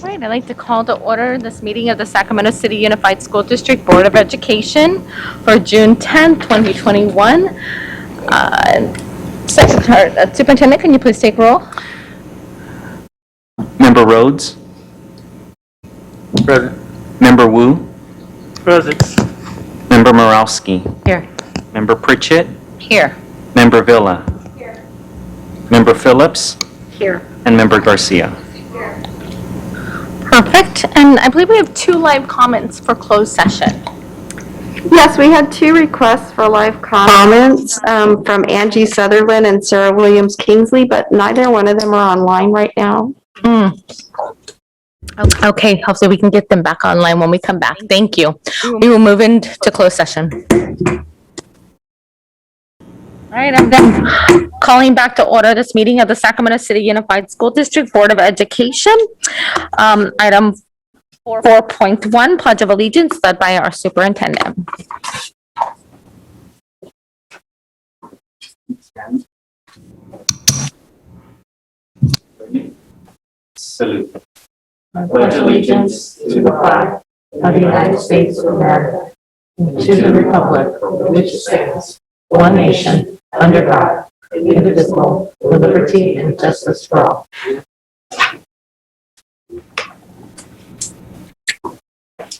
Right, I'd like to call to order this meeting of the Sacramento City Unified School District Board of Education for June 10th, 2021. Superintendent, can you please take roll? Member Rhodes? Present. Member Wu? Present. Member Morowski? Here. Member Pritchett? Here. Member Villa? Here. Member Phillips? Here. And Member Garcia? Perfect, and I believe we have 2 live comments for closed session. Yes, we had 2 requests for live comments from Angie Sutherland and Sarah Williams Kingsley, but neither one of them are online right now. Okay, hopefully we can get them back online when we come back. Thank you. We will move into closed session. All right, I'm done. Calling back to order this meeting of the Sacramento City Unified School District Board of Education. Item 4.1, Pledge of Allegiance, led by our superintendent. Salute. I pledge allegiance to the flag of the United States of America and to the republic for which it stands, one nation, under God, indivisible, with liberty and justice for all.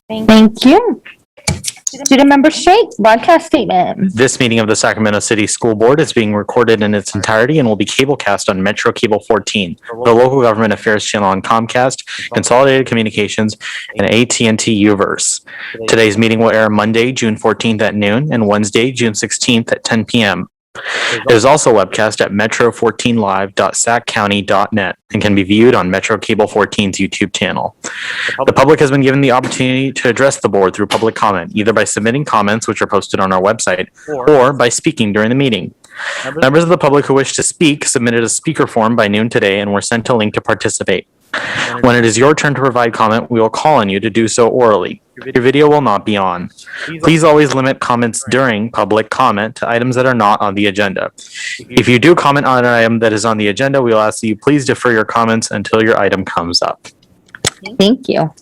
Thank you. Student member Shake, broadcast statement. This meeting of the Sacramento City School Board is being recorded in its entirety and will be cablecast on Metro Cable 14, the local government affairs channel on Comcast, Consolidated Communications, and AT&T Uverse. Today's meeting will air Monday, June 14th at noon and Wednesday, June 16th at 10 p.m. It is also webcast at metro14live.saccounty.net and can be viewed on Metro Cable 14's YouTube channel. The public has been given the opportunity to address the board through public comment, either by submitting comments, which are posted on our website, or by speaking during the meeting. Members of the public who wish to speak submitted a speaker form by noon today and were sent a link to participate. When it is your turn to provide comment, we will call on you to do so orally. Your video will not be on. Please always limit comments during public comment to items that are not on the agenda. If you do comment on an item that is on the agenda, we will ask that you please defer your comments until your item comes up. Thank you.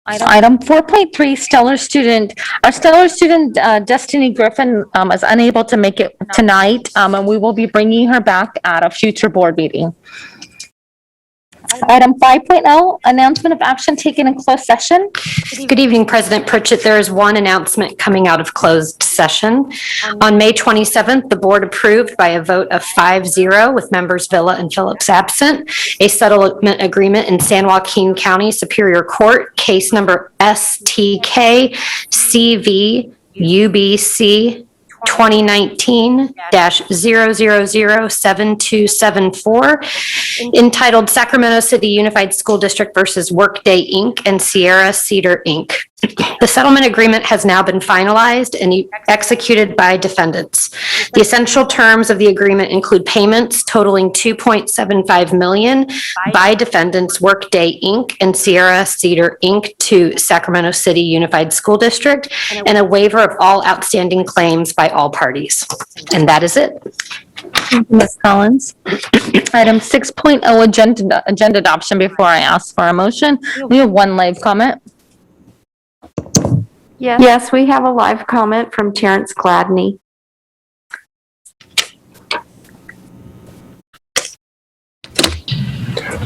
Item 4.3, Stellar Student. Our Stellar Student, Destiny Griffin, is unable to make it tonight, and we will be bringing her back at a future board meeting. Item 5.0, announcement of action taken in closed session. Good evening, President Pritchett. There is one announcement coming out of closed session. On May 27th, the board approved by a vote of 5-0 with members Villa and Phillips absent, a settlement agreement in San Joaquin County Superior Court, case number STK CV UBC 2019-0007274, entitled Sacramento City Unified School District versus Workday Inc. and Sierra Cedar Inc. The settlement agreement has now been finalized and executed by defendants. The essential terms of the agreement include payments totaling $2.75 million by defendants Workday Inc. and Sierra Cedar Inc. to Sacramento City Unified School District, and a waiver of all outstanding claims by all parties. And that is it. Ms. Collins. Item 6.0, agenda adoption. Before I ask for a motion, we have 1 live comment. Yes, we have a live comment from Terence Gladney.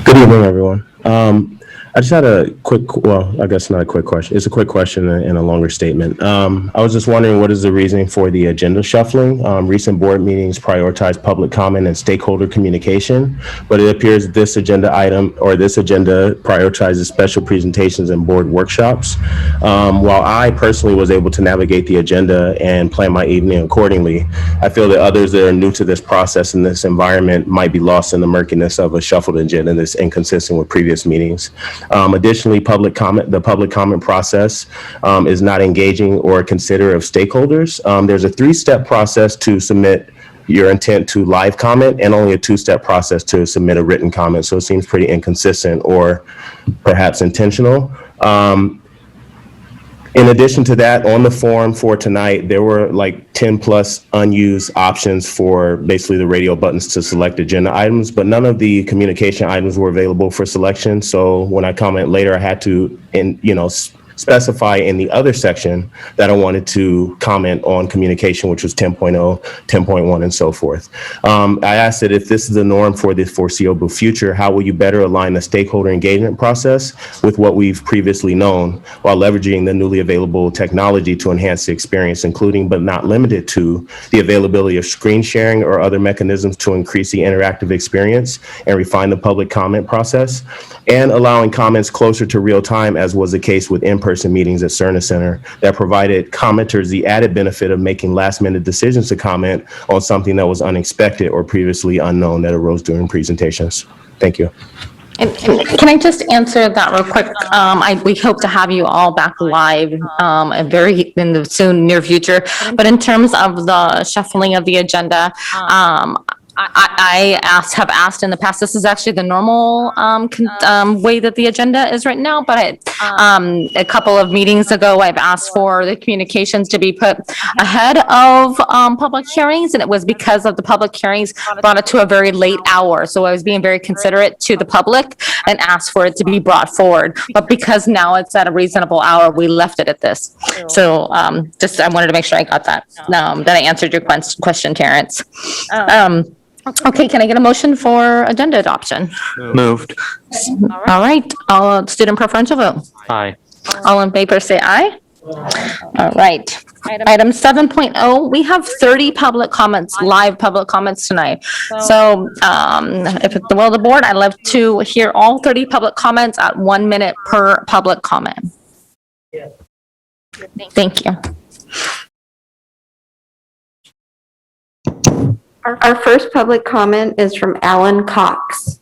Good evening, everyone. I just had a quick, well, I guess not a quick question. It's a quick question and a longer statement. I was just wondering, what is the reasoning for the agenda shuffling? Recent board meetings prioritize public comment and stakeholder communication, but it appears this agenda item or this agenda prioritizes special presentations and board workshops. While I personally was able to navigate the agenda and plan my evening accordingly, I feel that others that are new to this process and this environment might be lost in the murkiness of a shuffled agenda that's inconsistent with previous meetings. Additionally, the public comment process is not engaging or considerate of stakeholders. There's a 3-step process to submit your intent to live comment and only a 2-step process to submit a written comment. So it seems pretty inconsistent or perhaps intentional. In addition to that, on the form for tonight, there were like 10 plus unused options for basically the radio buttons to select agenda items, but none of the communication items were available for selection. So when I comment later, I had to, specify in the other section that I wanted to comment on communication, which was 10.0, 10.1, and so forth. I asked that if this is the norm for the foreseeable future, how will you better align the stakeholder engagement process with what we've previously known while leveraging the newly available technology to enhance the experience, including but not limited to the availability of screen sharing or other mechanisms to increase the interactive experience and refine the public comment process, and allowing comments closer to real time, as was the case with in-person meetings at Cerner Center that provided commenters the added benefit of making last-minute decisions to comment on something that was unexpected or previously unknown that arose during presentations. Thank you. And can I just answer that real quick? We hope to have you all back live in the soon near future. But in terms of the shuffling of the agenda, I have asked in the past, this is actually the normal way that the agenda is right now, but a couple of meetings ago, I've asked for the communications to be put ahead of public hearings, and it was because of the public hearings brought it to a very late hour. So I was being very considerate to the public and asked for it to be brought forward. But because now it's at a reasonable hour, we left it at this. So I wanted to make sure I got that, that I answered your question, Terrence. Okay, can I get a motion for agenda adoption? Moved. All right, all student preferential vote. Aye. All in favor, say aye. All right. Item 7.0, we have 30 public comments, live public comments tonight. So if it's the will of the board, I'd love to hear all 30 public comments at 1 minute per public comment. Thank you. Our first public comment is from Alan Cox.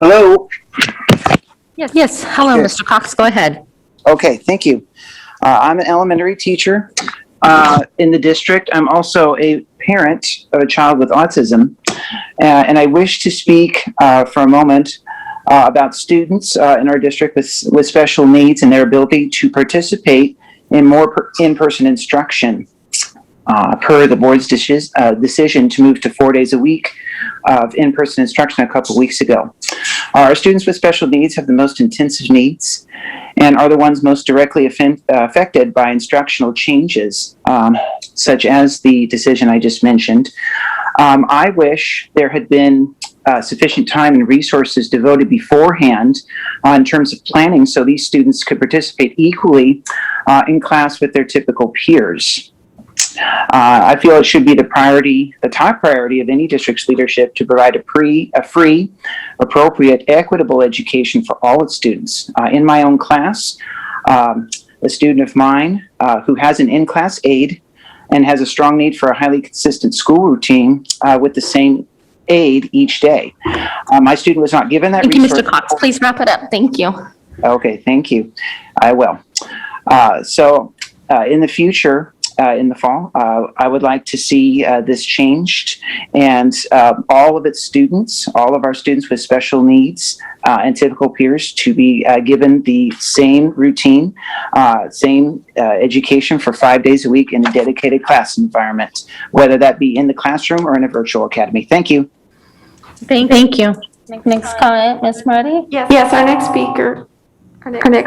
Hello. Yes, hello, Mr. Cox, go ahead. Okay, thank you. I'm an elementary teacher in the district. I'm also a parent of a child with autism, and I wish to speak for a moment about students in our district with special needs and their ability to participate in more in-person instruction per the board's decision to move to 4 days a week of in-person instruction a couple of weeks ago. Our students with special needs have the most intensive needs and are the ones most directly affected by instructional changes, such as the decision I just mentioned. I wish there had been sufficient time and resources devoted beforehand in terms of planning so these students could participate equally in class with their typical peers. I feel it should be the top priority of any district's leadership to provide a free, appropriate, equitable education for all its students. In my own class, a student of mine who has an in-class aide and has a strong need for a highly consistent school routine with the same aid each day. My student was not given that Thank you, resource. Mr. Cox. Please wrap it up. Thank you. Okay, thank you. I will. In the future, in the fall, I would like to see this changed, and all of our students with special needs and typical peers to be given the same routine, same education for 5 days a week in a dedicated class environment, whether that be in the classroom or in a virtual academy. Thank you. Thank you. Next comment, Ms. Marty? Yes, our next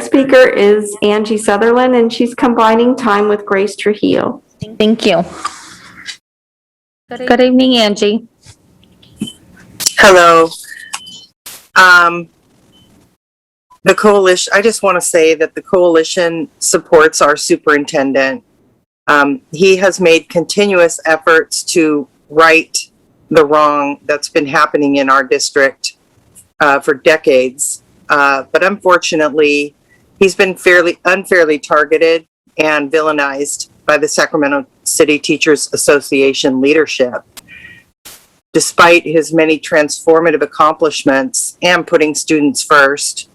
speaker is Angie Sutherland, and she's combining time with Grace Trujillo. Thank you. Good evening, Angie. Hello. The coalition, I just want to say that the coalition supports our superintendent. He has made continuous efforts to right the wrong that's been happening in our district for decades. But unfortunately, he's been unfairly targeted and villainized by the Sacramento City Teachers Association leadership. Despite his many transformative accomplishments and putting students first,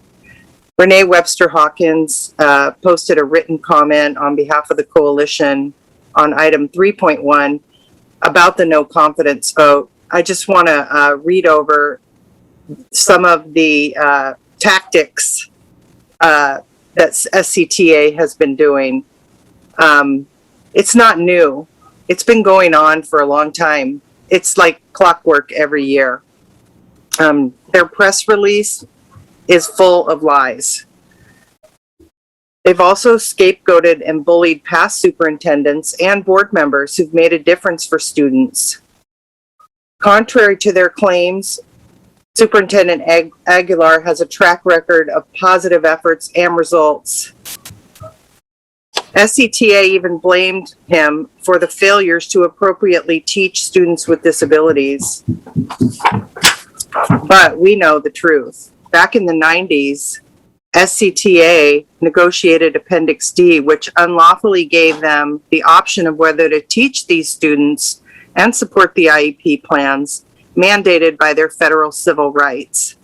Renee Webster Hawkins posted a written comment on behalf of the coalition on item 3.1 about the no confidence vote. I just want to read over some of the tactics that SCTA has been doing. It's not new. It's been going on for a long time. It's like clockwork every year. Their press release is full of lies. They've also scapegoated and bullied past superintendents and board members who've made a difference for students. Contrary to their claims, Superintendent Aguilar has a track record of positive efforts and results. SCTA even blamed him for the failures to appropriately teach students with disabilities. But we know the truth. Back in the 90s, SCTA negotiated Appendix D, which unlawfully gave them the option of whether to teach these students and support the IEP plans mandated by their federal civil rights.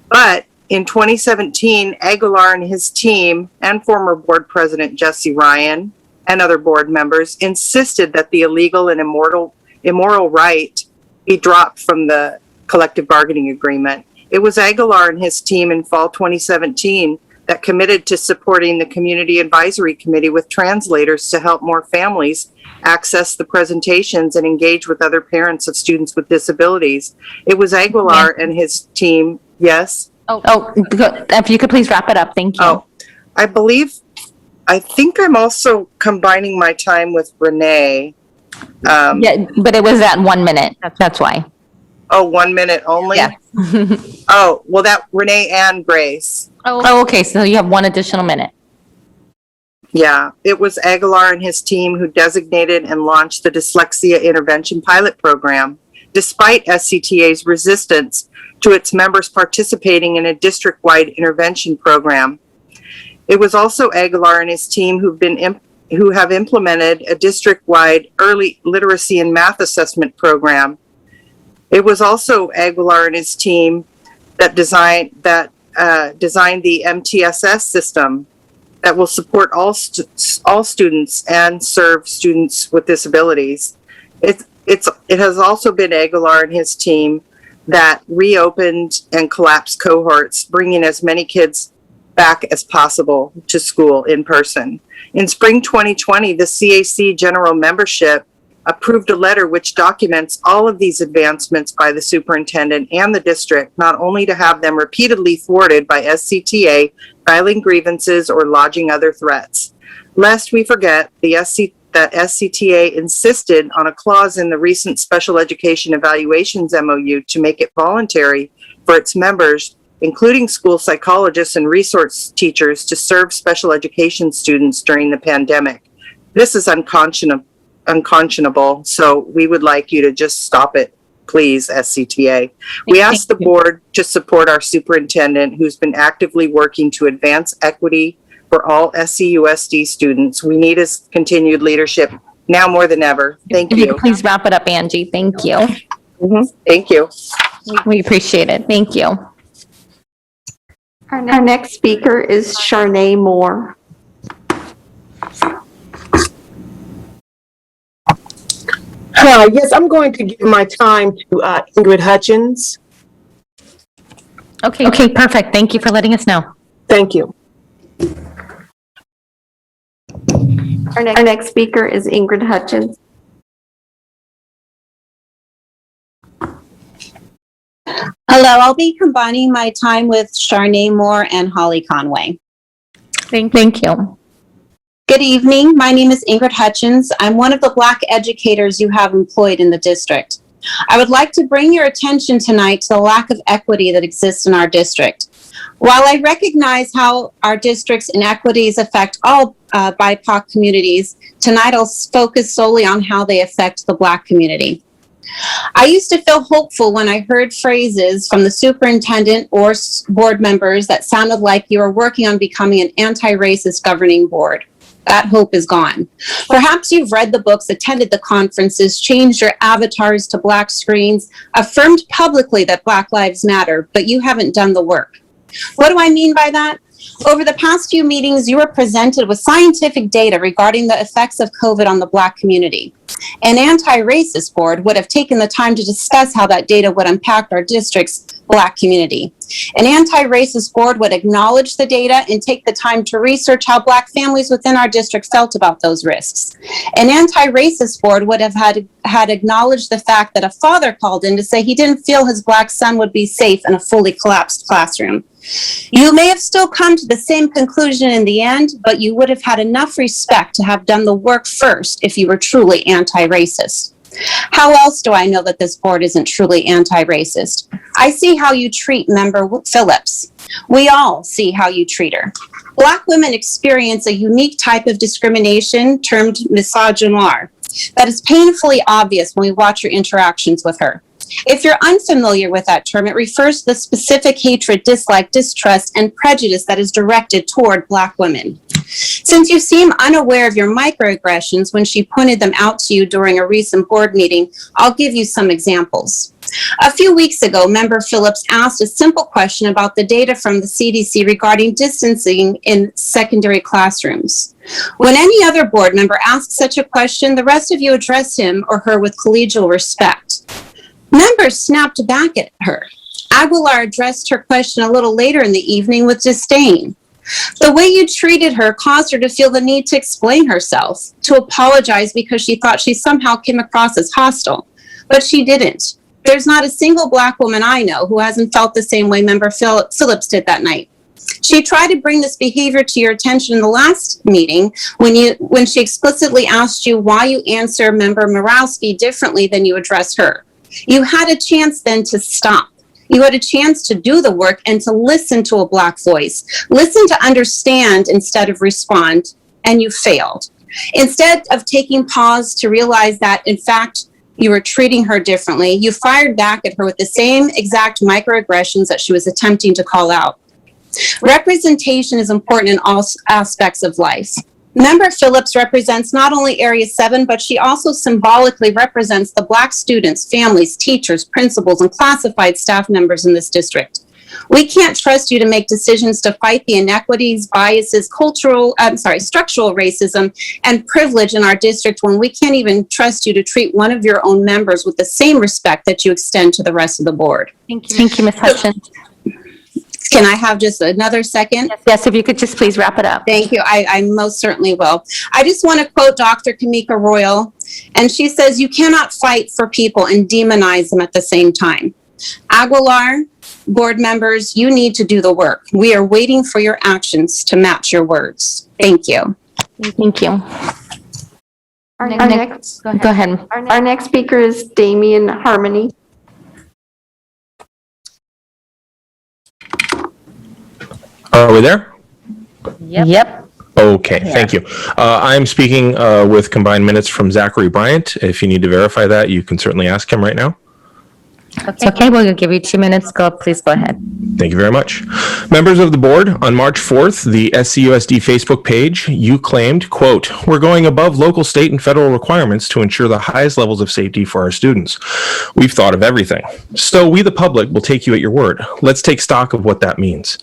But in 2017, Aguilar and his team and former board president Jesse Ryan and other board members insisted that the illegal and immoral right be dropped from the collective bargaining agreement. It was Aguilar and his team in fall 2017 that committed to supporting the Community Advisory Committee with translators to help more families access the presentations and engage with other parents of students with disabilities. It was Aguilar and his team. Yes? Good. If you could please wrap it up. Thank you. Oh, I think I'm also combining my time with Renee. Yeah, but it was at 1 minute. That's why. Oh, 1 minute only? Yeah. Oh, well, that Renee and Grace. Oh, okay. So you have 1 additional minute. Yeah, it was Aguilar and his team who designated and launched the Dyslexia Intervention Pilot Program, despite SCTA's resistance to its members participating in a district-wide intervention program. It was also Aguilar and his team who have implemented a district-wide early literacy and math assessment program. It was also Aguilar and his team that designed the MTSS system that will support all students and serve students with disabilities. It has also been Aguilar and his team that reopened and collapsed cohorts, bringing as many kids back as possible to school in person. In spring 2020, the CAC general membership approved a letter which documents all of these advancements by the superintendent and the district, not only to have them repeatedly thwarted by SCTA filing grievances or lodging other threats. Lest we forget, that SCTA insisted on a clause in the recent special education evaluations MOU to make it voluntary for its members, including school psychologists and resource teachers, to serve special education students during the pandemic. This is unconscionable, so we would like you to just stop it, please, SCTA. We ask the board to support our superintendent, who's been actively working to advance equity for all SCUSD students. We need his continued leadership now more than ever. Thank If you. you could please wrap it up, Angie. Thank you. Thank you. We appreciate it. Thank you. Our next speaker is Charnay Moore. Yes, I'm going to give my time to Ingrid Hutchins. Okay, perfect. Thank you for letting us know. Thank you. Our next speaker is Ingrid Hutchins. Hello, I'll be combining my time with Charnay Moore and Holly Conway. Thank you. Good evening. My name is Ingrid Hutchins. I'm one of the Black educators you have employed in the district. I would like to bring your attention tonight to the lack of equity that exists in our district. While I recognize how our district's inequities affect all BIPOC communities, tonight I'll focus solely on how they affect the Black community. I used to feel hopeful when I heard phrases from the superintendent or board members that sounded like you were working on becoming an anti-racist governing board. That hope is gone. Perhaps you've read the books, attended the conferences, changed your avatars to Black screens, affirmed publicly that Black lives matter, but you haven't done the work. What do I mean by that? Over the past few meetings, you were presented with scientific data regarding the effects of COVID on the Black community. An anti-racist board would have taken the time to discuss how that data would impact our district's Black community. An anti-racist board would acknowledge the data and take the time to research how Black families within our district felt about those risks. An anti-racist board would have had acknowledged the fact that a father called in to say he didn't feel his Black son would be safe in a fully collapsed classroom. You may have still come to the same conclusion in the end, but you would have had enough respect to have done the work first if you were truly anti-racist. How else do I know that this board isn't truly anti-racist? I see how you treat Member Phillips. We all see how you treat her. Black women experience a unique type of discrimination termed misogynoir that is painfully obvious when we watch your interactions with her. If you're unfamiliar with that term, it refers to the specific hatred, dislike, distrust, and prejudice that is directed toward Black women. Since you seem unaware of your microaggressions when she pointed them out to you during a recent board meeting, I'll give you some examples. A few weeks ago, Member Phillips asked a simple question about the data from the CDC regarding distancing in secondary classrooms. When any other board member asks such a question, the rest of you address him or her with collegial respect. Members snapped back at her. Aguilar addressed her question a little later in the evening with disdain. The way you treated her caused her to feel the need to explain herself, to apologize because she thought she somehow came across as hostile. But she didn't. There's not a single Black woman I know who hasn't felt the same way Member Phillips did that night. She tried to bring this behavior to your attention in the last meeting when she explicitly asked you why you answer Member Morawski differently than you address her. You had a chance then to stop. You had a chance to do the work and to listen to a Black voice. Listen to understand instead of respond, and you failed. Instead of taking pause to realize that, in fact, you were treating her differently, you fired back at her with the same exact microaggressions that she was attempting to call out. Representation is important in all aspects of life. Member Phillips represents not only Area 7, but she also symbolically represents the Black students, families, teachers, principals, and classified staff members in this district. We can't trust you to make decisions to fight the inequities, biases, structural racism, and privilege in our district when we can't even trust you to treat one of your own members with the same respect that you extend to the rest of the board. Thank you, Ms. Hutchins. Can I have just another second? Yes, if you could just please wrap it up. Thank you. I most certainly will. I just want to quote Dr. Kamika Royal, and she says, "You cannot fight for people and demonize them at the same time." Aguilar, board members, you need to do the work. We are waiting for your actions to match your words. Thank you. Thank you. Our next, Go ahead. our next speaker is Damian Harmony. Are we there? Yep. Okay, thank you. I'm speaking with combined minutes from Zachary Bryant. If you need to verify that, you can certainly ask him right now. It's okay. We'll give you 2 minutes. Please go ahead. Thank you very much. Members of the board, on March 4th, the SCUSD Facebook page, you claimed, quote, "We're going above local, state, and federal requirements to ensure the highest levels of safety for our students. We've thought of everything. So we, the public, will take you at your word. Let's take stock of what that means.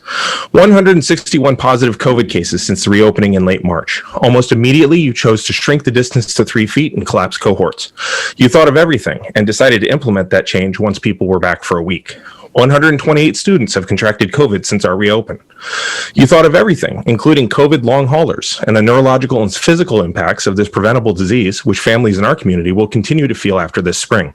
161 positive COVID cases since the reopening in late March. Almost immediately, you chose to shrink the distance to 3 feet and collapse cohorts. You thought of everything and decided to implement that change once people were back for a week. 128 students have contracted COVID since our reopen. You thought of everything, including COVID long haulers and the neurological and physical impacts of this preventable disease, which families in our community will continue to feel after this spring.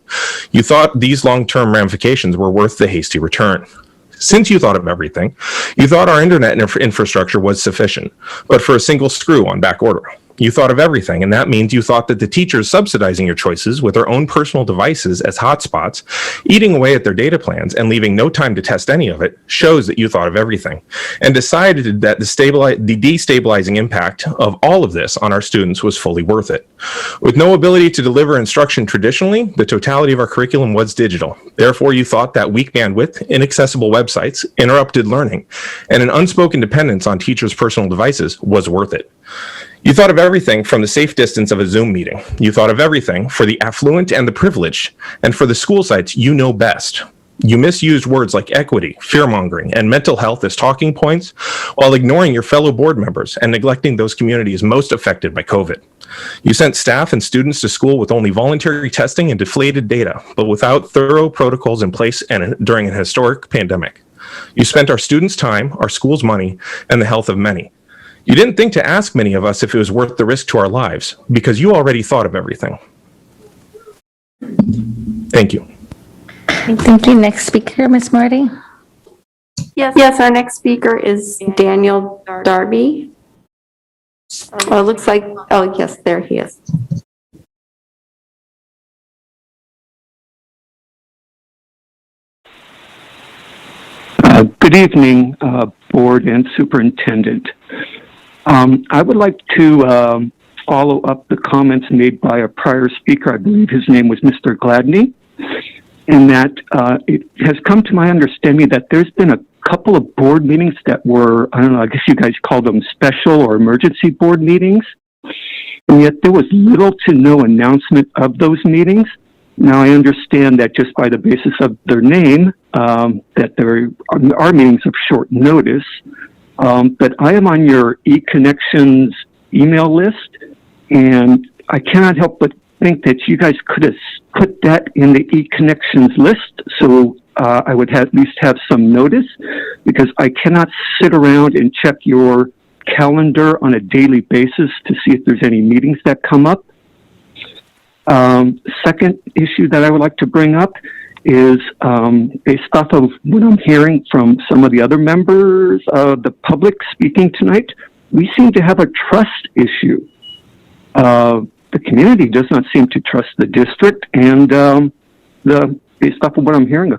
You thought these long-term ramifications were worth the hasty return. Since you thought of everything, you thought our internet infrastructure was sufficient, but for a single screw on back order. You thought of everything, and that means you thought that the teachers subsidizing your choices with their own personal devices as hotspots, eating away at their data plans and leaving no time to test any of it, shows that you thought of everything, and decided that the destabilizing impact of all of this on our students was fully worth it. With no ability to deliver instruction traditionally, the totality of our curriculum was digital. Therefore, you thought that weak bandwidth, inaccessible websites, interrupted learning, and an unspoken dependence on teachers' personal devices was worth it. You thought of everything from the safe distance of a Zoom meeting. You thought of everything for the affluent and the privileged, and for the school sites you know best. You misused words like equity, fear-mongering, and mental health as talking points, while ignoring your fellow board members and neglecting those communities most affected by COVID. You sent staff and students to school with only voluntary testing and deflated data, but without thorough protocols in place and during an historic pandemic. You spent our students' time, our school's money, and the health of many. You didn't think to ask many of us if it was worth the risk to our lives, because you already thought of everything. Thank you. Thank you. Next speaker, Ms. Marty. Yes, our next speaker is Daniel Darby. Oh, it looks like, oh, yes, there he is. Good evening, Board and Superintendent. I would like to follow up the comments made by a prior speaker. I believe his name was Mr. Gladney, in that it has come to my understanding that there's been a couple of board meetings that were, I don't know, I guess you guys call them special or emergency board meetings, and yet there was little to no announcement of those meetings. Now, I understand that just by the basis of their name, that there are meetings of short notice, but I am on your eConnections email list, and I cannot help but think that you guys could have put that in the eConnections list, so I would at least have some notice, because I cannot sit around and check your calendar on a daily basis to see if there's any meetings that come up. Second issue that I would like to bring up is based off of what I'm hearing from some of the other members of the public speaking tonight, we seem to have a trust issue. The community does not seem to trust the district, and based off of what I'm hearing,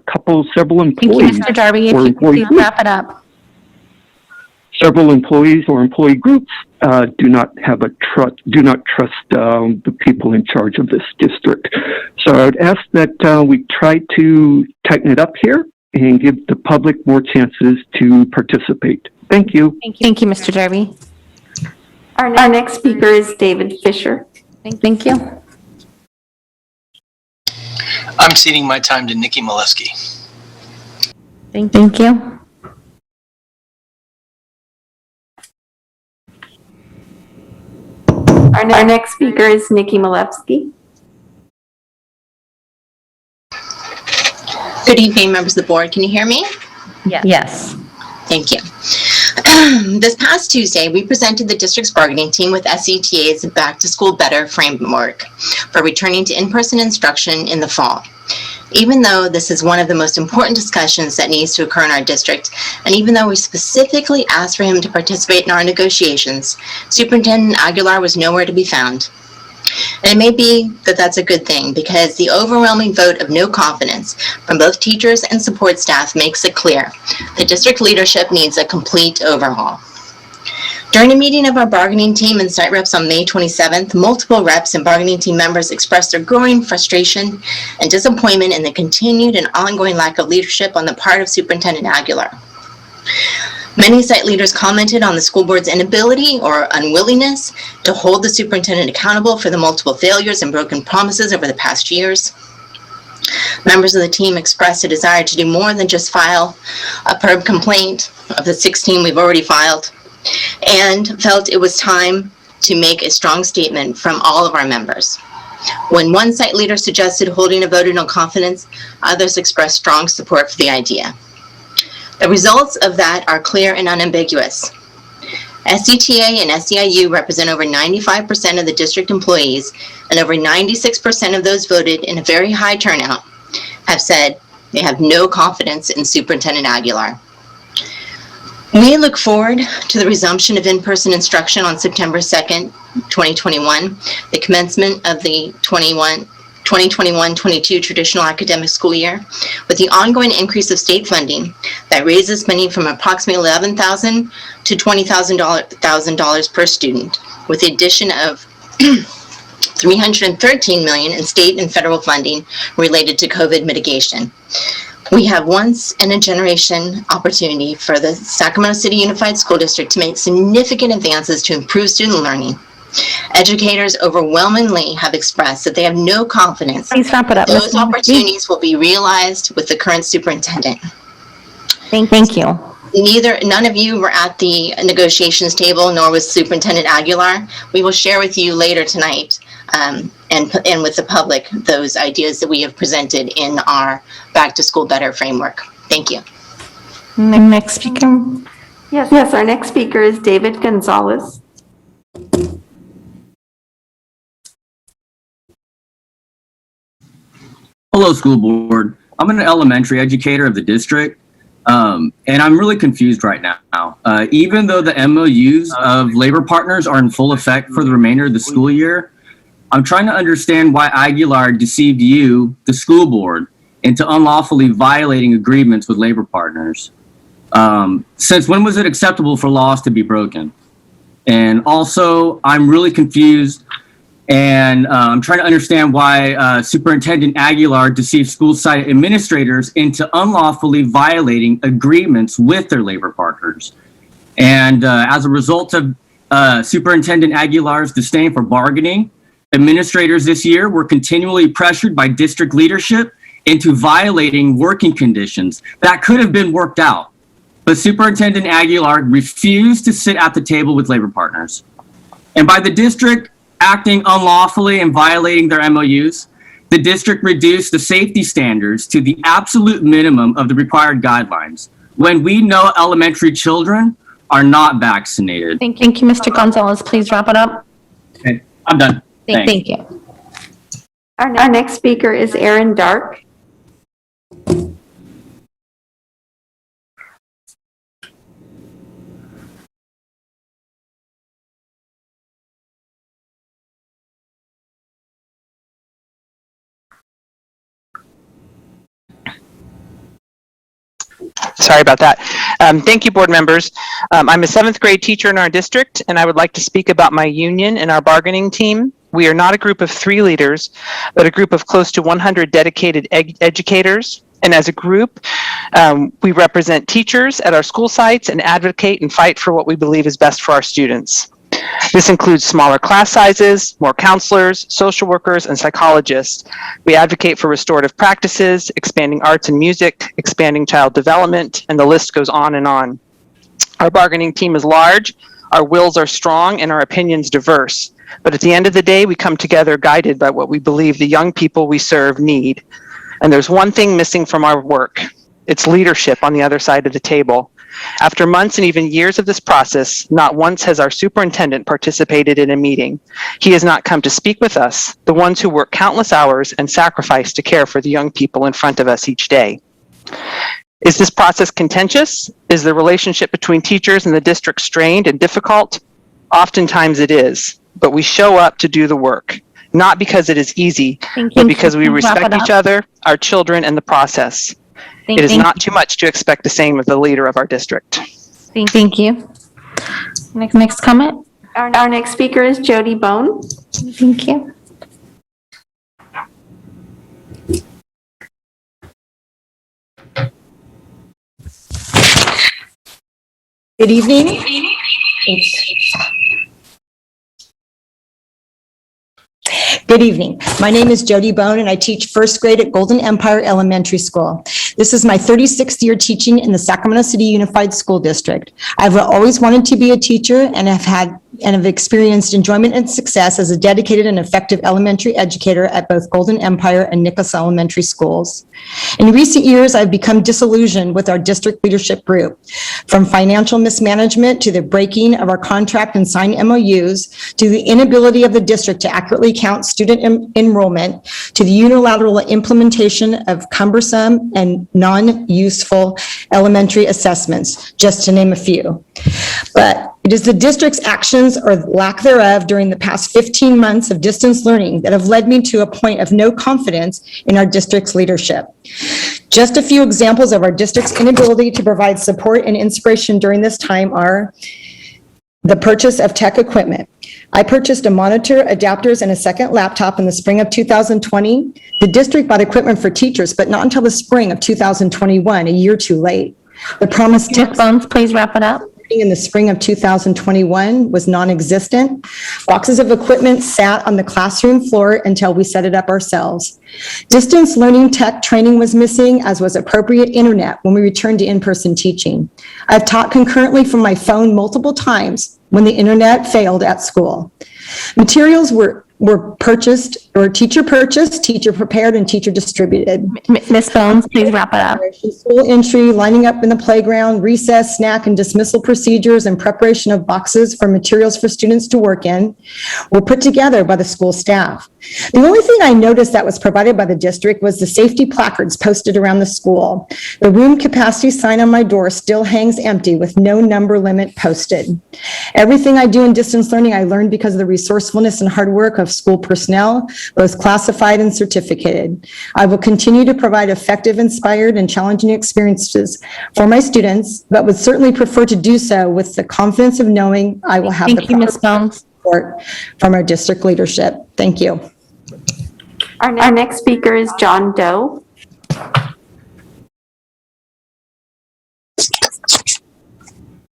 several employees. Thank you, Mr. Darby. If you could please wrap it up. Several employees or employee groups do not trust the people in charge of this district. So I would ask that we try to tighten it up here and give the public more chances to participate. Thank you. Thank you, Mr. Darby. Our next speaker is David Fisher. Thank you. I'm ceding my time to Nikki Molesky. Thank you. Our next speaker is Nikki Malevsky. Good evening, members of the board. Can you hear me? Yes. Thank you. This past Tuesday, we presented the district's bargaining team with SETA's Back to School Better framework for returning to in-person instruction in the fall. Even though this is one of the most important discussions that needs to occur in our district, and even though we specifically asked for him to participate in our negotiations, Superintendent Aguilar was nowhere to be found. And it may be that that's a good thing, because the overwhelming vote of no confidence from both teachers and support staff makes it clear the district leadership needs a complete overhaul. During a meeting of our bargaining team and site reps on May 27th, multiple reps and bargaining team members expressed their growing frustration and disappointment in the continued and ongoing lack of leadership on the part of Superintendent Aguilar. Many site leaders commented on the school board's inability or unwillingness to hold the superintendent accountable for the multiple failures and broken promises over the past years. Members of the team expressed a desire to do more than just file a PERB complaint of the 16 we've already filed, and felt it was time to make a strong statement from all of our members. When one site leader suggested holding a vote of no confidence, others expressed strong support for the idea. The results of that are clear and unambiguous. SCTA and SEIU represent over 95% of the district employees, and over 96% of those voted in a very high turnout have said they have no confidence in Superintendent Aguilar. We look forward to the resumption of in-person instruction on September 2nd, 2021, the commencement of the 2021-22 traditional academic school year, with the ongoing increase of state funding that raises money from approximately $11,000 to $20,000 per student, with the addition of $313 million in state and federal funding related to COVID mitigation. We have once-in-a-generation opportunity for the Sacramento City Unified School District to make significant advances to improve student learning. Educators overwhelmingly have expressed that they have no confidence those opportunities will be realized with the current superintendent. Thank you. None of you were at the negotiations table, nor was Superintendent Aguilar. We will share with you later tonight and with the public those ideas that we have presented in our Back to School Better framework. Thank you. Next speaker. Yes, our next speaker is David Gonzalez. Hello, school board. I'm an elementary educator of the district, and I'm really confused right now. Even though the MOUs of labor partners are in full effect for the remainder of the school year, I'm trying to understand why Aguilar deceived you, the school board, into unlawfully violating agreements with labor partners. Since when was it acceptable for laws to be broken? And also, I'm really confused, and I'm trying to understand why Superintendent Aguilar deceived school site administrators into unlawfully violating agreements with their labor partners. And as a result of Superintendent Aguilar's disdain for bargaining, administrators this year were continually pressured by district leadership into violating working conditions that could have been worked out. But Superintendent Aguilar refused to sit at the table with labor partners. And by the district acting unlawfully and violating their MOUs, the district reduced the safety standards to the absolute minimum of the required guidelines, when we know elementary children are not vaccinated. Thank you, Mr. Gonzalez. Please wrap it up. Okay, I'm done. Thanks. Thank you. Our next speaker is Aaron Dark. Sorry about that. Thank you, board members. I'm a 7th grade teacher in our district, and I would like to speak about my union and our bargaining team. We are not a group of 3 leaders, but a group of close to 100 dedicated educators. And as a group, we represent teachers at our school sites and advocate and fight for what we believe is best for our students. This includes smaller class sizes, more counselors, social workers, and psychologists. We advocate for restorative practices, expanding arts and music, expanding child development, and the list goes on and on. Our bargaining team is large, our wills are strong, and our opinions diverse. But at the end of the day, we come together guided by what we believe the young people we serve need. And there's one thing missing from our work. It's leadership on the other side of the table. After months and even years of this process, not once has our superintendent participated in a meeting. He has not come to speak with us, the ones who work countless hours and sacrifice to care for the young people in front of us each day. Is this process contentious? Is the relationship between teachers and the district strained and difficult? Oftentimes it is, but we show up to do the work, not because it is easy, but because we respect each other, our children, and the process. It is not too much to expect the same of the leader of our district. Thank you. Next comment. Our next speaker is Jodie Bone. Thank you. Good evening. Good evening. My name is Jodie Bone, and I teach 1st grade at Golden Empire Elementary School. This is my 36th year teaching in the Sacramento City Unified School District. I've always wanted to be a teacher and have experienced enjoyment and success as a dedicated and effective elementary educator at both Golden Empire and Nicholas Elementary Schools. In recent years, I've become disillusioned with our district leadership group, from financial mismanagement to the breaking of our contract and signed MOUs, to the inability of the district to accurately count student enrollment, to the unilateral implementation of cumbersome and non-useful elementary assessments, just to name a few. But it is the district's actions or lack thereof during the past 15 months of distance learning that have led me to a point of no confidence in our district's leadership. Just a few examples of our district's inability to provide support and inspiration during this time are the purchase of tech equipment. I purchased a monitor, adapters, and a second laptop in the spring of 2020. The district bought equipment for teachers, but not until the spring of 2021, a year too late. The promised Ms. Bones, please wrap it up. in the spring of 2021 was non-existent. Boxes of equipment sat on the classroom floor until we set it up ourselves. Distance learning tech training was missing, as was appropriate internet when we returned to in-person teaching. I've taught concurrently from my phone multiple times when the internet failed at school. Materials were purchased, or teacher purchased, teacher prepared, and teacher distributed. Ms. Bones, please wrap it up. School entry, lining up in the playground, recess, snack, and dismissal procedures, and preparation of boxes for materials for students to work in were put together by the school staff. The only thing I noticed that was provided by the district was the safety placards posted around the school. The room capacity sign on my door still hangs empty with no number limit posted. Everything I do in distance learning, I learned because of the resourcefulness and hard work of school personnel, both classified and certificated. I will continue to provide effective, inspired, and challenging experiences for my students, but would certainly prefer to do so with the confidence of knowing I will have the proper support from our district leadership. Thank you. Our next speaker is John Doe.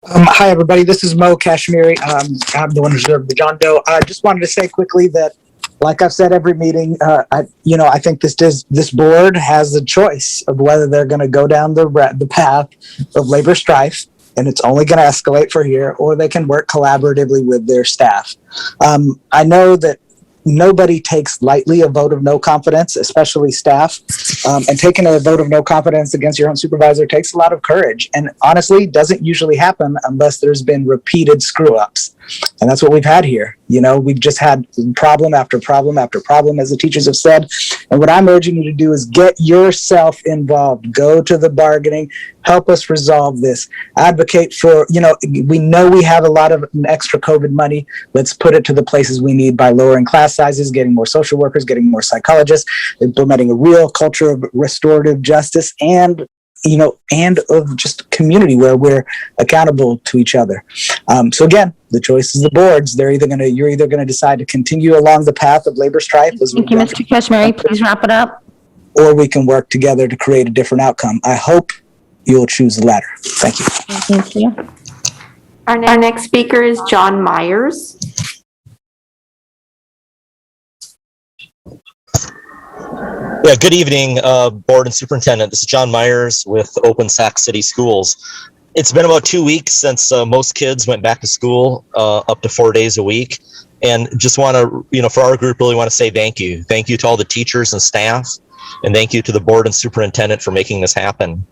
Hi, everybody. This is Mo Kashmiri. I'm the one who served the John Doe. I just wanted to say quickly that, like I've said every meeting, I think this board has a choice of whether they're going to go down the path of labor strife, and it's only going to escalate for here, or they can work collaboratively with their staff. I know that nobody takes lightly a vote of no confidence, especially staff. And taking a vote of no confidence against your own supervisor takes a lot of courage. And honestly, doesn't usually happen unless there's been repeated screw-ups. And that's what we've had here. We've just had problem after problem after problem, as the teachers have said. And what I'm urging you to do is get yourself involved. Go to the bargaining. Help us resolve this. Advocate for, we know we have a lot of extra COVID money. Let's put it to the places we need by lowering class sizes, getting more social workers, getting more psychologists, implementing a real culture of restorative justice, and of just community where we're accountable to each other. So again, the choice is the board's. You're either going to decide to continue along the path of labor strife. Thank you, Mr. Kashmiri. Please wrap it up. Or we can work together to create a different outcome. I hope you'll choose the latter. Thank you. Thank you. Our next speaker is John Meyers. Yeah, good evening, board and superintendent. This is John Meyers with Open Sac City Schools. It's been about 2 weeks since most kids went back to school, up to 4 days a week. And just want to, for our group, really want to say thank you. Thank you to all the teachers and staff. And thank you to the board and superintendent for making this happen.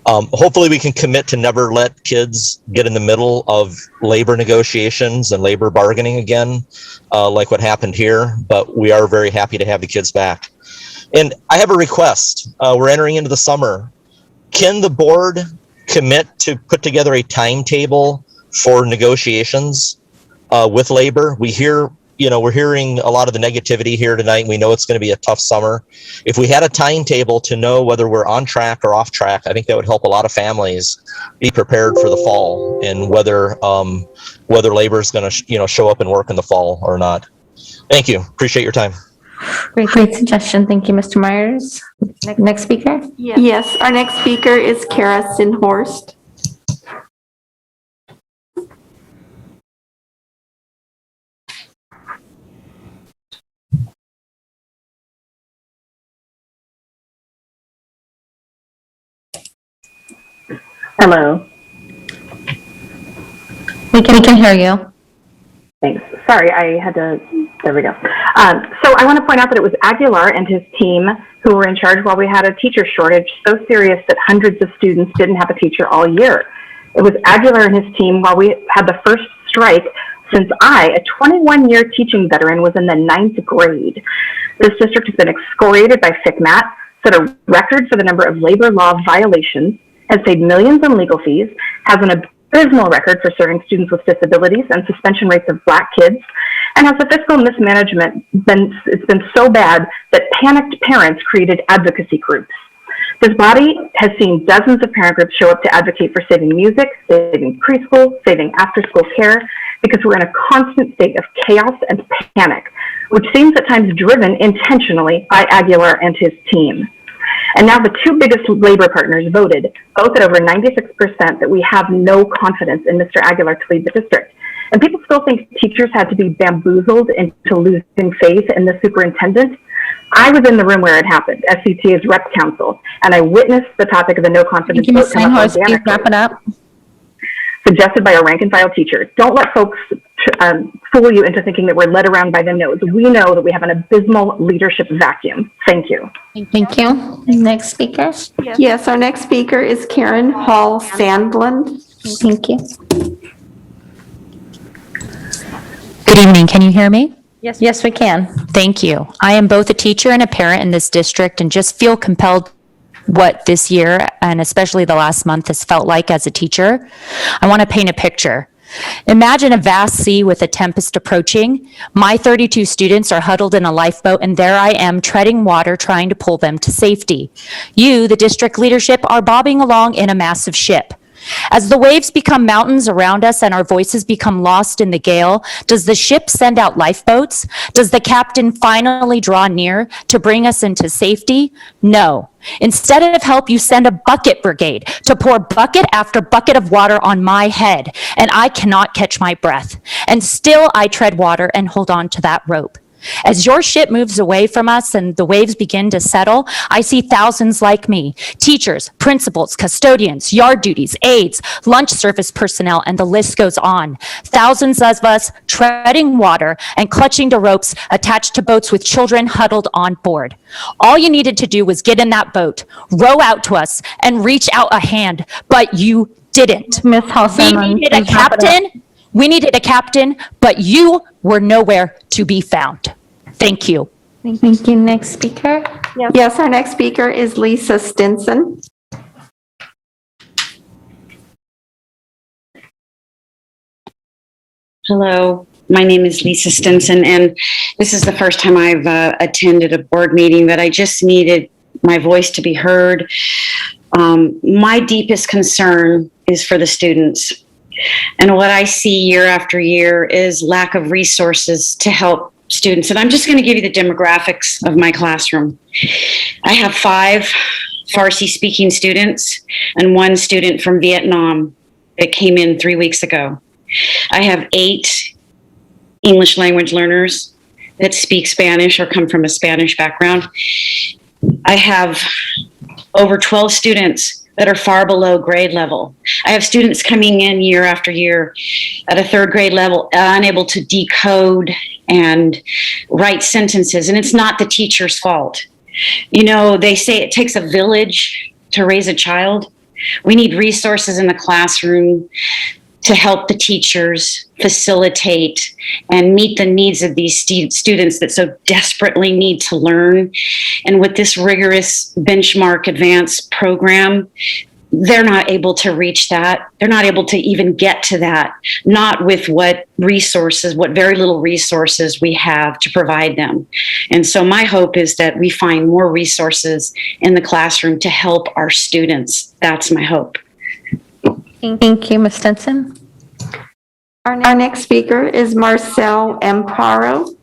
Hopefully we can commit to never let kids get in the middle of labor negotiations and labor bargaining again, like what happened here. But we are very happy to have the kids back. And I have a request. We're entering into the summer. Can the board commit to put together a timetable for negotiations with labor? We're hearing a lot of the negativity here tonight. We know it's going to be a tough summer. If we had a timetable to know whether we're on track or off track, I think that would help a lot of families be prepared for the fall and whether labor is going to show up and work in the fall or not. Thank you. Appreciate your time. Great suggestion. Thank you, Mr. Myers. Next speaker? Yes, our next speaker is Kara Sinhorst. Hello. We can hear you. Thanks. Sorry, there we go. So I want to point out that it was Aguilar and his team who were in charge while we had a teacher shortage so serious that hundreds of students didn't have a teacher all year. It was Aguilar and his team while we had the first strike since I, a 21-year teaching veteran, was in the 9th grade. This district has been excoriated by FCMAT, set a record for the number of labor law violations, has paid millions in legal fees, has an abysmal record for serving students with disabilities and suspension rates of Black kids, and has a fiscal mismanagement. It's been so bad that panicked parents created advocacy groups. This body has seen dozens of parent groups show up to advocate for saving music, saving preschool, saving after-school care, because we're in a constant state of chaos and panic, which seems at times driven intentionally by Aguilar and his team. And now the two biggest labor partners voted, both at over 96%, that we have no confidence in Mr. Aguilar to lead the district. And people still think teachers had to be bamboozled into losing faith in the superintendent. I was in the room where it happened, SCTA's rep council, and I witnessed the topic of the no confidence Thank you, vote Ms. come up Steinhorst. Please wrap it up. suggested by a rank and file teacher. Don't let folks fool you into thinking that we're led around by the nose. We know that we have an abysmal leadership vacuum. Thank you. Thank you. Next speaker. Yes, our next speaker is Karen Hall Sandland. Thank you. Good evening. Can you hear me? Yes, we can. Thank you. I am both a teacher and a parent in this district and just feel compelled what this year and especially the last month has felt like as a teacher. I want to paint a picture. Imagine a vast sea with a tempest approaching. My 32 students are huddled in a lifeboat, and there I am treading water trying to pull them to safety. You, the district leadership, are bobbing along in a massive ship. As the waves become mountains around us and our voices become lost in the gale, does the ship send out lifeboats? Does the captain finally draw near to bring us into safety? No. Instead of help, you send a bucket brigade to pour bucket after bucket of water on my head, and I cannot catch my breath. And still I tread water and hold on to that rope. As your ship moves away from us and the waves begin to settle, I see thousands like me, teachers, principals, custodians, yard duties, aides, lunch service personnel, and the list goes on. Thousands of us treading water and clutching to ropes attached to boats with children huddled on board. All you needed to do was get in that boat, row out to us, and reach out a hand, but you didn't. Ms. Halson, We needed a captain. We needed a captain, but you were nowhere to be found. Thank you. Thank you. Next speaker. Yes, our next speaker is Lisa Stinson. Hello, my name is Lisa Stinson, and this is the first time I've attended a board meeting that I just needed my voice to be heard. My deepest concern is for the students. And what I see year after year is lack of resources to help students. And I'm just going to give you the demographics of my classroom. I have 5 Farsi-speaking students and 1 student from Vietnam that came in 3 weeks ago. I have 8 English language learners that speak Spanish or come from a Spanish background. I have over 12 students that are far below grade level. I have students coming in year after year at a 3rd grade level, unable to decode and write sentences, and it's not the teacher's fault. You know, they say it takes a village to raise a child. We need resources in the classroom to help the teachers facilitate and meet the needs of these students that so desperately need to learn. And with this rigorous benchmark advanced program, they're not able to reach that. They're not able to even get to that, not with what very little resources we have to provide them. And so my hope is that we find more resources in the classroom to help our students. That's my hope. Thank you, Ms. Stinson. Our next speaker is Marcel Amparo.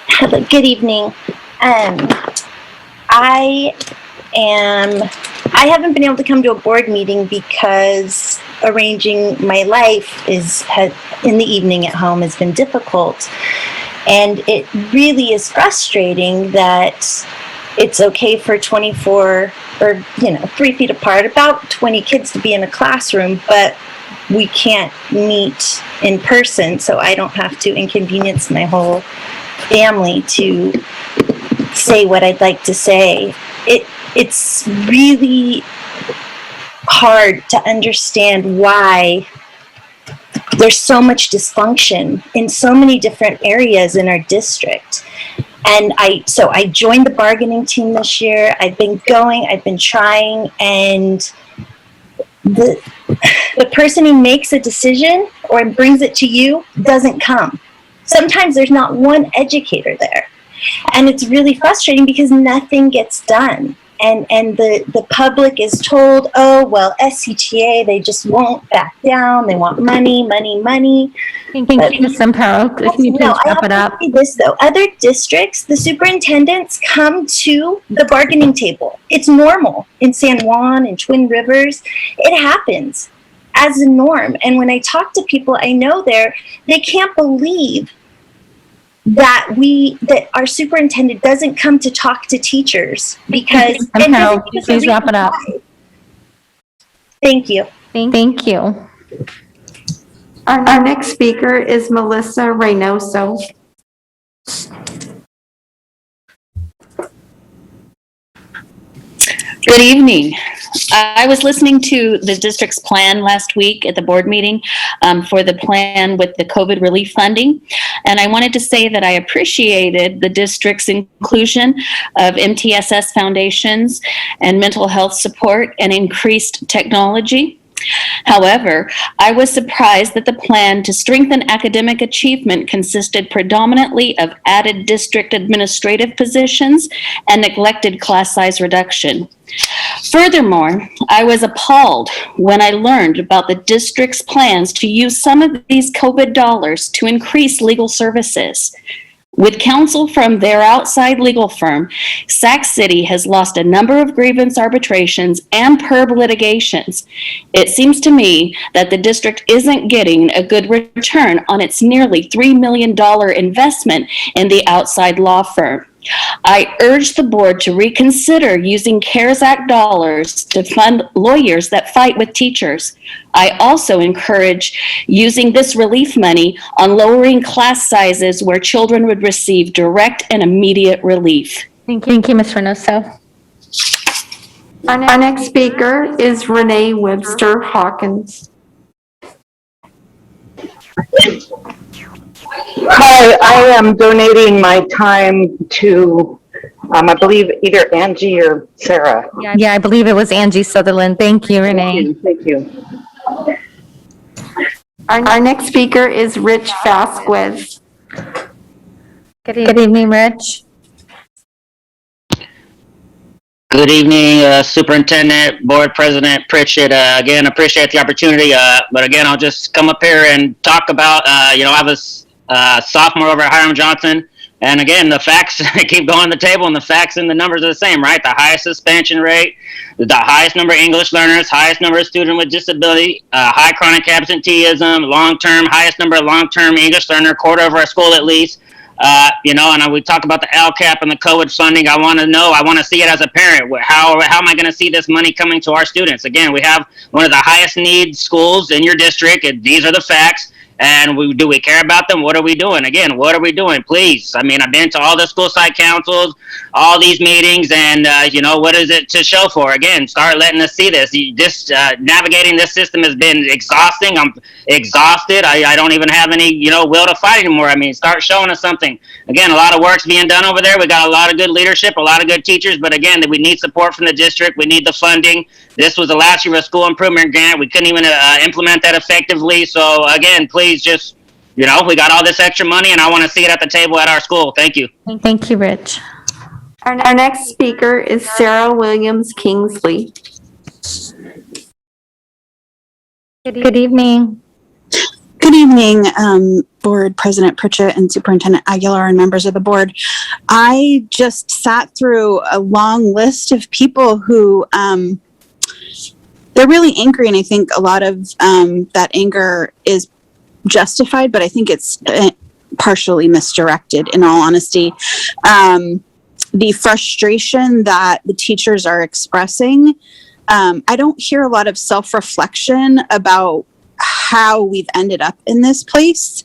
Hello, good evening. I haven't been able to come to a board meeting because arranging my life in the evening at home has been difficult. And it really is frustrating that it's okay for 24 or 3 feet apart, about 20 kids to be in a classroom, but we can't meet in person, so I don't have to inconvenience my whole family to say what I'd like to say. It's really hard to understand why there's so much dysfunction in so many different areas in our district. And I joined the bargaining team this year. I've been trying, and the person who makes a decision or brings it to you doesn't come. Sometimes there's not one educator there. And it's really frustrating because nothing gets done. and the public is told, oh, well, SCTA, they just won't back down. They want money, money, money. Thank you, Ms. Amparo. Can you please wrap it up? I have to say this though, other districts, the superintendents come to the bargaining table. It's normal in San Juan and Twin Rivers. It happens as a norm. And when I talk to people I know there, they can't believe that our superintendent doesn't come to talk to teachers because Please wrap it up. Thank you. Thank you. Our next speaker is Melissa Reynoso. Good evening. I was listening to the district's plan last week at the board meeting for the plan with the COVID relief funding. And I wanted to say that I appreciated the district's inclusion of MTSS foundations and mental health support and increased technology. However, I was surprised that the plan to strengthen academic achievement consisted predominantly of added district administrative positions and neglected class size reduction. Furthermore, I was appalled when I learned about the district's plans to use some of these COVID dollars to increase legal services. With counsel from their outside legal firm, Sac City has lost a number of grievance arbitrations and PERB litigations. It seems to me that the district isn't getting a good return on its nearly $3 million investment in the outside law firm. I urge the board to reconsider using CARES Act dollars to fund lawyers that fight with teachers. I also encourage using this relief money on lowering class sizes where children would receive direct and immediate relief. Thank you, Ms. Reynoso. Our next speaker is Renee Webster Hawkins. Hi, I am donating my time to, I believe either Angie or Sarah. Yeah, I believe it was Angie Sutherland. Thank you, Renee. Thank you. Our next speaker is Rich Vasquez. Good evening, Rich. Good evening, Superintendent, Board President Pritchett. Again, appreciate the opportunity. But again, I'll just come up here and talk about, I was sophomore over at Hiram Johnson. And again, the facts keep going on the table, and the facts and the numbers are the same, right? The highest suspension rate, the highest number of English learners, highest number of students with disability, high chronic absenteeism, long-term, highest number of long-term English learner, quarter of our school at least. And we talk about the LCAP and the COVID funding. I want to see it as a parent. How am I going to see this money coming to our students? Again, we have one of the highest need schools in your district. These are the facts. And do we care about them? What are we doing? Again, what are we doing? Please. I mean, I've been to all the school site councils, all these meetings, and, what is it to show for? Again, start letting us see this. Navigating this system has been exhausting. I'm exhausted. I don't even have any, will to fight anymore. I mean, start showing us something. Again, a lot of work's being done over there. We got a lot of good leadership, a lot of good teachers, but again, we need support from the district. We need the funding. This was the last year of a school improvement grant. We couldn't even implement that effectively. So again, please just, we got all this extra money and I want to see it at the table at our school. Thank you. Thank you, Rich. Our next speaker is Sarah Williams Kingsley. Good evening. Good evening, Board President Pritchett and Superintendent Aguilar and members of the board. I just sat through a long list of people who they're really angry, and I think a lot of that anger is justified, but I think it's partially misdirected, in all honesty. The frustration that the teachers are expressing, I don't hear a lot of self-reflection about how we've ended up in this place.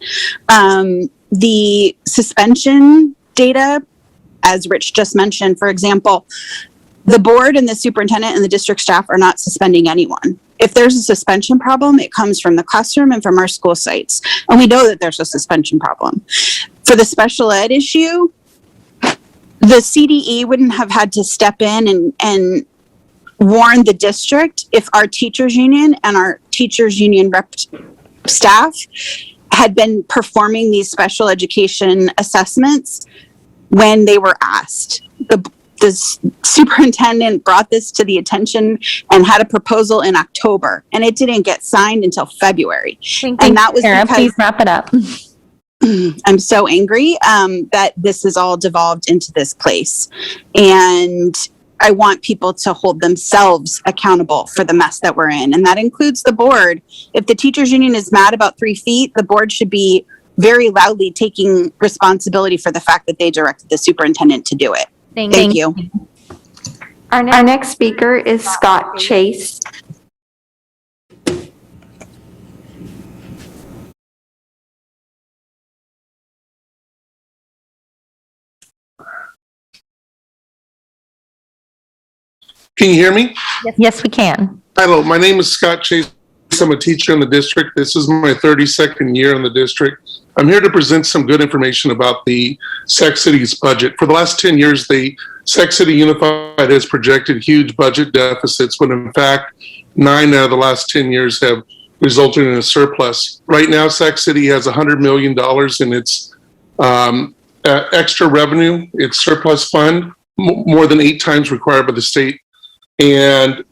The suspension data, as Rich just mentioned, for example, the board and the superintendent and the district staff are not suspending anyone. If there's a suspension problem, it comes from the classroom and from our school sites. And we know that there's a suspension problem. For the special ed issue, the CDE wouldn't have had to step in and warn the district if our teachers union and our teachers union rep staff had been performing these special education assessments when they were asked. superintendent brought this to the attention and had a proposal in October, and it didn't get signed until February. And that was Karen, because please wrap it up. I'm so angry that this has all devolved into this place. And I want people to hold themselves accountable for the mess that we're in. And that includes the board. If the teachers union is mad about 3 feet, the board should be very loudly taking responsibility for the fact that they directed the superintendent to do it. Thank you. Our next speaker is Scott Chase. Can you hear me? Yes, we can. Hello, my name is Scott Chase. I'm a teacher in the district. This is my 32nd year in the district. I'm here to present some good information about the Sac City's budget. For the last 10 years, the Sac City Unified has projected huge budget deficits, when in fact, 9 out of the last 10 years have resulted in a surplus. Right now, Sac City has $100 million in its extra revenue, its surplus fund, more than 8 times required by the state. And,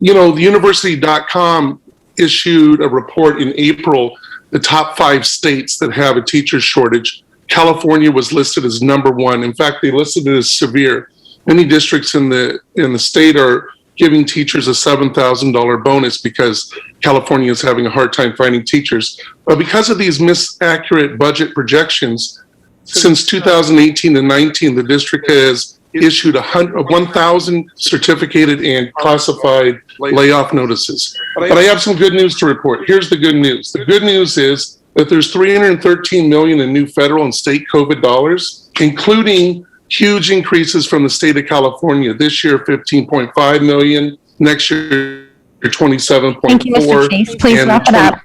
the university.com issued a report in April, the top 5 states that have a teacher shortage. California was listed as number 1. In fact, they listed it as severe. Many districts in the state are giving teachers a $7,000 bonus because California is having a hard time finding teachers. But because of these inaccurate budget projections, since 2018 and 19, the district has issued 1,000 certificated and classified layoff notices. But I have some good news to report. Here's the good news. The good news is that there's $313 million in new federal and state COVID dollars, including huge increases from the state of California. This year, $15.5 million. Next year, $27.4 million. Thank you, Mr. Chase. Please wrap it up.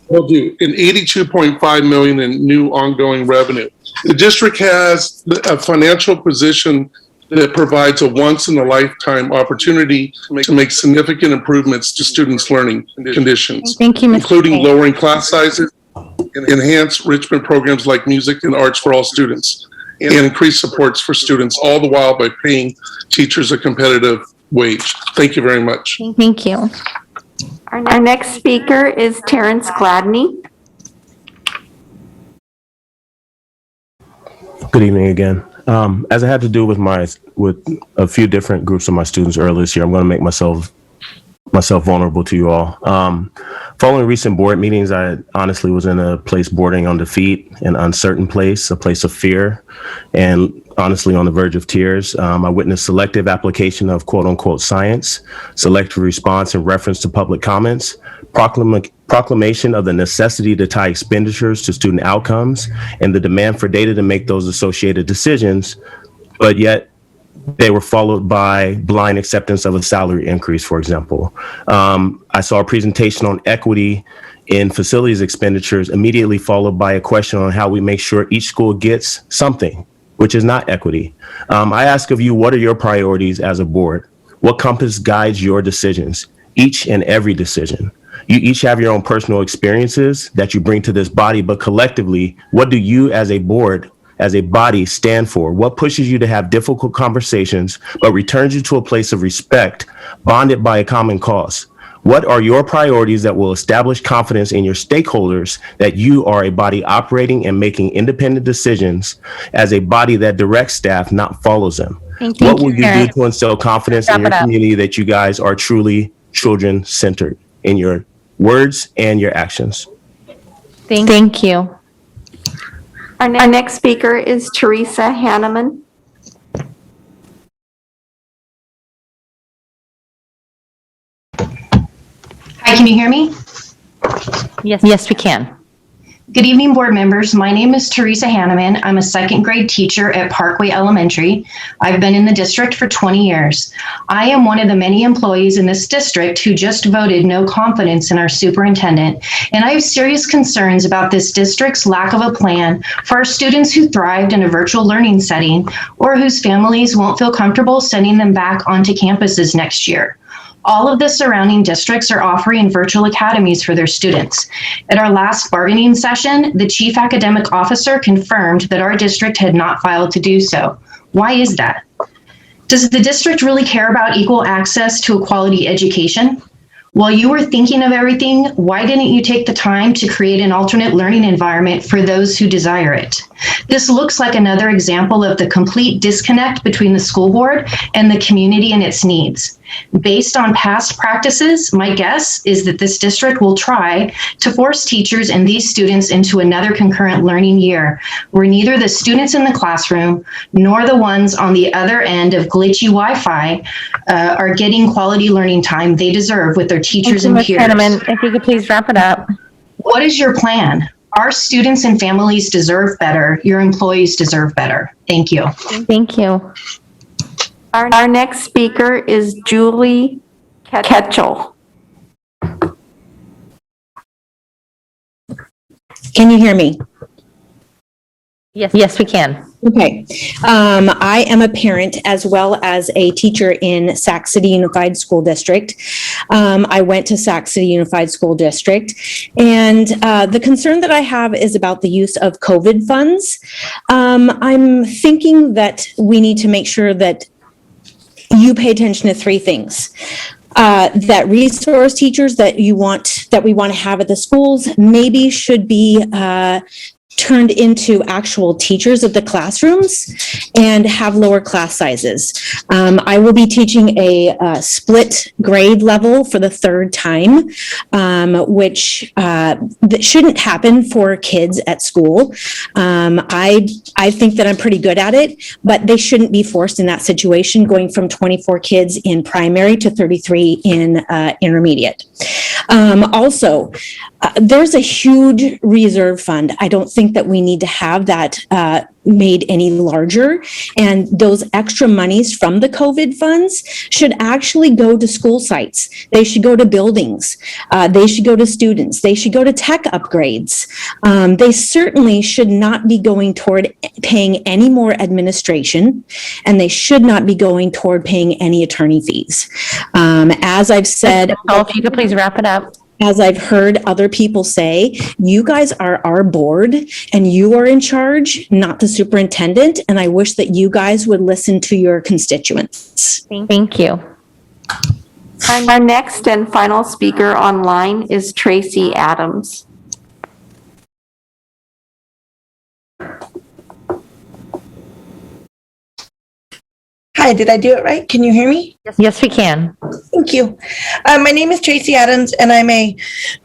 Will do. And $82.5 million in new ongoing revenue. The district has a financial position that provides a once-in-a-lifetime opportunity to make significant improvements to students' learning conditions. Thank you, Mr. Including Chase. lowering class sizes, enhanced enrichment programs like music and arts for all students, and increased supports for students, all the while by paying teachers a competitive wage. Thank you very much. Thank you. Our next speaker is Terence Gladney. Good evening again. As I had to do with a few different groups of my students earlier this year, I'm going to make myself vulnerable to you all. Following recent board meetings, I honestly was in a place bordering on defeat, an uncertain place, a place of fear, and honestly on the verge of tears. I witnessed selective application of quote unquote science, selective response in reference to public comments, proclamation of the necessity to tie expenditures to student outcomes, and the demand for data to make those associated decisions, but yet they were followed by blind acceptance of a salary increase, for example. I saw a presentation on equity in facilities expenditures, immediately followed by a question on how we make sure each school gets something, which is not equity. I ask of you, what are your priorities as a board? What compass guides your decisions, each and every decision? You each have your own personal experiences that you bring to this body, but collectively, what do you as a board, as a body, stand for? What pushes you to have difficult conversations, but returns you to a place of respect, bonded by a common cause? What are your priorities that will establish confidence in your stakeholders that you are a body operating and making independent decisions as a body that directs staff, not follows them? What will you do to instill confidence in your community that you guys are truly children-centered in your words and your actions? Thank you. Our next speaker is Teresa Hanneman. Hi, can you hear me? Yes, we can. Good evening, board members. My name is Teresa Hanneman. I'm a second grade teacher at Parkway Elementary. I've been in the district for 20 years. I am one of the many employees in this district who just voted no confidence in our superintendent, and I have serious concerns about this district's lack of a plan for our students who thrived in a virtual learning setting or whose families won't feel comfortable sending them back onto campuses next year. All of the surrounding districts are offering virtual academies for their students. At our last bargaining session, the chief academic officer confirmed that our district had not filed to do so. Why is that? Does the district really care about equal access to a quality education? While you were thinking of everything, why didn't you take the time to create an alternate learning environment for those who desire it? This looks like another example of the complete disconnect between the school board and the community and its needs. Based on past practices, my guess is that this district will try to force teachers and these students into another concurrent learning year, where neither the students in the classroom nor the ones on the other end of glitchy Wi-Fi are getting quality learning time they deserve with their teachers and peers. Hanneman, if you could please wrap it up. What is your plan? Our students and families deserve better. Your employees deserve better. Thank you. Thank you. Our next speaker is Julie Ketchel. Can you hear me? Yes, we can. Okay. I am a parent as well as a teacher in Sac City Unified School District. I went to Sac City Unified School District, and the concern that I have is about the use of COVID funds. I'm thinking that we need to make sure that you pay attention to three things. That resource teachers that we want to have at the schools maybe should be turned into actual teachers of the classrooms and have lower class sizes. I will be teaching a split grade level for the third time, which that shouldn't happen for kids at school. I think that I'm pretty good at it, but they shouldn't be forced in that situation, going from 24 kids in primary to 33 in intermediate. Also, there's a huge reserve fund. I don't think that we need to have that made any larger. And those extra monies from the COVID funds should actually go to school sites. They should go to buildings. They should go to students. They should go to tech upgrades. They certainly should not be going toward paying any more administration, and they should not be going toward paying any attorney fees. As I've said, if you could please wrap it up. As I've heard other people say, you guys are our board and you are in charge, not the superintendent. And I wish that you guys would listen to your constituents. Thank you. Our next and final speaker online is Tracy Adams. Hi, did I do it right? Can you hear me? Yes, we can. Thank you. My name is Tracy Adams, and I'm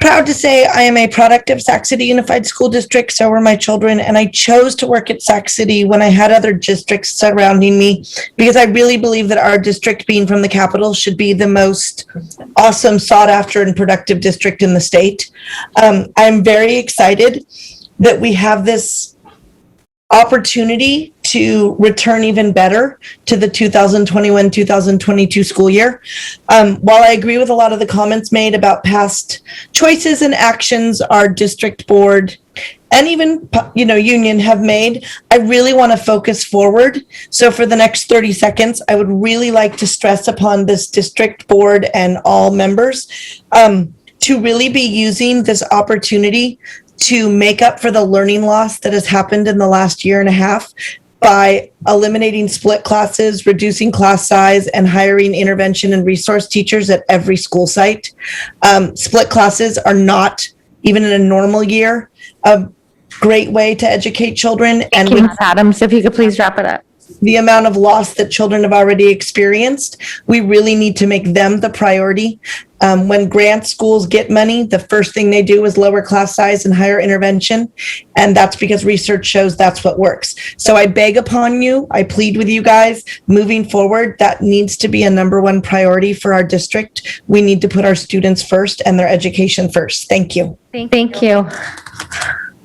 proud to say I am a product of Sac City Unified School District. So were my children, and I chose to work at Sac City when I had other districts surrounding me, because I really believe that our district, being from the capital, should be the most awesome, sought after, and productive district in the state. I'm very excited that we have this opportunity to return even better to the 2021-2022 school year. While I agree with a lot of the comments made about past choices and actions our district board and even, union have made, I really want to focus forward. So for the next 30 seconds, I would really like to stress upon this district board and all members to really be using this opportunity to make up for the learning loss that has happened in the last year and a half by eliminating split classes, reducing class size, and hiring intervention and resource teachers at every school site. Split classes are not, even in a normal year, a great way to educate children. Thank you, Ms. Adams. If you could please wrap it up. The amount of loss that children have already experienced, we really need to make them the priority. When grant schools get money, the first thing they do is lower class size and higher intervention. And that's because research shows that's what works. So I beg upon you, I plead with you guys, moving forward, that needs to be a number one priority for our district. We need to put our students first and their education first. Thank you. Thank you.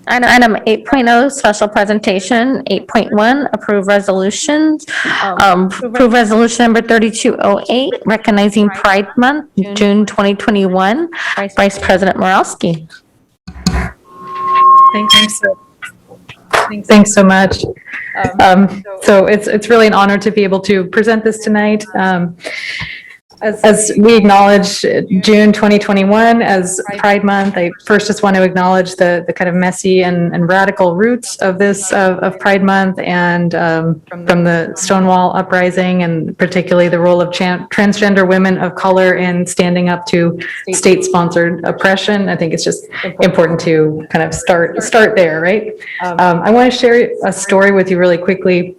Item 8.0, special presentation. 8.1, approve resolutions. Approve resolution number 3208, recognizing Pride Month, June 2021. Vice President Morowski. Thanks so much. So it's really an honor to be able to present this tonight. As we acknowledge June 2021 as Pride Month, I first just want to acknowledge the kind of messy and radical roots of this, of Pride Month, and from the Stonewall Uprising, and particularly the role of transgender women of color in standing up to state-sponsored oppression. I think it's just important to kind of start there, right? I want to share a story with you really quickly.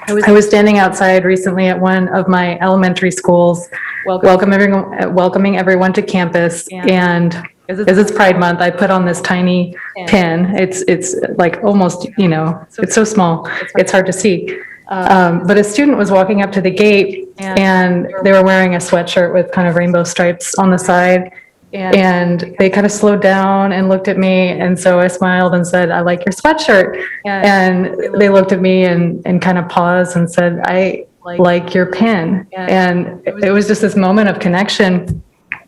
I was standing outside recently at one of my elementary schools, welcoming everyone to campus, and as it's Pride Month, I put on this tiny pin. It's like almost, it's so small, it's hard to see. But a student was walking up to the gate, and they were wearing a sweatshirt with kind of rainbow stripes on the side. And they kind of slowed down and looked at me. And so I smiled and said, "I like your sweatshirt." And they looked at me and kind of paused and said, "I like your pin." And it was just this moment of connection.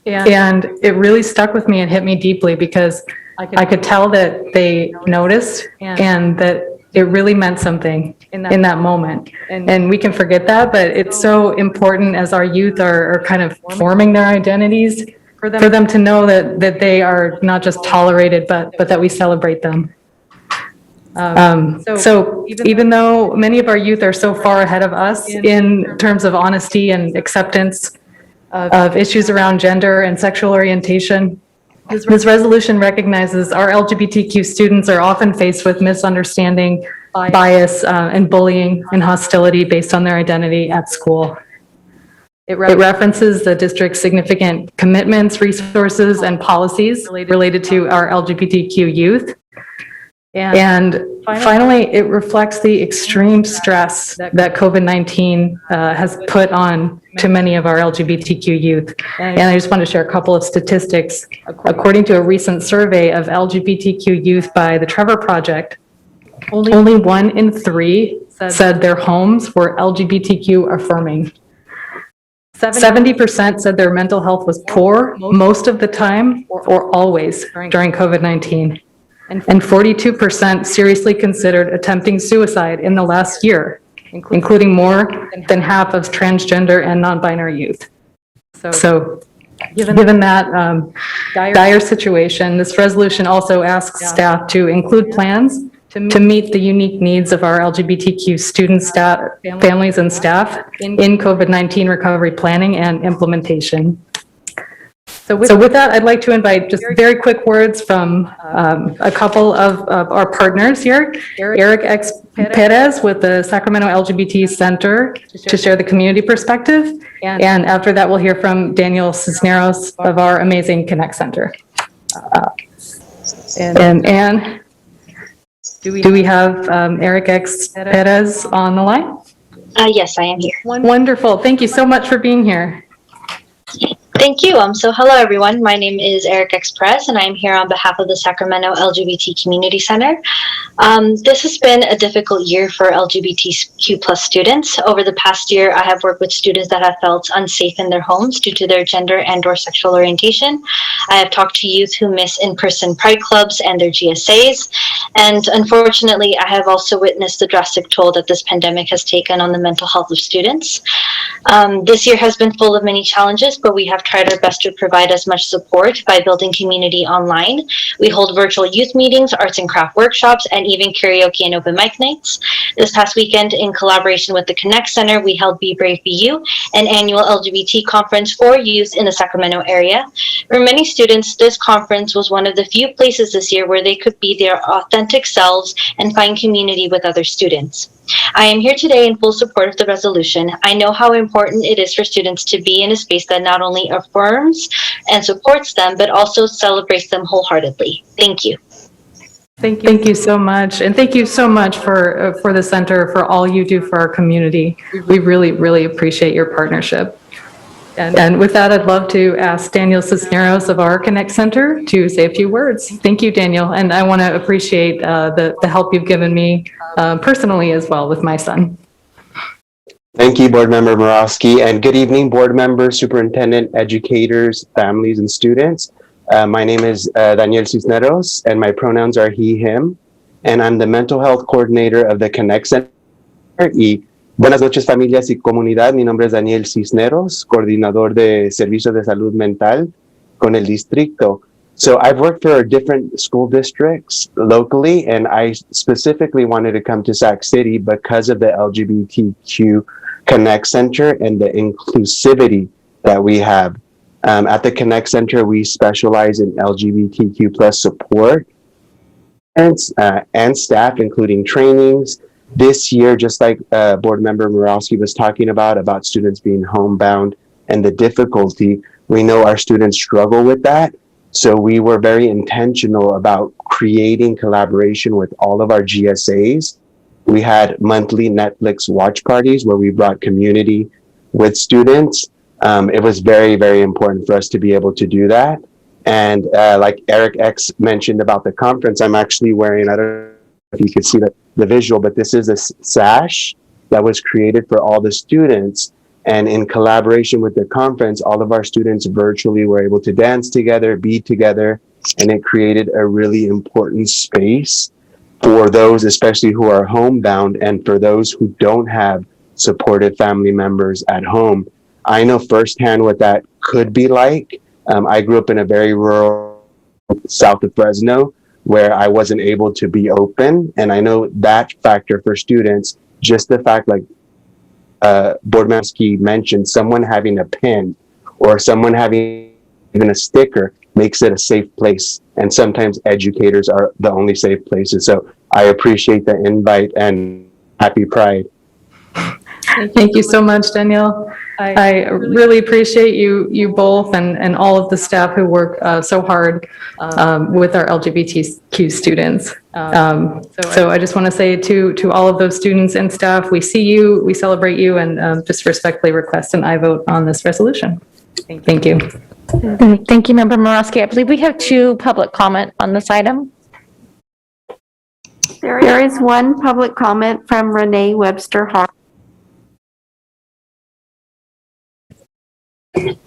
And it really stuck with me and hit me deeply, because I could tell that they noticed and that it really meant something in that moment. And we can forget that, but it's so important as our youth are kind of forming their identities, for them to know that they are not just tolerated, but that we celebrate them. So even though many of our youth are so far ahead of us in terms of honesty and acceptance of issues around gender and sexual orientation, this resolution recognizes our LGBTQ students are often faced with misunderstanding, bias, and bullying and hostility based on their identity at school. It references the district's significant commitments, resources, and policies related to our LGBTQ youth. And finally, it reflects the extreme stress that COVID-19 has put on to many of our LGBTQ youth. And I just want to share a couple of statistics. According to a recent survey of LGBTQ youth by the Trevor Project, only 1 in 3 said their homes were LGBTQ affirming. 70% said their mental health was poor most of the time or always during COVID-19. And 42% seriously considered attempting suicide in the last year, including more than half of transgender and non-binary youth. So given that dire situation, this resolution also asks staff to include plans to meet the unique needs of our LGBTQ students, staff, families, and staff in COVID-19 recovery planning and implementation. So with that, I'd like to invite just very quick words from a couple of our partners here. Eric X. Perez with the Sacramento LGBT Center to share the community perspective. And after that, we'll hear from Daniel Cisneros of our amazing Connect Center. And Anne, do we have Eric X. Perez on the line? Yes, I am here. Wonderful. Thank you so much for being here. Thank you. So hello, everyone. My name is Eric X. Perez, and I'm here on behalf of the Sacramento LGBT Community Center. This has been a difficult year for LGBTQ plus students. Over the past year, I have worked with students that have felt unsafe in their homes due to their gender and or sexual orientation. I have talked to youth who miss in-person pride clubs and their GSAs. And unfortunately, I have also witnessed the drastic toll that this pandemic has taken on the mental health of students. This year has been full of many challenges, but we have tried our best to provide as much support by building community online. We hold virtual youth meetings, arts and craft workshops, and even karaoke and open mic nights. This past weekend, in collaboration with the Connect Center, we held Be Brave Be You, an annual LGBT conference for youth in the Sacramento area. For many students, this conference was one of the few places this year where they could be their authentic selves and find community with other students. I am here today in full support of the resolution. I know how important it is for students to be in a space that not only affirms and supports them, but also celebrates them wholeheartedly. Thank you. Thank you so much. And thank you so much for the center, for all you do for our community. We really, really appreciate your partnership. And with that, I'd love to ask Daniel Cisneros of our Connect Center to say a few words. Thank you, Daniel. And I want to appreciate the help you've given me personally as well with my son. Thank you, Board Member Morawski, and good evening, Board Members, Superintendent, educators, families, and students. My name is Daniel Cisneros, and my pronouns are he, him, and I'm the Mental Health Coordinator of the Connect Center. Y Buenas noches, familias y comunidad. Mi nombre es Daniel Cisneros, coordinador de servicios de salud mental con el distrito. So I've worked for different school districts locally, and I specifically wanted to come to Sac City because of the LGBTQ Connect Center and the inclusivity that we have. At the Connect Center, we specialize in LGBTQ plus support and staff, including trainings. This year, just like Board Member Murawski was talking about students being homebound and the difficulty, we know our students struggle with that. So we were very intentional about creating collaboration with all of our GSAs. We had monthly Netflix watch parties where we brought community with students. It was very, very important for us to be able to do that. And like Eric X mentioned about the conference, I'm actually wearing, I don't know if you could see the visual, but this is a sash that was created for all the students. And in collaboration with the conference, all of our students virtually were able to dance together, be together, and it created a really important space for those, especially who are homebound, and for those who don't have supportive family members at home. I know firsthand what that could be like. I grew up in a very rural south of Fresno where I wasn't able to be open. And I know that factor for students, just the fact like Board Member mentioned, someone having a pen or someone having even a sticker makes it a safe place. And sometimes educators are the only safe places. So I appreciate the invite and happy Pride. Thank you so much, Danielle. I really appreciate you both and all of the staff who work so hard with our LGBTQ students. So I just want to say to all of those students and staff, we see you, we celebrate you, and just respectfully request an aye vote on this resolution. Thank you. Thank you, Member Murawski. I believe we have 2 public comment on this item. There is one public comment from Renee Webster Hawkins.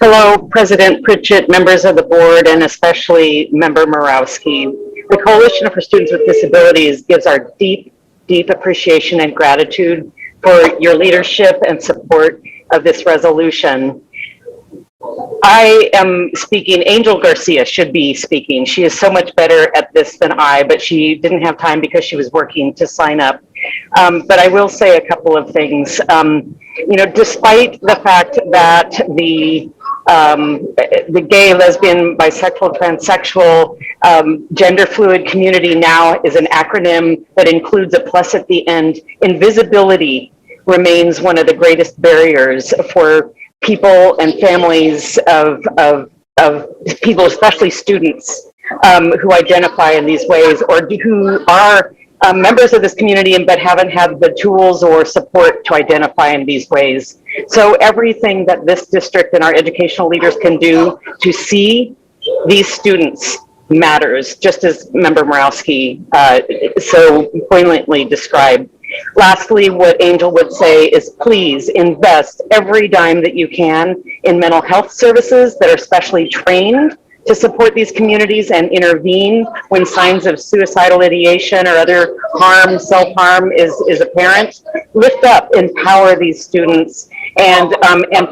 Hello, President Pritchett, members of the board, and especially Member Murawski. The Coalition for Students with Disabilities gives our deep, deep appreciation and gratitude for your leadership and support of this resolution. I am speaking. Angel Garcia should be speaking. She is so much better at this than I, but she didn't have time because she was working to sign up. But I will say a couple of things. Despite the fact that the gay, lesbian, bisexual, transsexual, gender fluid community now is an acronym that includes a plus at the end, invisibility remains one of the greatest barriers for people and families of people, especially students, who identify in these ways or who are members of this community but haven't had the tools or support to identify in these ways. So everything that this district and our educational leaders can do to see these students matters, just as Member Murawski so poignantly described. Lastly, what Angel would say is please invest every dime that you can in mental health services that are specially trained to support these communities and intervene when signs of suicidal ideation or other harm, self-harm is apparent. Lift up, empower these students, and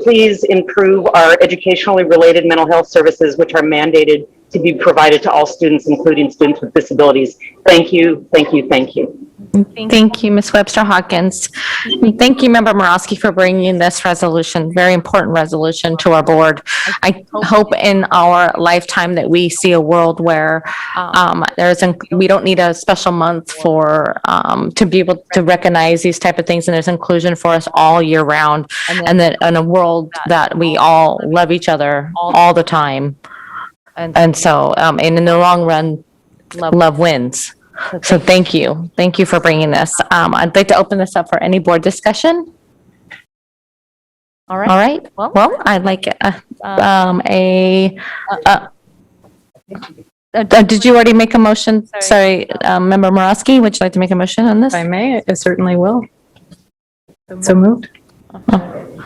please improve our educationally related mental health services, which are mandated to be provided to all students, including students with disabilities. Thank you, thank you, thank you. Thank you, Ms. Webster Hawkins. Thank you, Member Murawski, for bringing this resolution, very important resolution, to our board. I hope in our lifetime that we see a world where we don't need a special month for to be able to recognize these type of things, and there's inclusion for us all year round, and that in a world that we all love each other all the time. And so, and in the long run, love wins. So thank you. Thank you for bringing this. I'd like to open this up for any board discussion. All right. Well, I'd like did you already make a motion? Sorry, Member Murawski, would you like to make a motion on this? If I may, I certainly will. So moved. All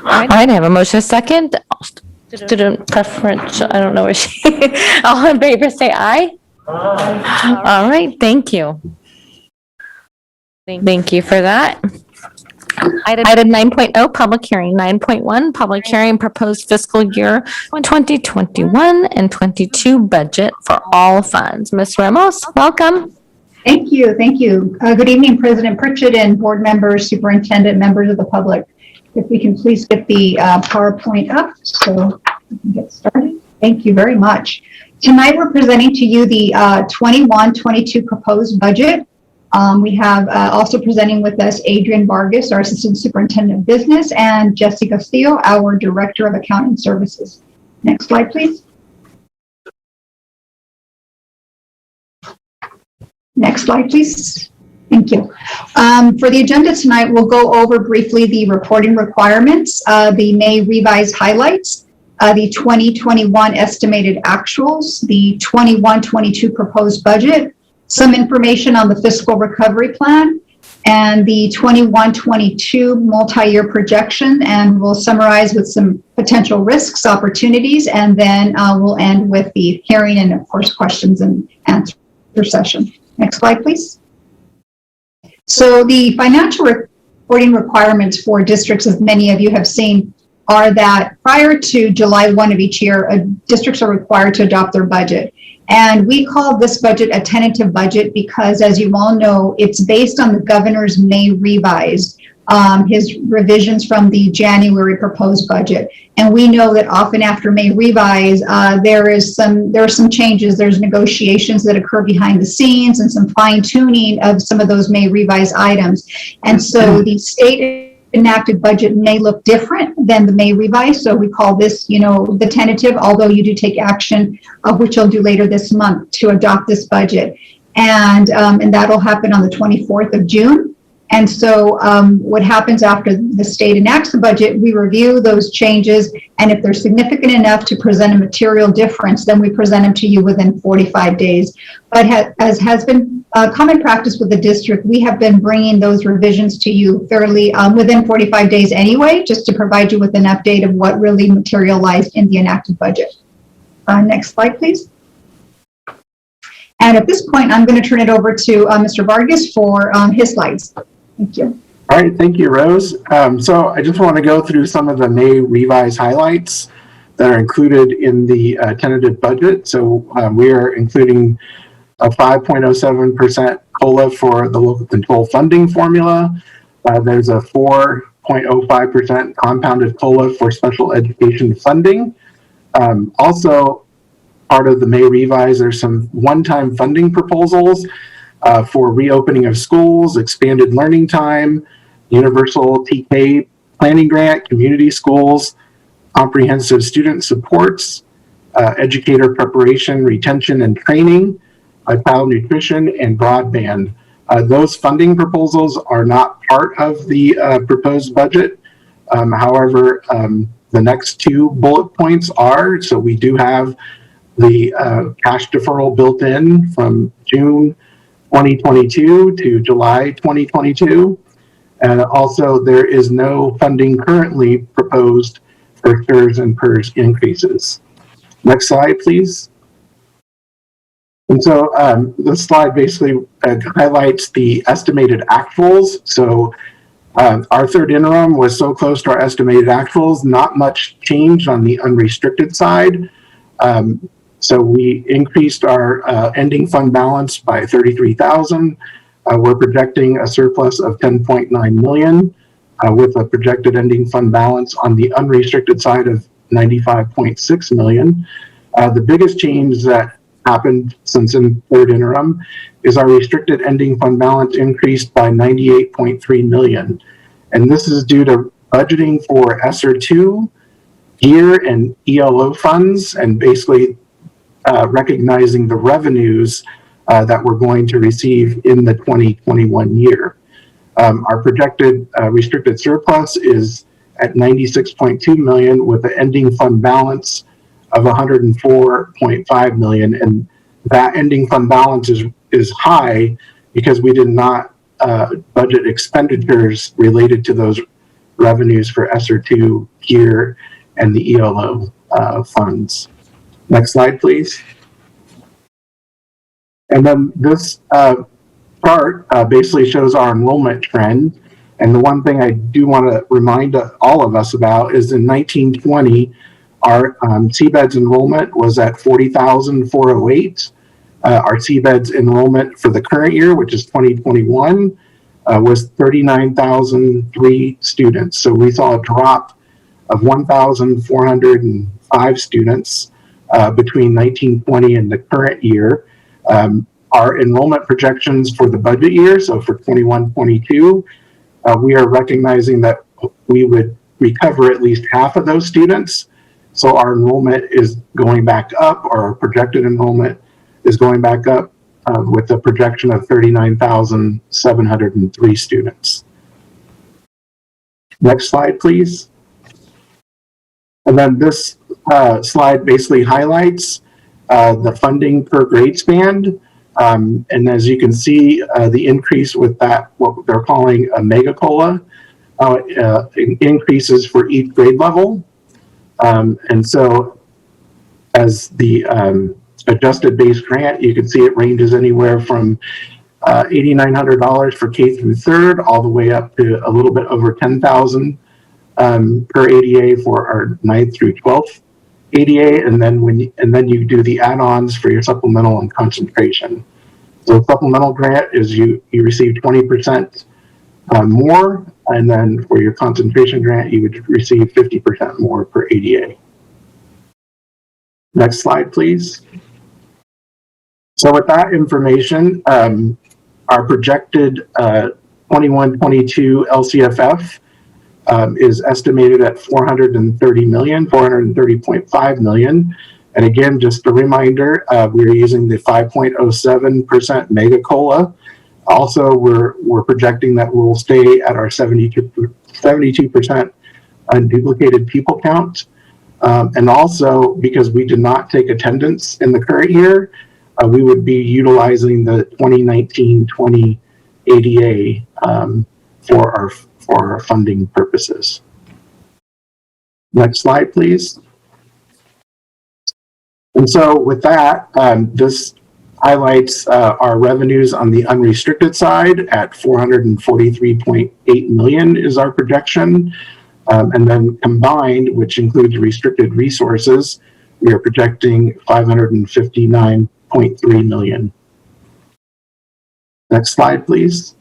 right, I have a motion, a second. Student preference, I don't know where she, all in favor say aye. All right, thank you. Thank you for that. Item 9.0, public hearing. 9.1, public hearing, proposed fiscal year 2021 and 22 budget for all funds. Ms. Ramos, welcome. Thank you. Thank you. Good evening, President Pritchett and board members, superintendent, members of the public. If we can please get the PowerPoint up so we can get started. Thank you very much. Tonight, we're presenting to you the 21-22 proposed budget. We have also presenting with us Adrian Vargas, our Assistant Superintendent of Business, and Jesse Castillo, our Director of Accounting Services. Next slide, please. Next slide, please. Thank you. For the agenda tonight, we'll go over briefly the reporting requirements, the May revised highlights, the 2021 estimated actuals, the 21-22 proposed budget, some information on the fiscal recovery plan, and the 21-22 multi-year projection, and we'll summarize with some potential risks, opportunities, and then we'll end with the hearing and, of course, questions and answer session. Next slide, please. So the financial reporting requirements for districts, as many of you have seen, are that prior to July 1 of each year, districts are required to adopt their budget. And we call this budget a tentative budget because, as you all know, it's based on the governor's May revise, his revisions from the January proposed budget. And we know that often after May revise, there are some changes, there's negotiations that occur behind the scenes and some fine tuning of some of those May revise items. And so the state enacted budget may look different than the May revise. So we call this, the tentative, although you do take action, which you'll do later this month to adopt this budget. And that'll happen on the 24th of June. And so what happens after the state enacts the budget, we review those changes. And if they're significant enough to present a material difference, then we present them to you within 45 days. But as has been common practice with the district, we have been bringing those revisions to you fairly within 45 days anyway, just to provide you with an update of what really materialized in the enacted budget. Next slide, please. And at this point, I'm going to turn it over to Mr. Vargas for his slides. Thank you. All right, thank you, Rose. So I just want to go through some of the May revise highlights that are included in the tentative budget. So we are including a 5.07% COLA for the local control funding formula. There's a 4.05% compounded COLA for special education funding. Also, part of the May revise, there's some one-time funding proposals for reopening of schools, expanded learning time, universal TK planning grant, community schools, comprehensive student supports, educator preparation, retention and training, child nutrition, and broadband. Those funding proposals are not part of the proposed budget. However, the next two bullet points are, so we do have the cash deferral built in from June 2022 to July 2022. And also there is no funding currently proposed for PERS and PERS increases. Next slide, please. And so this slide basically highlights the estimated actuals. So our third interim was so close to our estimated actuals, not much change on the unrestricted side. So we increased our ending fund balance by 33,000. We're projecting a surplus of 10.9 million with a projected ending fund balance on the unrestricted side of 95.6 million. The biggest change that happened since in third interim is our restricted ending fund balance increased by 98.3 million. And this is due to budgeting for ESSER 2, GEAR, and ELO funds, and basically recognizing the revenues that we're going to receive in the 2021 year. Our projected restricted surplus is at 96.2 million with an ending fund balance of 104.5 million. And that ending fund balance is high because we did not budget expenditures related to those revenues for ESSER 2, GEAR, and the ELO funds. Next slide, please. And then this chart basically shows our enrollment trend. And the one thing I do want to remind all of us about is in 1920, our CBEDS enrollment was at 40,408. Our CBEDS enrollment for the current year, which is 2021, was 39,003 students. So we saw a drop of 1,405 students between 1920 and the current year. Our enrollment projections for the budget year, so for 21-22, we are recognizing that we would recover at least half of those students. So our enrollment is going back up, or our projected enrollment is going back up with a projection of 39,703 students. Next slide, please. And then this slide basically highlights the funding per grade span. And as you can see, the increase with that, what they're calling a mega COLA, increases for each grade level. And so as the adjusted base grant, you can see it ranges anywhere from $8,900 for K through third, all the way up to a little bit over $10,000 per ADA for our 9th through 12th ADA, and then you do the add-ons for your supplemental and concentration. So supplemental grant is you receive 20% more, and then for your concentration grant, you would receive 50% more per ADA. Next slide, please. So with that information, our projected 21-22 LCFF is estimated at $430.5 million. And again, just a reminder, we're using the 5.07% mega COLA. Also, we're projecting that we'll stay at our 72% unduplicated pupil count. And also, because we did not take attendance in the current year, we would be utilizing the 2019-20 ADA for our funding purposes. Next slide, please. And so with that, this highlights our revenues on the unrestricted side at $443.8 million is our projection. And then combined, which includes restricted resources, we are projecting $559.3 million. Next slide, please.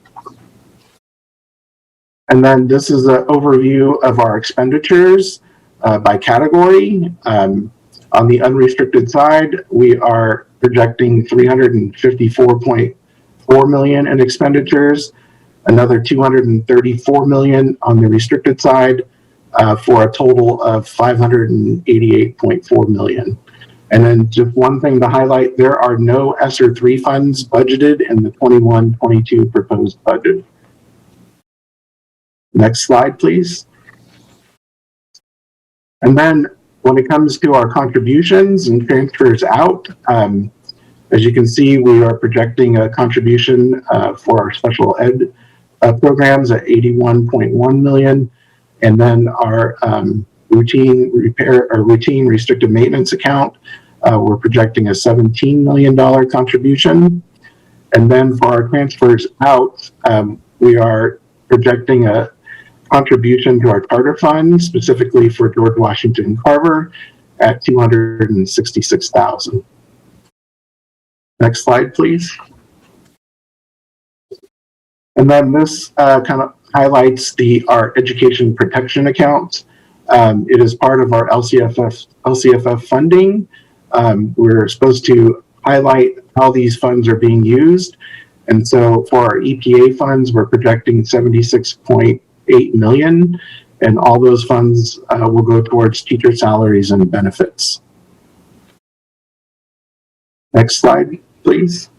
And then this is an overview of our expenditures by category. On the unrestricted side, we are projecting $354.4 million in expenditures, another $234 million on the restricted side, for a total of $588.4 million. And then just one thing to highlight, there are no ESSER 3 funds budgeted in the 21-22 proposed budget. Next slide, please. And then when it comes to our contributions and transfers out, as you can see, we are projecting a contribution for our special ed programs at $81.1 million. And then our routine restricted maintenance account, we're projecting a $17 million contribution. And then for our transfers out, we are projecting a contribution to our charter fund, specifically for George Washington Carver, at $266,000. Next slide, please. And then this kind of highlights our education protection account. It is part of our LCFF funding. We're supposed to highlight how these funds are being used. And so for our EPA funds, we're projecting $76.8 million, and all those funds will go towards teacher salaries and benefits. Next slide, please.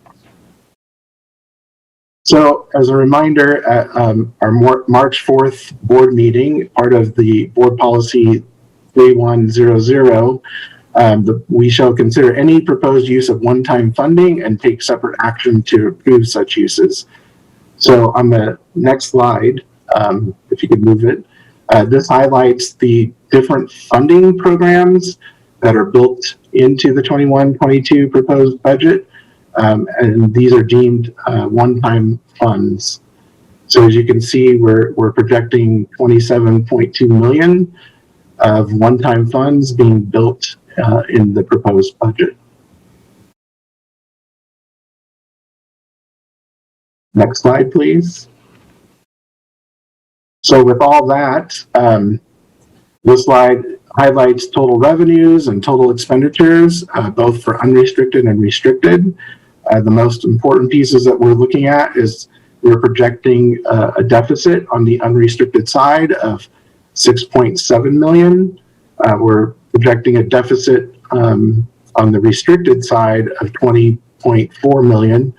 So as a reminder, at our March 4th board meeting, part of the board policy 3100, we shall consider any proposed use of one-time funding and take separate action to approve such uses. So on the next slide, if you could move it, this highlights the different funding programs that are built into the 21-22 proposed budget. And these are deemed one-time funds. So as you can see, we're projecting 27.2 million of one-time funds being built in the proposed budget. Next slide, please. So with all that, this slide highlights total revenues and total expenditures, both for unrestricted and restricted. The most important pieces that we're looking at is we're projecting a deficit on the unrestricted side of 6.7 million. We're projecting a deficit on the restricted side of 20.4 million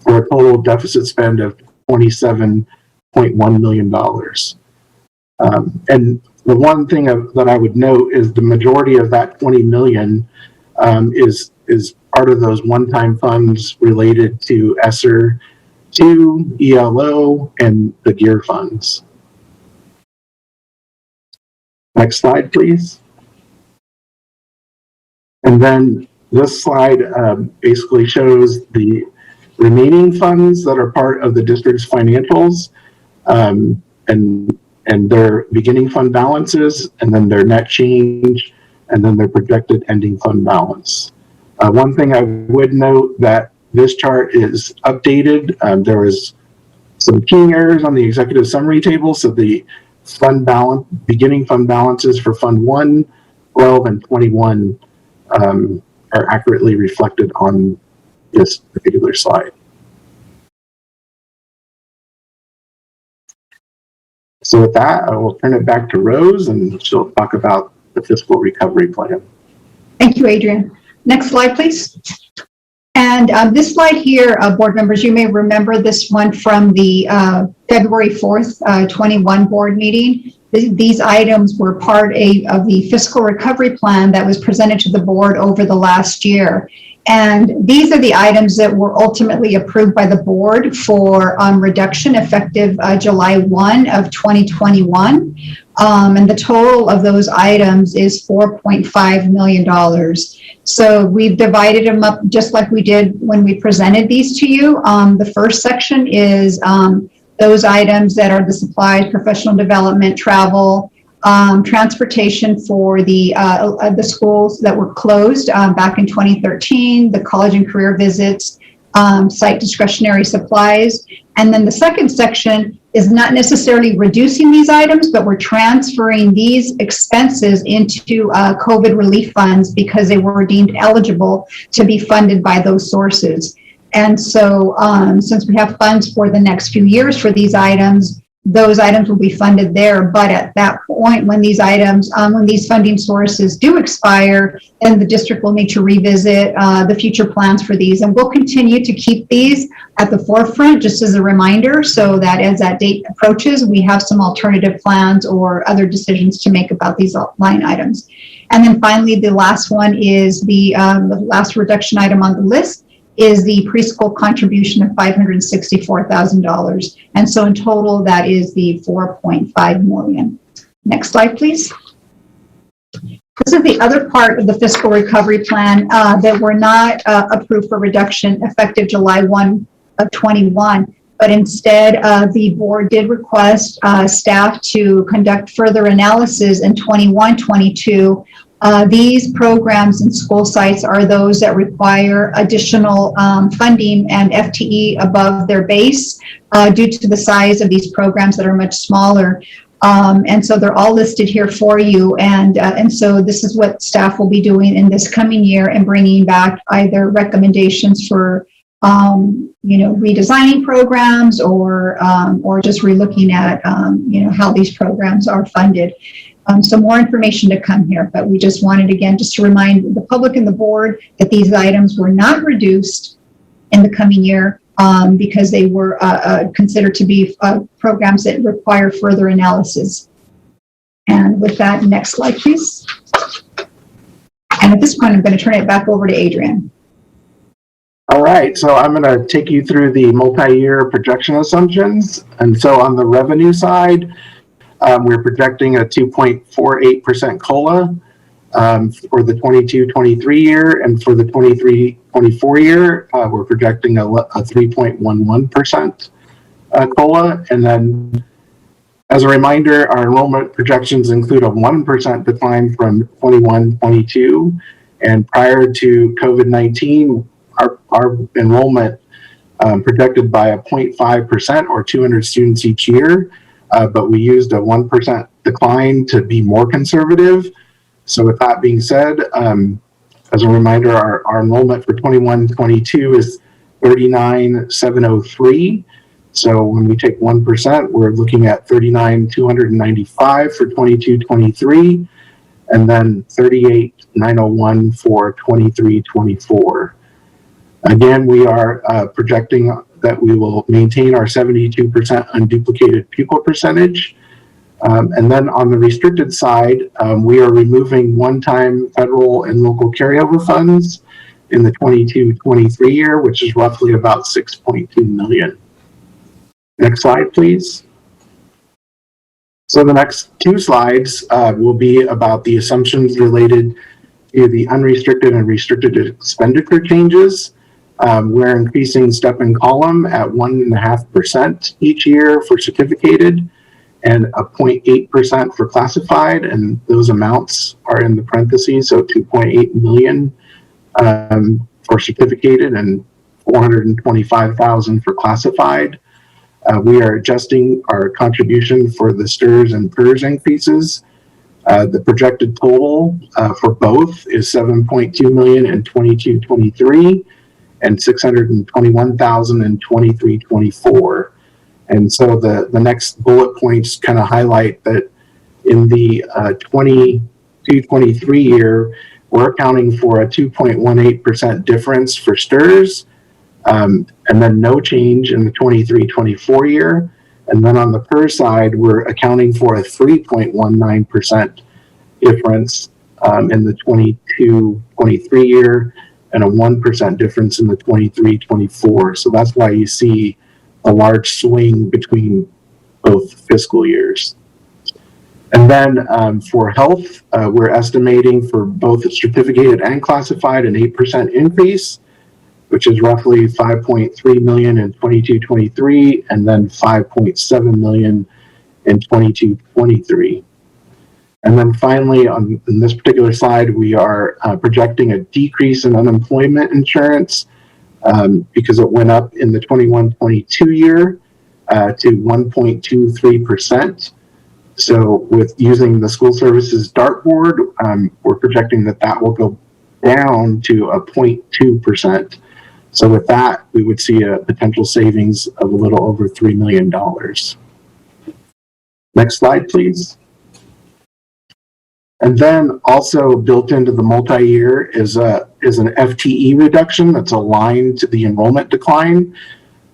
for a total deficit spend of $27.1 million. And the one thing that I would note is the majority of that 20 million is part of those one-time funds related to ESSER 2, ELO, and the GEAR funds. Next slide, please. And then this slide basically shows the remaining funds that are part of the district's financials, and their beginning fund balances, and then their net change, and then their projected ending fund balance. One thing I would note that this chart is updated. There was some key errors on the executive summary table, so the fund balance, beginning fund balances for Fund 1, 12, and 21 are accurately reflected on this particular slide. So with that, I will turn it back to Rose, and she'll talk about the fiscal recovery plan. Thank you, Adrian. Next slide, please. And this slide here, board members, you may remember this one from the February 4th, 21 board meeting. These items were part of the fiscal recovery plan that was presented to the board over the last year. And these are the items that were ultimately approved by the board for reduction effective July 1 of 2021. And the total of those items is $4.5 million. So we've divided them up just like we did when we presented these to you. The first section is those items that are the supplies, professional development, travel, transportation for the schools that were closed back in 2013, the college and career visits, site discretionary supplies. And then the second section is not necessarily reducing these items, but we're transferring these expenses into COVID relief funds because they were deemed eligible to be funded by those sources. And so since we have funds for the next few years for these items, those items will be funded there. But at that point, when these items, when these funding sources do expire, then the district will need to revisit the future plans for these. And we'll continue to keep these at the forefront, just as a reminder, so that as that date approaches, we have some alternative plans or other decisions to make about these line items. And then finally, the last one is the last reduction item on the list is the preschool contribution of $564,000. And so in total, that is the $4.5 million. Next slide, please. This is the other part of the fiscal recovery plan that were not approved for reduction effective July 1 of 21. But instead, the board did request staff to conduct further analysis in 21-22. These programs and school sites are those that require additional funding and FTE above their base due to the size of these programs that are much smaller. And so they're all listed here for you. And so this is what staff will be doing in this coming year and bringing back either recommendations for redesigning programs or just relooking at how these programs are funded. So more information to come here, but we just wanted, again, just to remind the public and the board that these items were not reduced in the coming year because they were considered to be programs that require further analysis. And with that, next slide, please. And at this point, I'm going to turn it back over to Adrian. All right, so I'm going to take you through the multi-year projection assumptions. And so on the revenue side, we're projecting a 2.48% COLA for the 22-23 year, and for the 23-24 year, we're projecting a 3.11%. COLA. And then as a reminder, our enrollment projections include a 1% decline from 21-22. And prior to COVID-19, our enrollment projected by a 0.5% or 200 students each year, but we used a 1% decline to be more conservative. So with that being said, as a reminder, our enrollment for 21-22 is 39,703. So when we take 1%, we're looking at 39,295 for 22-23, and then 38,901 for 23-24. Again, we are projecting that we will maintain our 72% unduplicated pupil percentage. And then on the restricted side, we are removing one-time federal and local carryover funds in the 22-23 year, which is roughly about $6.2 million. Next slide, please. So the next two slides will be about the assumptions related to the unrestricted and restricted expenditure changes. We're increasing step and column at 1.5% each year for certificated and a 0.8% for classified, and those amounts are in the parentheses, so 2.8 million for certificated and 425,000 for classified. We are adjusting our contribution for the STRS and PERS increases. The projected total for both is 7.2 million in 22-23 and 621,000 in 23-24. And so the next bullet points kind of highlight that in the 22-23 year, we're accounting for a 2.18% difference for STRS, and then no change in the 23-24 year. And then on the PERS side, we're accounting for a 3.19% difference in the 22-23 year and a 1% difference in the 23-24. So that's why you see a large swing between both fiscal years. And then for health, we're estimating for both certificated and classified an 8% increase, which is roughly 5.3 million in 22-23 and then 5.7 million in 22-23. And then finally, on this particular slide, we are projecting a decrease in unemployment insurance because it went up in the 21-22 year to 1.23%. So with using the school services dartboard, we're projecting that that will go down to a 0.2%. So with that, we would see a potential savings of a little over $3 million. Next slide, please. And then also built into the multi-year is an FTE reduction that's aligned to the enrollment decline.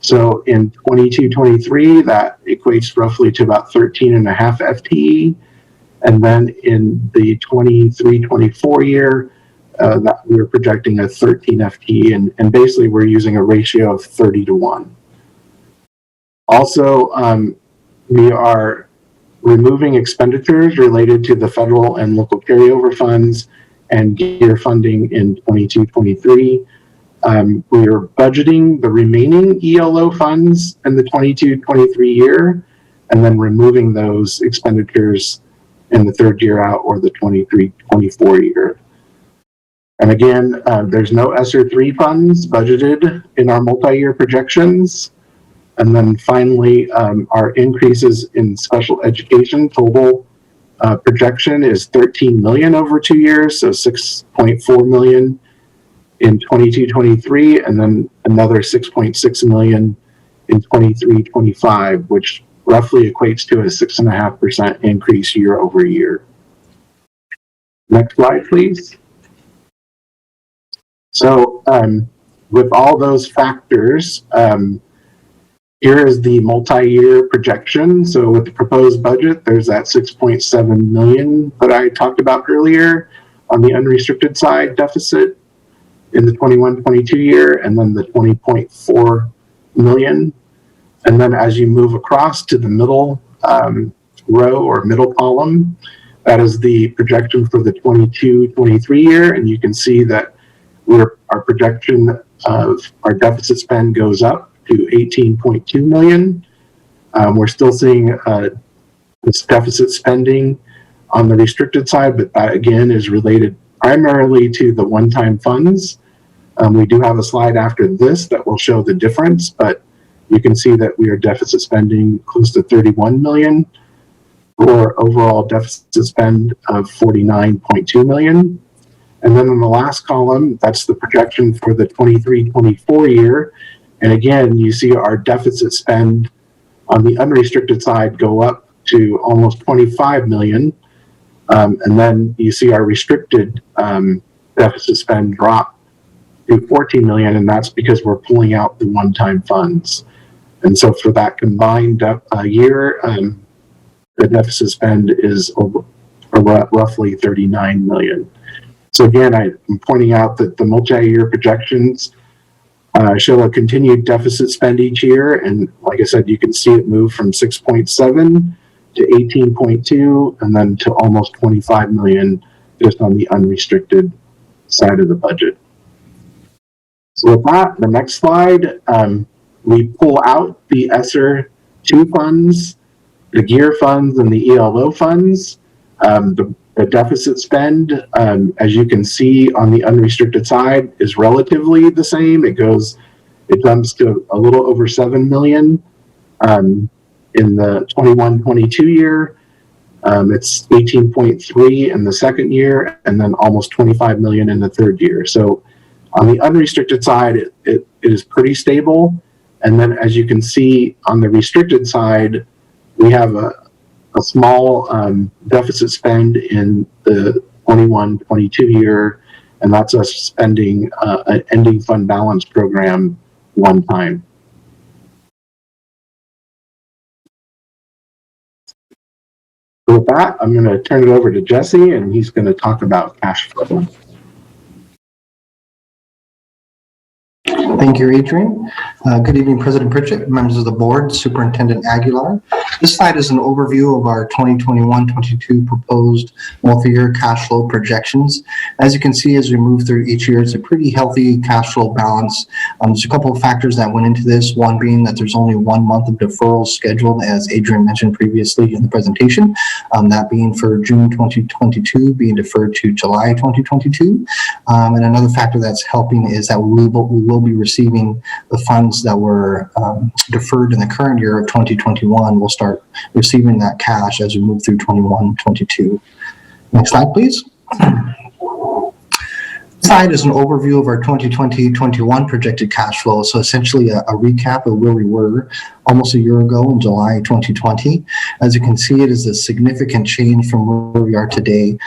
So in 22-23, that equates roughly to about 13.5 FTE. And then in the 23-24 year, that we're projecting a 13 FTE, and basically we're using a ratio of 30-1. Also, we are removing expenditures related to the federal and local carryover funds and gear funding in 22-23. We are budgeting the remaining ELO funds in the 22-23 year, and then removing those expenditures in the third year out or the 23-24 year. And again, there's no ESSER 3 funds budgeted in our multi-year projections. And then finally, our increases in special education total projection is 13 million over 2 years, so 6.4 million in 22-23, and then another 6.6 million in 23-25, which roughly equates to a 6.5% increase year over year. Next slide, please. So with all those factors, here is the multi-year projection. So with the proposed budget, there's that 6.7 million that I talked about earlier on the unrestricted side deficit in the 21-22 year, and then the 20.4 million. And then as you move across to the middle row or middle column, that is the projection for the 22-23 year. And you can see that our projection of our deficit spend goes up to 18.2 million We're still seeing this deficit spending on the restricted side, but that again is related primarily to the one-time funds. We do have a slide after this that will show the difference, but you can see that we are deficit spending close to 31 million for overall deficit spend of 49.2 million. And then in the last column, that's the projection for the 23-24 year. And again, you see our deficit spend on the unrestricted side go up to almost 25 million. And then you see our restricted deficit spend drop to 14 million, and that's because we're pulling out the one-time funds. And so for that combined year, the deficit spend is over roughly 39 million. So again, I'm pointing out that the multi-year projections show a continued deficit spend each year. And like I said, you can see it move from 6.7 to 18.2 and then to almost 25 million just on the unrestricted side of the budget. So with that, the next slide, we pull out the ESSER 2 funds, the GEAR funds, and the ELO funds. The deficit spend, as you can see on the unrestricted side, is relatively the same. It jumps to a little over 7 million in the 21-22 year. It's 18.3 in the second year, and then almost 25 million in the third year. So on the unrestricted side, it is pretty stable. And then as you can see on the restricted side, we have a small deficit spend in the 21-22 year, and that's us spending an ending fund balance program one time. So with that, I'm going to turn it over to Jesse, and he's going to talk about cash flow. Thank you, Adrian. Good evening, President Pritchett, members of the board, Superintendent Aguilar. This slide is an overview of our 2021-22 proposed multi-year cash flow projections. As you can see, as we move through each year, it's a pretty healthy cash flow balance. There's a couple of factors that went into this, one being that there's only 1 month of deferrals scheduled, as Adrian mentioned previously in the presentation, that being for June 2022 being deferred to July 2022. And another factor that's helping is that we will be receiving the funds that were deferred in the current year of 2021. We'll start receiving that cash as we move through 21-22. Next slide, please. This slide is an overview of our 2020-21 projected cash flow. So essentially a recap of where we were almost a year ago in July 2020. As you can see, it is a significant change from where we are today.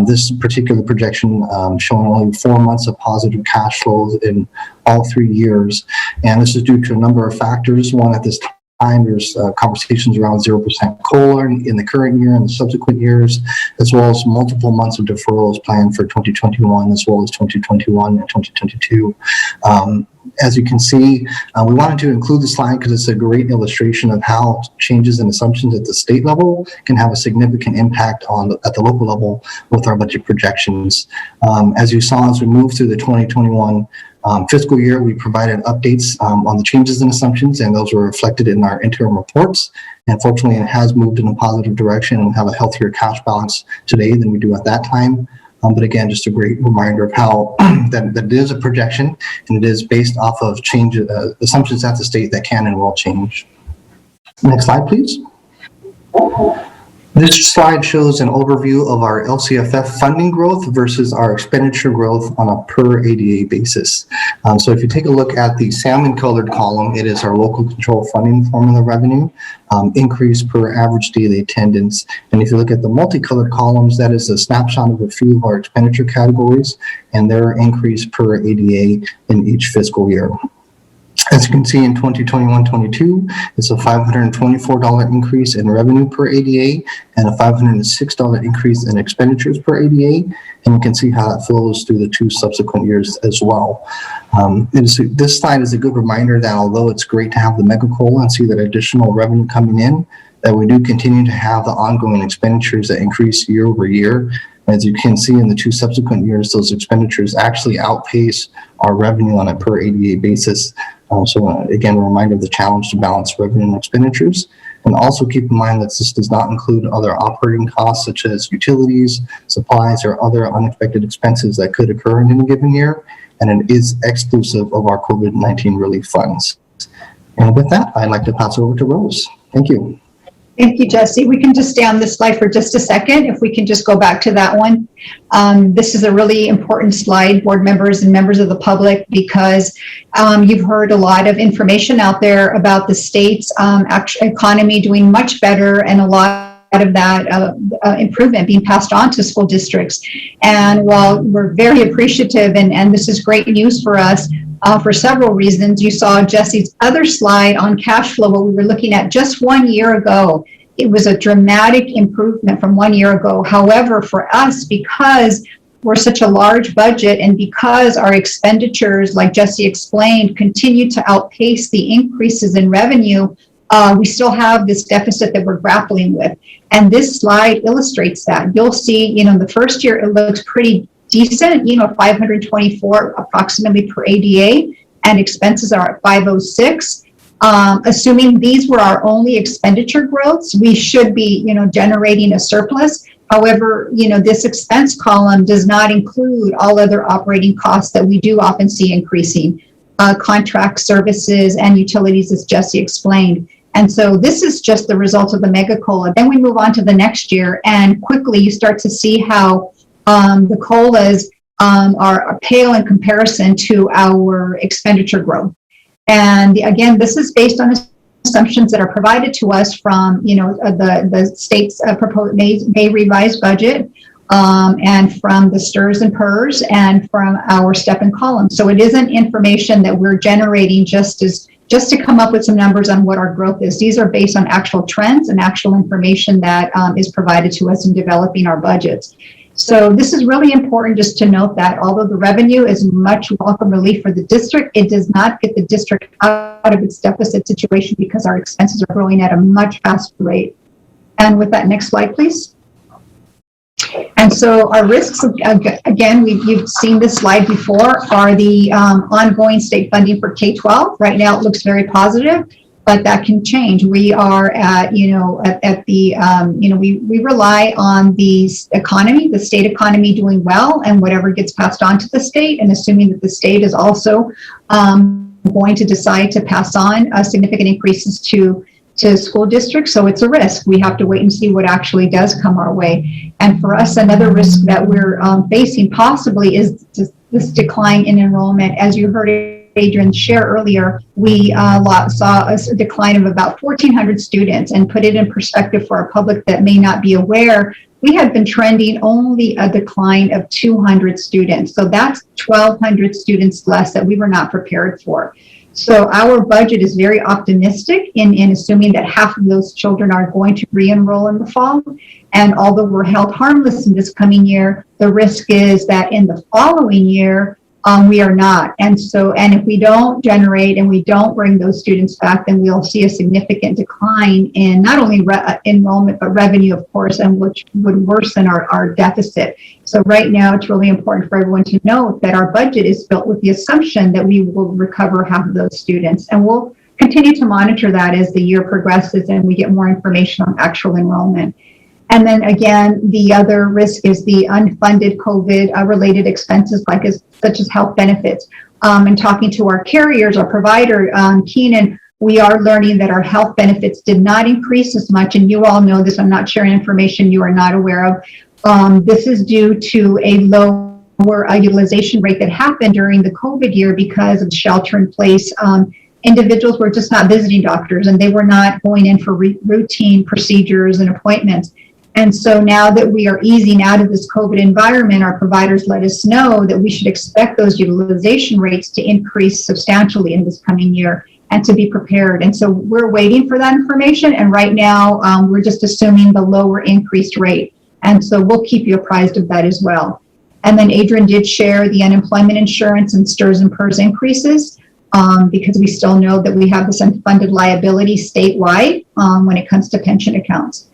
This particular projection showing only 4 months of positive cash flows in all 3 years. And this is due to a number of factors. One, at this time, there's conversations around 0% COLA in the current year and the subsequent years, as well as multiple months of deferrals planned for 2021, as well as 2021 and 2022. As you can see, we wanted to include the slide because it's a great illustration of how changes in assumptions at the state level can have a significant impact at the local level with our budget projections. As you saw, as we move through the 2021 fiscal year, we provided updates on the changes in assumptions, and those were reflected in our interim reports. And fortunately, it has moved in a positive direction and have a healthier cash balance today than we do at that time. But again, just a great reminder of how that it is a projection, and it is based off of assumptions at the state that can and will change. Next slide, please. This slide shows an overview of our LCFF funding growth versus our expenditure growth on a per ADA basis. So if you take a look at the salmon colored column, it is our local control funding formula revenue, increase per average daily attendance. And if you look at the multicolored columns, that is a snapshot of a few of our expenditure categories and their increase per ADA in each fiscal year. As you can see in 2021-22, it's a $524 increase in revenue per ADA and a $506 increase in expenditures per ADA. And you can see how that flows through the 2 subsequent years as well. This slide is a good reminder that although it's great to have the mega COLA and see that additional revenue coming in, that we do continue to have the ongoing expenditures that increase year over year. As you can see in the 2 subsequent years, those expenditures actually outpace our revenue on a per ADA basis. So again, a reminder of the challenge to balance revenue and expenditures. And also keep in mind that this does not include other operating costs such as utilities, supplies, or other unexpected expenses that could occur in any given year. And it is exclusive of our COVID-19 relief funds. And with that, I'd like to pass it over to Rose. Thank you. Thank you, Jesse. We can just stay on this slide for just a second. If we can just go back to that one. This is a really important slide, board members and members of the public, because you've heard a lot of information out there about the state's economy doing much better, and a lot of that improvement being passed on to school districts. And while we're very appreciative, and this is great news for us, for several reasons. You saw Jesse's other slide on cash flow, what we were looking at just 1 year ago. It was a dramatic improvement from 1 year ago. However, for us, because we're such a large budget and because our expenditures, like Jesse explained, continue to outpace the increases in revenue, we still have this deficit that we're grappling with. And this slide illustrates that. You'll see, the first year it looks pretty decent, 524 approximately per ADA, and expenses are at 506. Assuming these were our only expenditure growths, we should be, generating a surplus. However, this expense column does not include all other operating costs that we do often see increasing, contract services and utilities, as Jesse explained. And so this is just the result of the mega COLA. Then we move on to the next year, and quickly you start to see how the COLAs are pale in comparison to our expenditure growth. And again, this is based on assumptions that are provided to us from, the state's proposed May revised budget, and from the STRS and PERS, and from our step and column. So it isn't information that we're generating just to come up with some numbers on what our growth is. These are based on actual trends and actual information that is provided to us in developing our budgets. So this is really important just to note that although the revenue is much welcome relief for the district, it does not get the district out of its deficit situation because our expenses are growing at a much faster rate. And with that, next slide, please. And so our risks, again, you've seen this slide before, are the ongoing state funding for K-12. Right now it looks very positive, but that can change. We are at, we rely on the economy, the state economy doing well, and whatever gets passed on to the state, and assuming that the state is also going to decide to pass on significant increases to school districts. So it's a risk. We have to wait and see what actually does come our way. And for us, another risk that we're facing possibly is this decline in enrollment. As you heard Adrian share earlier, we saw a decline of about 1,400 students. And put it in perspective for our public that may not be aware, we had been trending only a decline of 200 students. So that's 1,200 students less that we were not prepared for. So our budget is very optimistic in assuming that half of those children are going to re-enroll in the fall. And although we're held harmless in this coming year, the risk is that in the following year, we are not. And if we don't generate and we don't bring those students back, then we'll see a significant decline in not only enrollment, but revenue, of course, and which would worsen our deficit. So right now, it's really important for everyone to know that our budget is built with the assumption that we will recover half of those students. And we'll continue to monitor that as the year progresses and we get more information on actual enrollment. And then again, the other risk is the unfunded COVID-related expenses, such as health benefits. And talking to our carriers, our provider, Keenan, we are learning that our health benefits did not increase as much. And you all know this. I'm not sharing information you are not aware of. This is due to a lower utilization rate that happened during the COVID year because of shelter in place. Individuals were just not visiting doctors, and they were not going in for routine procedures and appointments. And so now that we are easing out of this COVID environment, our providers let us know that we should expect those utilization rates to increase substantially in this coming year and to be prepared. And so we're waiting for that information. And right now, we're just assuming the lower increased rate. And so we'll keep you apprised of that as well. And then Adrian did share the unemployment insurance and STRS and PERS increases because we still know that we have this unfunded liability statewide when it comes to pension accounts.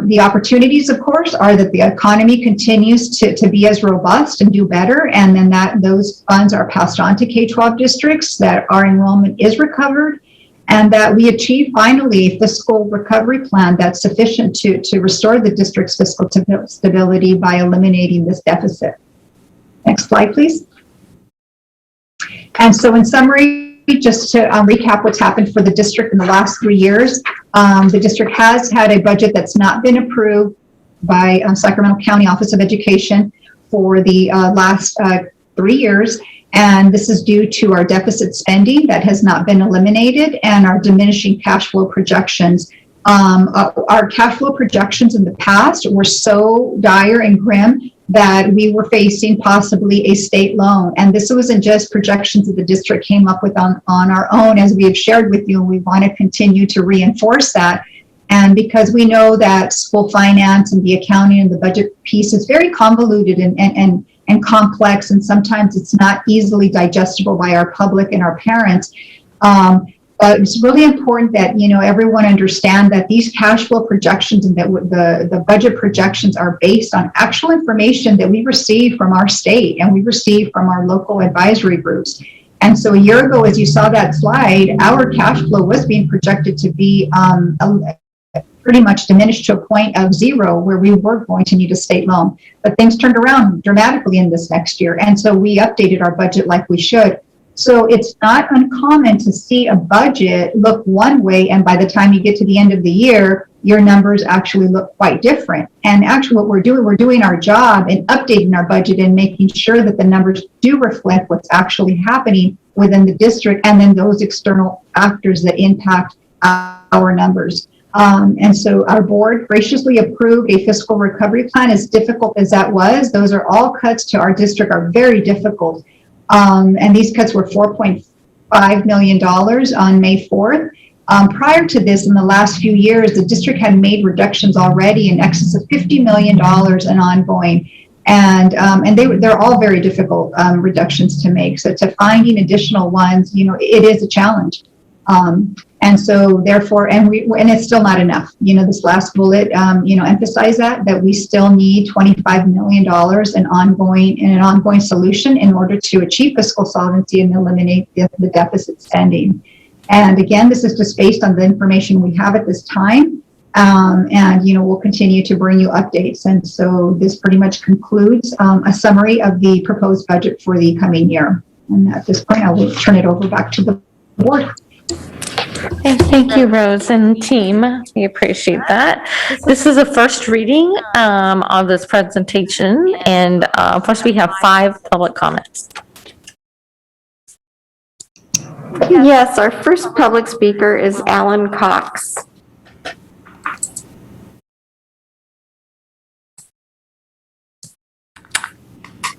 The opportunities, of course, are that the economy continues to be as robust and do better, and then those funds are passed on to K-12 districts, that our enrollment is recovered, and that we achieve finally a fiscal recovery plan that's sufficient to restore the district's fiscal stability by eliminating this deficit. Next slide, please. And so in summary, just to recap what's happened for the district in the last 3 years, the district has had a budget that's not been approved by Sacramento County Office of Education for the last 3 years. And this is due to our deficit spending that has not been eliminated and our diminishing cash flow projections. Our cash flow projections in the past were so dire and grim that we were facing possibly a state loan. And this wasn't just projections that the district came up with on our own, as we have shared with you, and we want to continue to reinforce that. And because we know that school finance and the accounting and the budget piece is very convoluted and complex, and sometimes it's not easily digestible by our public and our parents. But it's really important that, you know, everyone understand that these cash flow projections and that the budget projections are based on actual information that we receive from our state and we receive from our local advisory groups. And so a year ago, as you saw that slide, our cash flow was being projected to be pretty much diminished to a point of 0 where we were going to need a state loan. But things turned around dramatically in this next year. And so we updated our budget like we should. So it's not uncommon to see a budget look one way, and by the time you get to the end of the year, your numbers actually look quite different. And actually what we're doing our job in updating our budget and making sure that the numbers do reflect what's actually happening within the district and then those external factors that impact our numbers. And so our board graciously approved a fiscal recovery plan. As difficult as that was, those are all cuts to our district are very difficult. And these cuts were $4.5 million on May 4th. Prior to this, in the last few years, the district had made reductions already in excess of $50 million and ongoing. And they're all very difficult reductions to make. So to finding additional ones, you know, it is a challenge. And so therefore, and it's still not enough. You know, this last bullet, you know, emphasize that we still need $25 million in an ongoing solution in order to achieve fiscal solvency and eliminate the deficit spending. And again, this is just based on the information we have at this time. And, you know, we'll continue to bring you updates. And so this pretty much concludes a summary of the proposed budget for the coming year. And at this point, I will turn it over back to the board. Thank you, Rose and team. We appreciate that. This is a first reading of this presentation, and first we have 5 public comments. Yes, our first public speaker is Alan Cox.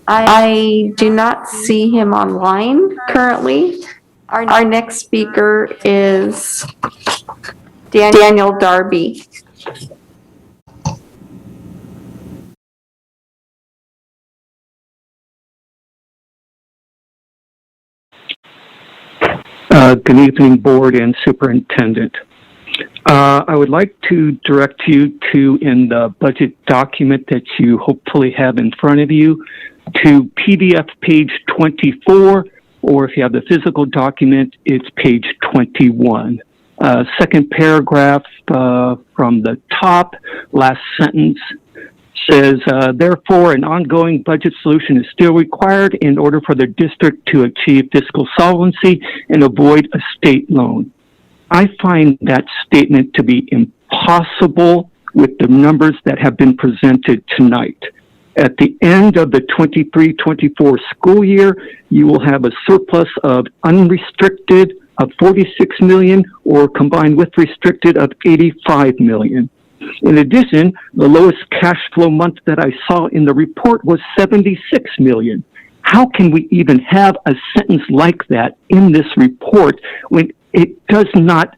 I do not see him online currently. Our next speaker is Daniel Darby. Good evening, board and superintendent. I would like to direct you to, in the budget document that you hopefully have in front of you, to PDF page 24, or if you have the physical document, it's page 21. Second paragraph from the top, last sentence says, therefore, an ongoing budget solution is still required in order for the district to achieve fiscal solvency and avoid a state loan. I find that statement to be impossible with the numbers that have been presented tonight. At the end of the 23-24 school year, you will have a surplus of unrestricted of 46 million or combined with restricted of 85 million. In addition, the lowest cash flow month that I saw in the report was 76 million. How can we even have a sentence like that in this report when it does not,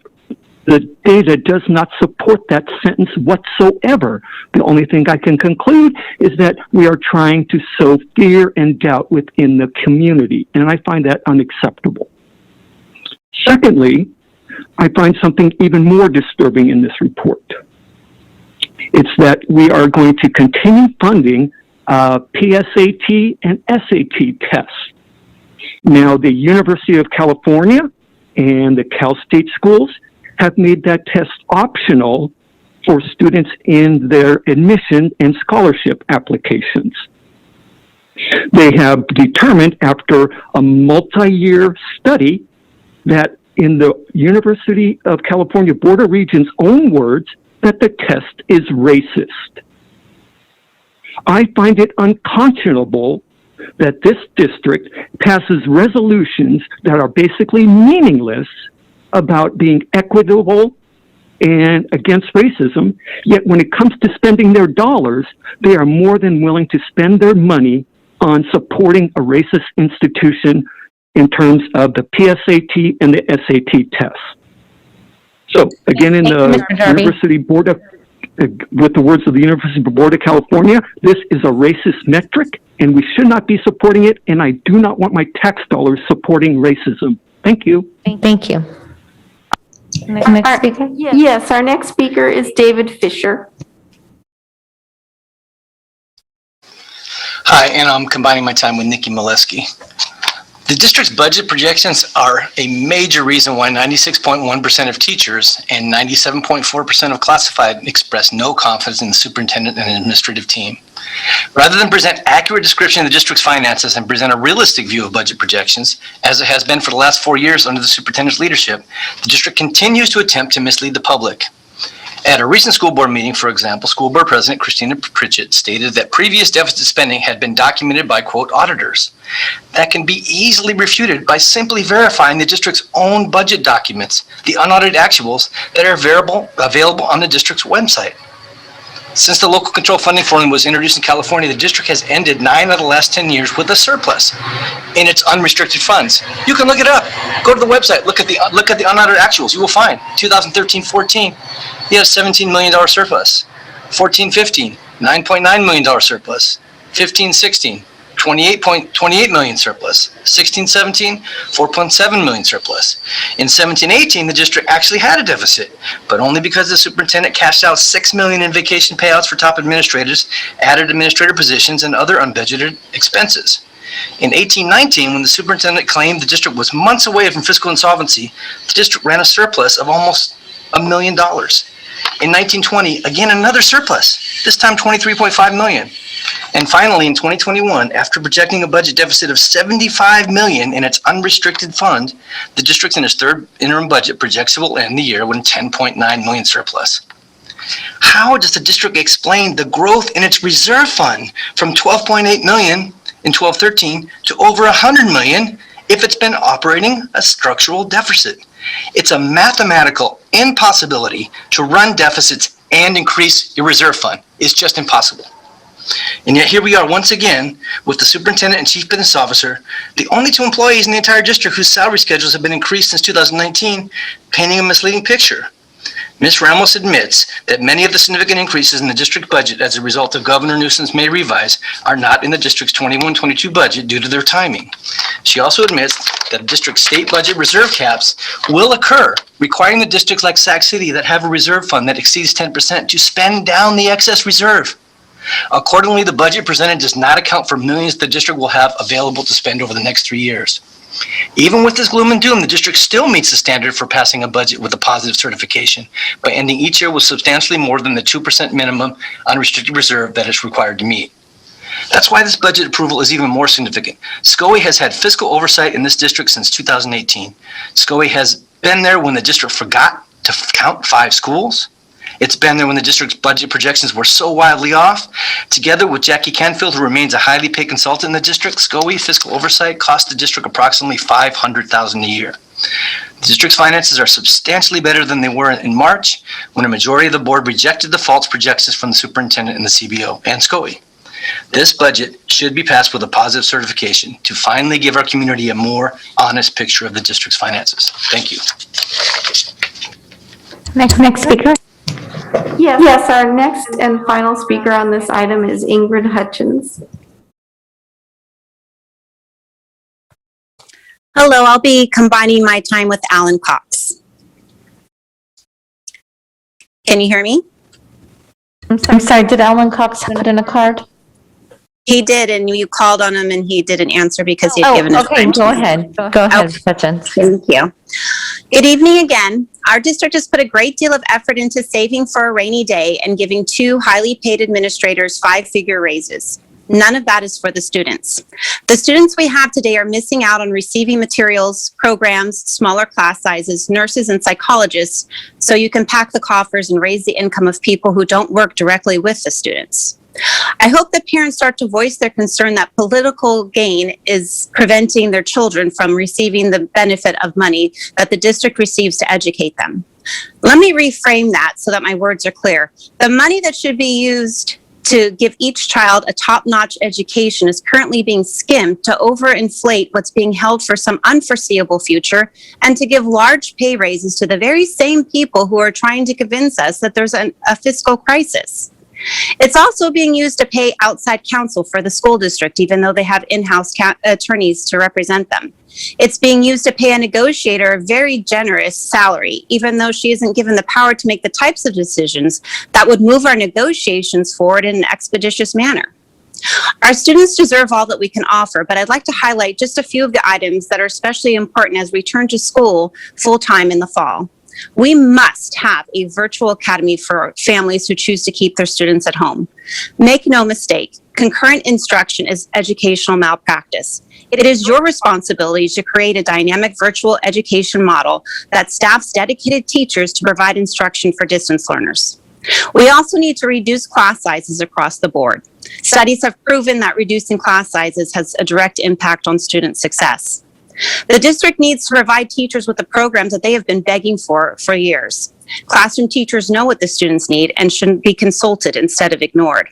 the data does not support that sentence whatsoever? The only thing I can conclude is that we are trying to sow fear and doubt within the community, and I find that unacceptable. Secondly, I find something even more disturbing in this report. It's that we are going to continue funding PSAT and SAT tests. Now, the University of California and the Cal State schools have made that test optional for students in their admission and scholarship applications. They have determined after a multi-year study that in the University of California Board of Regents' own words, that the test is racist. I find it unconscionable that this district passes resolutions that are basically meaningless about being equitable and against racism, yet when it comes to spending their dollars, they are more than willing to spend their money on supporting a racist institution in terms of the PSAT and the SAT tests. So again, in the University Board of, with the words of the University Board of California, this is a racist metric and we should not be supporting it, and I do not want my tax dollars supporting racism. Thank you. Thank you. Next speaker? Yes, our next speaker is David Fisher. Hi, and I'm combining my time with Nikki Molesky. The district's budget projections are a major reason why 96.1% of teachers and 97.4% of classified express no confidence in the superintendent and administrative team. Rather than present accurate description of the district's finances and present a realistic view of budget projections, as it has been for the last 4 years under the superintendent's leadership, the district continues to attempt to mislead the public. At a recent school board meeting, for example, school board president Christina Pritchett stated that previous deficit spending had been documented by, quote, auditors. That can be easily refuted by simply verifying the district's own budget documents, the unaudited actuals that are available on the district's website. Since the local control funding formula was introduced in California, the district has ended 9 of the last 10 years with a surplus in its unrestricted funds. You can look it up. Go to the website, look at the unaudited actuals. You will find 2013-14, you have $17 million surplus. 14-15, $9.9 million surplus. 15-16, $28 million surplus. 16-17, $4.7 million surplus. In 17-18, the district actually had a deficit, but only because the superintendent cashed out $6 million in vacation payouts for top administrators, added administrator positions, and other unbudgeted expenses. In 18-19, when the superintendent claimed the district was months away from fiscal insolvency, the district ran a surplus of almost $1 million. In 1920, again another surplus, this time $23.5 million. And finally, in 2021, after projecting a budget deficit of $75 million in its unrestricted fund, the district in its third interim budget projects it will end the year with a $10.9 million surplus. How does the district explain the growth in its reserve fund from $12.8 million in 12-13 to over $100 million if it's been operating a structural deficit? It's a mathematical impossibility to run deficits and increase your reserve fund. It's just impossible. And yet here we are once again with the superintendent and chief business officer, the only 2 employees in the entire district whose salary schedules have been increased since 2019, painting a misleading picture. Ms. Ramos admits that many of the significant increases in the district budget as a result of Governor Newsom's May revise are not in the district's 21-22 budget due to their timing. She also admits that district state budget reserve caps will occur, requiring the districts like Sac City that have a reserve fund that exceeds 10% to spend down the excess reserve. Accordingly, the budget presented does not account for millions the district will have available to spend over the next 3 years. Even with this gloom and doom, the district still meets the standard for passing a budget with a positive certification by ending each year with substantially more than the 2% minimum unrestricted reserve that it's required to meet. That's why this budget approval is even more significant. SCOE has had fiscal oversight in this district since 2018. SCOE has been there when the district forgot to count 5 schools. It's been there when the district's budget projections were so wildly off. Together with Jackie Canfield, who remains a highly paid consultant in the district, SCOE fiscal oversight cost the district approximately $500,000 a year. The district's finances are substantially better than they were in March, when a majority of the board rejected the false projections from the superintendent and the CBO and SCOE. This budget should be passed with a positive certification to finally give our community a more honest picture of the district's finances. Thank you. Next speaker. Yes, our next and final speaker on this item is Ingrid Hutchins. Hello, I'll be combining my time with Alan Cox. Can you hear me? I'm sorry, did Alan Cox put in a card? He did, and you called on him and he didn't answer because he had given us okay, time. go ahead. Go ahead, Hutchins. Thank you. Good evening again. Our district has put a great deal of effort into saving for a rainy day and giving 2 highly paid administrators 5-figure raises. None of that is for the students. The students we have today are missing out on receiving materials, programs, smaller class sizes, nurses, and psychologists, so you can pack the coffers and raise the income of people who don't work directly with the students. I hope that parents start to voice their concern that political gain is preventing their children from receiving the benefit of money that the district receives to educate them. Let me reframe that so that my words are clear. The money that should be used to give each child a top-notch education is currently being skimmed to overinflate what's being held for some unforeseeable future and to give large pay raises to the very same people who are trying to convince us that there's a fiscal crisis. It's also being used to pay outside counsel for the school district, even though they have in-house attorneys to represent them. It's being used to pay a negotiator a very generous salary, even though she isn't given the power to make the types of decisions that would move our negotiations forward in an expeditious manner. Our students deserve all that we can offer, but I'd like to highlight just a few of the items that are especially important as we return to school full-time in the fall. We must have a virtual academy for families who choose to keep their students at home. Make no mistake, concurrent instruction is educational malpractice. It is your responsibility to create a dynamic virtual education model that staffs dedicated teachers to provide instruction for distance learners. We also need to reduce class sizes across the board. Studies have proven that reducing class sizes has a direct impact on student success. The district needs to provide teachers with the programs that they have been begging for years. Classroom teachers know what the students need and shouldn't be consulted instead of ignored.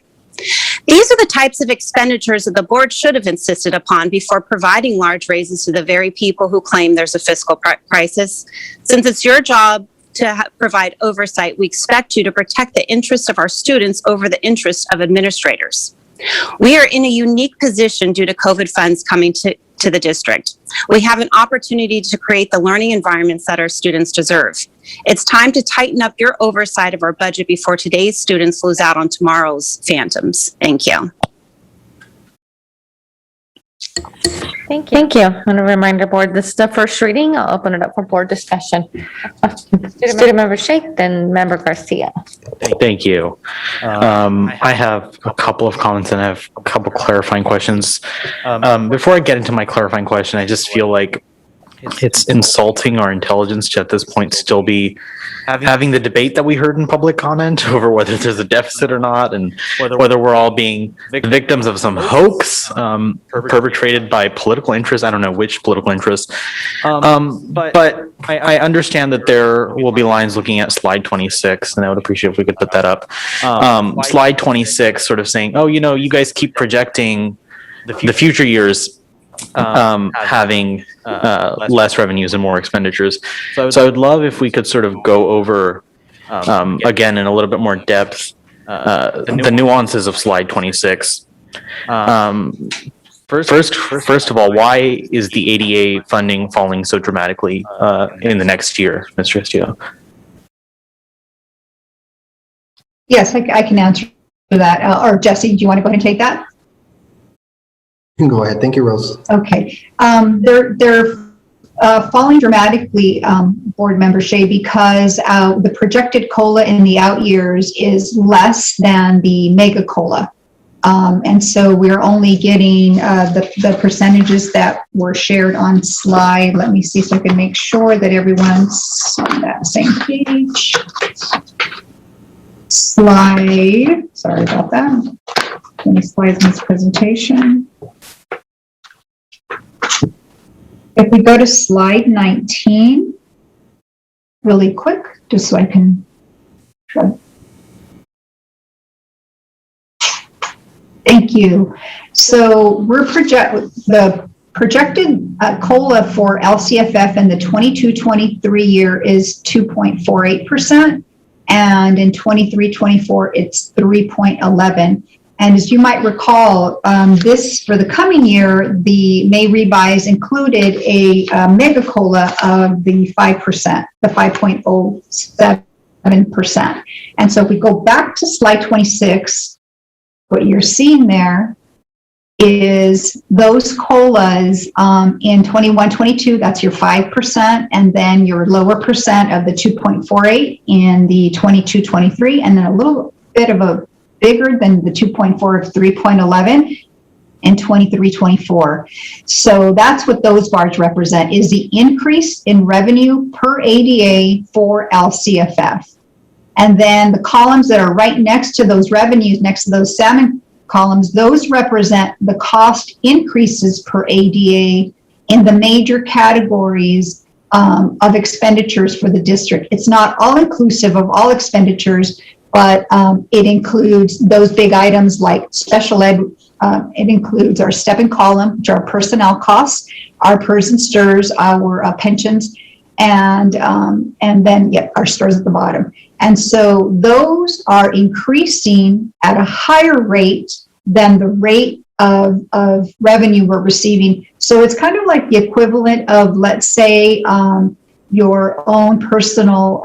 These are the types of expenditures that the board should have insisted upon before providing large raises to the very people who claim there's a fiscal crisis. Since it's your job to provide oversight, we expect you to protect the interests of our students over the interests of administrators. We are in a unique position due to COVID funds coming to the district. We have an opportunity to create the learning environments that our students deserve. It's time to tighten up your oversight of our budget before today's students lose out on tomorrow's phantoms. Thank you. Thank you. Thank you. And a reminder, board, this is the first reading. I'll open it up for board discussion. Student member Sheikh, then member Garcia. Thank you. I have a couple of comments and I have a couple clarifying questions. Before I get into my clarifying question, I just feel like it's insulting our intelligence to at this point still be having the debate that we heard in public comment over whether there's a deficit or not, and whether we're all being victims of some hoax perpetrated by political interests. I don't know which political interest. But I understand that there will be lines looking at slide 26, and I would appreciate if we could put that up. Slide 26 sort of saying, oh, you know, you guys keep projecting the future years having less revenues and more expenditures. So I would love if we could sort of go over, again, in a little bit more depth, the nuances of slide 26. First of all, why is the ADA funding falling so dramatically in the next year, Mr. Estio? Yes, I can answer that. Or Jesse, do you want to go ahead and take that? You can go ahead. Thank you, Rose. Okay. They're falling dramatically, board member Shea, because the projected COLA in the out years is less than the mega COLA. And so we're only getting the percentages that were shared on slide. Let me see if I can make sure that everyone's on that same page. Slide, sorry about that. Any slides in this presentation? If we go to slide 19, really quick, just so I can try. Thank you. So we're the projected COLA for LCFF in the 22-23 year is 2.48%, and in 23-24 it's 3.11%. And as you might recall, this for the coming year, the May revise included a mega COLA of the 5%, the 5.07%. And so if we go back to slide 26, what you're seeing there is those COLAs in 21-22, that's your 5%, and then your lower percent of the 2.48 in the 22-23, and then a little bit of a bigger than the 2.4 of 3.11 in 23-24. So that's what those bars represent, is the increase in revenue per ADA for LCFF. And then the columns that are right next to those revenues, next to those salmon columns, those represent the cost increases per ADA in the major categories of expenditures for the district. It's not all inclusive of all expenditures, but it includes those big items like special ed. It includes our step and column, which are personnel costs, our PERS and STIRS, our pensions, and then our STIRS at the bottom. And so those are increasing at a higher rate than the rate of revenue we're receiving. So it's kind of like the equivalent of, let's say, your own personal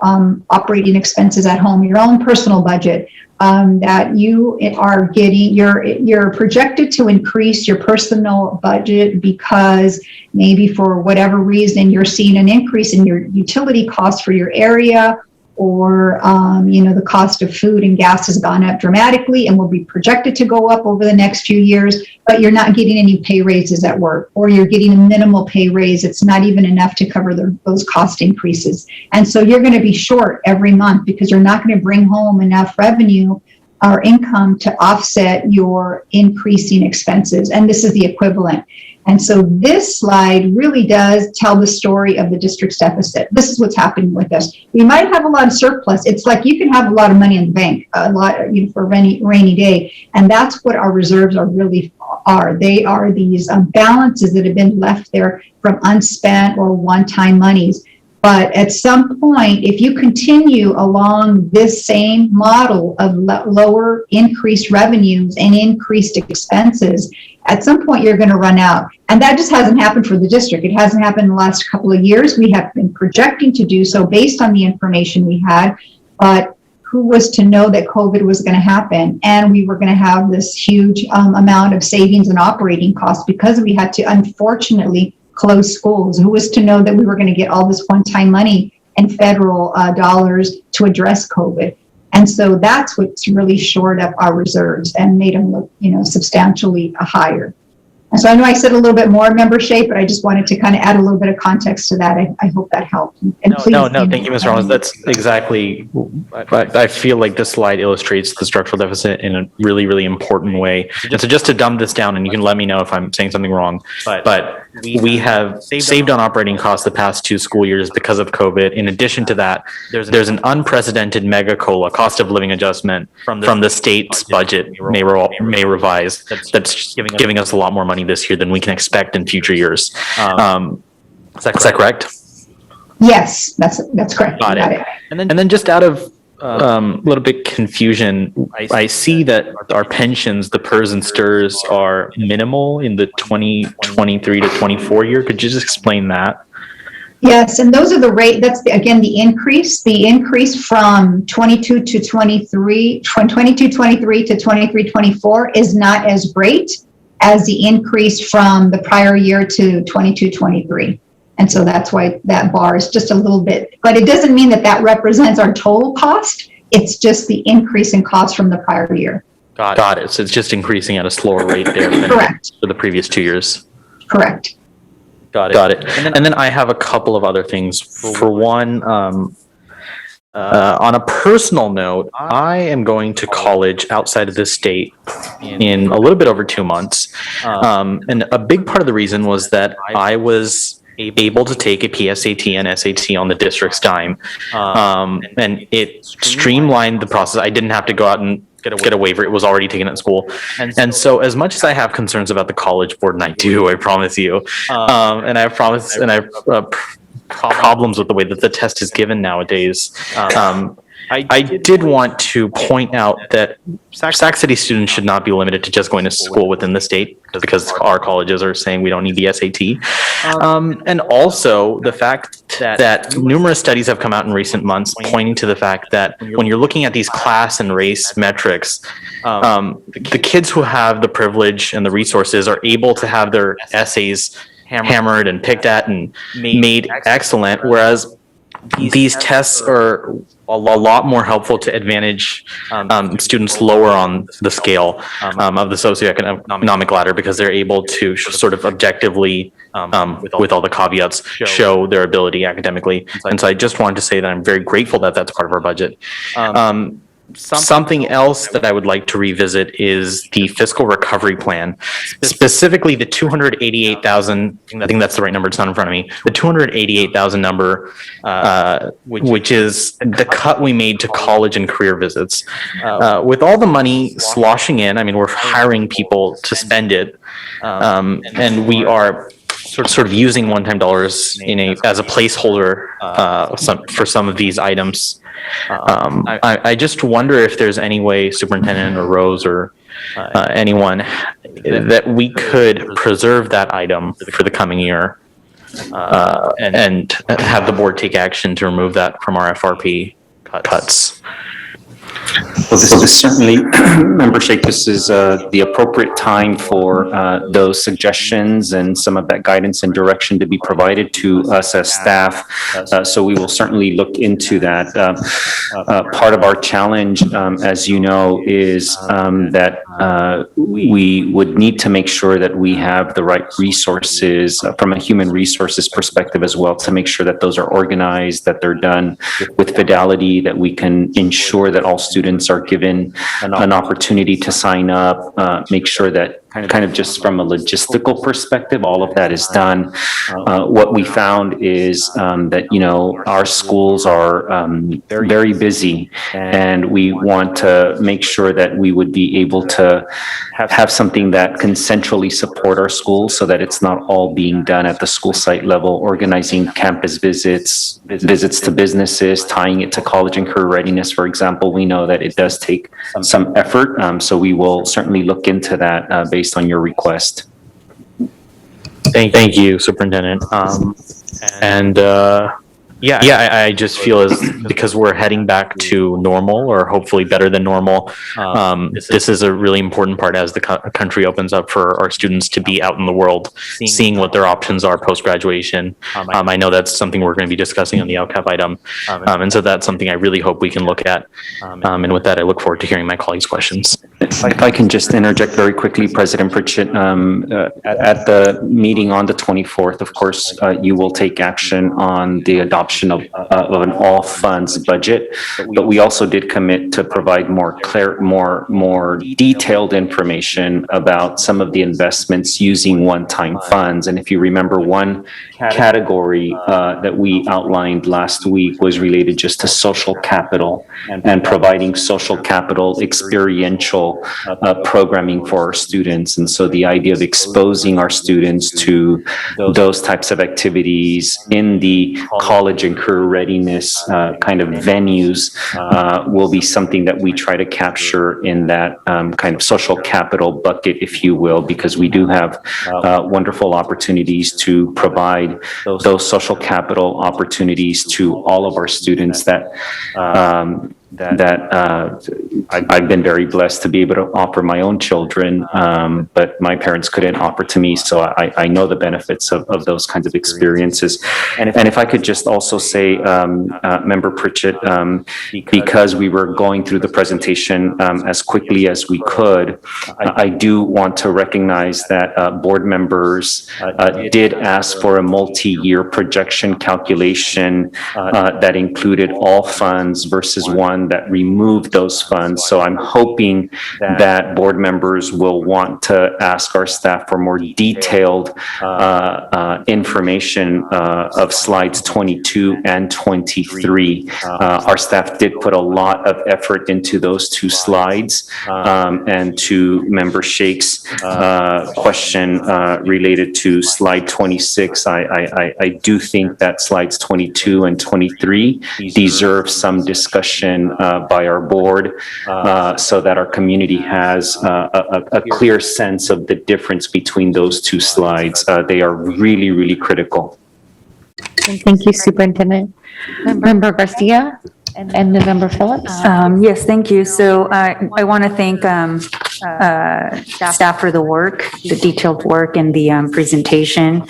operating expenses at home, your own personal budget, that you are getting, you're projected to increase your personal budget because maybe for whatever reason you're seeing an increase in your utility costs for your area, or the cost of food and gas has gone up dramatically and will be projected to go up over the next few years, but you're not getting any pay raises at work, or you're getting a minimal pay raise. It's not even enough to cover those cost increases. And so you're going to be short every month because you're not going to bring home enough revenue or income to offset your increasing expenses. And this is the equivalent. And so this slide really does tell the story of the district's deficit. This is what's happening with us. We might have a lot of surplus. It's like you can have a lot of money in the bank, a lot for a rainy day. And that's what our reserves really are. They are these balances that have been left there from unspent or one-time monies. But at some point, if you continue along this same model of lower increased revenues and increased expenses, at some point you're going to run out. And that just hasn't happened for the district. It hasn't happened in the last couple of years. We have been projecting to do so based on the information we had, but who was to know that COVID was going to happen and we were going to have this huge amount of savings and operating costs because we had to unfortunately close schools? Who was to know that we were going to get all this one-time money and federal dollars to address COVID? And so that's what's really shored up our reserves and made them look, substantially higher. And so I know I said a little bit more member shape, but I just wanted to kind of add a little bit of context to that. I hope that helped. And No, thank you, Ms. Rollins. That's exactly, I feel like this slide illustrates the structural deficit in a really, really important way. And so just to dumb this down, and you can let me know if I'm saying something wrong, but we have saved on operating costs the past 2 school years because of COVID. In addition to that, there's an unprecedented mega COLA, cost of living adjustment from the state's budget, may revise, that's giving us a lot more money this year than we can expect in future years. Is that correct? Yes, that's correct. Got it. And then just out of a little bit confusion, I see that our pensions, the PERS and STIRS, are minimal in the 2023 to 24 year. Could you just explain that? Yes, and those are the rate. That's the increase from 22 to 23, from 22-23 to 23-24 is not as great as the increase from the prior year to 22-23. And so that's why that bar is just a little bit, but it doesn't mean that represents our total cost. It's just the increase in cost from the prior year. Got it. So it's just increasing at a slower rate there than Correct. For the previous 2 years. Correct. Got it. And then I have a couple of other things. For one, on a personal note, I am going to college outside of this state in a little bit over 2 months. And a big part of the reason was that I was able to take a PSAT and SAT on the district's dime. And it streamlined the process. I didn't have to go out and get a waiver. It was already taken at school. And so as much as I have concerns about the College Board, and I do, I promise you, and I have problems with the way that the test is given nowadays, I did want to point out that Sac City students should not be limited to just going to school within the state, because our colleges are saying we don't need the SAT. And also the fact that numerous studies have come out in recent months pointing to the fact that when you're looking at these class and race metrics, the kids who have the privilege and the resources are able to have their essays hammered and picked at and made excellent, whereas these tests are a lot more helpful to advantage students lower on the scale of the socioeconomic ladder, because they're able to sort of objectively, with all the caveats, show their ability academically. And so I just wanted to say that I'm very grateful that that's part of our budget. Something else that I would like to revisit is the fiscal recovery plan, specifically the 288,000. I think that's the right number. It's not in front of me. The 288,000 number, which is the cut we made to college and career visits. With all the money sloshing in, I mean, we're hiring people to spend it, and we are sort of using one-time dollars as a placeholder for some of these items. I just wonder if there's any way, Superintendent or Rose or anyone, that we could preserve that item for the coming year and have the board take action to remove that from our FRP cuts. Well, this is certainly, Member Shake, this is the appropriate time for those suggestions and some of that guidance and direction to be provided to us as staff. So we will certainly look into that. Part of our challenge, as you know, is that we would need to make sure that we have the right resources from a human resources perspective as well, to make sure that those are organized, that they're done with fidelity, that we can ensure that all students are given an opportunity to sign up, make sure that kind of just from a logistical perspective, all of that is done. What we found is that, you know, our schools are very busy, and we want to make sure that we would be able to have something that can centrally support our schools, so that it's not all being done at the school site level, organizing campus visits to businesses, tying it to college and career readiness, for example. We know that it does take some effort, so we will certainly look into that based on your request. Thank you, Superintendent. I just feel as because we're heading back to normal, or hopefully better than normal, this is a really important part as the country opens up for our students to be out in the world, seeing what their options are post-graduation. I know that's something we're going to be discussing on the LCAP item. And so that's something I really hope we can look at. And with that, I look forward to hearing my colleagues' questions. If I can just interject very quickly, President Pritchett, at the meeting on the 24th, of course, you will take action on the adoption of an all funds budget, but we also did commit to provide more detailed information about some of the investments using one-time funds. And if you remember, one category that we outlined last week was related just to social capital and providing social capital experiential programming for our students. And so the idea of exposing our students to those types of activities in the college and career readiness kind of venues will be something that we try to capture in that kind of social capital bucket, if you will, because we do have wonderful opportunities to provide those social capital opportunities to all of our students that I've been very blessed to be able to offer my own children, but my parents couldn't offer to me. So I know the benefits of those kinds of experiences. And if I could just also say, Member Pritchett, because we were going through the presentation as quickly as we could, I do want to recognize that board members did ask for a multi-year projection calculation that included all funds versus one that removed those funds. So I'm hoping that board members will want to ask our staff for more detailed information of slides 22 and 23. Our staff did put a lot of effort into those two slides, and to Member Shake's question related to slide 26, I do think that slides 22 and 23 deserve some discussion done by our board so that our community has a clear sense of the difference between those two slides. They are really, really critical. Thank you, Superintendent. Member Garcia and then Member Phillips. Yes, thank you. So I want to thank staff for the work, the detailed work in the presentation.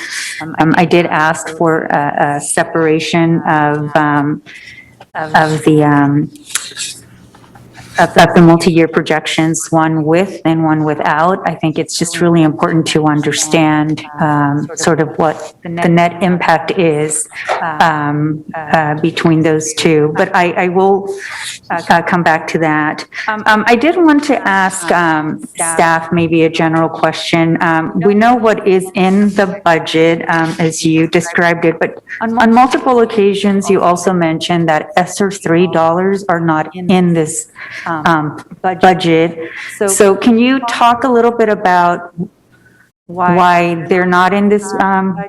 I did ask for a separation of the multi-year projections, one with and one without. I think it's just really important to understand sort of what the net impact is between those two. But I will come back to that. I did want to ask staff maybe a general question. We know what is in the budget as you described it, but on multiple occasions you also mentioned that ESSER III dollars are not in this budget. So can you talk a little bit about why they're not in this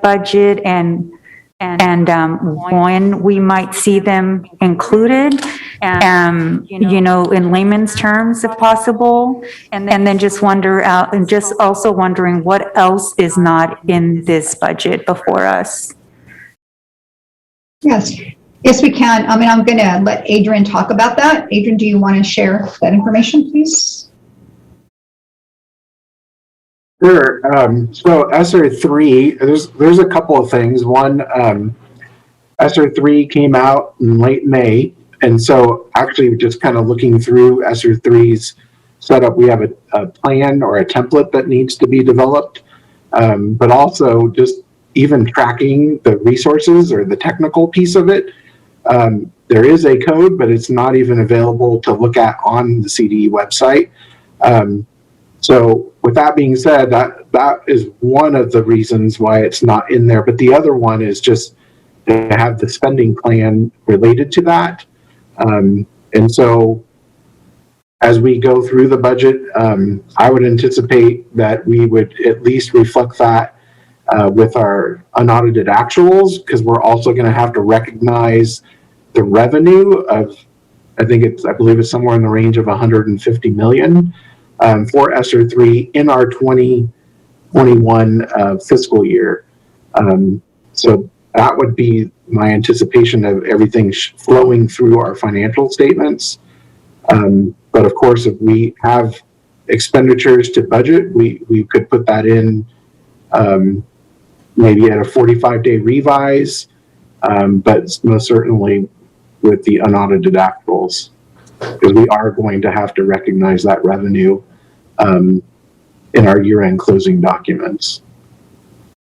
budget and when we might see them included, you know, in layman's terms, if possible, and then just also wondering what else is not in this budget before us. Yes, we can. I mean, I'm going to let Adrian talk about that. Adrian, do you want to share that information, please? Sure. So ESSER 3, there's a couple of things. One, ESSER 3 came out in late May, and so actually just kind of looking through ESSER 3's setup, we have a plan or a template that needs to be developed, but also just even tracking the resources or the technical piece of it. There is a code, but it's not even available to look at on the CDE website. So with that being said, that is one of the reasons why it's not in there. But the other one is just to have the spending plan related to that. And so as we go through the budget, I would anticipate that we would at least reflect that with our unaudited actuals, because we're also going to have to recognize the revenue of, I believe it's somewhere in the range of 150 million for ESSER 3 in our 2021 fiscal year. So that would be my anticipation of everything flowing through our financial statements. But of course, if we have expenditures to budget, we could put that in maybe at a 45-day revise, but most certainly with the unaudited actuals, because we are going to have to recognize that revenue in our year-end closing documents.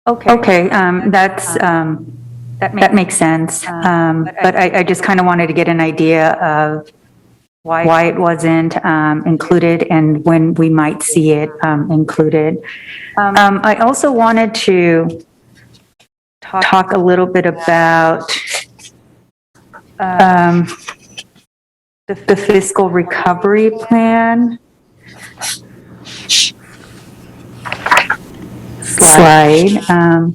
Okay, that makes sense. But I just kind of wanted to get an idea of why it wasn't included and when we might see it included. I also wanted to talk a little bit about the fiscal recovery plan slide. I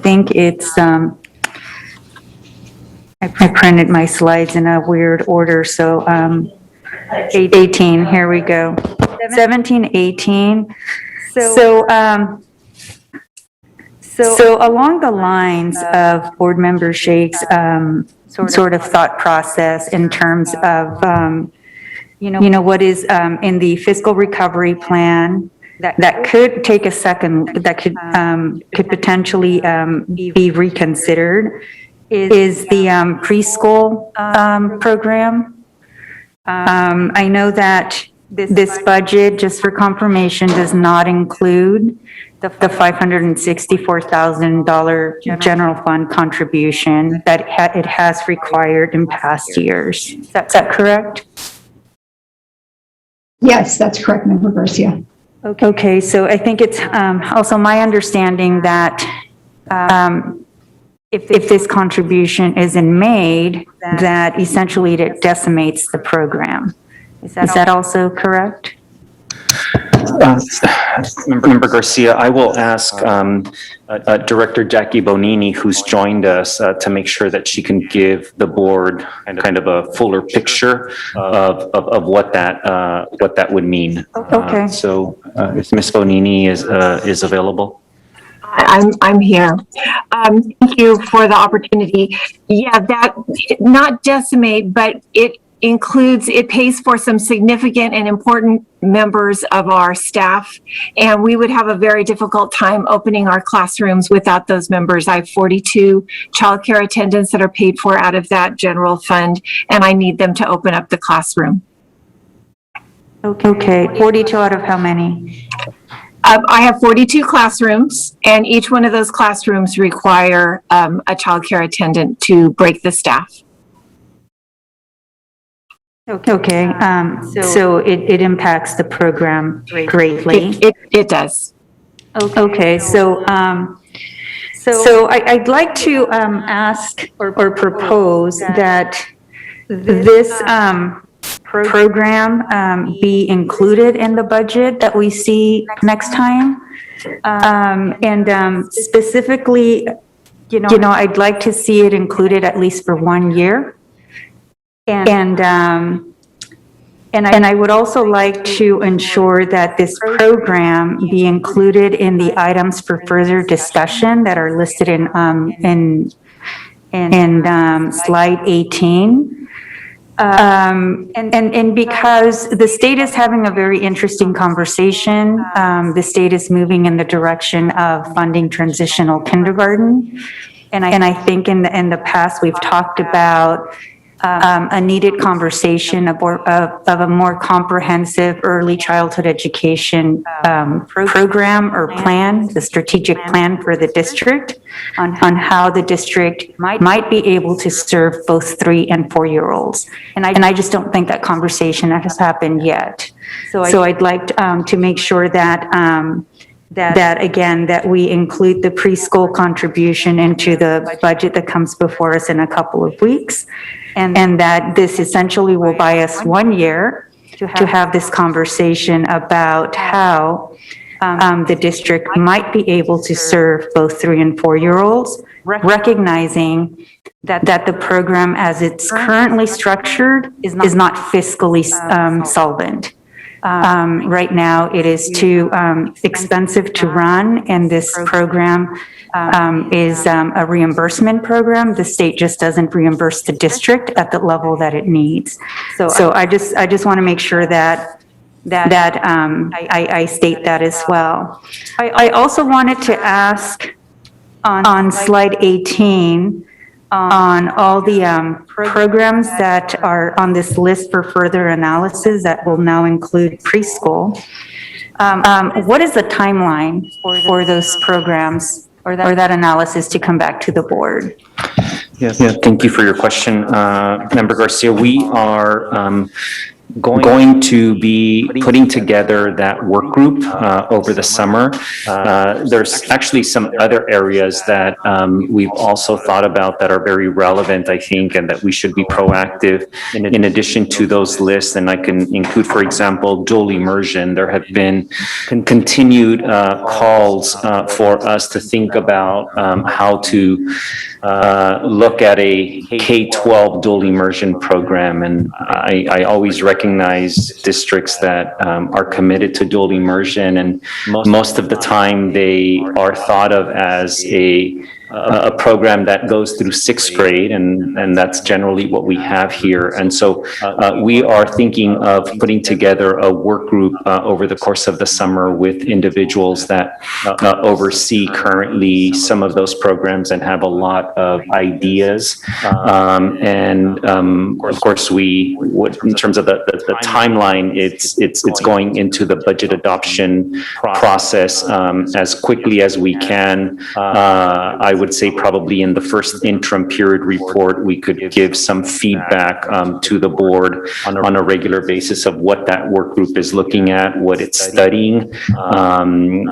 think it's, I printed my slides in a weird order, so 18, here we go. 17, 18. So along the lines of Board Member Shake's sort of thought process in terms of, what is in the fiscal recovery plan that could take a second, that could potentially be reconsidered, is the preschool program. I know that this budget, just for confirmation, does not include the $564,000 general fund contribution that it has required in past years. Is that correct? Yes, that's correct, Member Garcia. Okay, so I think it's also my understanding that if this contribution isn't made, that essentially it decimates the program. Is that also correct? Member Garcia, I will ask Director Jackie Bonini, who's joined us, to make sure that she can give the board kind of a fuller picture of what that would mean. Okay. So if Ms. Bonini is available. I'm here. Thank you for the opportunity. Yeah, that not decimate, but it pays for some significant and important members of our staff. And we would have a very difficult time opening our classrooms without those members. I have 42 childcare attendants that are paid for out of that general fund, and I need them to open up the classroom. Okay, 42 out of how many? I have 42 classrooms, and each one of those classrooms require a childcare attendant to break the staff. Okay, so it impacts the program greatly. It does. Okay, so I'd like to ask or propose that this program be included in the budget that we see next time. And specifically, I'd like to see it included at least for 1 year. And I would also like to ensure that this program be included in the items for further discussion that are listed in slide 18. And because the state is having a very interesting conversation, the state is moving in the direction of funding transitional kindergarten. And I think in the past, we've talked about a needed conversation of a more comprehensive early childhood education program or plan, the strategic plan for the district on how the district might be able to serve both 3 and 4-year-olds. And I just don't think that conversation has happened yet. So I'd like to make sure that that we include the preschool contribution into the budget that comes before us in a couple of weeks. And that this essentially will buy us 1 year to have this conversation about how the district might be able to serve both 3 and 4-year-olds, recognizing that the program as it's currently structured is not fiscally solvent. Right now, it is too expensive to run, and this program is a reimbursement program. The state just doesn't reimburse the district at the level that it needs. So I just want to make sure that I state that as well. I also wanted to ask on slide 18 on all the programs that are on this list for further analysis that will now include preschool. What is the timeline for those programs or that analysis to come back to the board? Yeah, thank you for your question, Member Garcia. We are going to be putting together that work group over the summer. There's actually some other areas that we've also thought about that are very relevant, I think, and that we should be proactive in addition to those lists. And I can include, for example, dual immersion. There have been continued calls for us to think about how to look at a K-12 dual immersion program. And I always recognize districts that are committed to dual immersion, and most of the time they are thought of as a program that goes through 6th grade, and that's generally what we have here. And so we are thinking of putting together a work group over the course of the summer with individuals that oversee currently some of those programs and have a lot of ideas. Of course, we would, in terms of the timeline, it's going into the budget adoption process as quickly as we can. I would say probably in the first interim period report, we could give some feedback to the board on a regular basis of what that work group is looking at, what it's studying. And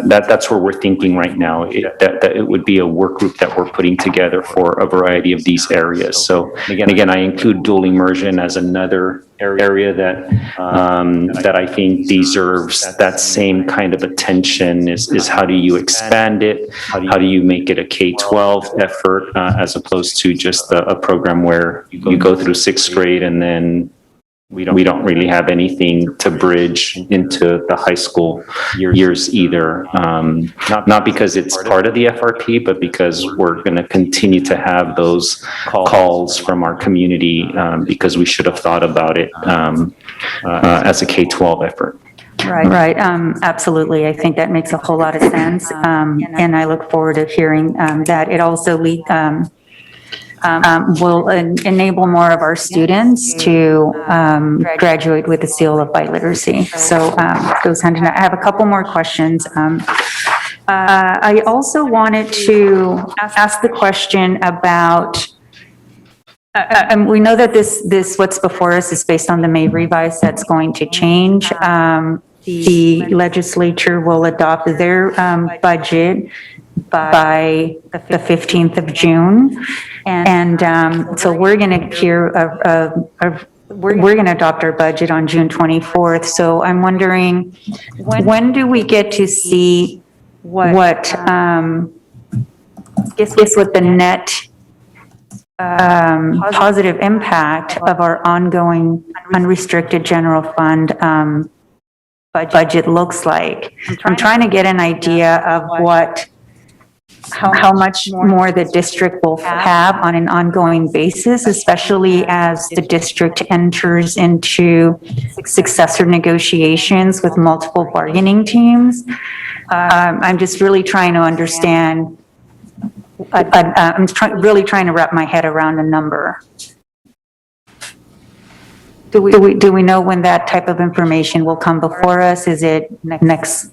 that's where we're thinking right now, that it would be a work group that we're putting together for a variety of these areas. So again, I include dual immersion as another area that I think deserves that same kind of attention is how do you expand it? How do you make it a K-12 effort as opposed to just a program where you go through sixth grade and then we don't really have anything to bridge into the high school years either. Not because it's part of the FRP, but because we're going to continue to have those calls from our community because we should have thought about it as a K-12 effort. Right. Absolutely. I think that makes a whole lot of sense. And I look forward to hearing that. It also will enable more of our students to graduate with the seal of biliteracy. So goes hand in hand. I have a couple more questions. I also wanted to ask the question about, we know that this what's before us is based on the May revise that's going to change. The legislature will adopt their budget by the 15th of June. And so we're going to hear we're going to adopt our budget on June 24th. So I'm wondering, when do we get to see what the net positive impact of our ongoing unrestricted general fund budget looks like? I'm trying to get an idea of how much more the district will have on an ongoing basis, especially as the district enters into successor negotiations with multiple bargaining teams. I'm just really trying to understand. I'm really trying to wrap my head around a number. Do we know when that type of information will come before us? Is it next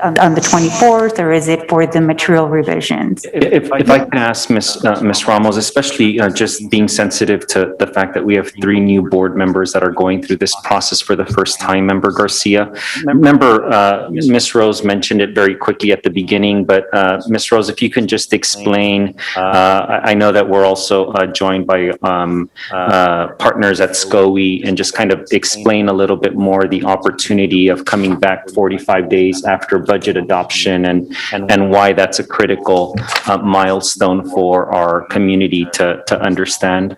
on the 24th, or is it for the material revisions? If I can ask Ms. Ramos, especially just being sensitive to the fact that we have 3 new board members that are going through this process for the first time, Member Garcia. Remember, Ms. Rose mentioned it very quickly at the beginning, but Ms. Rose, if you can just explain, I know that we're also joined by partners at SCOE, and just kind of explain a little bit more the opportunity of coming back 45 days after budget adoption and why that's a critical milestone for our community to understand.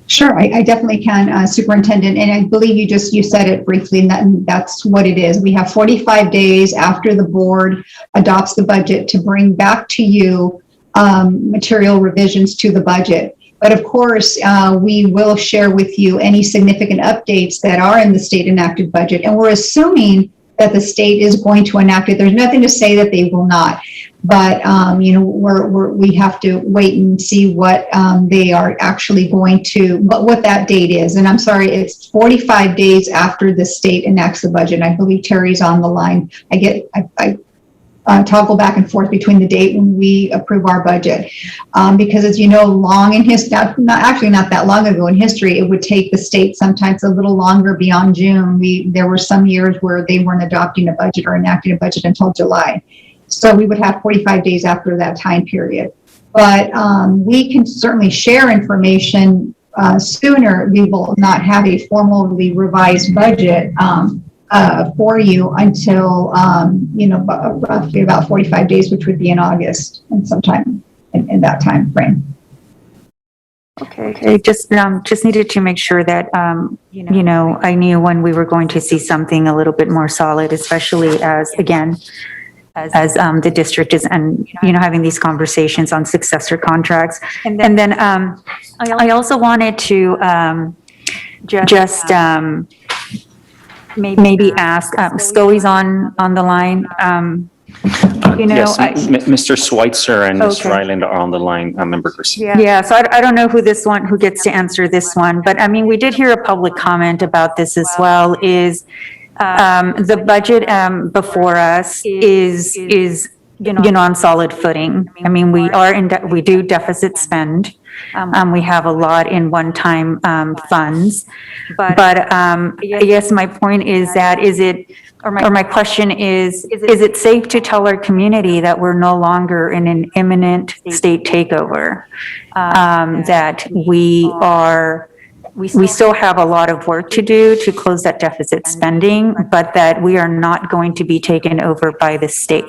Sure, I definitely can, Superintendent, and I believe you said it briefly, and that's what it is. We have 45 days after the board adopts the budget to bring back to you material revisions to the budget. But of course, we will share with you any significant updates that are in the state enacted budget, and we're assuming that the state is going to enact it. There's nothing to say that they will not, but we have to wait and see what they are actually going to, what that date is. And I'm sorry, it's 45 days after the state enacts the budget. I believe Terry's on the line. I toggle back and forth between the date when we approve our budget. Because as you know, not that long ago in history, it would take the state sometimes a little longer beyond June. There were some years where they weren't adopting a budget or enacting a budget until July. So we would have 45 days after that time period. But we can certainly share information sooner. We will not have a formally revised budget for you until, roughly about 45 days, which would be in August and sometime in that time frame. Okay. Just needed to make sure that, I knew when we were going to see something a little bit more solid, especially as the district is, and, having these conversations on successor contracts. And then I also wanted to maybe ask, SCOE's on the line. Yes, Mr. Schweitzer and Ms. Ryland are on the line, Member Garcia. Yeah, so I don't know who gets to answer this one, but I mean, we did hear a public comment about this as well, is the budget before us is on solid footing. I mean, we do deficit spend. We have a lot in one-time funds, but I guess my point is that my question is it safe to tell our community that we're no longer in an imminent state takeover? That we are we still have a lot of work to do to close that deficit spending, but that we are not going to be taken over by the state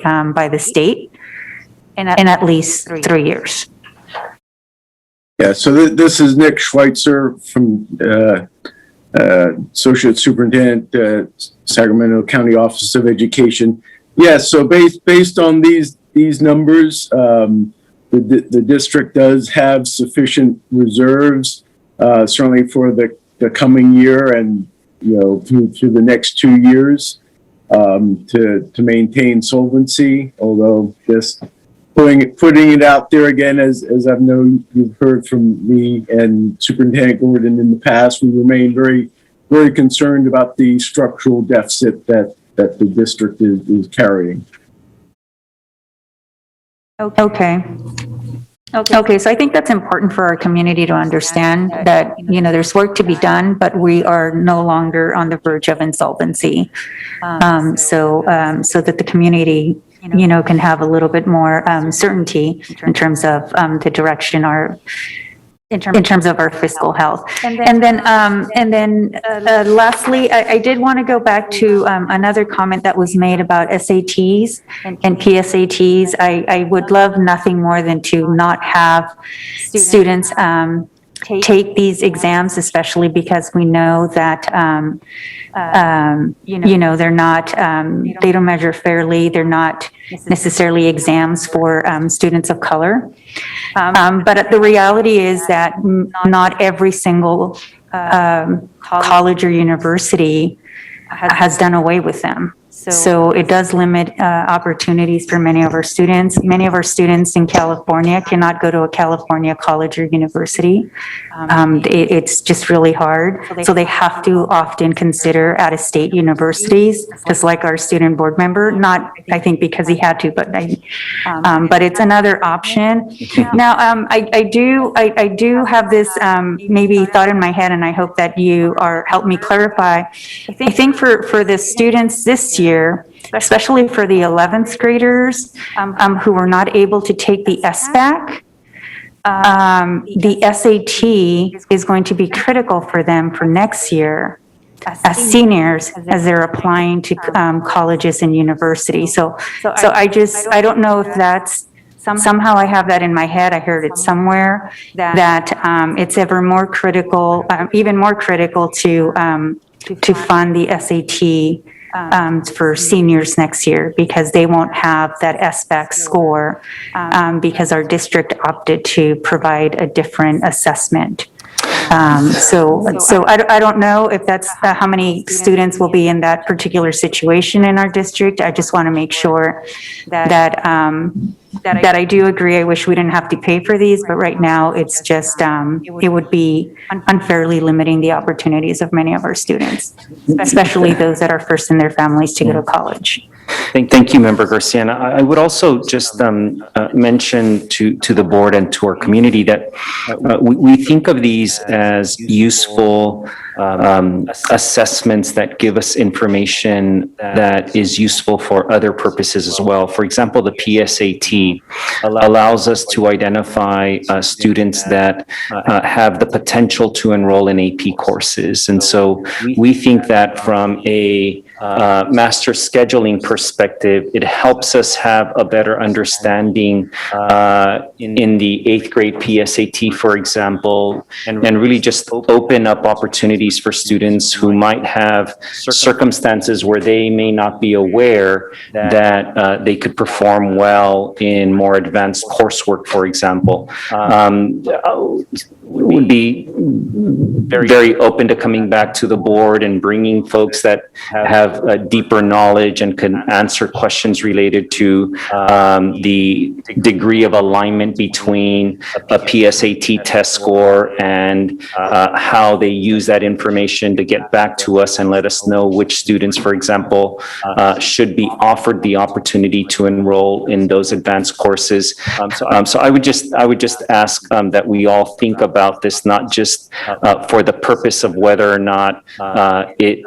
in at least 3 years. Yeah, so this is Nick Schweitzer from Associate Superintendent, Sacramento County Office of Education. Yeah, so based on these numbers, the district does have sufficient reserves, certainly for the coming year and through the next 2 years to maintain solvency. Although just putting it out there again, as I know you've heard from me and Superintendent Gordon in the past, we remain very, very concerned about the structural deficit that the district is carrying. Okay, so I think that's important for our community to understand that, there's work to be done, but we are no longer on the verge of insolvency. So that the community, can have a little bit more certainty in terms of the direction in terms of our fiscal health. And then lastly, I did want to go back to another comment that was made about SATs and PSATs. I would love nothing more than to not have students take these exams, especially because we know that, they're not, they don't measure fairly. They're not necessarily exams for students of color. But the reality is that not every single college or university has done away with them. So it does limit opportunities for many of our students. Many of our students in California cannot go to a California college or university. It's just really hard. So they have to often consider out-of-state universities, just like our student board member. Not, I think, because he had to, but it's another option. Now, I do have this maybe thought in my head, and I hope that you help me clarify. I think for the students this year, especially for the 11th graders who were not able to take the SBAC, the SAT is going to be critical for them for next year as seniors as they're applying to colleges and universities. So I don't know if that's somehow I have that in my head. I heard it somewhere that it's ever more critical, even more critical to fund the SAT for seniors next year because they won't have that SBAC score because our district opted to provide a different assessment. So I don't know if that's how many students will be in that particular situation in our district. I just want to make sure that I do agree. I wish we didn't have to pay for these, but right now it's just, it would be unfairly limiting the opportunities of many of our students, especially those that are first in their families to go to college. Thank you, Member Garcia. And I would also just mention to the board and to our community that we think of these as useful assessments that give us information that is useful for other purposes as well. For example, the PSAT allows us to identify students that have the potential to enroll in AP courses. And so we think that from a master scheduling perspective, it helps us have a better understanding in the 8th grade PSAT, for example, and really just open up opportunities for students who might have circumstances where they may not be aware that they could perform well in more advanced coursework, for example. Would be very open to coming back to the board and bringing folks that have a deeper knowledge and can answer questions related to the degree of alignment between a PSAT test score and how they use that information to get back to us and let us know which students, for example, should be offered the opportunity to enroll in those advanced courses. So I would just ask that we all think about this not just for the purpose of whether or not it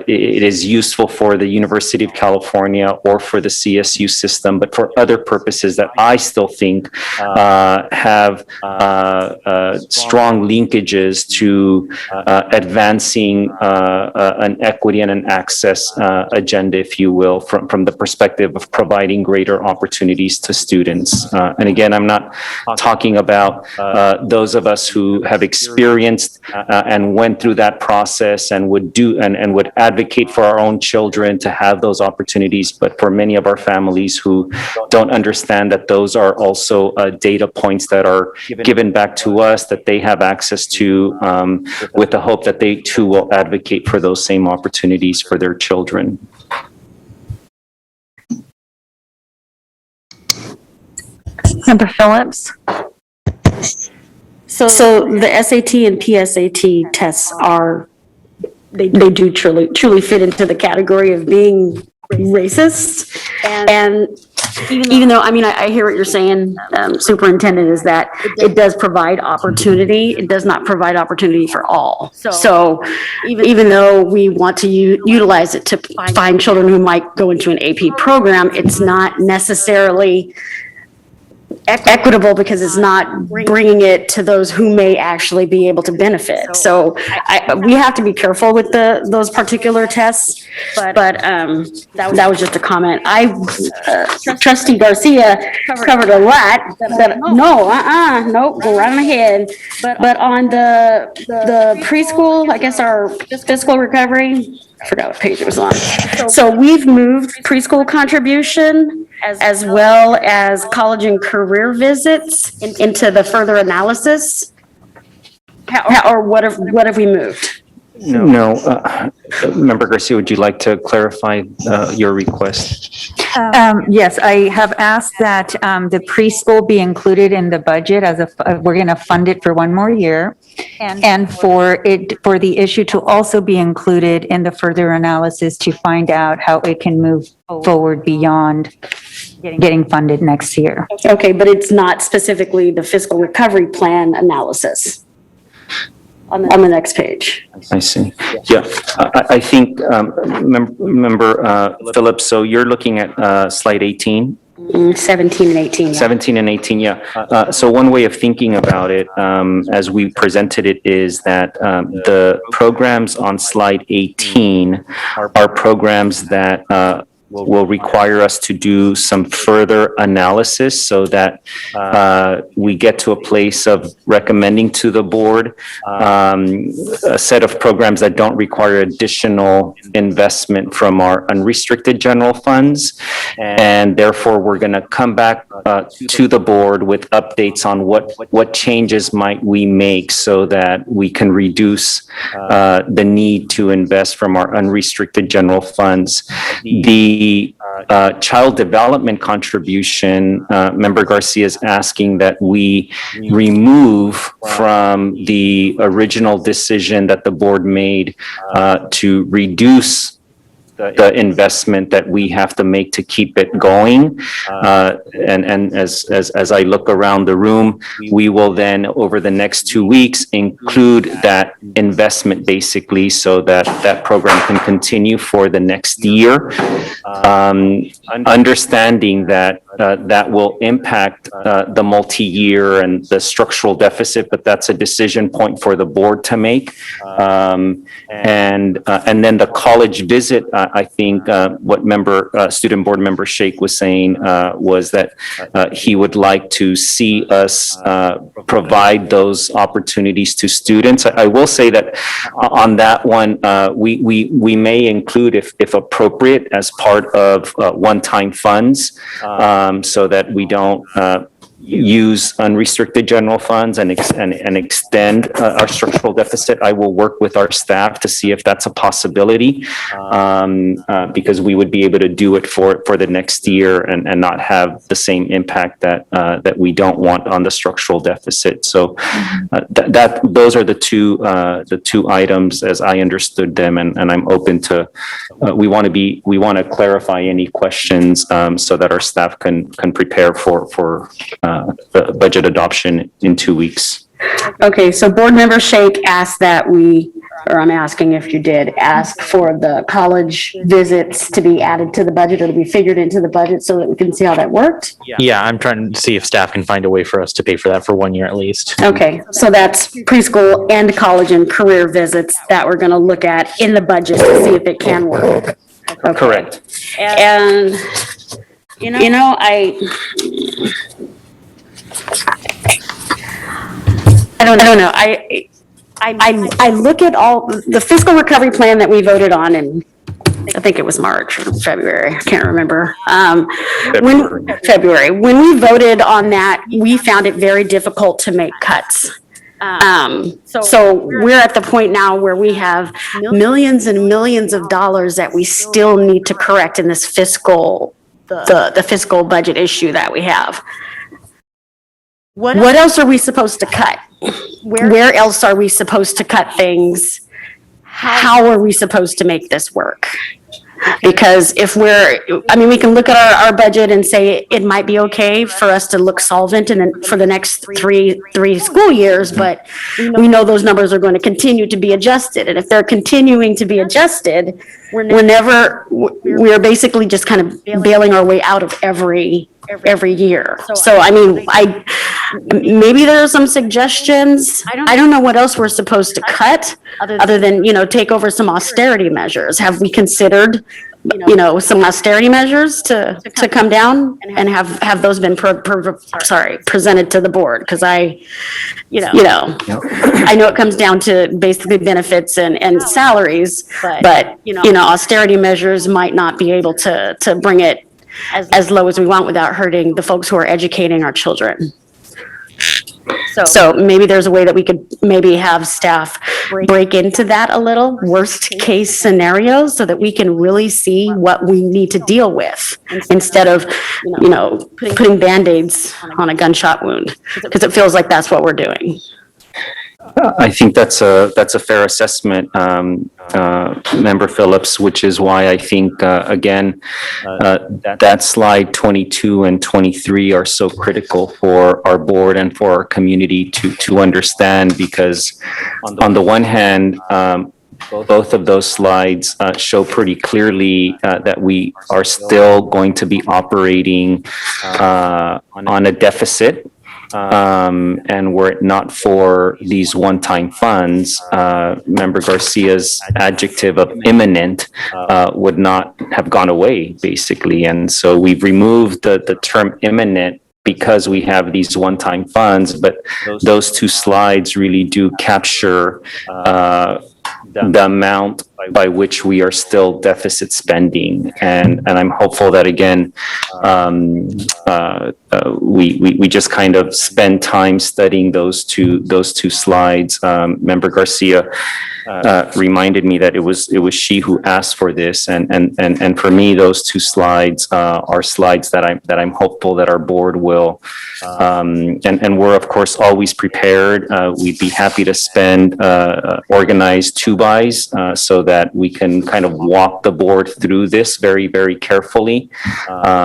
is useful useful for the University of California or for the CSU system, but for other purposes that I still think have strong linkages to advancing an equity and an access agenda, if you will, from the perspective of providing greater opportunities to students. And again, I'm not talking about those of us who have experienced and went through that process and would do and would advocate for our own children to have those opportunities, but for many of our families who don't understand that those are also data points that are given back to us that they have access to, with the hope that they too will advocate for those same opportunities for their children. Member Phillips? So the SAT and PSAT tests are, they do truly fit into the category of being racist. And even though, I mean, I hear what you're saying, Superintendent, is that it does provide opportunity, it does not provide opportunity for all. So even though we want to utilize it to find children who might go into an AP program, it's not necessarily equitable because it's not bringing it to those who may actually be able to benefit. So we have to be careful with those particular tests, but that was just a comment. Trustee Garcia covered a lot, but nope, go right on ahead. But on the preschool, I guess our fiscal recovery, I forgot what page it was on. So we've moved preschool contribution as well as college and career visits into the further analysis? Or what have we moved? No. Member Garcia, would you like to clarify your request? Yes, I have asked that the preschool be included in the budget we're going to fund it for one more year. And for the issue to also be included in the further analysis to find out how it can move forward beyond getting funded next year. Okay, but it's not specifically the fiscal recovery plan analysis on the next page. I see. Yeah, I think, Member Phillips, so you're looking at slide 18? 17 and 18. Yeah. 17 and 18, yeah. So one way of thinking about it, as we presented it, is that the programs on slide 18 are programs that will require us to do some further analysis so that we get to a place of recommending to the board a set of programs that don't require additional investment from our unrestricted general funds. And therefore, we're going to come back to the board with updates on what changes might we make so that we can reduce the need to invest from our unrestricted general funds. The child development contribution, Member Garcia is asking that we remove from the original decision that the board made to reduce the investment that we have to make to keep it going. And as I look around the room, we will then, over the next 2 weeks, include that investment basically so that that program can continue for the next year. Understanding that that will impact the multi-year and the structural deficit, but that's a decision point for the board to make. And then the college visit, I think what student board member Sheikh was saying was that he would like to see us provide those opportunities to students. I will say that on that one, we may include, if appropriate, as part of one-time funds, so that we don't use unrestricted general funds and extend our structural deficit. I will work with our staff to see if that's a possibility, because we would be able to do it for the next year and not have the same impact that we don't want on the structural deficit. So those are the two items as I understood them, and I'm open to. We want to clarify any questions so that our staff can prepare for the budget adoption in 2 weeks. Okay, so board member Sheikh asked that we or I'm asking if you did ask for the college visits to be added to the budget or to be figured into the budget so that we can see how that worked? Yeah, I'm trying to see if staff can find a way for us to pay for that for 1 year at least. Okay, so that's preschool and college and career visits that we're gonna look at in the budget to see if it can work. Okay. Correct. And, you know, I don't know. I look at all the fiscal recovery plan that we voted on in, I think it was March or February, I can't remember. February. When we voted on that, we found it very difficult to make cuts. So we're at the point now where we have millions and millions of dollars that we still need to correct in this fiscal, the fiscal budget issue that we have. What else are we supposed to cut? Where else are we supposed to cut things? How are we supposed to make this work? Because if we can look at our budget and say it might be okay for us to look solvent and then for the next three school years, but we know those numbers are going to continue to be adjusted. And if they're continuing to be adjusted, we're basically just kind of bailing our way out of every year. So, I mean, maybe there are some suggestions. I don't know what else we're supposed to cut other than, take over some austerity measures. Have we considered, some austerity measures to come down and have those been presented to the board? Because I know it comes down to basically benefits and salaries, but, austerity measures might not be able to bring it as low as we want without hurting the folks who are educating our children. So maybe there's a way that we could maybe have staff break into that a little, worst case scenarios, so that we can really see what we need to deal with instead of, putting Band-Aids on a gunshot wound, because it feels like that's what we're doing. I think that's a fair assessment, Member Phillips, which is why I think, again, that slide 22 and 23 are so critical for our board and for our community to understand, because on the one hand, both of those slides show pretty clearly that we are still going to be operating on a deficit. And were it not for these one-time funds, Member Garcia's adjective of imminent would not have gone away, basically. And so we've removed the term imminent because we have these one-time funds, but those two slides really do capture the amount by which we are still deficit spending. And I'm hopeful that, again, we just kind of spend time studying those two slides. Member Garcia reminded me that it was she who asked for this, and for me, those two slides are slides that I'm hopeful that our board will, and we're of course always prepared. We'd be happy to spend organized 2-buys so that we can kind of walk the board through this very, very carefully,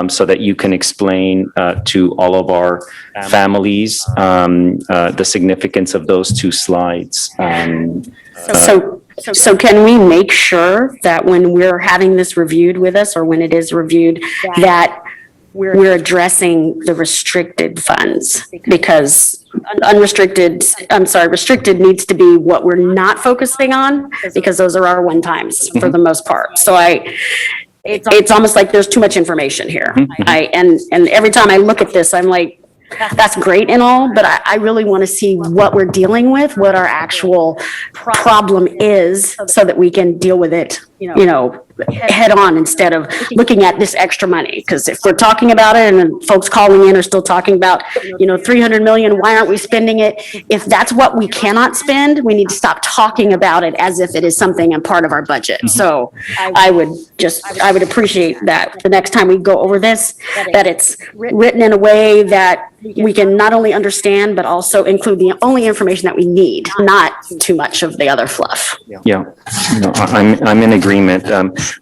so that you can explain to all of our families the significance of those two slides. So can we make sure that when we're having this reviewed with us, or when it is reviewed, that we're addressing the restricted funds? Because restricted needs to be what we're not focusing on, because those are our one-times for the most part. So it's almost like there's too much information here. And every time I look at this, I'm like, that's great and all, but I really want to see what we're dealing with, what our actual problem is, so that we can deal with it, head on, instead of looking at this extra money. Because if we're talking about it and then folks calling in are still talking about, 300 million, why aren't we spending it? If that's what we cannot spend, we need to stop talking about it as if it is something and part of our budget. So I would appreciate that the next time we go over this, that it's written in a way that we can not only understand, but also include the only information that we need, not too much of the other fluff. Yeah, I'm in agreement.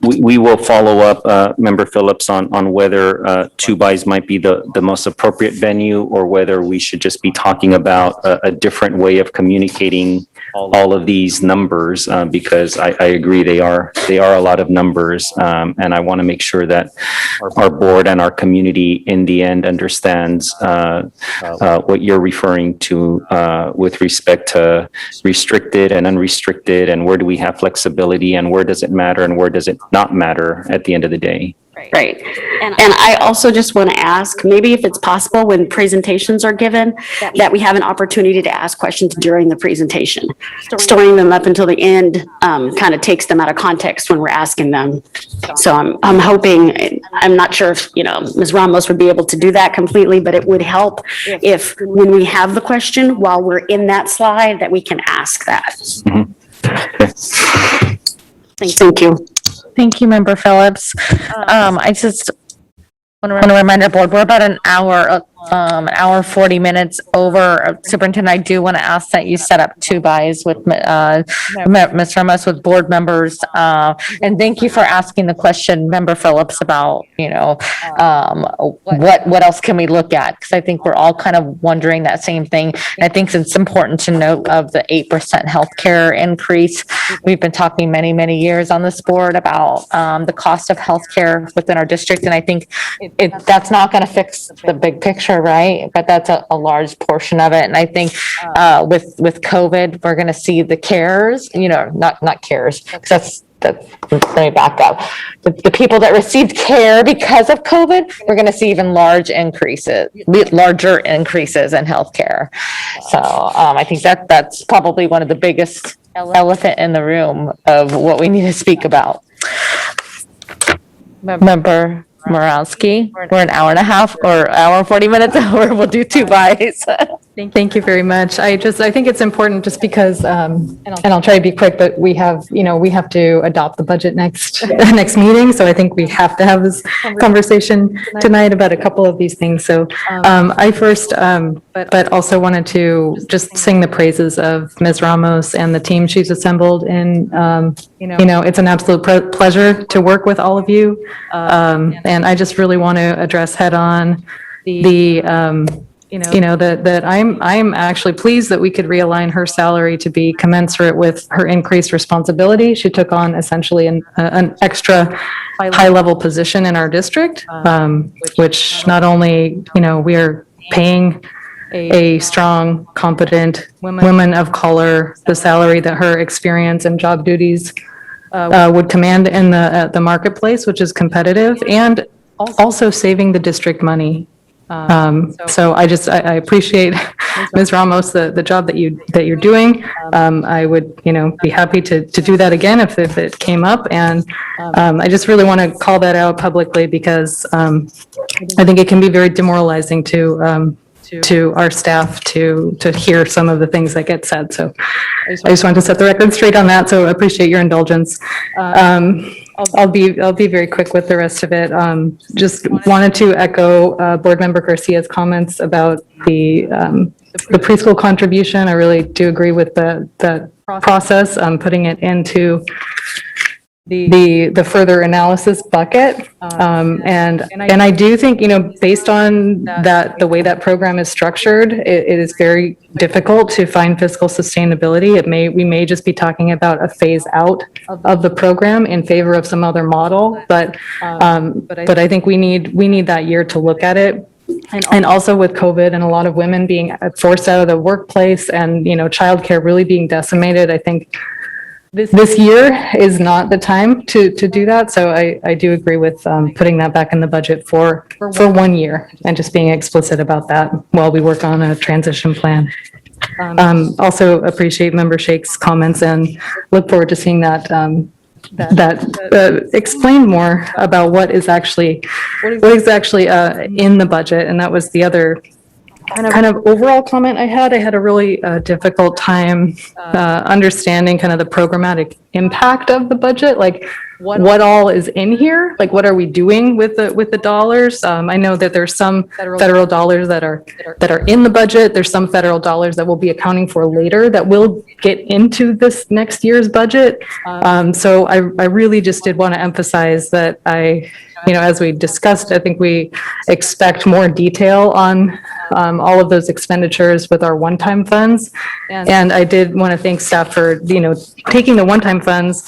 We will follow up, Member Phillips, on whether 2-buys might be the most appropriate venue, or whether we should just be talking about a different way of communicating all of these numbers, because I agree they are a lot of numbers. And I want to make sure that our board and our community in the end understands what you're referring to with respect to restricted and unrestricted, and where do we have flexibility, and where does it matter and where does it not matter at the end of the day. Right. And I also just want to ask, maybe if it's possible when presentations are given, that we have an opportunity to ask questions during the presentation. Storing them up until the end kind of takes them out of context when we're asking them. So I'm hoping, I'm not sure if, Ms. Ramos would be able to do that completely, but it would help if when we have the question, while we're in that slide, that we can ask that. Thank you. Thank you, Member Phillips. I just want to remind our board, we're about an hour, 40 minutes over. Superintendent, I do want to ask that you set up 2 buys with Ms. Ramos, with board members. And thank you for asking the question, Member Phillips, about, what else can we look at? Because I think we're all kind of wondering that same thing. And I think it's important to note of the 8% healthcare increase. We've been talking many, many years on this board about the cost of healthcare within our district. And I think that's not going to fix the big picture, right? But that's a large portion of it. And I think with COVID, we're going to see the cares, not cares, because let me back up. The people that received care because of COVID, we're going to see even larger increases in healthcare. So I think that's probably one of the biggest elephant in the room of what we need to speak about. Member Morawski, we're an hour and a half or hour and 40 minutes over. We'll do 2 buys. Thank you very much. I think it's important just because, and I'll try to be quick, but we have to adopt the budget next meeting. So I think we have to have this conversation tonight about a couple of these things. So I first, but also wanted to just sing the praises of Ms. Ramos and the team she's assembled. And, it's an absolute pleasure to work with all of you. And I just really want to address head on that I'm actually pleased that we could realign her salary to be commensurate with her increased responsibility. She took on essentially an extra high-level position in our district, which not only, we are paying a strong, competent woman of color the salary that her experience and job duties would command in the marketplace, which is competitive, and also saving the district money. So I appreciate Ms. Ramos, the job that you're doing. I would, be happy to do that again if it came up. And I just really want to call that out publicly because I think it can be very demoralizing to our staff to hear some of the things that get said. So I just wanted to set the record straight on that. So I appreciate your indulgence. I'll be very quick with the rest of it. Just wanted to echo Board Member Garcia's comments about the preschool contribution. I really do agree with the process, putting it into the further analysis bucket. And I do think, based on the way that program is structured, it is very difficult to find fiscal sustainability. We may just be talking about a phase out of the program in favor of some other model, but I think we need that year to look at it. And also with COVID and a lot of women being forced out of the workplace and, childcare really being decimated, I think this year is not the time to do that. So I do agree with putting that back in the budget for 1 year and just being explicit about that while we work on a transition plan. Also appreciate Member Shake's comments and look forward to seeing that explain more about what is actually in the budget. And that was the other kind of overall comment I had. I had a really difficult time understanding kind of the programmatic impact of the budget, like what all is in here, like what are we doing with the dollars. I know that there's some federal dollars that are in the budget. There's some federal dollars that we'll be accounting for later that will get into this next year's budget. So I really just did want to emphasize that as we discussed, I think we expect more detail on all of those expenditures with our one-time funds. And I did want to thank staff for, taking the one-time funds.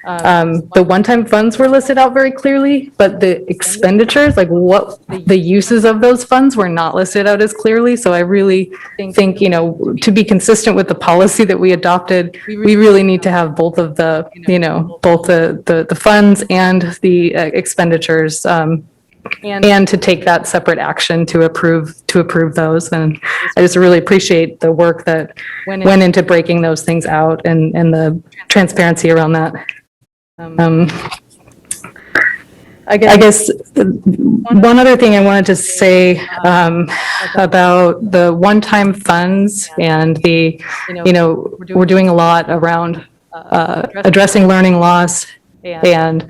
The one-time funds were listed out very clearly, but the expenditures, like what the uses of those funds were not listed out as clearly. So I really think, to be consistent with the policy that we adopted, we really need to have both of the, both the funds and the expenditures, and to take that separate action to approve those. And I just really appreciate the work that went into breaking those things out and the transparency around that. I guess one other thing I wanted to say about the one-time funds and the, we're doing a lot around addressing learning loss. And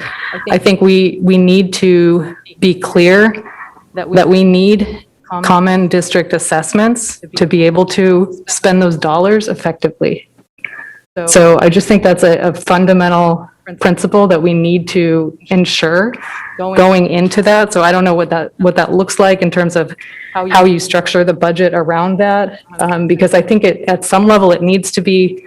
I think we need to be clear that we need common district assessments to be able to spend those dollars effectively. So I just think that's a fundamental principle that we need to ensure going into that. So I don't know what that looks like in terms of how you structure the budget around that, because I think at some level it needs to be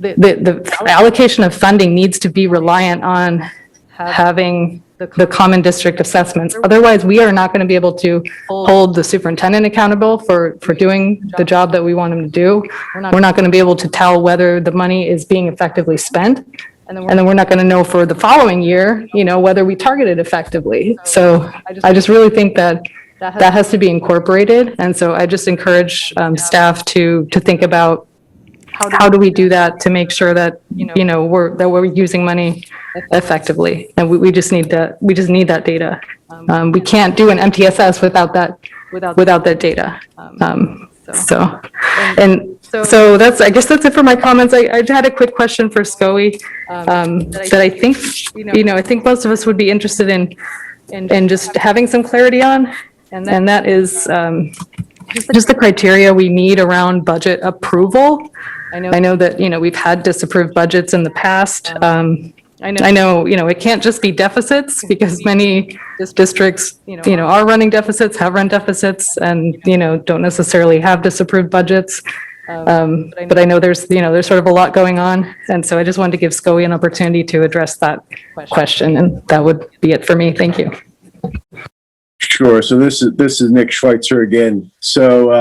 the allocation of funding needs to be reliant on having the common district assessments. Otherwise, we are not going to be able to hold the superintendent accountable for doing the job that we want him to do. We're not going to be able to tell whether the money is being effectively spent. And then we're not going to know for the following year, whether we targeted effectively. So I just really think that has to be incorporated. And so I just encourage staff to think about how do we do that to make sure that, we're using money effectively. And we just need that data. We can't do an MTSS without that data. So I guess that's it for my comments. I had a quick question for SCOE, that I think, I think most of us would be interested in just having some clarity on. And that is, just the criteria we need around budget approval. I know that, we've had disapproved budgets in the past. I know, it can't just be deficits because many districts, are running deficits, have run deficits and, don't necessarily have disapproved budgets. But I know there's sort of a lot going on. And so I just wanted to give SCOE an opportunity to address that question. And that would be it for me. Thank you. Sure. So this is Nick Schweitzer again. So,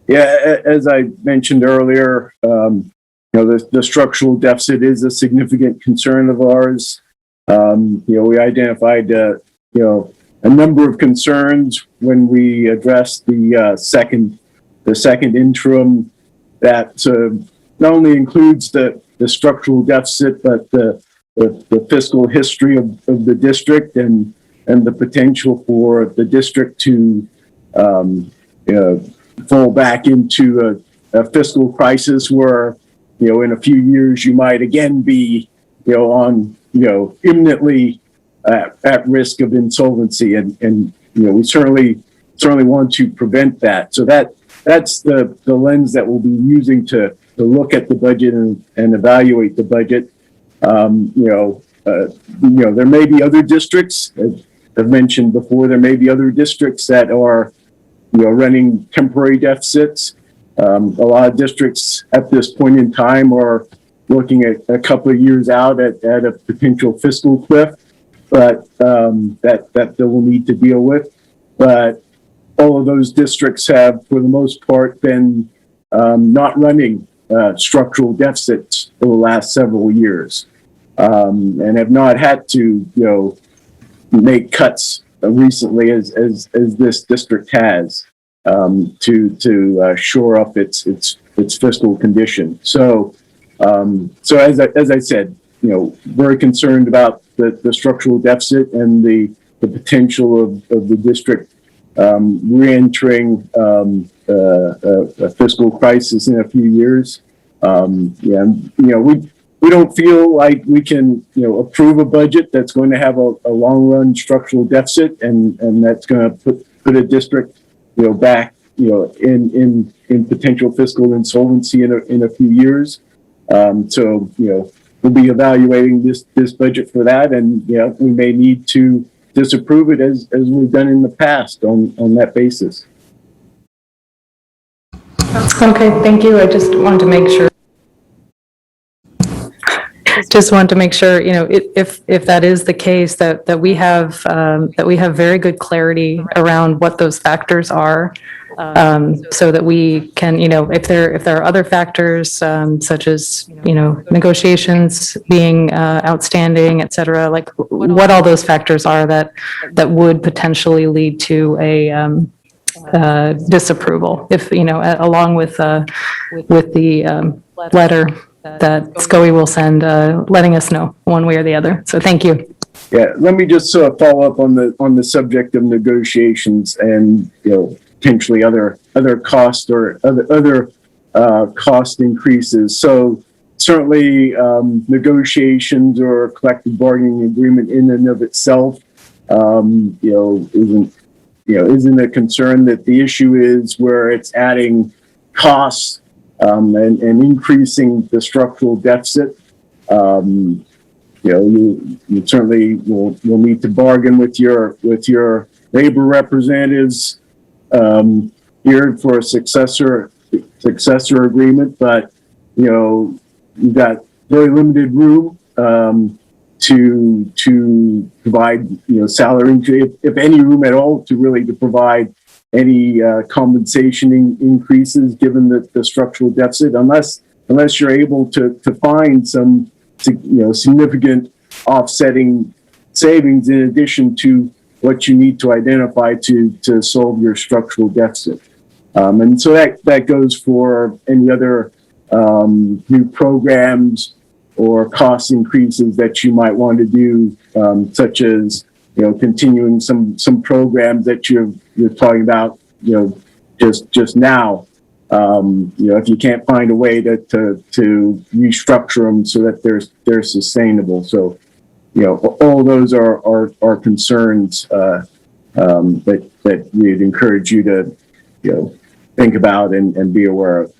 as I mentioned earlier, the structural deficit is a significant concern of ours. We identified, a number of concerns when we addressed the second interim that not only includes the structural deficit, but the fiscal history of the district and the potential for the district to fall back into a fiscal crisis where, in a few years you might again be, imminently at risk of insolvency. And we certainly want to prevent that. So that's the lens that we'll be using to look at the budget and evaluate the budget. There may be other districts, as I've mentioned before, there may be other districts that are, running temporary deficits. A lot of districts at this point in time are looking at a couple of years out at a potential fiscal cliff, but that they will need to deal with. But all of those districts have, for the most part, been not running structural deficits for the last several years, and have not had to, make cuts recently as this district has to shore up its fiscal condition. So as I said, very concerned about the structural deficit and the potential of the district re-entering a fiscal crisis in a few years. We don't feel like we can, approve a budget that's going to have a long-run structural deficit and that's going to put a district, back, in potential fiscal insolvency in a few years. So we'll be evaluating this budget for that, and we may need to disapprove it as we've done in the past on that basis. Okay, thank you. I just wanted to make sure. Just want to make sure, you know, if that is the case, that we have very good clarity around what those factors are, so that we can, you know, if there are other factors, such as, you know, negotiations being outstanding, et cetera, like what all those factors are that would potentially lead to a disapproval, if, you know, along with the letter that SCOE will send, letting us know one way or the other. So thank you. Yeah, let me just follow up on the subject of negotiations and, you know, potentially other costs or other cost increases. So certainly negotiations or collective bargaining agreement in and of itself, isn't a concern. That the issue is where it's adding costs and increasing the structural deficit. You certainly will need to bargain with your labor representatives here for a successor agreement, but you've got very limited room to provide salary, if any room at all, to provide any compensation increases given the structural deficit, unless you're able to find some significant offsetting savings in addition to what you need to identify to solve your structural deficit. And so that goes for any other new programs or cost increases that you might want to do, such as continuing some programs that you're talking about just now. If you can't find a way to restructure them so that they're sustainable. So all those are concerns that we'd encourage you to think about and be aware of.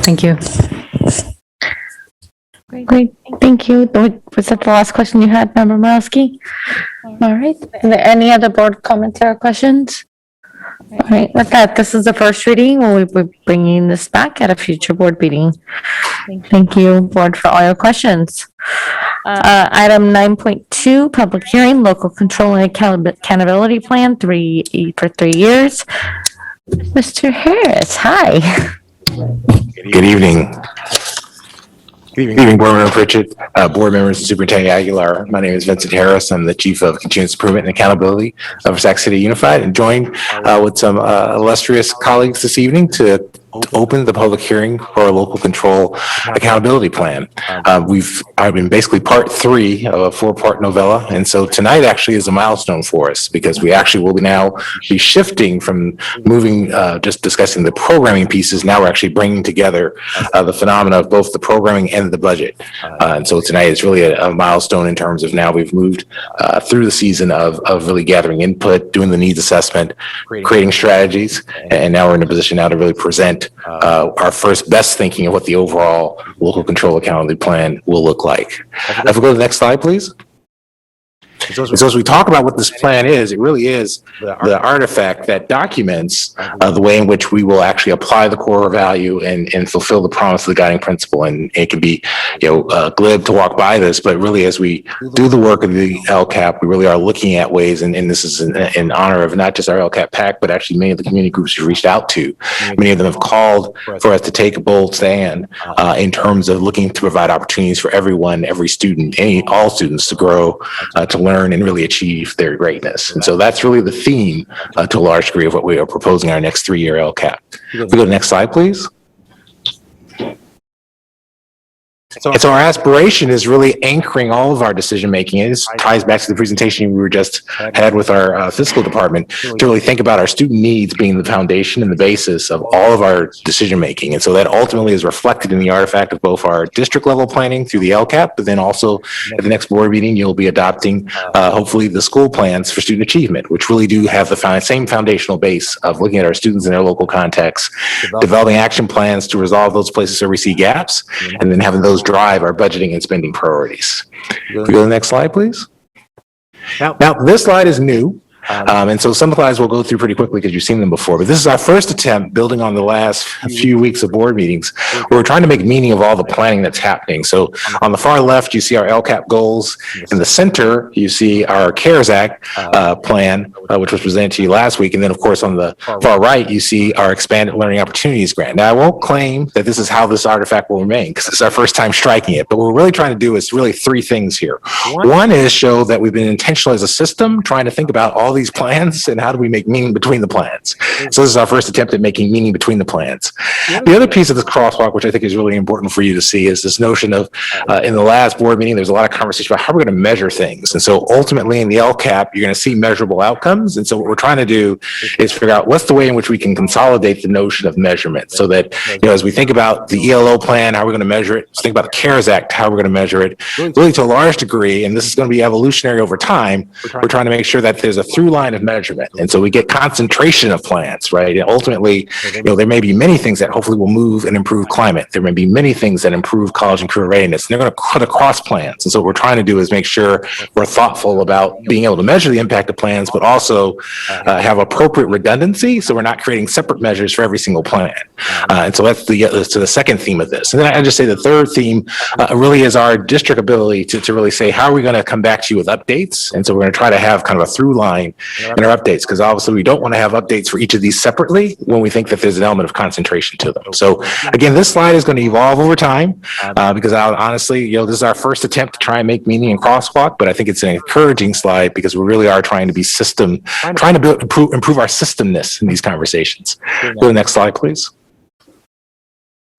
Thank you. Great, thank you. Was that the last question you had, Member Morowski? All right. Are there any other board comments or questions? All right, with that, this is the first reading. We'll be bringing this back at a future board meeting. Thank you, board, for all your questions. Item 9.2, public hearing, local control and accountability plan, for 3 years. Mr. Harris, hi. Good evening. Good evening, Board Member Pritchett, board members, and Superintendent Aguilar. My name is Vincent Harris. I'm the Chief of Continuous Improvement and Accountability of Sac City Unified, and joined with some illustrious colleagues this evening to open the public hearing for our local control accountability plan. I've been basically part 3 of a 4-part novella, and so tonight actually is a milestone for us because we actually will now be shifting from moving, just discussing the programming pieces. Now we're actually bringing together the phenomena of both the programming and the budget. And so tonight is really a milestone in terms of now we've moved through the season of really gathering input, doing the needs assessment, creating strategies, and now we're in a position now to really present our first best thinking of what the overall local control accountability plan will look like. If we go to the next slide, please. So as we talk about what this plan is, it really is the artifact that documents the way in which we will actually apply the core value and fulfill the promise of the guiding principle. And it can be, glib to walk by this, but really as we do the work of the LCAP, we really are looking at ways, and this is in honor of not just our LCAP PAC, but actually many of the community groups we've reached out to. Many of them have called for us to take a bold stand in terms of looking to provide opportunities for everyone, every student, all students to grow, to learn and really achieve their greatness. And so that's really the theme to a large degree of what we are proposing our next 3-year LCAP. If we go to the next slide, please. And so our aspiration is really anchoring all of our decision making. It ties back to the presentation we were just had with our fiscal department to really think about our student needs being the foundation and the basis of all of our decision making. And so that ultimately is reflected in the artifact of both our district level planning through the LCAP, but then also at the next board meeting, you'll be adopting hopefully the school plans for student achievement, which really do have the same foundational base of looking at our students in their local context, developing action plans to resolve those places where we see gaps, and then having those drive our budgeting and spending priorities. If we go to the next slide, please. Now, this slide is new. And so some slides we'll go through pretty quickly because you've seen them before, but this is our first attempt building on the last few weeks of board meetings where we're trying to make meaning of all the planning that's happening. So on the far left, you see our LCAP goals. In the center, you see our CARES Act plan, which was presented to you last week. And then, of course, on the far right, you see our Expanded Learning Opportunities Grant. Now, I won't claim that this is how this artifact will remain because it's our first time striking it, but what we're really trying to do is really three things here. One is show that we've been intentional as a system trying to think about all these plans and how do we make meaning between the plans. So this is our first attempt at making meaning between the plans. The other piece of this crosswalk, which I think is really important for you to see, is this notion of in the last board meeting, there's a lot of conversation about how we're going to measure things. And so ultimately in the LCAP, you're going to see measurable outcomes. And so what we're trying to do is figure out what's the way in which we can consolidate the notion of measurement so that, as we think about the ELO plan, how we're going to measure it, think about the CARES Act, how we're going to measure it, really to a large degree, and this is going to be evolutionary over time, we're trying to make sure that there's a through line of measurement. And so we get concentration of plans, right? And ultimately, there may be many things that hopefully will move and improve climate. There may be many things that improve college and career readiness. And they're going to cut across plans. And so what we're trying to do is make sure we're thoughtful about being able to measure the impact of plans, but also have appropriate redundancy. So we're not creating separate measures for every single plan. And so that's the second theme of this. And then I just say the third theme really is our district ability to really say, how are we going to come back to you with updates? And so we're going to try to have kind of a through line in our updates, because obviously we don't want to have updates for each of these separately when we think that there's an element of concentration to them. So again, this slide is going to evolve over time because honestly, this is our first attempt to try and make meaning in crosswalk, but I think it's an encouraging slide because we really are trying to improve our systemness in these conversations. Go to the next slide, please.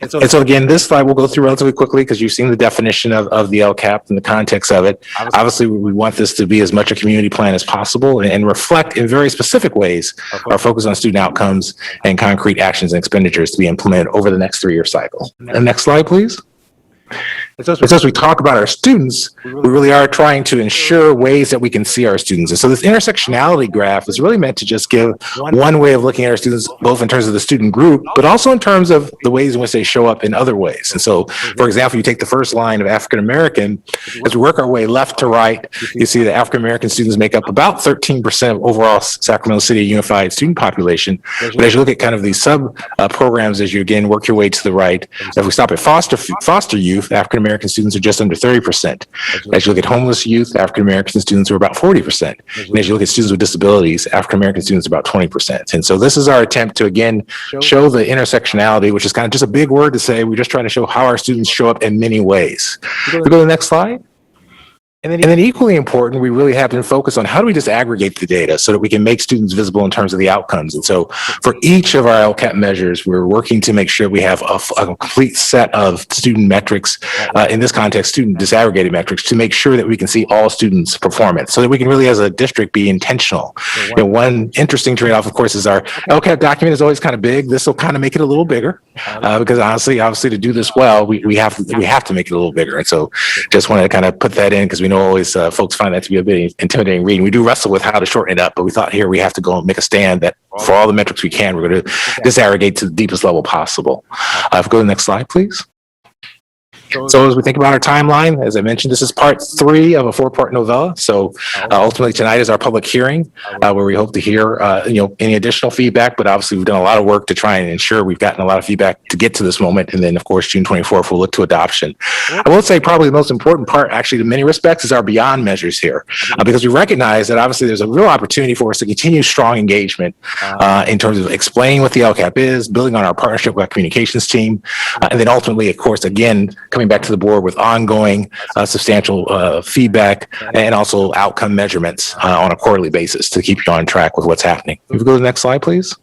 And so again, this slide we'll go through relatively quickly because you've seen the definition of the LCAP and the context of it. Obviously, we want this to be as much a community plan as possible and reflect in very specific ways our focus on student outcomes and concrete actions and expenditures to be implemented over the next 3-year cycle. And next slide, please. So as we talk about our students, we really are trying to ensure ways that we can see our students. And so this intersectionality graph is really meant to just give one way of looking at our students, both in terms of the student group, but also in terms of the ways in which they show up in other ways. And so, for example, you take the first line of African-American, as we work our way left to right, you see that African-American students make up about 13% of overall Sacramento City Unified student population. But as you look at kind of these programs, as you again work your way to the right, if we stop at foster youth, African-American students are just under 30%. As you look at homeless youth, African-American students are about 40%. And as you look at students with disabilities, African-American students are about 20%. And so this is our attempt to, again, show the intersectionality, which is kind of just a big word to say, we're just trying to show how our students show up in many ways. We go to the next slide. And then equally important, we really have been focused on how do we disaggregate the data so that we can make students visible in terms of the outcomes. And so for each of our LCAP measures, we're working to make sure we have a complete set of student metrics, in this context, student disaggregated metrics, to make sure that we can see all students' performance so that we can really, as a district, be intentional. One interesting trade-off, of course, is our LCAP document is always kind of big. This will kind of make it a little bigger because obviously to do this well, we have to make it a little bigger. And so just wanted to kind of put that in because we know always folks find that to be a bit intimidating reading. We do wrestle with how to shorten it up, but we thought here we have to go and make a stand that for all the metrics we can, we're going to disaggregate to the deepest level possible. If we go to the next slide, please. So as we think about our timeline, as I mentioned, this is part 3 of a 4-part novella. So ultimately tonight is our public hearing where we hope to hear any additional feedback, but obviously we've done a lot of work to try and ensure we've gotten a lot of feedback to get to this moment. And then of course, June 24th, we'll look to adoption. I will say probably the most important part actually in many respects is our beyond measures here because we recognize that obviously there's a real opportunity for us to continue strong engagement in terms of explaining what the LCAP is, building on our partnership with our communications team, and then ultimately, of course, again, coming back to the board with ongoing substantial feedback and also outcome measurements on a quarterly basis to keep you on track with what's happening. If we go to the next slide, please.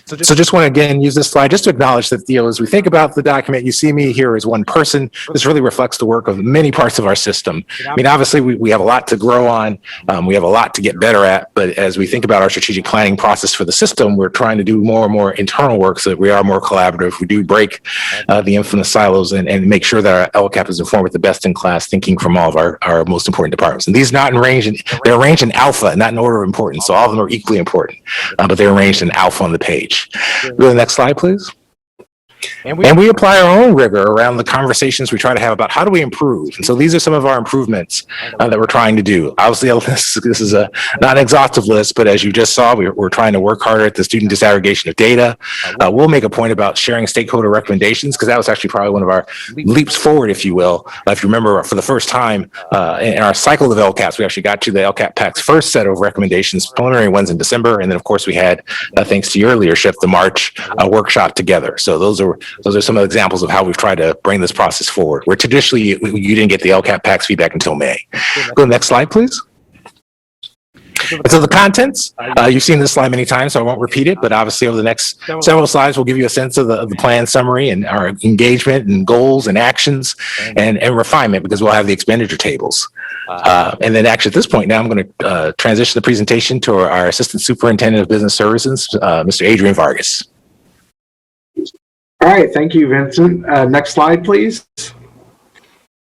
So just want to again use this slide just to acknowledge that as we think about the document, you see me here as one person. This really reflects the work of many parts of our system. I mean, obviously we have a lot to grow on. We have a lot to get better at, but as we think about our strategic planning process for the system, we're trying to do more and more internal work so that we are more collaborative. We do break the infamous silos and make sure that our LCAP is informed with the best in class thinking from all of our most important departments. And these are not they're arranged in alpha, not in order of importance. So all of them are equally important, but they're arranged in alpha on the page. Go to the next slide, please. And we apply our own rigor around the conversations we try to have about how do we improve. And so these are some of our improvements that we're trying to do. Obviously, this is not an exhaustive list, but as you just saw, we're trying to work harder at the student disaggregation of data. We'll make a point about sharing stakeholder recommendations, because that was actually probably one of our leaps forward, if you will. If you remember, for the first time in our cycle of LCAPs, we actually got to the LCAP PAC's first set of recommendations, preliminary ones in December. And then, of course, we had, thanks to your leadership, the March workshop together. So those are some of the examples of how we've tried to bring this process forward, where traditionally you didn't get the LCAP PAC's feedback until May. Go to the next slide, please. So the contents, you've seen this slide many times, so I won't repeat it, but obviously over the next several slides, we'll give you a sense of the plan summary and our engagement and goals and actions and refinement, because we'll have the expenditure tables. And then actually at this point now, I'm going to transition the presentation to our Assistant Superintendent of Business Services, Mr. Adrian Vargas. All right, thank you, Vincent. Next slide, please.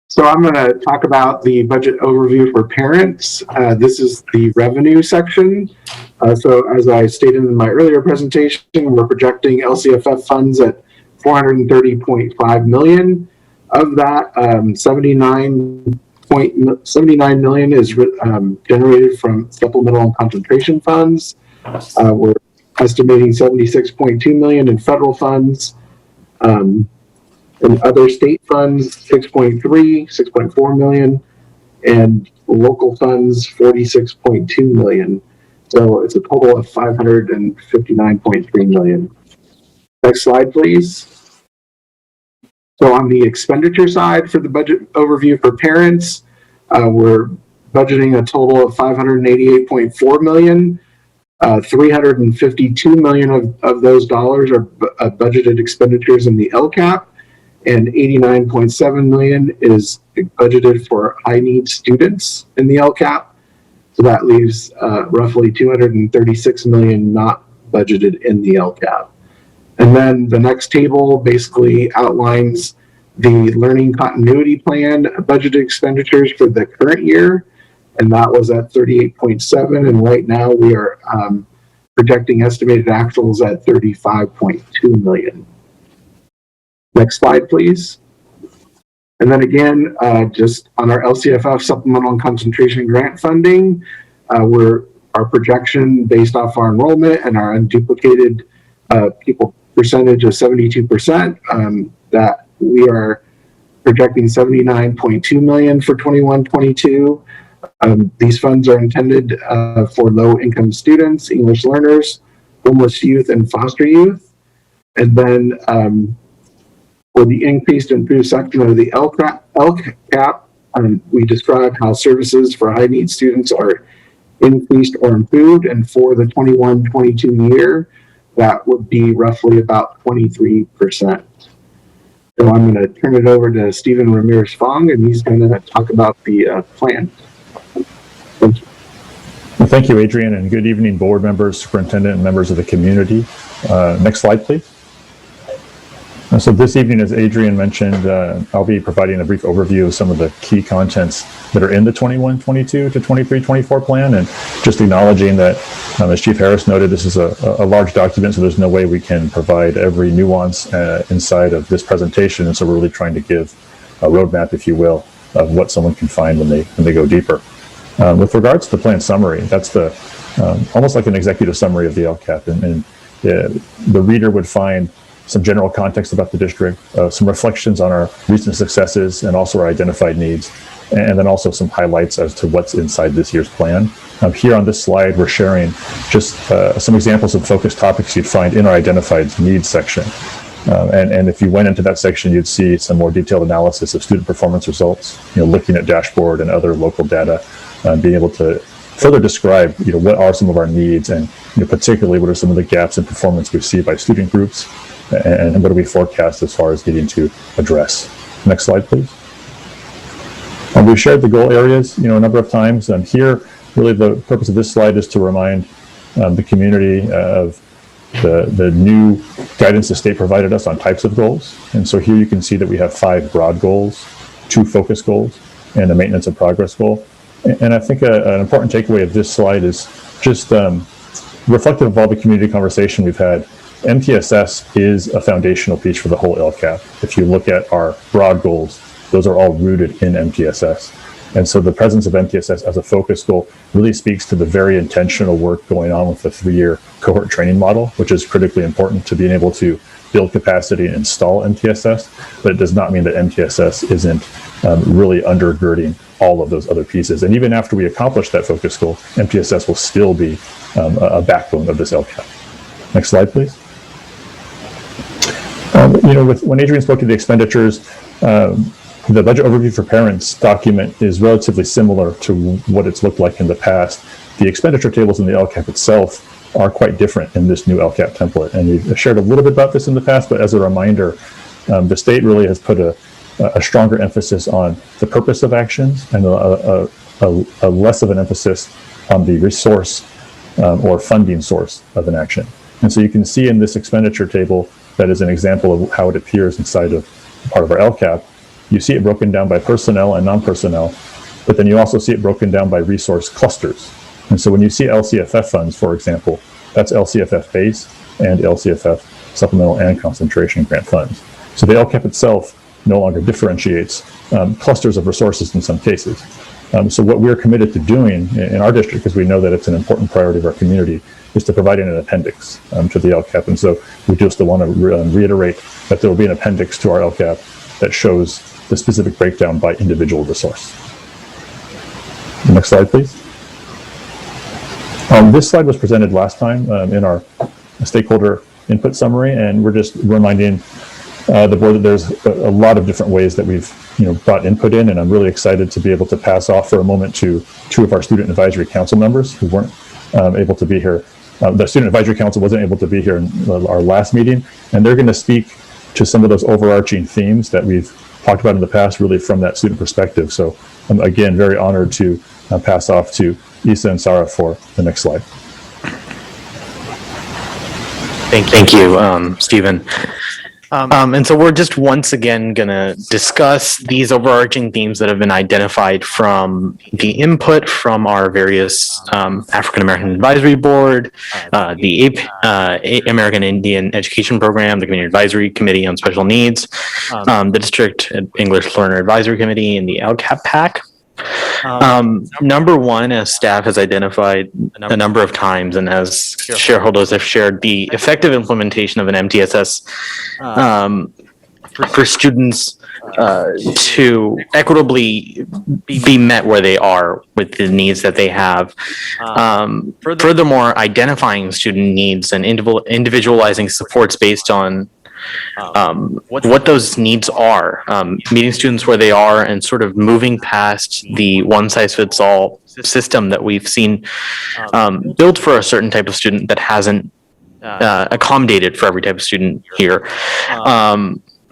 So I'm going to talk about the budget overview for parents. This is the revenue section. So as I stated in my earlier presentation, we're projecting LCFF funds at $430.5 million. Of that, $79 million is generated from supplemental and concentration funds. We're estimating $76.2 million in federal funds. And other state funds, 6.4 million, and local funds, 46.2 million. So it's a total of 559.3 million. Next slide, please. So on the expenditure side for the budget overview for parents, we're budgeting a total of 588.4 million. 352 million of those dollars are budgeted expenditures in the LCAP, and 89.7 million is budgeted for high need students in the LCAP. So that leaves roughly 236 million not budgeted in the LCAP. And then the next table basically outlines the learning continuity plan budgeted expenditures for the current year, and that was at 38.7, and right now we are projecting estimated actuals at 35.2 million. Next slide, please. And then again, just on our LCFF supplemental and concentration grant funding, our projection based off our enrollment and our unduplicated pupil percentage of 72%, that we are projecting 79.2 million for 21-22. These funds are intended for low-income students, English learners, homeless youth, and foster youth. And then for the increased and improved section of the LCAP, we describe how services for high-need students are increased or improved. And for the 21-22 year, that would be roughly about 23%. So I'm going to turn it over to Stephen Ramirez-Fong, and he's going to talk about the plan. Thank you. Well, thank you, Adrian, and good evening, board members, superintendent, and members of the community. Next slide, please. So this evening, as Adrian mentioned, I'll be providing a brief overview of some of the key contents that are in the 21-22 to 23-24 plan, and just acknowledging that, as Chief Harris noted, this is a large document, so there's no way we can provide every nuance inside of this presentation, and so we're really trying to give a roadmap, if you will, of what someone can find when they go deeper. With regards to the plan summary, that's the almost like an executive summary of the LCAP, and the reader would find some general context about the district, some reflections on our recent successes and also our identified needs, and then also some highlights as to what's inside this year's plan. Here on this slide, we're sharing just some examples of focused topics you'd find in our identified needs section. And if you went into that section, you'd see some more detailed analysis of student performance results, looking at dashboard and other local data, being able to further describe, what are some of our needs, and particularly what are some of the gaps in performance we see by student groups, and what do we forecast as far as getting to address. Next slide, please. We've shared the goal areas, a number of times. Here, really the purpose of this slide is to remind the community of the new guidance the state provided us on types of goals. And so here you can see that we have 5 broad goals, 2 focus goals, and a maintenance of progress goal. And I think an important takeaway of this slide is just reflective of all the community conversation we've had MTSS is a foundational piece for the whole LCAP. If you look at our broad goals, those are all rooted in MTSS. And so the presence of MTSS as a focus goal really speaks to the very intentional work going on with the 3-year cohort training model, which is critically important to being able to build capacity and install MTSS. But it does not mean that MTSS isn't really undergirding all of those other pieces. And even after we accomplish that focus goal, MTSS will still be a backbone of this LCAP. Next slide, please. When Adrian spoke to the expenditures, the budget overview for parents document is relatively similar to what it's looked like in the past. The expenditure tables in the LCAP itself are quite different in this new LCAP template. And we've shared a little bit about this in the past, but as a reminder, the state really has put a stronger emphasis on the purpose of actions and a less of an emphasis on the resource or funding source of an action. And so you can see in this expenditure table that is an example of how it appears inside of part of our LCAP. You see it broken down by personnel and non-personnel, but then you also see it broken down by resource clusters. And so when you see LCFF funds, for example, that's LCFF base and LCFF supplemental and concentration grant funds. So the LCAP itself no longer differentiates clusters of resources in some cases. So what we're committed to doing in our district, because we know that it's an important priority of our community, is to provide an appendix to the LCAP. And so we just want to reiterate that there will be an appendix to our LCAP that shows the specific breakdown by individual resource. Next slide, please. This slide was presented last time in our stakeholder input summary, and we're just reminding the board that there's a lot of different ways that we've brought input in, and I'm really excited to be able to pass off for a moment to 2 of our student advisory council members who weren't able to be here. The student advisory council wasn't able to be here in our last meeting, and they're going to speak to some of those overarching themes that we've talked about in the past, really from that student perspective. So I'm again very honored to pass off to Isa and Sarah for the next slide. Thank you, Stephen. And so we're just once again going to discuss these overarching themes that have been identified from the input from our various African American Advisory Board, the American Indian Education Program, the Community Advisory Committee on Special Needs, the District English Learner Advisory Committee, and the LCAP PAC. Number one, as staff has identified a number of times and as shareholders have shared, the effective implementation of an MTSS for students to equitably be met where they are with the needs that they have. Furthermore, identifying student needs and individualizing supports based on what those needs are, meeting students where they are and sort of moving past the one-size-fits-all system that we've seen built for a certain type of student that hasn't accommodated for every type of student here.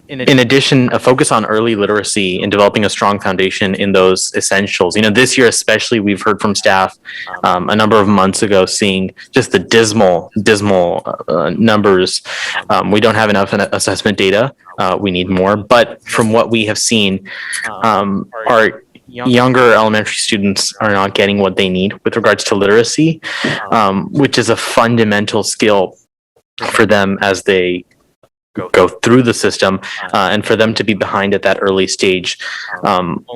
In addition, a focus on early literacy and developing a strong foundation in those essentials. This year especially, we've heard from staff a number of months ago seeing just the dismal numbers. We don't have enough assessment data. We need more. But from what we have seen, our younger elementary students are not getting what they need with regards to literacy, which is a fundamental skill for them as they go through the system, and for them to be behind at that early stage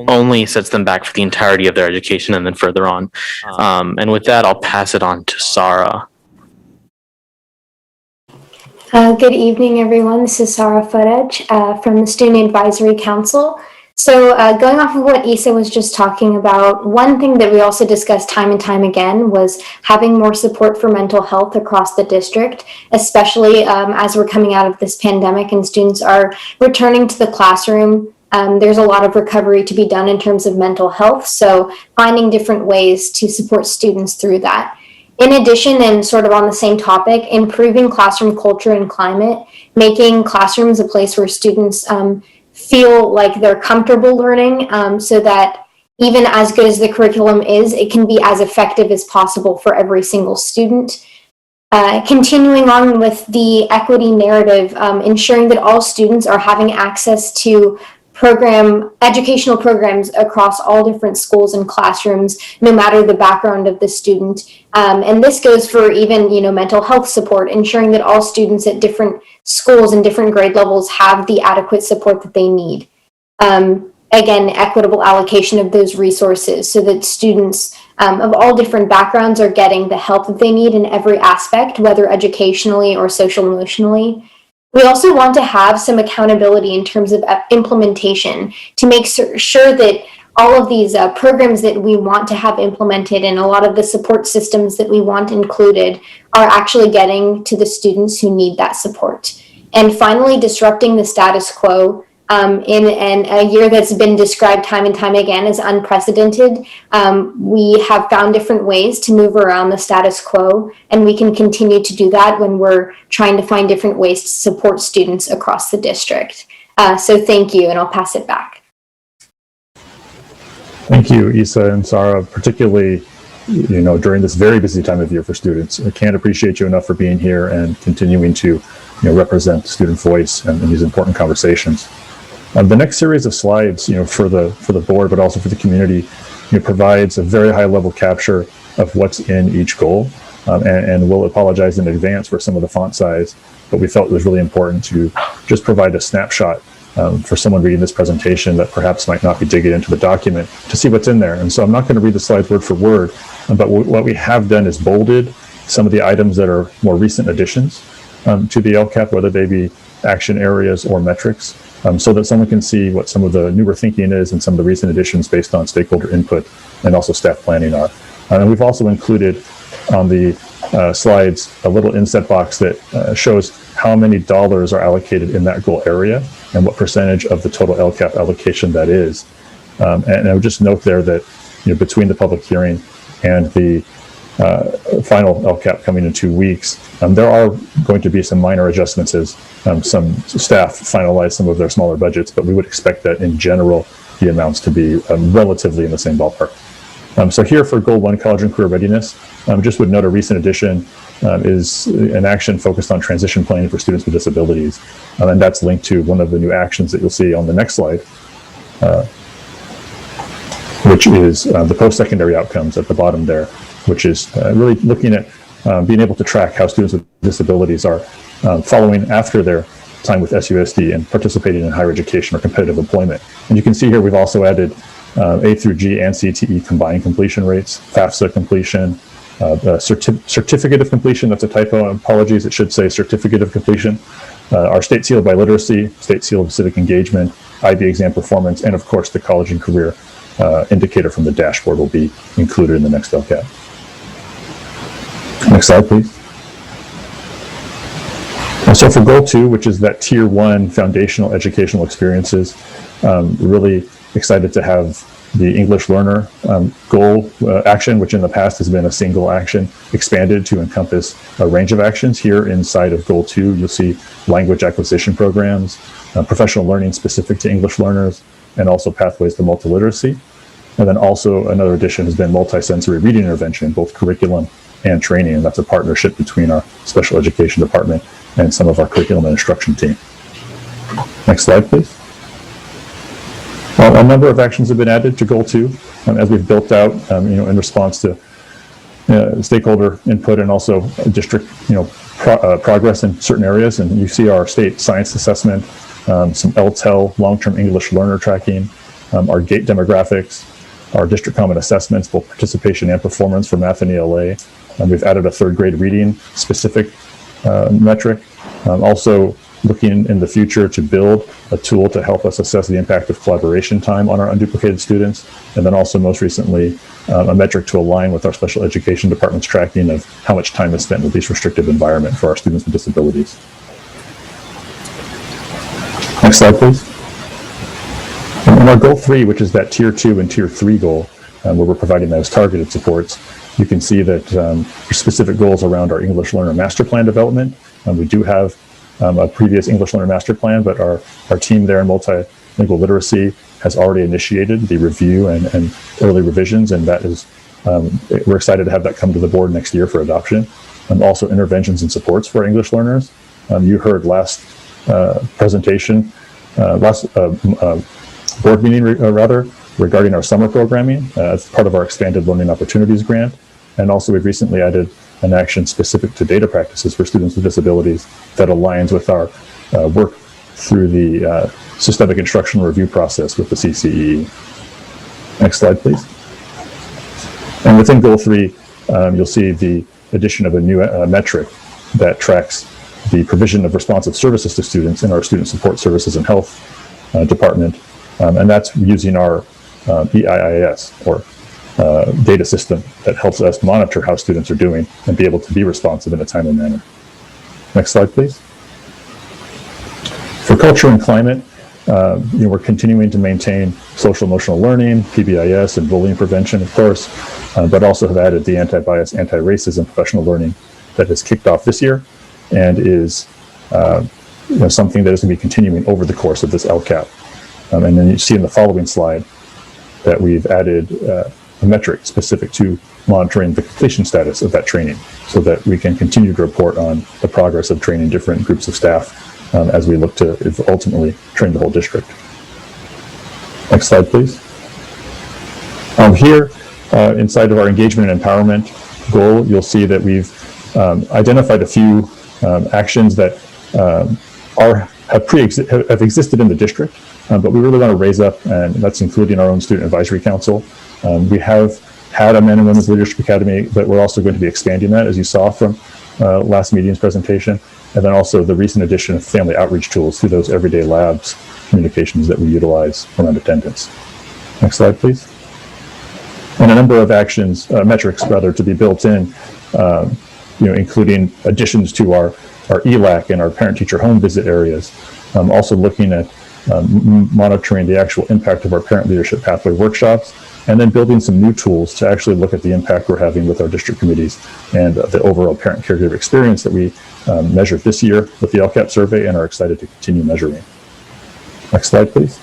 only sets them back for the entirety of their education and then further on. And with that, I'll pass it on to Sarah. Good evening, everyone. This is Sarah Footage from the Student Advisory Council. So going off of what Isa was just talking about, one thing that we also discussed time and time again was having more support for mental health across the district, especially as we're coming out of this pandemic and students are returning to the classroom. There's a lot of recovery to be done in terms of mental health, so finding different ways to support students through that. In addition, and sort of on the same topic, improving classroom culture and climate, making classrooms a place where students feel like they're comfortable learning, so that even as good as the curriculum is, it can be as effective as possible for every single student. Continuing on with the equity narrative, ensuring that all students are having access to educational programs across all different schools and classrooms, no matter the background of the student. And this goes for even, mental health support, ensuring that all students at different schools and different grade levels have the adequate support that they need. Again, equitable allocation of those resources so that students of all different backgrounds are getting the help that they need in every aspect, whether educationally or social emotionally. We also want to have some accountability in terms of implementation to make sure that all of these programs that we want to have implemented and a lot of the support systems that we want included are actually getting to the students who need that support. And finally, disrupting the status quo. In a year that's been described time and time again as unprecedented, we have found different ways to move around the status quo, and we can continue to do that when we're trying to find different ways to support students across the district. So thank you, and I'll pass it back. Thank you, Isa and Sarah, particularly during this very busy time of year for students. I can't appreciate you enough for being here and continuing to represent student voice in these important conversations. The next series of slides, for the board, but also for the community, provides a very high level capture of what's in each goal. And we'll apologize in advance for some of the font size, but we felt it was really important to just provide a snapshot for someone reading this presentation that perhaps might not be digging into the document to see what's in there. And so I'm not going to read the slides word for word, but what we have done is bolded some of the items that are more recent additions to the LCAP, whether they be action areas or metrics, so that someone can see what some of the newer thinking is and some of the recent additions based on stakeholder input and also staff planning are. And we've also included on the slides a little inset box that shows how many dollars are allocated in that goal area and what percentage of the total LCAP allocation that is. And I would just note there that between the public hearing and the final LCAP coming in 2 weeks, there are going to be some minor adjustments as some staff finalize some of their smaller budgets, but we would expect that in general the amounts to be relatively in the same ballpark. So here for Goal 1, College and Career Readiness, just would note a recent addition is an action focused on transition planning for students with disabilities. And that's linked to one of the new actions that you'll see on the next slide, which is the post-secondary outcomes at the bottom there, which is really looking at being able to track how students with disabilities are following after their time with SUSD and participating in higher education or competitive employment. And you can see here we've also added A through G and CTE combined completion rates, FAFSA completion, the certificate of completion, that's a typo, apologies, it should say certificate of completion, our state seal of biliteracy, state seal of civic engagement, IB exam performance, and of course the college and career indicator from the dashboard will be included in the next LCAP. Next slide, please. And so for Goal 2, which is that Tier 1 foundational educational experiences, really excited to have the English learner goal action, which in the past has been a single action, expanded to encompass a range of actions. Here inside of Goal 2, you'll see language acquisition programs, professional learning specific to English learners, and also pathways to multiliteracy. And then also another addition has been multisensory reading intervention, both curriculum and training, and that's a partnership between our special education department and some of our curriculum and instruction team. Next slide, please. Well, a number of actions have been added to Goal 2 as we've built out, in response to stakeholder input and also district, progress in certain areas. And you see our state science assessment, some LTEL, long-term English learner tracking, our GATE demographics, our district common assessments, both participation and performance for math and ELA. We've added a third grade reading specific metric. Also looking in the future to build a tool to help us assess the impact of collaboration time on our unduplicated students. And then also most recently, a metric to align with our special education department's tracking of how much time is spent with least restrictive environment for our students with disabilities. Next slide, please. And our Goal 3, which is that Tier 2 and Tier 3 goal, where we're providing those targeted supports, you can see that specific goals around our English Learner Master Plan development. We do have a previous English Learner Master Plan, but our team there in multilingual literacy has already initiated the review and early revisions, and that is, we're excited to have that come to the board next year for adoption. Also interventions and supports for English learners. You heard last presentation, last board meeting regarding our summer programming as part of our expanded learning opportunities grant. And also we've recently added an action specific to data practices for students with disabilities that aligns with our work through the systemic instructional review process with the CCE. Next slide, please. And within goal 3, you'll see the addition of a new metric that tracks the provision of responsive services to students in our student support services and health department. And that's using our EIIS, or data system that helps us monitor how students are doing and be able to be responsive in a timely manner. Next slide, please. For culture and climate, we're continuing to maintain social emotional learning, PBIS, and bullying prevention, of course, but also have added the anti-bias, anti-racism professional learning that has kicked off this year and is something that is going to be continuing over the course of this LCAP. And then you see in the following slide that we've added a metric specific to monitoring the completion status of that training so that we can continue to report on the progress of training different groups of staff as we look to ultimately train the whole district. Next slide, please. Here, inside of our engagement and empowerment goal, you'll see that we've identified a few actions that have existed in the district, but we really want to raise up, and that's including our own Student Advisory Council. We have had a Men and Women's Leadership Academy, but we're also going to be expanding that, as you saw from last meeting's presentation. And then also the recent addition of family outreach tools through those everyday labs communications that we utilize around attendance. Next slide, please. And a number of actions, metrics rather, to be built in, including additions to our ELAC and our parent-teacher home visit areas. Also looking at monitoring the actual impact of our parent leadership pathway workshops, and then building some new tools to actually look at the impact we're having with our district committees and the overall parent caregiver experience that we measured this year with the LCAP survey and are excited to continue measuring. Next slide, please.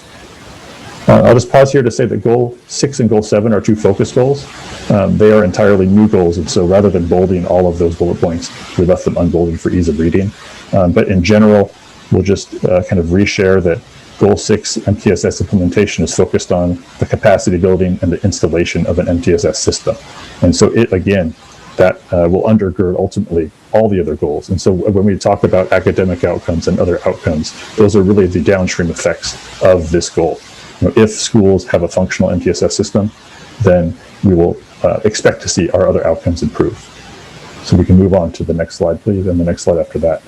I'll just pause here to say that Goal 6 and Goal 7 are 2 focus goals. They are entirely new goals, and so rather than bolding all of those bullet points, we left them unbolded for ease of reading. But in general, we'll just kind of reshare that Goal 6 MTSS implementation is focused on the capacity building and the installation of an MTSS system. And so it, again, that will undergird ultimately all the other goals. And so when we talk about academic outcomes and other outcomes, those are really the downstream effects of this goal. If schools have a functional MTSS system, then we will expect to see our other outcomes improve. So we can move on to the next slide, please, and the next slide after that.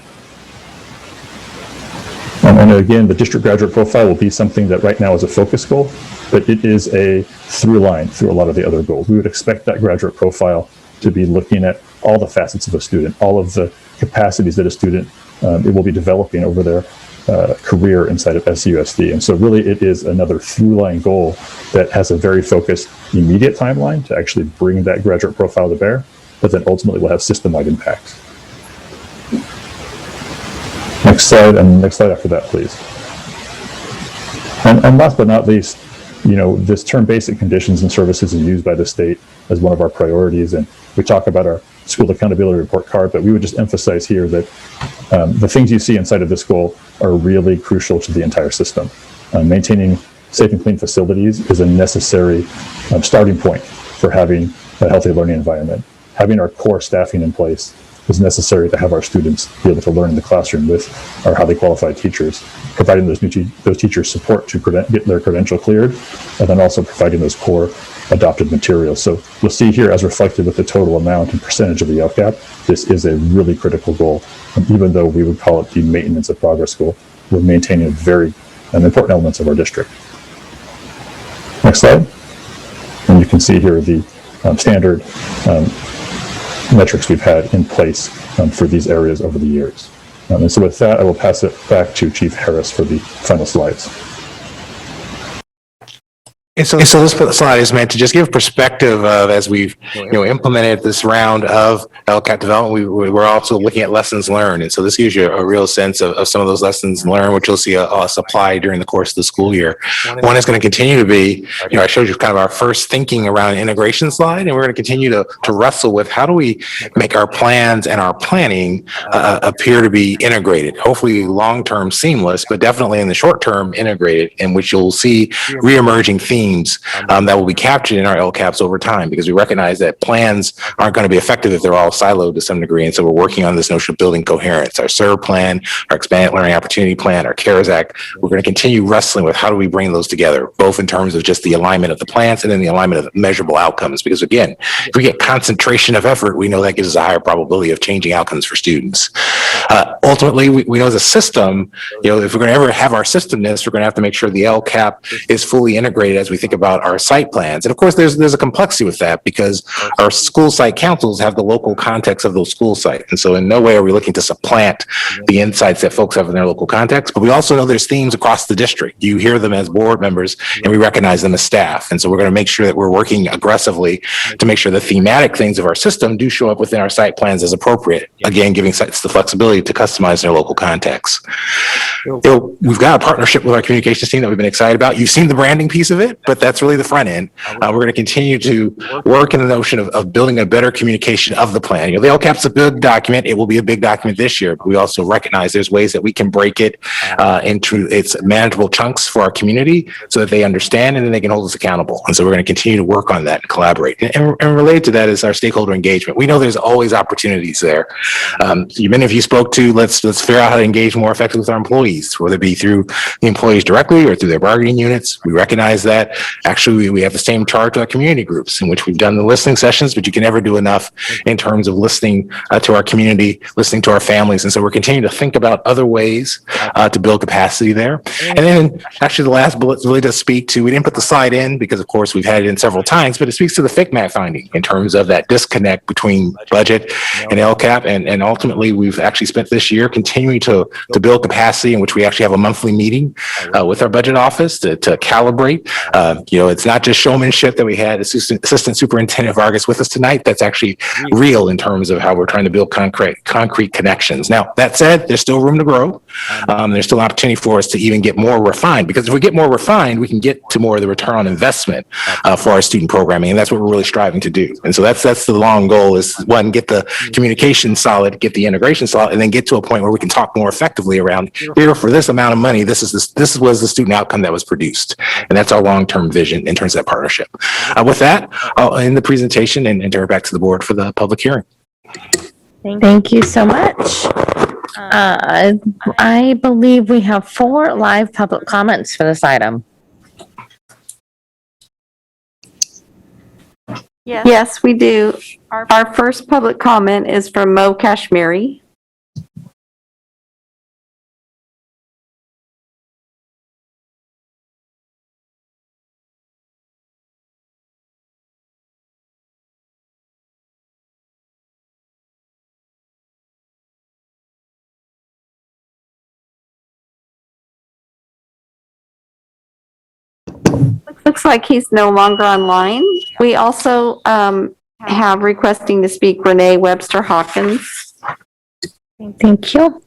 And again, the district graduate profile will be something that right now is a focus goal, but it is a through line through a lot of the other goals. We would expect that graduate profile to be looking at all the facets of a student, all of the capacities that a student it will be developing over their career inside of SUSD. And so really it is another through line goal that has a very focused immediate timeline to actually bring that graduate profile to bear, but then ultimately will have system-wide impact. Next slide, and next slide after that, please. And last but not least, this term basic conditions and services is used by the state as one of our priorities, and we talk about our school accountability report card, but we would just emphasize here that the things you see inside of this goal are really crucial to the entire system. Maintaining safe and clean facilities is a necessary starting point for having a healthy learning environment. Having our core staffing in place is necessary to have our students be able to learn in the classroom with our highly qualified teachers, providing those teachers support to get their credential cleared, and then also providing those core adopted materials. So you'll see here, as reflected with the total amount and percentage of the LCAP, this is a really critical goal. And even though we would call it the maintenance of progress goal, we're maintaining very important elements of our district. Next slide. And you can see here the standard metrics we've had in place for these areas over the years. And so with that, I will pass it back to Chief Harris for the final slides. And so this slide is meant to just give perspective of, as we've, implemented this round of LCAP development, we're also looking at lessons learned. And so this gives you a real sense of some of those lessons learned, which you'll see us apply during the course of the school year. One is going to continue to be, I showed you kind of our first thinking around integration slide, and we're going to continue to wrestle with how do we make our plans and our planning appear to be integrated, hopefully long-term seamless, but definitely in the short term integrated, in which you'll see reemerging themes that will be captured in our LCAPs over time, because we recognize that plans aren't going to be effective if they're all siloed to some degree. And so we're working on this notion of building coherence. Our SERV plan, our Expanded Learning Opportunity Plan, our CARES Act, we're going to continue wrestling with how do we bring those together, both in terms of just the alignment of the plans and then the alignment of measurable outcomes. Because again, if we get concentration of effort, we know that gives us a higher probability of changing outcomes for students. Ultimately, we know as a system, if we're going to ever have our systemness, we're going to have to make sure the LCAP is fully integrated as we think about our site plans. And of course, there's a complexity with that, because our school site councils have the local context of those school sites. And so in no way are we looking to supplant the insights that folks have in their local context, but we also know there's themes across the district. You hear them as board members and we recognize them as staff. And so we're going to make sure that we're working aggressively to make sure the thematic things of our system do show up within our site plans as appropriate. Again, giving sites the flexibility to customize their local context. We've got a partnership with our communications team that we've been excited about. You've seen the branding piece of it, but that's really the front end. We're going to continue to work in the notion of building a better communication of the plan. The LCAP's a big document. It will be a big document this year, but we also recognize there's ways that we can break it into its manageable chunks for our community so that they understand and then they can hold us accountable. And so we're going to continue to work on that and collaborate. And related to that is our stakeholder engagement. We know there's always opportunities there. Many of you spoke to, let's figure out how to engage more effectively with our employees, whether it be through the employees directly or through their bargaining units. We recognize that. Actually, we have the same charge with our community groups, in which we've done the listening sessions, but you can never do enough in terms of listening to our community, listening to our families. And so we're continuing to think about other ways to build capacity there. And then actually the last bullet really does speak to, we didn't put the slide in because of course we've had it in several times, but it speaks to the FICMAT finding in terms of that disconnect between budget and LCAP. And ultimately we've actually spent this year continuing to build capacity, in which we actually have a monthly meeting with our budget office to calibrate. It's not just showmanship that we had Assistant Superintendent Vargas with us tonight. That's actually real in terms of how we're trying to build concrete connections. Now, that said, there's still room to grow. There's still opportunity for us to even get more refined, because if we get more refined, we can get to more of the return on investment for our student programming. And that's what we're really striving to do. And so that's the long goal, is one, get the communication solid, get the integration solid, and then get to a point where we can talk more effectively around, here for this amount of money, this was the student outcome that was produced. And that's our long-term vision in terms of that partnership. With that, I'll end the presentation and turn it back to the board for the public hearing. Thank you so much. I believe we have 4 live public comments for this item. Yes, we do. Our first public comment is from Mo Kashmiri. Looks like he's no longer online. We also have requesting to speak Renee Webster Hawkins. Thank you.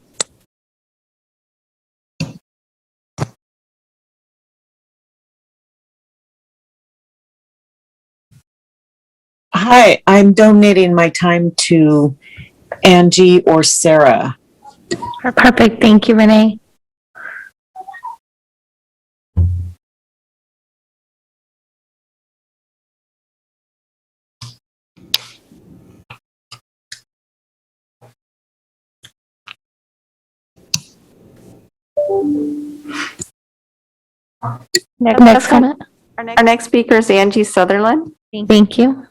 Hi, I'm donating my time to Angie or Sarah. Perfect. Thank you, Renee. Next comment. Our next speaker is Angie Sutherland. Thank you.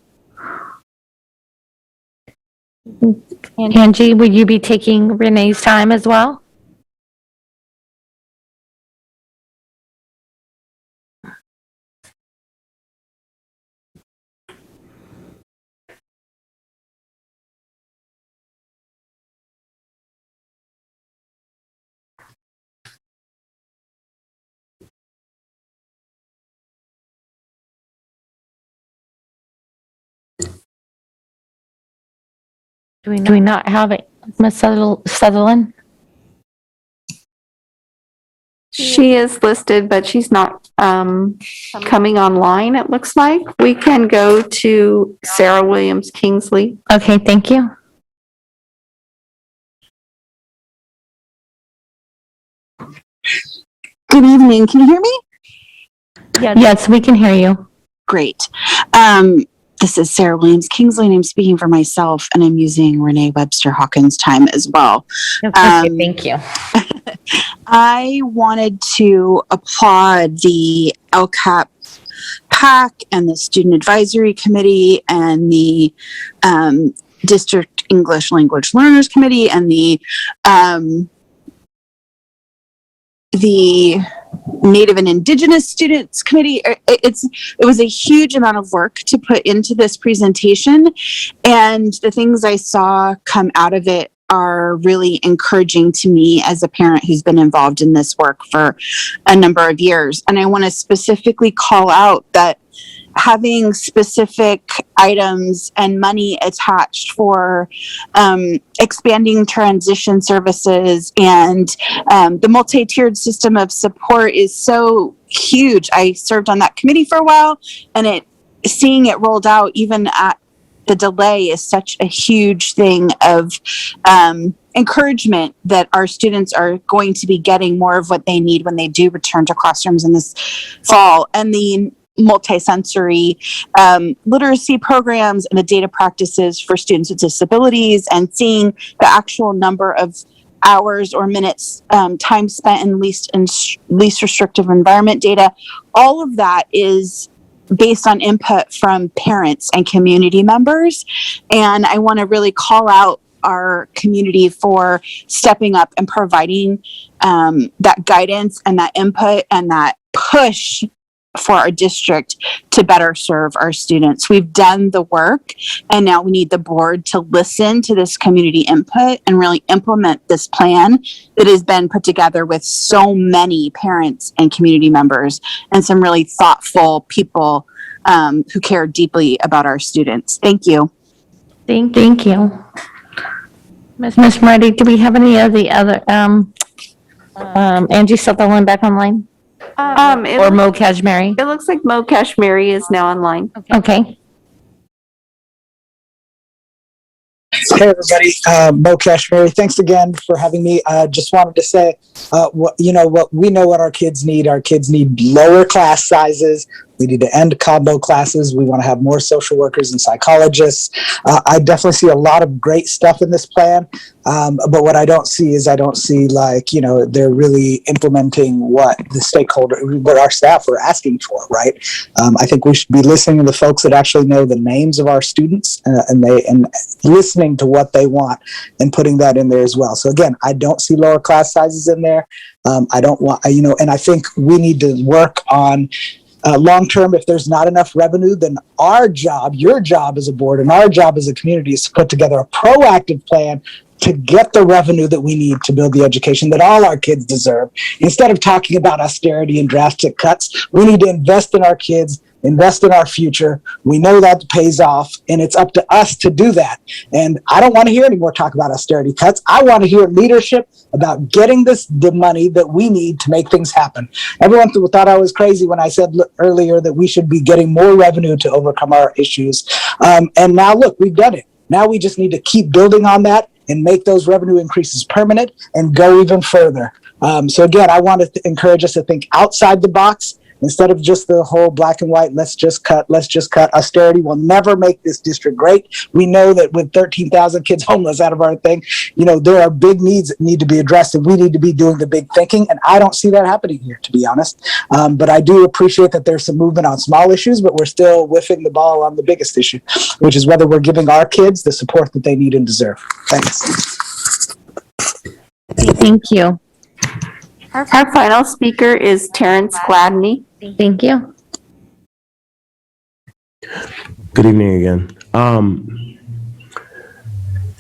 Angie, would you be taking Renee's time as well? Do we not have it, Ms. Sutherland? She is listed, but she's not coming online, it looks like. We can go to Sarah Williams Kingsley. Okay, thank you. Good evening. Can you hear me? Yes, we can hear you. Great. This is Sarah Williams Kingsley, and I'm speaking for myself, and I'm using Renee Webster Hawkins' time as well. Okay, thank you. I wanted to applaud the LCAP PAC and the Student Advisory Committee and the District English Language Learners Committee and the Native and Indigenous Students Committee. It was a huge amount of work to put into this presentation, and the things I saw come out of it are really encouraging to me as a parent who's been involved in this work for a number of years. And I want to specifically call out that having specific items and money attached for expanding transition services and the multi-tiered system of support is so huge. I served on that committee for a while, and seeing it rolled out even at the delay is such a huge thing of encouragement that our students are going to be getting more of what they need when they do return to classrooms in this fall. And the multisensory literacy programs and the data practices for students with disabilities, and seeing the actual number of hours or minutes time spent in least restrictive environment data, all of that is based on input from parents and community members. And I want to really call out our community for stepping up and providing that guidance and that input and that push for our district to better serve our students. We've done the work, and now we need the board to listen to this community input and really implement this plan that has been put together with so many parents and community members and some really thoughtful people who care deeply about our students. Thank you. Thank you. Ms. Moretti, do we have any of the other, Angie Sutherland back online? Or Mo Kashmiri? It looks like Mo Kashmiri is now online. Okay. Hey everybody, Mo Kashmiri. Thanks again for having me. Just wanted to say, we know what our kids need. Our kids need lower class sizes. We need to end combo classes. We want to have more social workers and psychologists. I definitely see a lot of great stuff in this plan. But what I don't see is they're really implementing what our staff are asking for, right? I think we should be listening to the folks that actually know the names of our students and listening to what they want and putting that in there as well. So again, I don't see lower class sizes in there. And I think we need to work on long-term, if there's not enough revenue, then our job, your job as a board, and our job as a community is to put together a proactive plan to get the revenue that we need to build the education that all our kids deserve. Instead of talking about austerity and drastic cuts, we need to invest in our kids, invest in our future. We know that pays off, and it's up to us to do that. And I don't want to hear any more talk about austerity cuts. I want to hear leadership about getting the money that we need to make things happen. Everyone thought I was crazy when I said earlier that we should be getting more revenue to overcome our issues. And now look, we've done it. Now we just need to keep building on that and make those revenue increases permanent and go even further. So again, I want to encourage us to think outside the box. Instead of just the whole black and white, let's just cut. Austerity will never make this district great. We know that with 13,000 kids homeless out of our thing, there are big needs that need to be addressed, and we need to be doing the big thinking. And I don't see that happening here, to be honest. But I do appreciate that there's some movement on small issues, but we're still whiffing the ball on the biggest issue, which is whether we're giving our kids the support that they need and deserve. Thanks. Thank you. Our final speaker is Terence Gladney. Thank you. Good evening again.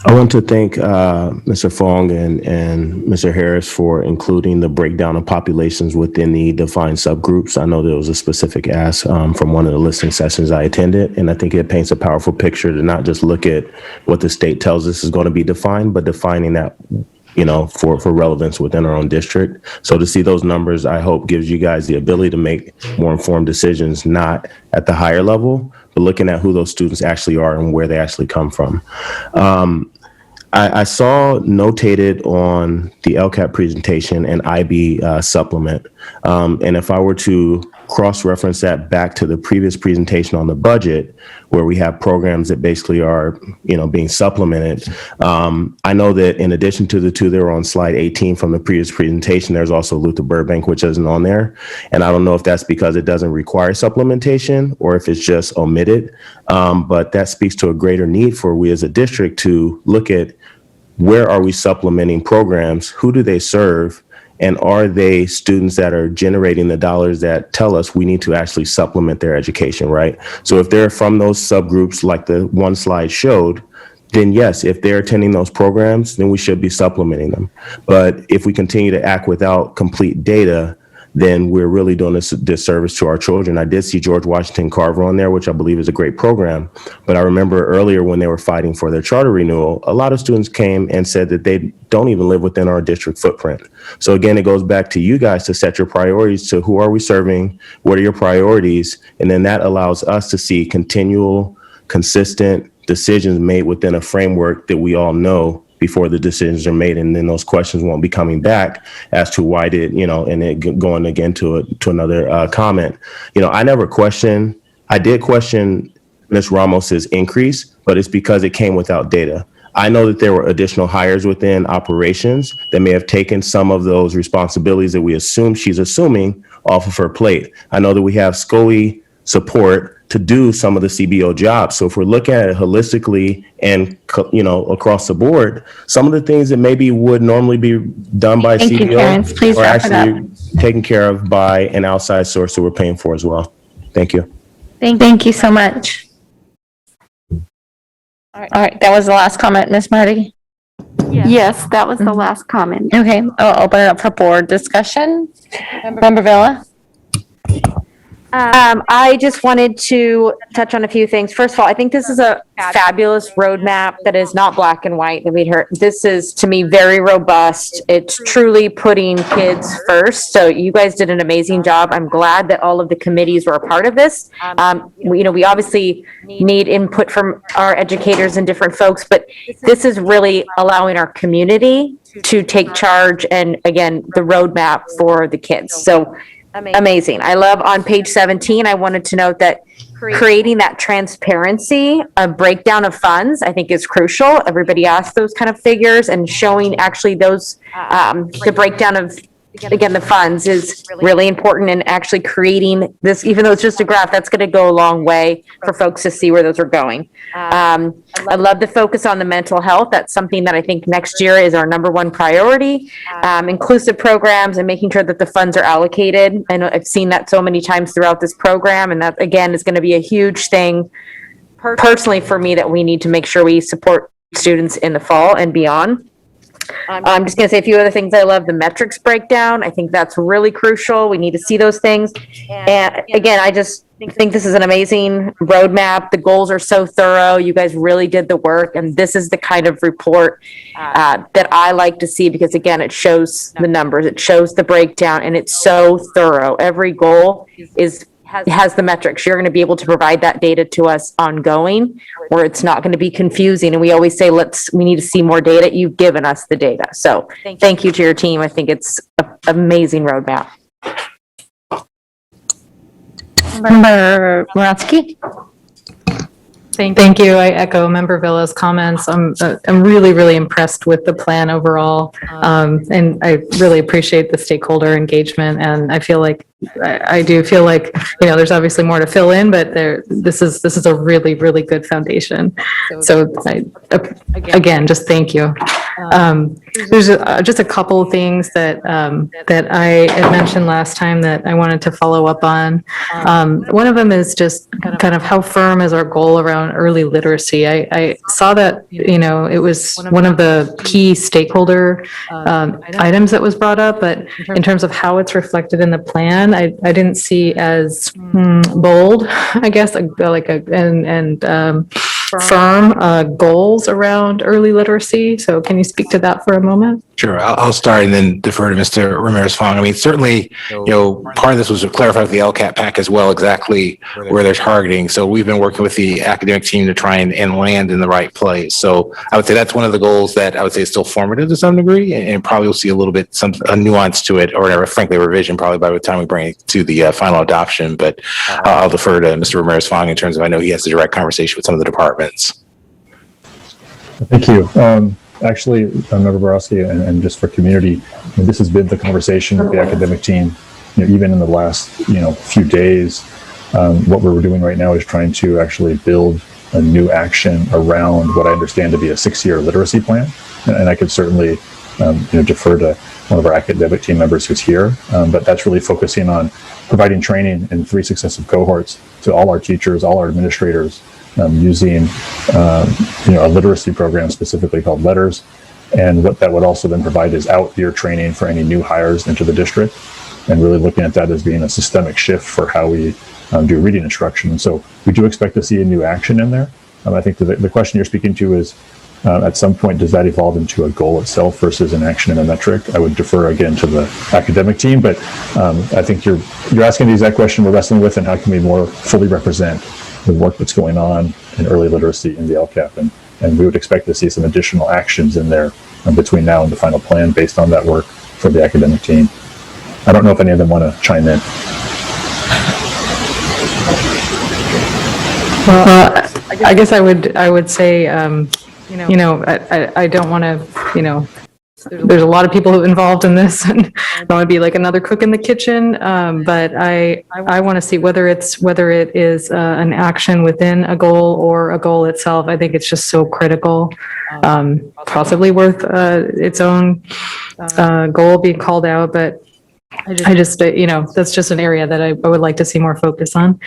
I want to thank Mr. Fong and Mr. Harris for including the breakdown of populations within the defined subgroups. I know there was a specific ask from one of the listening sessions I attended, and I think it paints a powerful picture to not just look at what the state tells us is going to be defined, but defining that, you know, for relevance within our own district. So to see those numbers, I hope gives you guys the ability to make more informed decisions, not at the higher level, but looking at who those students actually are and where they actually come from. I saw notated on the LCAP presentation and IB supplement. And if I were to cross-reference that back to the previous presentation on the budget, where we have programs that basically are, you know, being supplemented. I know that in addition to the two that were on slide 18 from the previous presentation, there's also Luther Burbank, which isn't on there. And I don't know if that's because it doesn't require supplementation or if it's just omitted. But that speaks to a greater need for we as a district to look at where are we supplementing programs, who do they serve, and are they students that are generating the dollars that tell us we need to actually supplement their education, right? So if they're from those subgroups like the one slide showed, then yes, if they're attending those programs, then we should be supplementing them. But if we continue to act without complete data, then we're really doing a disservice to our children. I did see George Washington Carver on there, which I believe is a great program. But I remember earlier when they were fighting for their charter renewal, a lot of students came and said that they don't even live within our district footprint. So again, it goes back to you guys to set your priorities to who are we serving, what are your priorities, and then that allows us to see continual, consistent decisions made within a framework that we all know before the decisions are made, and then those questions won't be coming back as to why did, you know, and it going again to another comment. You know, I did question Ms. Ramos's increase, but it's because it came without data. I know that there were additional hires within operations that may have taken some of those responsibilities that we assume she's assuming off of her plate. I know that we have SCOE support to do some of the CBO jobs. So if we're looking at it holistically and, you know, across the board, some of the things that maybe would normally be done by Thank you, CBO Terrence. Please are wrap it up. actually taken care of by an outside source that we're paying for as well. Thank you. Thank you so much. All right, that was the last comment, Ms. Marty. Yes, that was the last comment. Okay, I'll open it up for board discussion. Member Villa? I just wanted to touch on a few things. First of all, I think this is a fabulous roadmap that is not black and white that we heard. This is, to me, very robust. It's truly putting kids first. So you guys did an amazing job. I'm glad that all of the committees were a part of this. We obviously need input from our educators and different folks, but this is really allowing our community to take charge and, again, the roadmap for the kids. So amazing. I love on page 17, I wanted to note that creating that transparency, a breakdown of funds, I think is crucial. Everybody asked those kind of figures, and showing actually those, the breakdown of, again, the funds is really important, and actually creating this, even though it's just a graph, that's going to go a long way for folks to see where those are going. I love the focus on the mental health. That's something that I think next year is our number one priority. Inclusive programs and making sure that the funds are allocated. I know I've seen that so many times throughout this program, and that, again, is going to be a huge thing personally for me that we need to make sure we support students in the fall and beyond. I'm just going to say a few other things. I love the metrics breakdown. I think that's really crucial. We need to see those things. And again, I just think this is an amazing roadmap. The goals are so thorough. You guys really did the work. And this is the kind of report that I like to see, because again, it shows the numbers, it shows the breakdown, and it's so thorough. Every goal has the metrics. You're going to be able to provide that data to us ongoing, where it's not going to be confusing. And we always say, we need to see more data. You've given us the data. So thank you to your team. I think it's an amazing roadmap. Member Moratsky? Thank you. I echo Member Villa's comments. I'm really, really impressed with the plan overall. And I really appreciate the stakeholder engagement. And I feel like, I do feel like, there's obviously more to fill in, but this is a really, really good foundation. So again, just thank you. There's just a couple of things that I had mentioned last time that I wanted to follow up on. One of them is just kind of how firm is our goal around early literacy. I saw that, it was one of the key stakeholder items that was brought up, but in terms of how it's reflected in the plan, I didn't see as bold, I guess, firm goals around early literacy. So can you speak to that for a moment? Sure. I'll start and then defer to Mr. Ramirez-Fong. I mean, certainly, part of this was to clarify with the LCAP pack as well, exactly where they're targeting. So we've been working with the academic team to try and land in the right place. So I would say that's one of the goals that I would say is still formative to some degree, and probably we'll see a little bit, a nuance to it, or frankly, a revision probably by the time we bring it to the final adoption. But I'll defer to Mr. Ramirez-Fong in terms of, I know he has a direct conversation with some of the departments. Thank you. Actually, Member Borowski, and just for community, this has been the conversation with the academic team, even in the last, few days. What we're doing right now is trying to actually build a new action around what I understand to be a 6-year literacy plan. And I could certainly, defer to one of our academic team members who's here. But that's really focusing on providing training in 3 successive cohorts to all our teachers, all our administrators, using a literacy program specifically called Letters. And what that would also then provide is out-year training for any new hires into the district, and really looking at that as being a systemic shift for how we do reading instruction. And so we do expect to see a new action in there. I think the question you're speaking to is, at some point, does that evolve into a goal itself versus an action and a metric? I would defer again to the academic team, but I think you're asking the exact question we're wrestling with, and how can we more fully represent the work that's going on in early literacy in the LCAP, and we would expect to see some additional actions in there between now and the final plan based on that work for the academic team. I don't know if any of them want to chime in. Well, I guess I would say, I don't want to, there's a lot of people involved in this, and I don't want to be like another cook in the kitchen. But I want to see whether it is an action within a goal or a goal itself. I think it's just so critical, possibly worth its own goal being called out. But I just, that's just an area that I would like to see more focus on.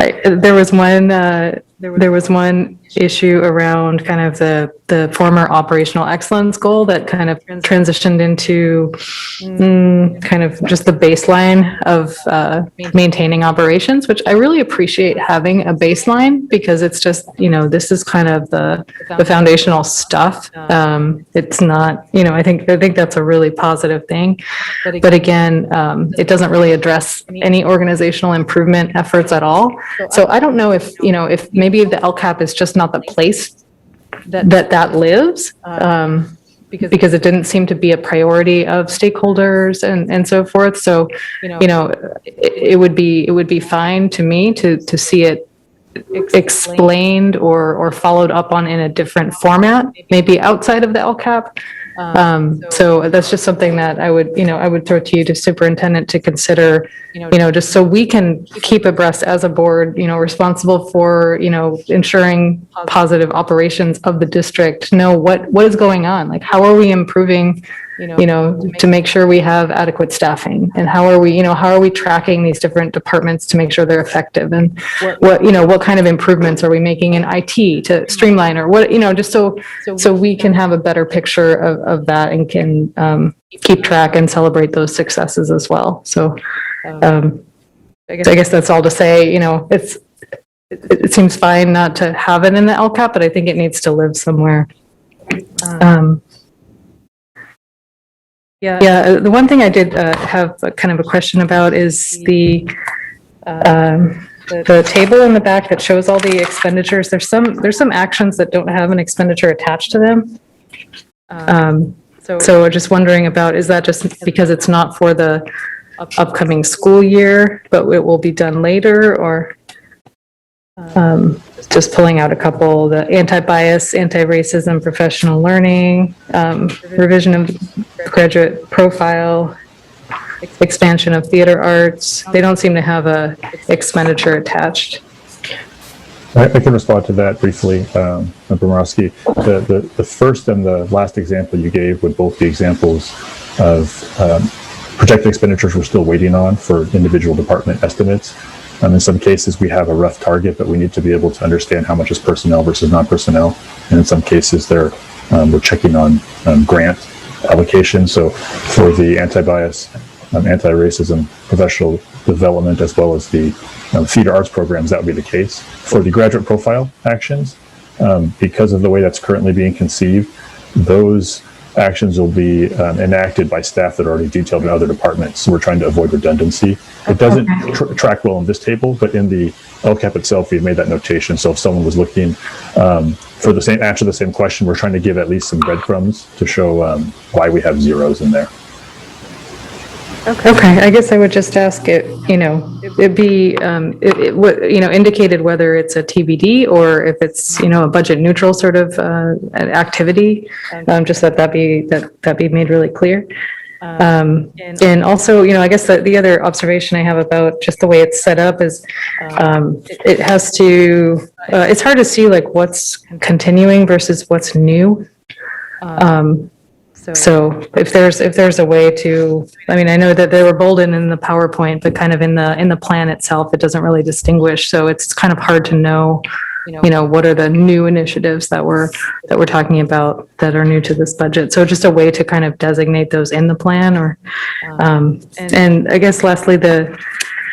There was one issue around kind of the former operational excellence goal that kind of transitioned into kind of just the baseline of maintaining operations, which I really appreciate having a baseline, because it's just, this is kind of the foundational stuff. It's not, I think that's a really positive thing. But again, it doesn't really address any organizational improvement efforts at all. So I don't know if maybe the LCAP is just not the place that lives, because it didn't seem to be a priority of stakeholders and so forth. So, it would be fine to me to see it explained or followed up on in a different format, maybe outside of the LCAP. So that's just something that I would throw to you, to superintendent, to consider, just so we can keep abreast as a board, responsible for, ensuring positive operations of the district, know what is going on, like how are we improving, to make sure we have adequate staffing, and how are we tracking these different departments to make sure they're effective, and what kind of improvements are we making in IT to streamline, or what, just so we can have a better picture of that, and can keep track and celebrate those successes as well. So I guess that's all to say. It seems fine not to have it in the LCAP, but I think it needs to live somewhere. The one thing I did have kind of a question about is the table in the back that shows all the expenditures. There's some actions that don't have an expenditure attached to them. So I'm just wondering about, is that just because it's not for the upcoming school year, but it will be done later, or just pulling out a couple, the anti-bias, anti-racism, professional learning, revision of graduate profile, expansion of theater arts. They don't seem to have a expenditure attached. I can respond to that briefly, Member Morosky. The first and the last example you gave would both be examples of projected expenditures we're still waiting on for individual department estimates. In some cases, we have a rough target, but we need to be able to understand how much is personnel versus non-personnel. And in some cases, we're checking on grant allocation. So for the anti-bias, anti-racism, professional development, as well as the theater arts programs, that would be the case. For the graduate profile actions, because of the way that's currently being conceived, those actions will be enacted by staff that are already detailed in other departments. So we're trying to avoid redundancy. It doesn't track well in this table, but in the LCAP itself, we've made that notation. So if someone was looking for the same answer, the same question, we're trying to give at least some breadcrumbs to show why we have zeros in there. Okay, I guess I would just ask it, it'd be, indicated whether it's a TBD or if it's, a budget neutral sort of activity, just that be made really clear. And also, I guess the other observation I have about just the way it's set up is it has to, it's hard to see like what's continuing versus what's new. So if there's a way to, I know that they were bolden in the PowerPoint, but kind of in the plan itself, it doesn't really distinguish. So it's kind of hard to know, what are the new initiatives that we're talking about that are new to this budget. So just a way to kind of designate those in the plan or, and I guess lastly,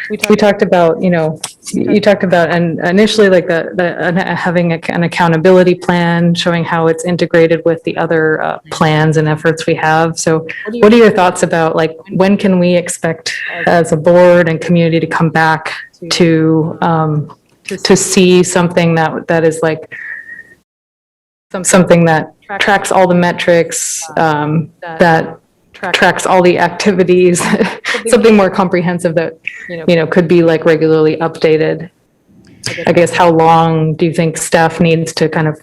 we talked about, you talked about and initially like having an accountability plan, showing how it's integrated with the other plans and efforts we have. So what are your thoughts about like when can we expect as a board and community to come back to see something that is like something that tracks all the metrics, that tracks all the activities, something more comprehensive that, could be like regularly updated. I guess how long do you think staff needs to kind of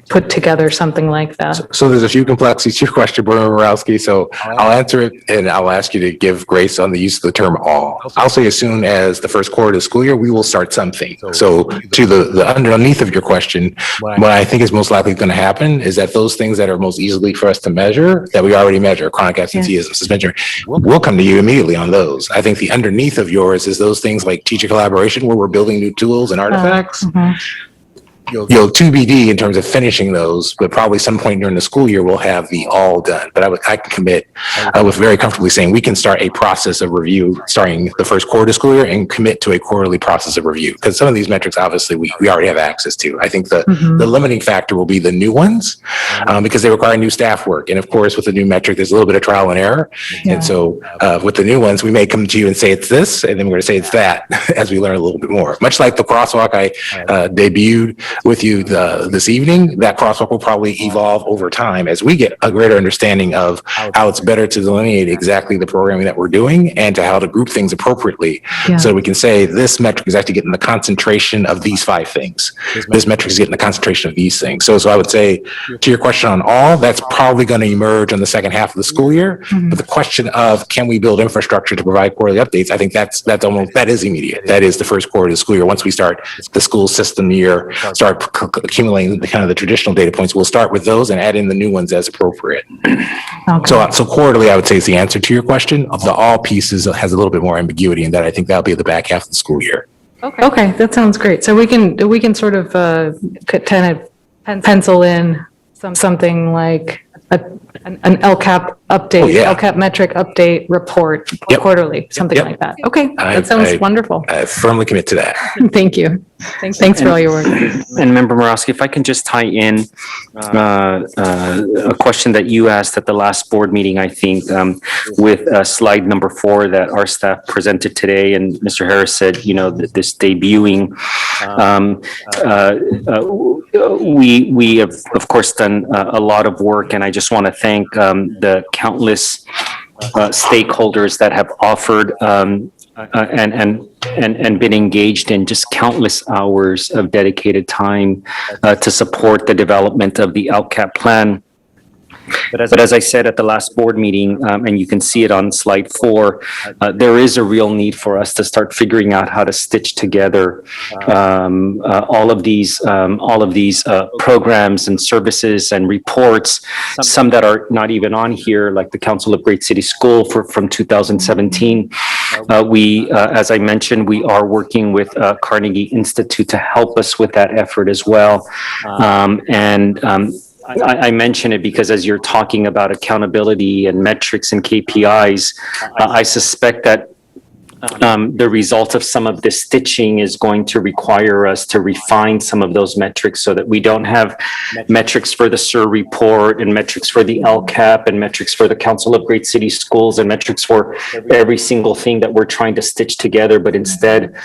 put together something like that? So there's a few complexities to your question, Board Member Borowski. So I'll answer it and I'll ask you to give grace on the use of the term all. I'll say as soon as the first quarter of the school year, we will start something. So to the underneath of your question, what I think is most likely going to happen is that those things that are most easily for us to measure, that we already measure, chronic absenteeism, suspension, we'll come to you immediately on those. I think the underneath of yours is those things like teacher collaboration, where we're building new tools and artifacts. You'll TBD in terms of finishing those, but probably some point during the school year we'll have the all done. But I can commit with very comfortably saying we can start a process of review starting the first quarter school year and commit to a quarterly process of review, because some of these metrics obviously we already have access to. I think the limiting factor will be the new ones because they require new staff work, and of course with the new metric there's a little bit of trial and error. And so with the new ones we may come to you and say it's this, and then we're going to say it's that as we learn a little bit more. Much like the crosswalk I debuted with you this evening, that crosswalk will probably evolve over time as we get a greater understanding of how it's better to delineate exactly the programming that we're doing and to how to group things appropriately. So we can say this metric is actually getting the concentration of these 5 things. This metric is getting the concentration of these things. So I would say to your question on all, that's probably going to emerge on the second half of the school year. But the question of can we build infrastructure to provide quarterly updates, I think that is immediate. That is the first quarter of the school year. Once we start the school system year, start accumulating the traditional data points, we'll start with those and add in the new ones as appropriate. So quarterly, I would say is the answer to your question. Of the all pieces has a little bit more ambiguity in that. I think that'll be the back half of the school year. Okay, that sounds great. So we can sort of kind of pencil in something like an LCAP update, LCAP metric update report quarterly, something like that. Okay, that sounds wonderful. I firmly commit to that. Thank you. Thanks for all your work. And Member Morosky, if I can just tie in a question that you asked at the last board meeting, I think, with slide number 4 that our staff presented today, and Mr. Harris said, this debuting, we have, of course, done a lot of work, and I just want to thank the countless stakeholders that have offered and been engaged in just countless hours of dedicated time to support the development of the LCAP plan. But as I said at the last board meeting, and you can see it on slide 4, there is a real need for us to start figuring out how to stitch together all of these programs and services and reports, some that are not even on here, like the Council of Great City School from 2017. As I mentioned, we are working with Carnegie Institute to help us with that effort as well. I mention it because as you're talking about accountability and metrics and KPIs, I suspect that the result of some of this stitching is going to require us to refine some of those metrics so that we don't have metrics for the SIR report and metrics for the LCAP and metrics for the Council of Great City Schools and metrics for every single thing that we're trying to stitch together, but instead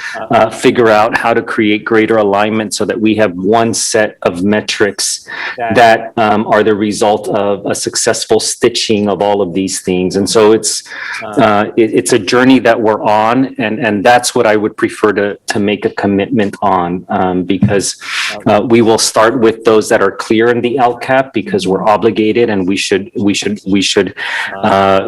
figure out how to create greater alignment so that we have one set of metrics that are the result of a successful stitching of all of these things. And so it's a journey that we're on. And that's what I would prefer to make a commitment on, because we will start with those that are clear in the LCAP because we're obligated, and we should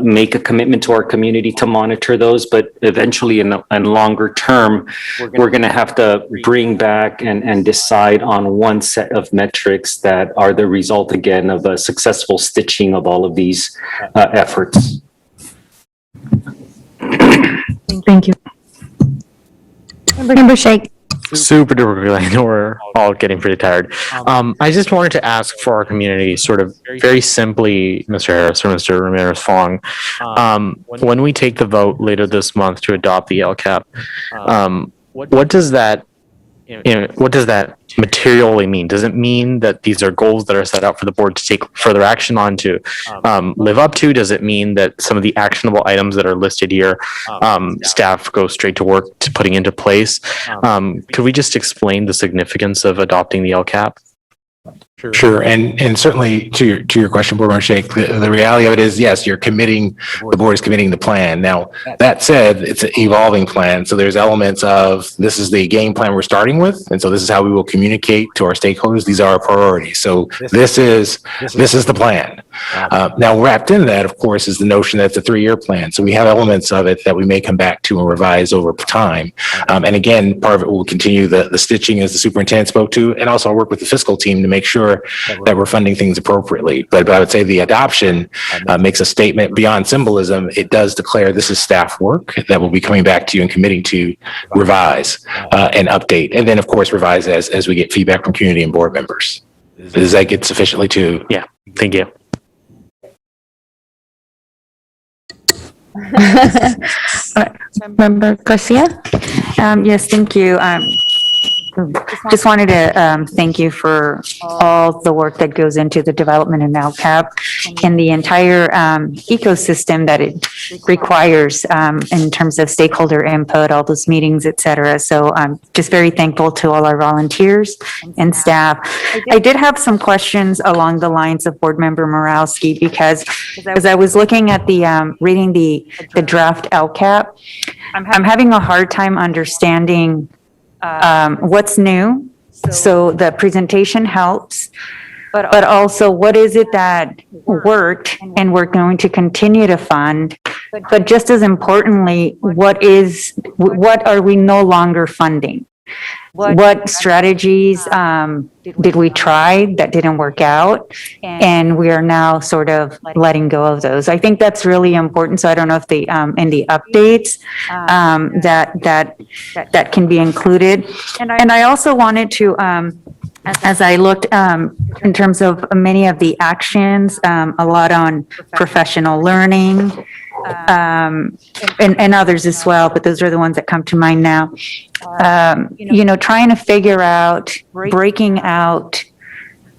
make a commitment to our community to monitor those. But eventually, in longer term, we're going to have to bring back and decide on one set of metrics that are the result again of a successful stitching of all of these efforts. Thank you. Member Shake. Super duper quickly. I know we're all getting pretty tired. I just wanted to ask for our community, sort of very simply, Mr. Harris or Mr. Ramirez Fong, when we take the vote later this month to adopt the LCAP, what does that materially mean? Does it mean that these are goals that are set out for the board to take further action on to live up to? Does it mean that some of the actionable items that are listed here, staff go straight to work to putting into place? Could we just explain the significance of adopting the LCAP? Sure. And certainly to your question, Board Member Shake, the reality of it is, yes, the board is committing the plan. Now, that said, it's an evolving plan. So there's elements of, this is the game plan we're starting with. And so this is how we will communicate to our stakeholders. These are our priorities. So this is the plan. Now wrapped in that, of course, is the notion that it's a 3-year plan. So we have elements of it that we may come back to and revise over time. And again, part of it will continue the stitching as the superintendent spoke to, and also I'll work with the fiscal team to make sure that we're funding things appropriately. But I would say the adoption makes a statement beyond symbolism. It does declare this is staff work that will be coming back to you and committing to revise and update. And then, of course, revise as we get feedback from community and board members. Does that get sufficiently to? Yeah, thank you. Member Garcia? Yes, thank you. Just wanted to thank you for all the work that goes into the development of LCAP and the entire ecosystem that it requires in terms of stakeholder input, all those meetings, et cetera. So I'm just very thankful to all our volunteers and staff. I did have some questions along the lines of Board Member Morowski, because as I was looking at the reading the draft LCAP, I'm having a hard time understanding what's new. So the presentation helps, but also what is it that worked and we're going to continue to fund? But just as importantly, what are we no longer funding? What strategies did we try that didn't work out? And we are now sort of letting go of those. I think that's really important. So I don't know if the in the updates that can be included. And I also wanted to, as I looked in terms of many of the actions, a lot on professional learning, and others as well, but those are the ones that come to mind now. Trying to figure out, breaking out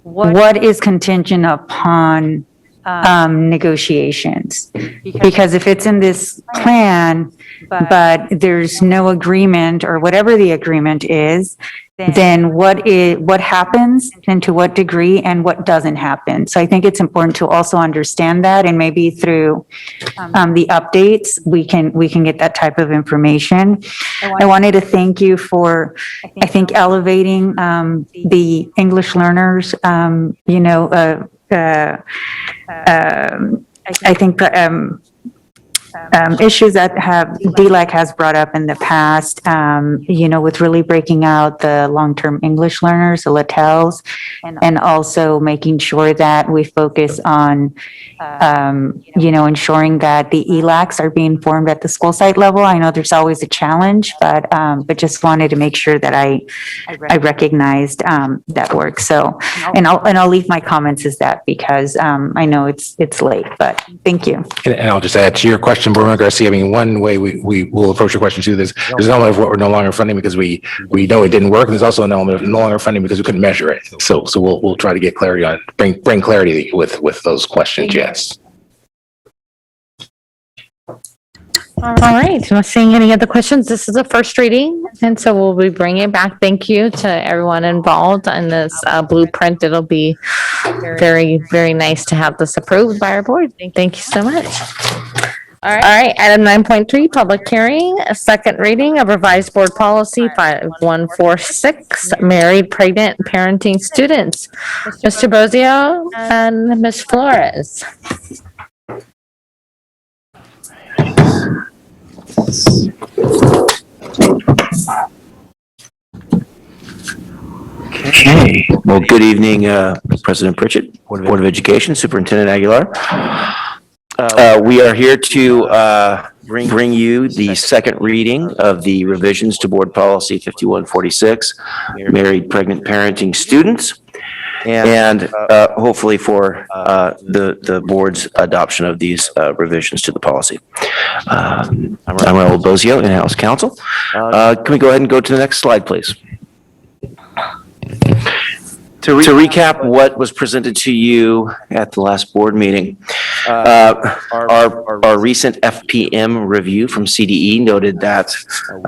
what is contingent upon negotiations. Because if it's in this plan, but there's no agreement or whatever the agreement is, then what happens and to what degree and what doesn't happen. So I think it's important to also understand that, and maybe through the updates, we can get that type of information. I wanted to thank you for, I think, elevating the English learners, I think, issues that DLAC has brought up in the past, with really breaking out the long-term English learners, the Littels, and also making sure that we focus on, ensuring that the ELACs are being formed at the school site level. I know there's always a challenge, but just wanted to make sure that I recognized, that work. So, and I'll leave my comments as that because, I know it's late, but thank you. And I'll just add to your question, Board Member Garcia, I mean, one way we will approach your question too, there's an element of what we're no longer funding because we know it didn't work. And there's also an element of no longer funding because we couldn't measure it. So we'll try to get clarity on, bring clarity with those questions, yes. All right, not seeing any other questions. This is a first reading, and so we'll be bringing it back. Thank you to everyone involved in this blueprint. It'll be very, very nice to have this approved by our board. Thank you so much. All right, item 9.3, public hearing, a second reading of revised board policy 5146, married, pregnant, parenting students. Mr. Bozio and Ms. Flores. Okay, well, good evening, President Pritchett, Board of Education, Superintendent Aguilar. We are here to bring you the second reading of the revisions to Board Policy 5146, married, pregnant, parenting students, and hopefully for the board's adoption of these revisions to the policy. I'm Raul Bozio, in-house counsel. Can we go ahead and go to the next slide, please? To recap what was presented to you at the last board meeting, our recent FPM review from CDE noted that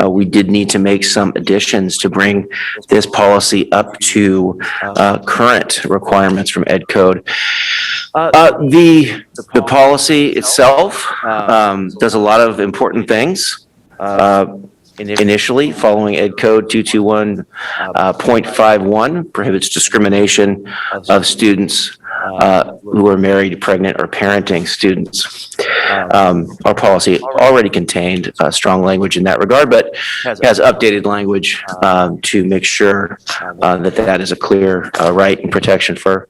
we did need to make some additions to bring this policy up to current requirements from Ed Code. The policy itself does a lot of important things. Initially, following Ed Code 221.51 prohibits discrimination of students who are married, pregnant, or parenting students. Our policy already contained strong language in that regard, but has updated language to make sure that is a clear right and protection for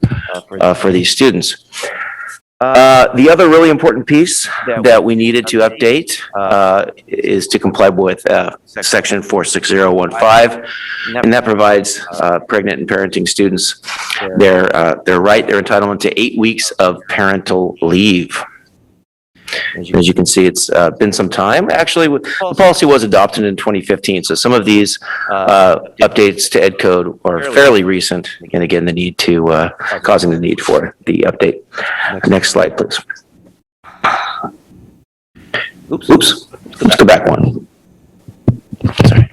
these students. The other really important piece that we needed to update is to comply with section 46015, and that provides pregnant and parenting students their entitlement to 8 weeks of parental leave. As you can see, it's been some time. Actually, the policy was adopted in 2015, so some of these updates to Ed Code are fairly recent. And again, causing the need for the update. Next slide, please. Oops. Let's go back one. Sorry.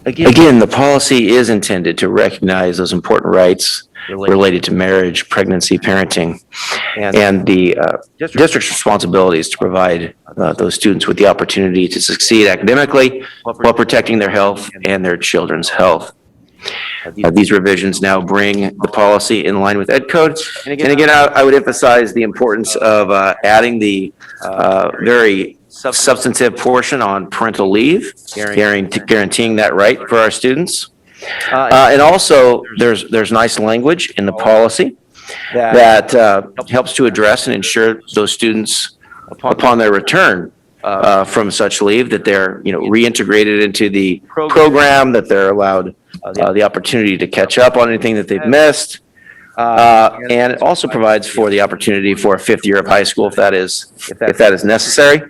Again, the policy is intended to recognize those important rights related to marriage, pregnancy, parenting, and the district's responsibilities to provide those students with the opportunity to succeed academically while protecting their health and their children's health. These revisions now bring the policy in line with Ed Code. And again, I would emphasize the importance of adding the very substantive portion on parental leave, guaranteeing that right for our students. And also, there's nice language in the policy that helps to address and ensure those students, upon their return from such leave, that they're reintegrated into the program, that they're allowed the opportunity to catch up on anything that they've missed. And it also provides for the opportunity for a 5th year of high school if that is necessary.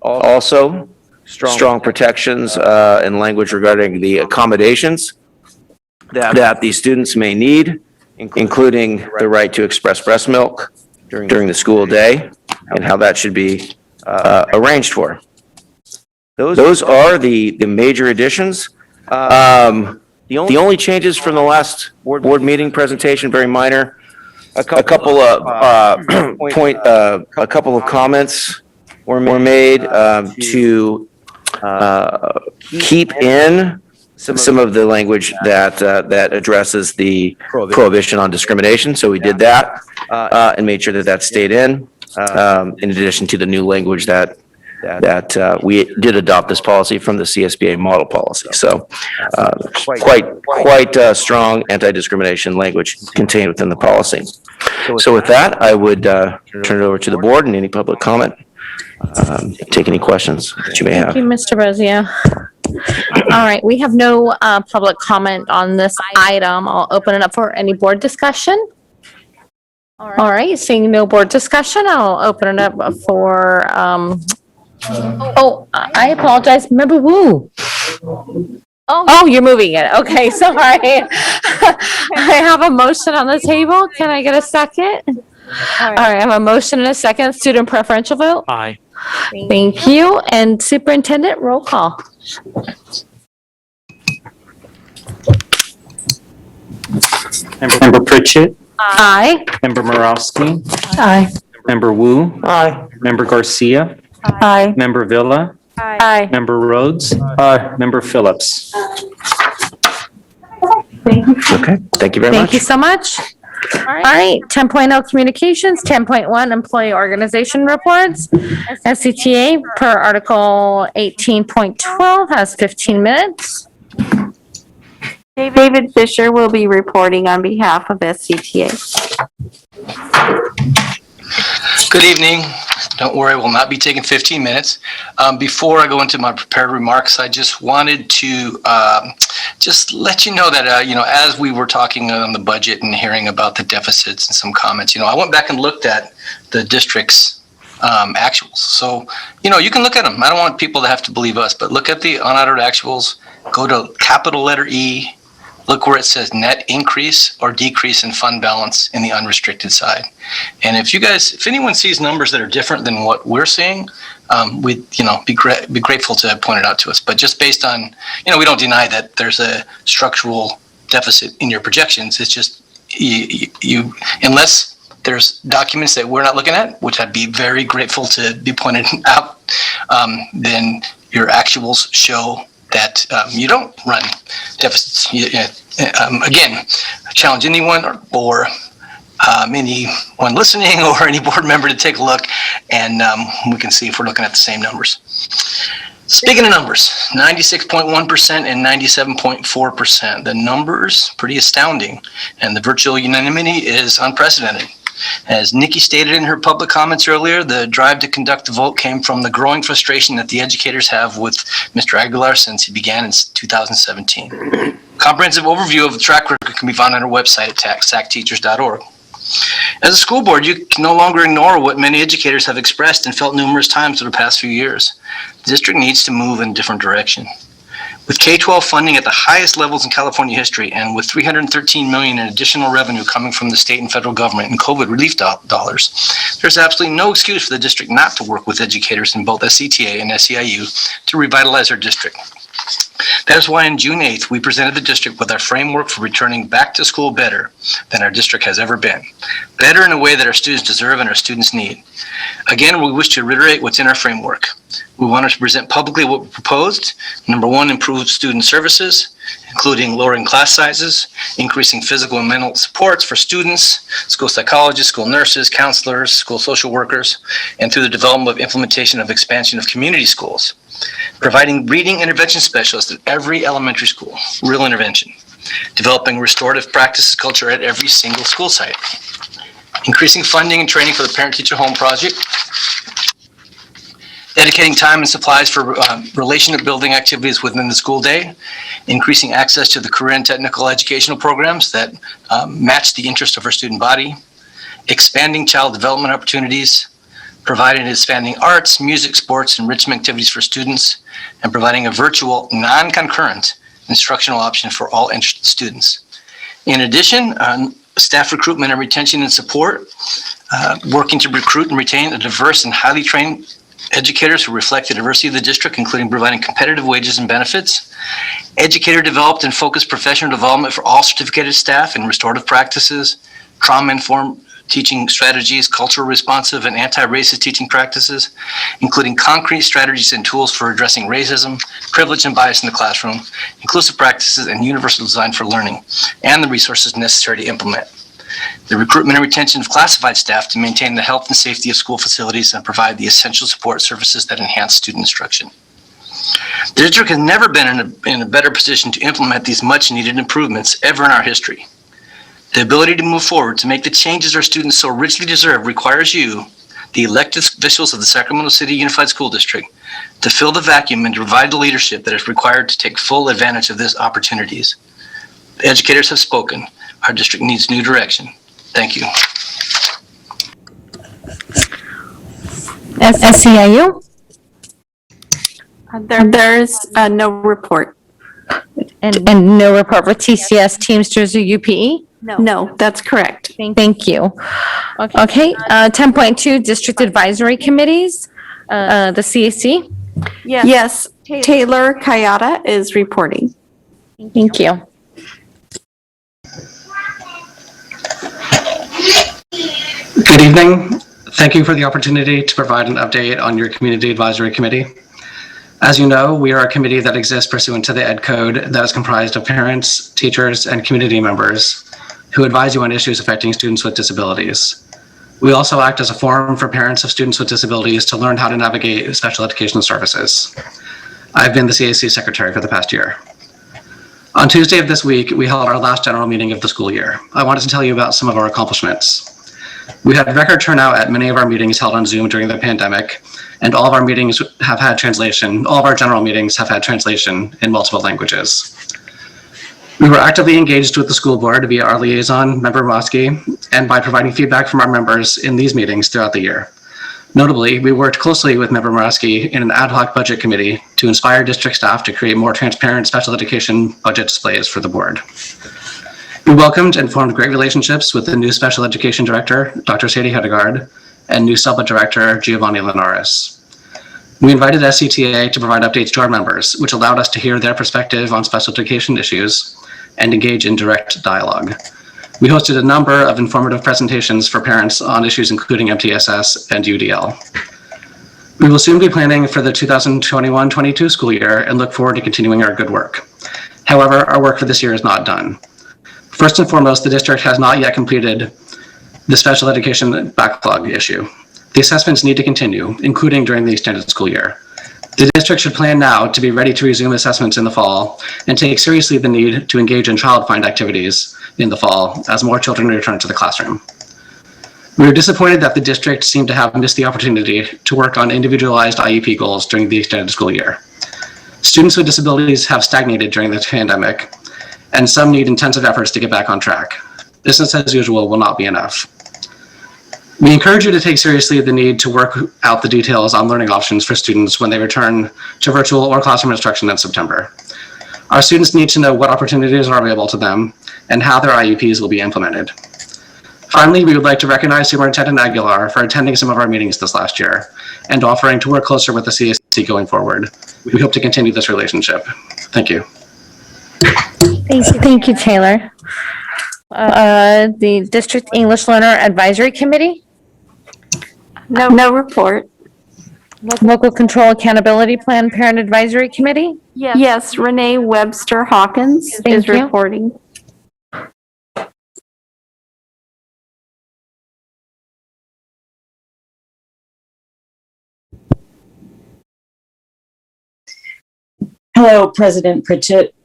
Also, strong protections and language regarding the accommodations that these students may need, including the right to express breast milk during the school day and how that should be arranged for. Those are the major additions. The only changes from the last board meeting presentation, very minor. A couple of comments were made to keep in some of the language that addresses the prohibition on discrimination. So we did that and made sure that that stayed in addition to the new language that we did adopt this policy from the CSBA model policy. So quite strong anti-discrimination language contained within the policy. So with that, I would turn it over to the board and any public comment. Take any questions that you may have. Thank you, Mr. Rosio. All right, we have no public comment on this item. I'll open it up for any board discussion. All right, seeing no board discussion, I'll open it up for, I apologize, member Wu. Oh, you're moving it. Okay, sorry. I have a motion on the table. Can I get a second? All right, I have a motion and a second. Student preferential vote? Aye. Thank you. And superintendent, roll call. Member Pritchett. Aye. Member Morowski. Aye. Member Wu. Aye. Member Garcia. Aye. Member Villa. Aye. Member Rhodes. Aye. Member Phillips. Okay, thank you very much. Thank you so much. All right, 10.0 communications, 10.1 employee organization reports. SCTA per Article 18.12 has 15 minutes. David Fisher will be reporting on behalf of SCTA. Good evening. Don't worry, we'll not be taking 15 minutes. Before I go into my prepared remarks, I just wanted to just let you know that, as we were talking on the budget and hearing about the deficits and some comments, I went back and looked at the district's actuals. So, you can look at them. I don't want people to have to believe us, but look at the unaudited actuals, go to capital letter E, look where it says net increase or decrease in fund balance in the unrestricted side. And if anyone sees numbers that are different than what we're seeing, we'd, be grateful to point it out to us. But just based on, we don't deny that there's a structural deficit in your projections. It's just you unless there's documents that we're not looking at, which I'd be very grateful to be pointed out, then your actuals show that you don't run deficits. Again, I challenge anyone or anyone listening or any board member to take a look, and we can see if we're looking at the same numbers. Speaking of numbers, 96.1% and 97.4%. The numbers, pretty astounding, and the virtual unanimity is unprecedented. As Nikki stated in her public comments earlier, the drive to conduct the vote came from the growing frustration that the educators have with Mr. Aguilar since he began in 2017. Comprehensive overview of the track record can be found on our website at sacteachers.org. As a school board, you can no longer ignore what many educators have expressed and felt numerous times over the past few years. The district needs to move in a different direction. With K-12 funding at the highest levels in California history, and with $313 million in additional revenue coming from the state and federal government and COVID relief dollars, there's absolutely no excuse for the district not to work with educators in both SCTA and SEIU to revitalize our district. That is why on June 8th, we presented the district with our framework for returning back to school better than our district has ever been. Better in a way that our students deserve and our students need. Again, we wish to reiterate what's in our framework. We wanted to present publicly what we proposed. Number one, improve student services, including lowering class sizes, increasing physical and mental supports for students, school psychologists, school nurses, counselors, school social workers, and through the development of implementation of expansion of community schools. Providing reading intervention specialists at every elementary school, real intervention. Developing restorative practices culture at every single school site. Increasing funding and training for the Parent-Teacher Home Project. Dedicating time and supplies for relationship building activities within the school day. Increasing access to the career and technical educational programs that match the interest of our student body. Expanding child development opportunities. Providing and expanding arts, music, sports, enrichment activities for students, and providing a virtual, non-concurrent instructional option for all interested students. In addition, staff recruitment and retention and support, working to recruit and retain a diverse and highly trained educators who reflect the diversity of the district, including providing competitive wages and benefits, educator developed and focused professional development for all certificated staff in restorative practices, trauma-informed teaching strategies, cultural responsive and anti-racist teaching practices, including concrete strategies and tools for addressing racism, privilege and bias in the classroom, inclusive practices and universal design for learning, and the resources necessary to implement. The recruitment and retention of classified staff to maintain the health and safety of school facilities and provide the essential support services that enhance student instruction. The district has never been in a better position to implement these much needed improvements ever in our history. The ability to move forward to make the changes our students so richly deserve requires you, the elected officials of the Sacramento City Unified School District, to fill the vacuum and to provide the leadership that is required to take full advantage of these opportunities. The educators have spoken. Our district needs new direction. Thank you. SEIU? There's no report. And no report for TCS, Teamsters, or UPE? No, that's correct. Thank you. Okay, 10.2, District Advisory Committees, the CAC. Yes, Taylor Kayada is reporting. Thank you. Good evening. Thank you for the opportunity to provide an update on your Community Advisory Committee. As you know, we are a committee that exists pursuant to the Ed Code that is comprised of parents, teachers, and community members who advise you on issues affecting students with disabilities. We also act as a forum for parents of students with disabilities to learn how to navigate special educational services. I've been the CAC secretary for the past year. On Tuesday of this week, we held our last general meeting of the school year. I wanted to tell you about some of our accomplishments. We had record turnout at many of our meetings held on Zoom during the pandemic, and all of our meetings have had translation. All of our general meetings have had translation in multiple languages. We were actively engaged with the school board via our liaison, Member Mosky, and by providing feedback from our members in these meetings throughout the year. Notably, we worked closely with Member Mosky in an ad hoc budget committee to inspire district staff to create more transparent special education budget displays for the board. We welcomed and formed great relationships with the new special education director, Dr. Sadie Hedegaard, and new SELPA director, Giovanni Linares. We invited SCTA to provide updates to our members, which allowed us to hear their perspective on special education issues and engage in direct dialogue. We hosted a number of informative presentations for parents on issues including MTSS and UDL. We will soon be planning for the 2021-22 school year and look forward to continuing our good work. However, our work for this year is not done. First and foremost, the district has not yet completed the special education backlog issue. The assessments need to continue, including during the extended school year. The district should plan now to be ready to resume assessments in the fall and take seriously the need to engage in child find activities in the fall as more children return to the classroom. We are disappointed that the district seemed to have missed the opportunity to work on individualized IEP goals during the extended school year. Students with disabilities have stagnated during the pandemic, and some need intensive efforts to get back on track. Business as usual will not be enough. We encourage you to take seriously the need to work out the details on learning options for students when they return to virtual or classroom instruction in September. Our students need to know what opportunities are available to them and how their IEPs will be implemented. Finally, we would like to recognize Superintendent Aguilar for attending some of our meetings this last year and offering to work closer with the CAC going forward. We hope to continue this relationship. Thank you. Thank you, Taylor. The District English Learner Advisory Committee? No report. Local Control Accountability Plan Parent Advisory Committee? Yes, Renee Webster Hawkins is reporting. Hello, President Pritchett,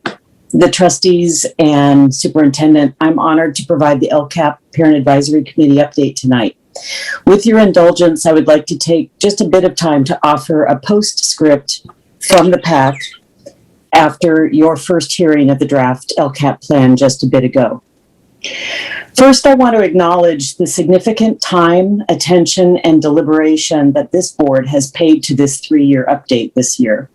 the trustees, and superintendent. I'm honored to provide the LCAP Parent Advisory Committee update tonight. With your indulgence, I would like to take just a bit of time to offer a postscript from the PAC after your first hearing of the draft LCAP plan just a bit ago. First, I want to acknowledge the significant time, attention, and deliberation that this board has paid to this 3-year update this year.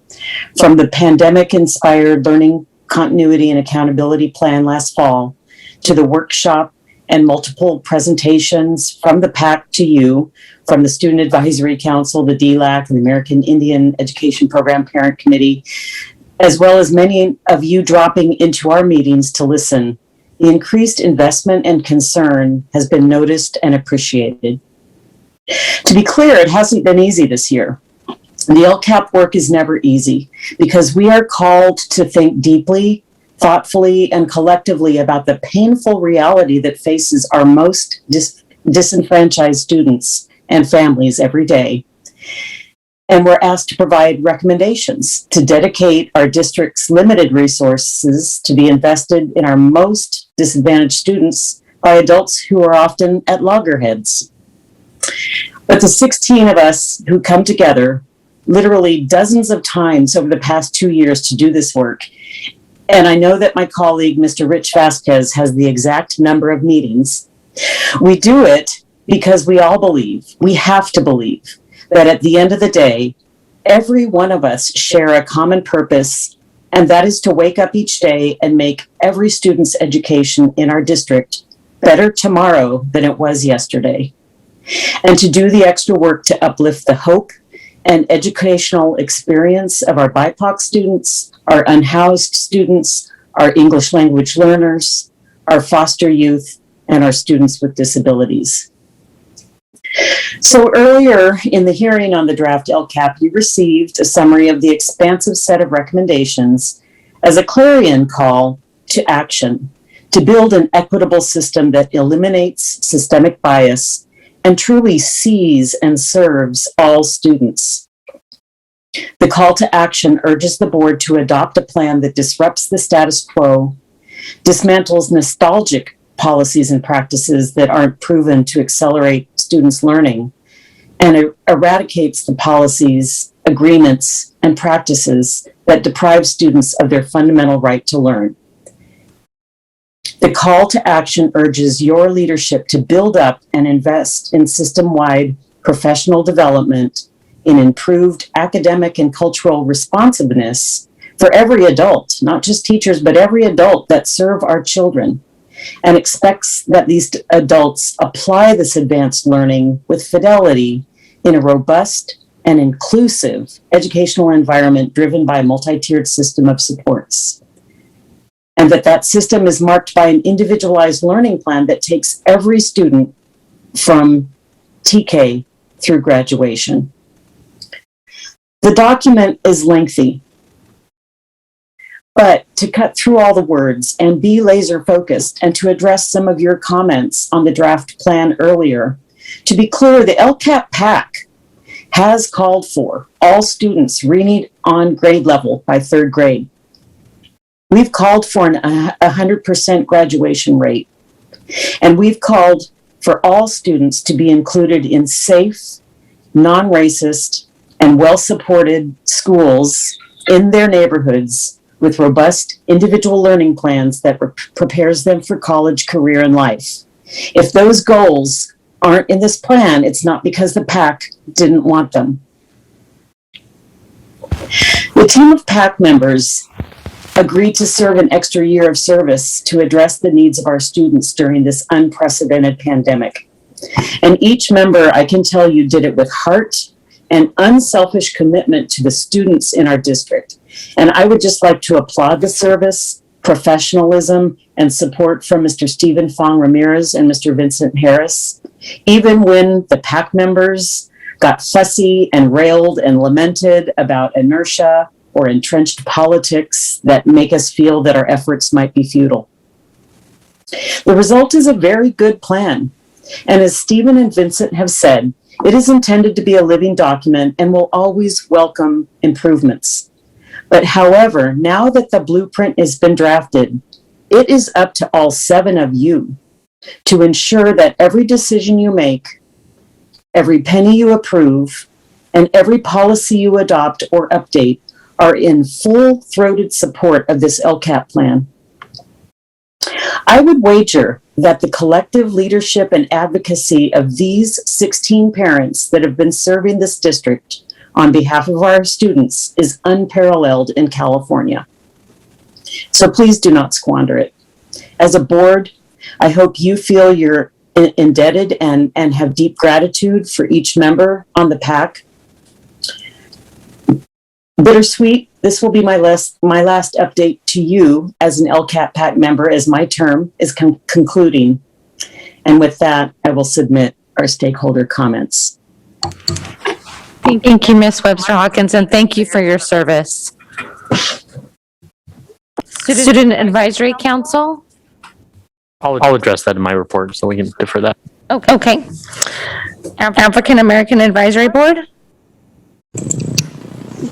From the pandemic-inspired learning continuity and accountability plan last fall, to the workshop and multiple presentations from the PAC to you, from the Student Advisory Council, the DLAC, and the American Indian Education Program Parent Committee, as well as many of you dropping into our meetings to listen the increased investment and concern has been noticed and appreciated. To be clear, it hasn't been easy this year. The LCAP work is never easy because we are called to think deeply, thoughtfully, and collectively about the painful reality that faces our most disenfranchised students and families every day. And we're asked to provide recommendations to dedicate our district's limited resources to be invested in our most disadvantaged students by adults who are often at loggerheads. But the 16 of us who come together literally dozens of times over the past 2 years to do this work, and I know that my colleague, Mr. Rich Vasquez, has the exact number of meetings, we do it because we all believe, we have to believe, that at the end of the day, every one of us share a common purpose, and that is to wake up each day and make every student's education in our district better tomorrow than it was yesterday, and to do the extra work to uplift the hope and educational experience of our BIPOC students, our unhoused students, our English language learners, our foster youth, and our students with disabilities. So earlier in the hearing on the draft LCAP, you received a summary of the expansive set of recommendations as a clarion call to action to build an equitable system that eliminates systemic bias and truly sees and serves all students. The call to action urges the board to adopt a plan that disrupts the status quo, dismantles nostalgic policies and practices that aren't proven to accelerate students' learning, and eradicates the policies, agreements, and practices that deprive students of their fundamental right to learn. The call to action urges your leadership to build up and invest in system-wide professional development, in improved academic and cultural responsiveness for every adult, not just teachers, but every adult that serve our children, and expects that these adults apply this advanced learning with fidelity in a robust and inclusive educational environment driven by a multi-tiered system of supports. And that system is marked by an individualized learning plan that takes every student from TK through graduation. The document is lengthy, but to cut through all the words and be laser focused and to address some of your comments on the draft plan earlier, to be clear, the LCAP PAC has called for all students reading on grade level by third grade. We've called for an 100% graduation rate, and we've called for all students to be included in safe, non-racist, and well-supported schools in their neighborhoods with robust individual learning plans that prepares them for college, career, and life. If those goals aren't in this plan, it's not because the PAC didn't want them. The team of PAC members agreed to serve an extra year of service to address the needs of our students during this unprecedented pandemic. And each member, I can tell you, did it with heart and unselfish commitment to the students in our district. And I would just like to applaud the service, professionalism, and support from Mr. Stephen Fong Ramirez and Mr. Vincent Harris, even when the PAC members got fussy and railed and lamented about inertia or entrenched politics that make us feel that our efforts might be futile. The result is a very good plan. And as Stephen and Vincent have said, it is intended to be a living document and will always welcome improvements. But however, now that the blueprint has been drafted, it is up to all 7 of you to ensure that every decision you make, every penny you approve, and every policy you adopt or update are in full-throated support of this LCAP plan. I would wager that the collective leadership and advocacy of these 16 parents that have been serving this district on behalf of our students is unparalleled in California. So please do not squander it. As a board, I hope you feel you're indebted and have deep gratitude for each member on the PAC. Bittersweet, this will be my last update to you as an LCAP PAC member as my term is concluding. And with that, I will submit our stakeholder comments. Thank you, Ms. Webster Hawkins, and thank you for your service. Student Advisory Council? I'll address that in my report, so we can defer that. Okay. African American Advisory Board?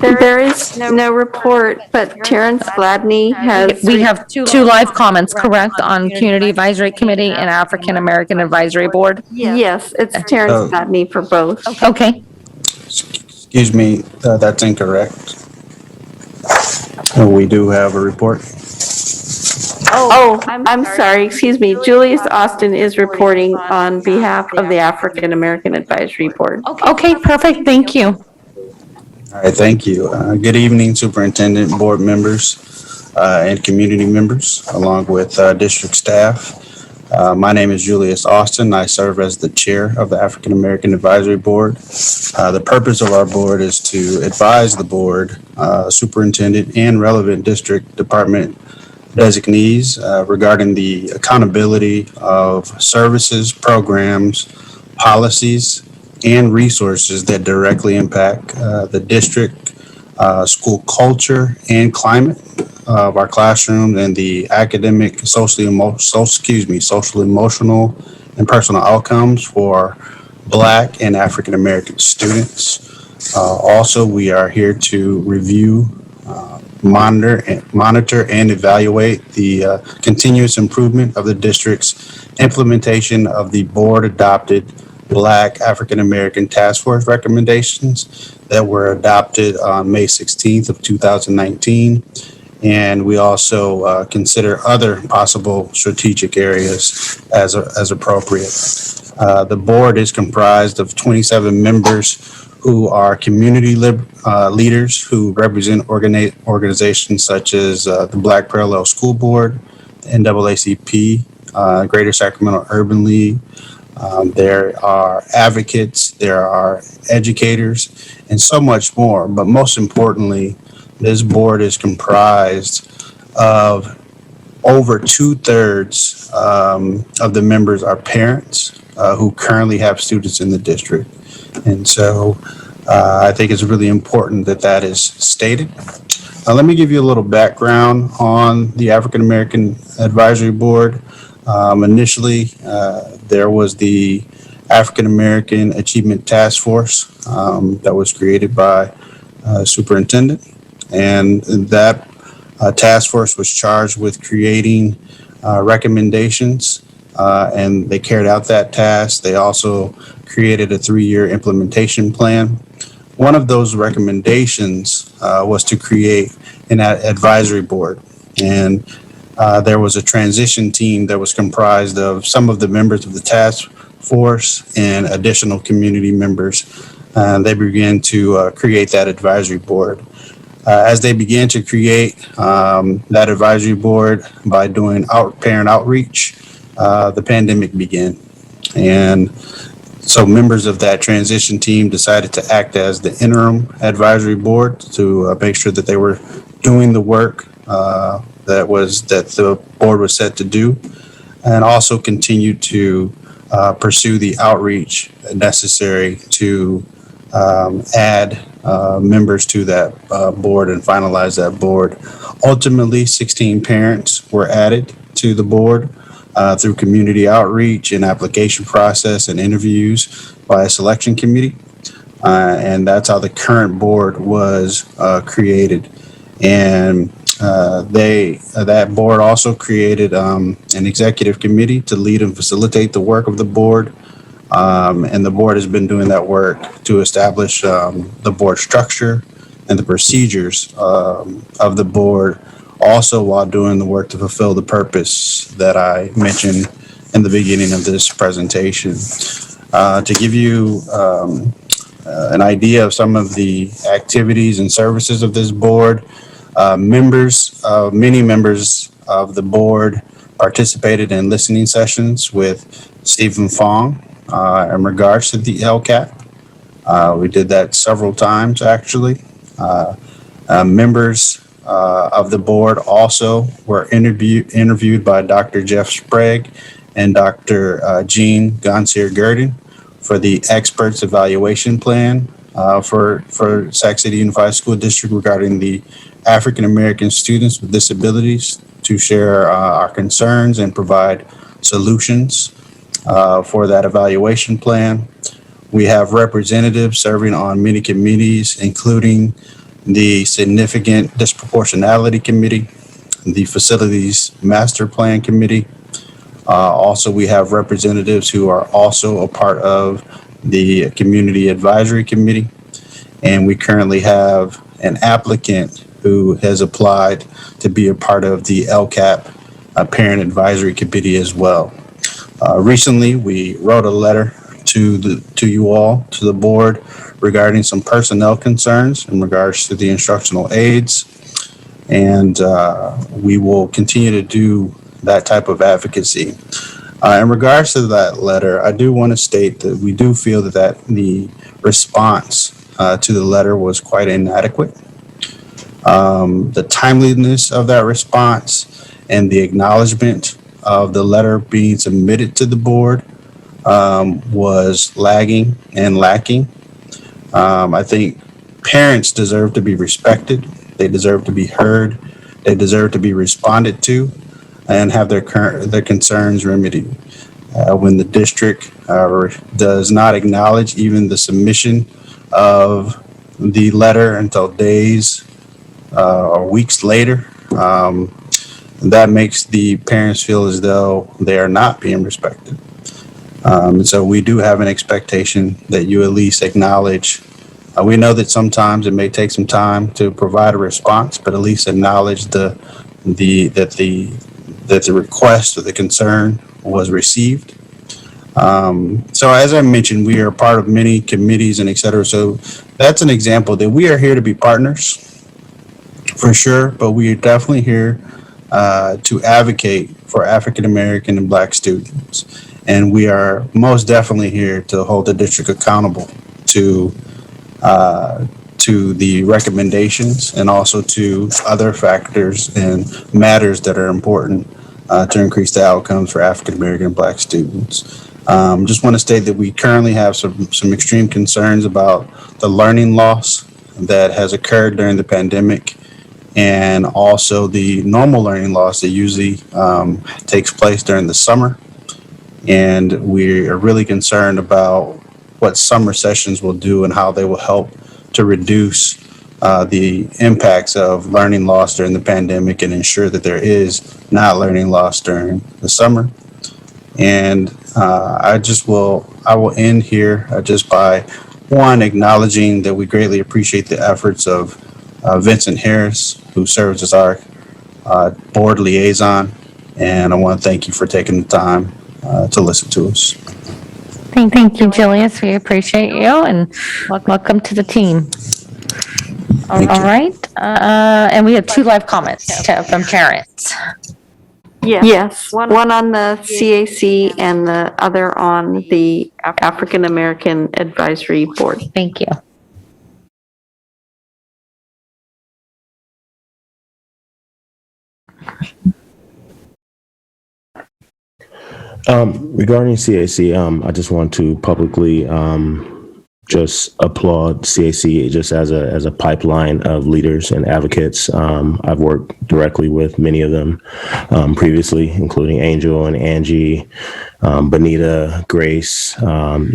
There is no report, but Terence Gladney has. We have two live comments, correct, on Community Advisory Committee and African American Advisory Board? Yes, it's Terence Gladney for both. Okay. Excuse me, that's incorrect. We do have a report. Oh, I'm sorry, excuse me. Julius Austin is reporting on behalf of the African American Advisory Board. Okay, perfect, thank you. All right, thank you. Good evening, Superintendent, board members, and community members, along with district staff. My name is Julius Austin. I serve as the chair of the African American Advisory Board. The purpose of our board is to advise the board, superintendent, and relevant district department designees regarding the accountability of services, programs, policies, and resources that directly impact the district, school culture, and climate of our classrooms and the academic, social, emotional, and personal outcomes for Black and African American students. Also, we are here to review, monitor, and evaluate the continuous improvement of the district's implementation of the board-adopted Black African American Task Force recommendations that were adopted on May 16th of 2019. And we also consider other possible strategic areas as appropriate. The board is comprised of 27 members who are community leaders who represent organizations such as the Black Parallel School Board, the NAACP, Greater Sacramento Urban League. There are advocates, there are educators, and so much more. But most importantly, this board is comprised of over 2/3 of the members are parents who currently have students in the district. And so I think it's really important that that is stated. Let me give you a little background on the African American Advisory Board. Initially, there was the African American Achievement Task Force that was created by superintendent. And that task force was charged with creating recommendations, and they carried out that task. They also created a 3-year implementation plan. One of those recommendations was to create an advisory board. And there was a transition team that was comprised of some of the members of the task force and additional community members. They began to create that advisory board. As they began to create that advisory board by doing parent outreach, the pandemic began. And so members of that transition team decided to act as the interim advisory board to make sure that they were doing the work that the board was set to do, and also continue to pursue the outreach necessary to add members to that board and finalize that board. Ultimately, 16 parents were added to the board through community outreach and application process and interviews by a selection committee. And that's how the current board was created. And that board also created an executive committee to lead and facilitate the work of the board. And the board has been doing that work to establish the board structure and the procedures of the board, also while doing the work to fulfill the purpose that I mentioned in the beginning of this presentation. To give you an idea of some of the activities and services of this board, many members of the board participated in listening sessions with Stephen Fong in regards to the LCAP. We did that several times, actually. Members of the board also were interviewed by Dr. Jeff Sprague and Dr. Jean Gonsier-Gurdon for the experts evaluation plan for Sac City Unified School District regarding the African American students with disabilities, to share our concerns and provide solutions for that evaluation plan. We have representatives serving on many committees, including the Significant Disproportionality Committee, the Facilities Master Plan Committee. Also, we have representatives who are also a part of the Community Advisory Committee. And we currently have an applicant who has applied to be a part of the LCAP Parent Advisory Committee as well. Recently, we wrote a letter to you all, to the board, regarding some personnel concerns in regards to the instructional aides. And we will continue to do that type of advocacy. In regards to that letter, I do want to state that we do feel that the response to the letter was quite inadequate. The timeliness of that response and the acknowledgement of the letter being submitted to the board was lagging and lacking. I think parents deserve to be respected. They deserve to be heard. They deserve to be responded to and have their concerns remedied. When the district does not acknowledge even the submission of the letter until days or weeks later, that makes the parents feel as though they are not being respected. And so we do have an expectation that you at least acknowledge. We know that sometimes it may take some time to provide a response, but at least acknowledge that the request or the concern was received. So as I mentioned, we are part of many committees and et cetera. So that's an example that we are here to be partners for sure, but we are definitely here to advocate for African American and Black students. And we are most definitely here to hold the district accountable to the recommendations and also to other factors and matters that are important to increase the outcomes for African American and Black students. Just want to state that we currently have some extreme concerns about the learning loss that has occurred during the pandemic, and also the normal learning loss that usually takes place during the summer. And we are really concerned about what summer sessions will do and how they will help to reduce the impacts of learning loss during the pandemic and ensure that there is not learning loss during the summer. And I will end here just by one, acknowledging that we greatly appreciate the efforts of Vincent Harris, who serves as our board liaison. And I want to thank you for taking the time to listen to us. Thank you, Julius. We appreciate you and welcome to the team. All right. And we have 2 live comments from Terence. Yes, one on the CAC and the other on the African American Advisory Board. Thank you. Regarding CAC, I just want to publicly just applaud CAC just as a pipeline of leaders and advocates. I've worked directly with many of them previously, including Angel and Angie, Bonita, Grace, and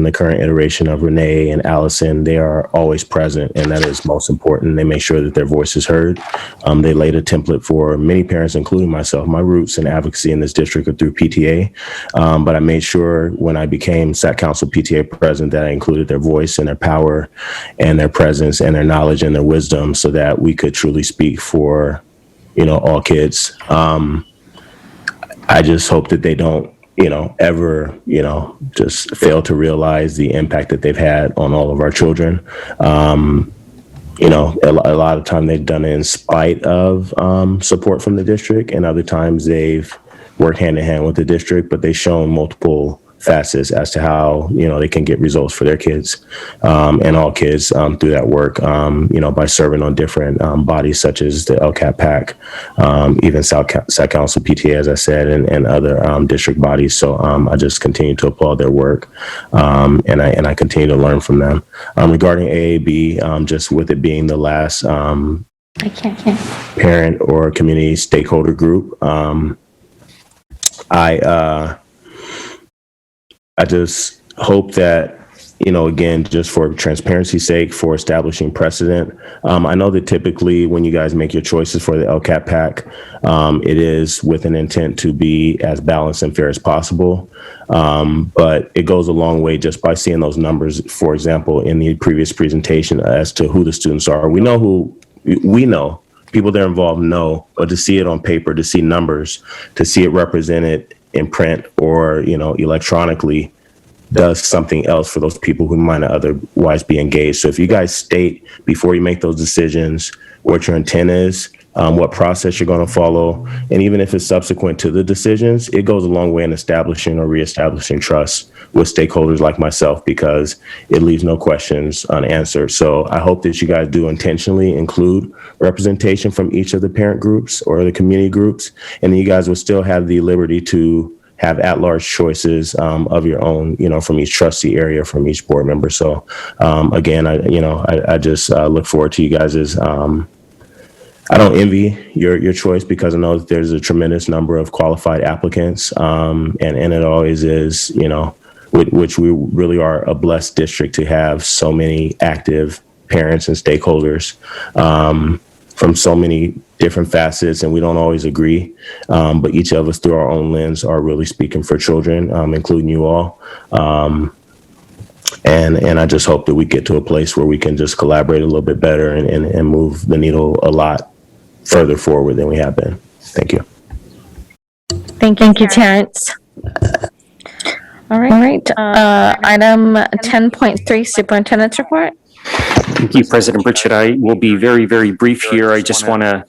the current iteration of Renee and Allison. They are always present, and that is most important. They make sure that their voice is heard. They laid a template for many parents, including myself. My roots in advocacy in this district are through PTA, but I made sure when I became SAC Council PTA president that I included their voice and their power and their presence and their knowledge and their wisdom so that we could truly speak for, all kids. I just hope that they don't, ever, just fail to realize the impact that they've had on all of our children. A lot of time they've done it in spite of support from the district, and other times they've worked hand in hand with the district, but they've shown multiple facets as to how, they can get results for their kids, and all kids, through that work, by serving on different, bodies such as the LCAP PAC, even South Council PTA, as I said, and other, district bodies. So, I just continue to applaud their work, and I continue to learn from them. Regarding AAB, just with it being the last, I can't. parent or community stakeholder group, I just hope that, again, just for transparency's sake, for establishing precedent. I know that typically when you guys make your choices for the LCAP PAC, it is with an intent to be as balanced and fair as possible. But it goes a long way just by seeing those numbers, for example, in the previous presentation as to who the students are. We know people that are involved know, but to see it on paper, to see numbers, to see it represented in print or, electronically, does something else for those people who might not otherwise be engaged. So if you guys state before you make those decisions what your intent is, what process you're going to follow, and even if it's subsequent to the decisions, it goes a long way in establishing or reestablishing trust with stakeholders like myself, because it leaves no questions unanswered. So I hope that you guys do intentionally include representation from each of the parent groups or the community groups, and then you guys will still have the liberty to have at-large choices of your own, from each trustee area, from each board member. So again, I just look forward to you guys' I don't envy your choice, because I know that there's a tremendous number of qualified applicants, and it always is, which we really are a blessed district to have so many active parents and stakeholders from so many different facets, and we don't always agree, but each of us through our own lens are really speaking for children, including you all. And I just hope that we get to a place where we can just collaborate a little bit better and move the needle a lot further forward than we have been. Thank you. Thank you, Terrence. All right. Item 10.3, Superintendent's Report. Thank you, President Pritchett. I will be very, very brief here. I just want to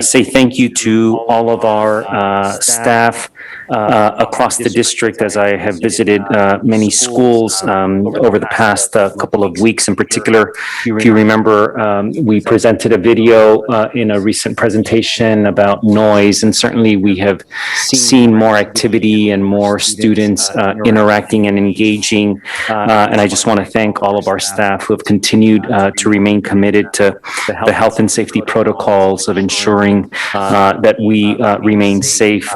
say thank you to all of our staff across the district, as I have visited many schools over the past couple of weeks. In particular, if you remember, we presented a video in a recent presentation about noise, and certainly we have seen more activity and more students interacting and engaging. And I just want to thank all of our staff who have continued to remain committed to the health and safety protocols of ensuring that we remain safe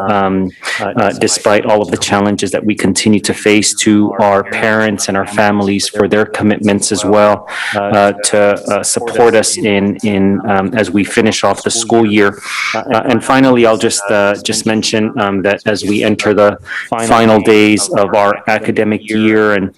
despite all of the challenges that we continue to face, to our parents and our families for their commitments as well to support us in as we finish off the school year. And finally, I'll just mention that as we enter the final days of our academic year, and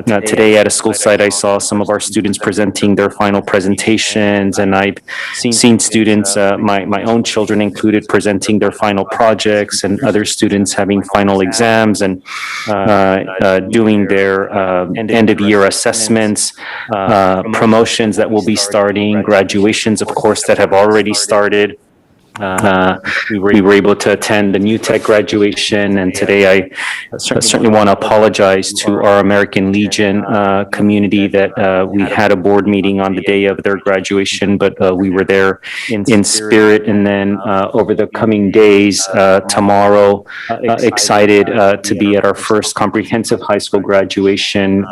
today at a school site, I saw some of our students presenting their final presentations, and I've seen students, my own children included, presenting their final projects, and other students having final exams and doing their end of year assessments, promotions that will be starting, graduations, of course, that have already started. We were able to attend the New Tech graduation, and today I certainly want to apologize to our American Legion community that we had a board meeting on the day of their graduation, but we were there in spirit. And then over the coming days, tomorrow, excited to be at our first comprehensive high school graduation,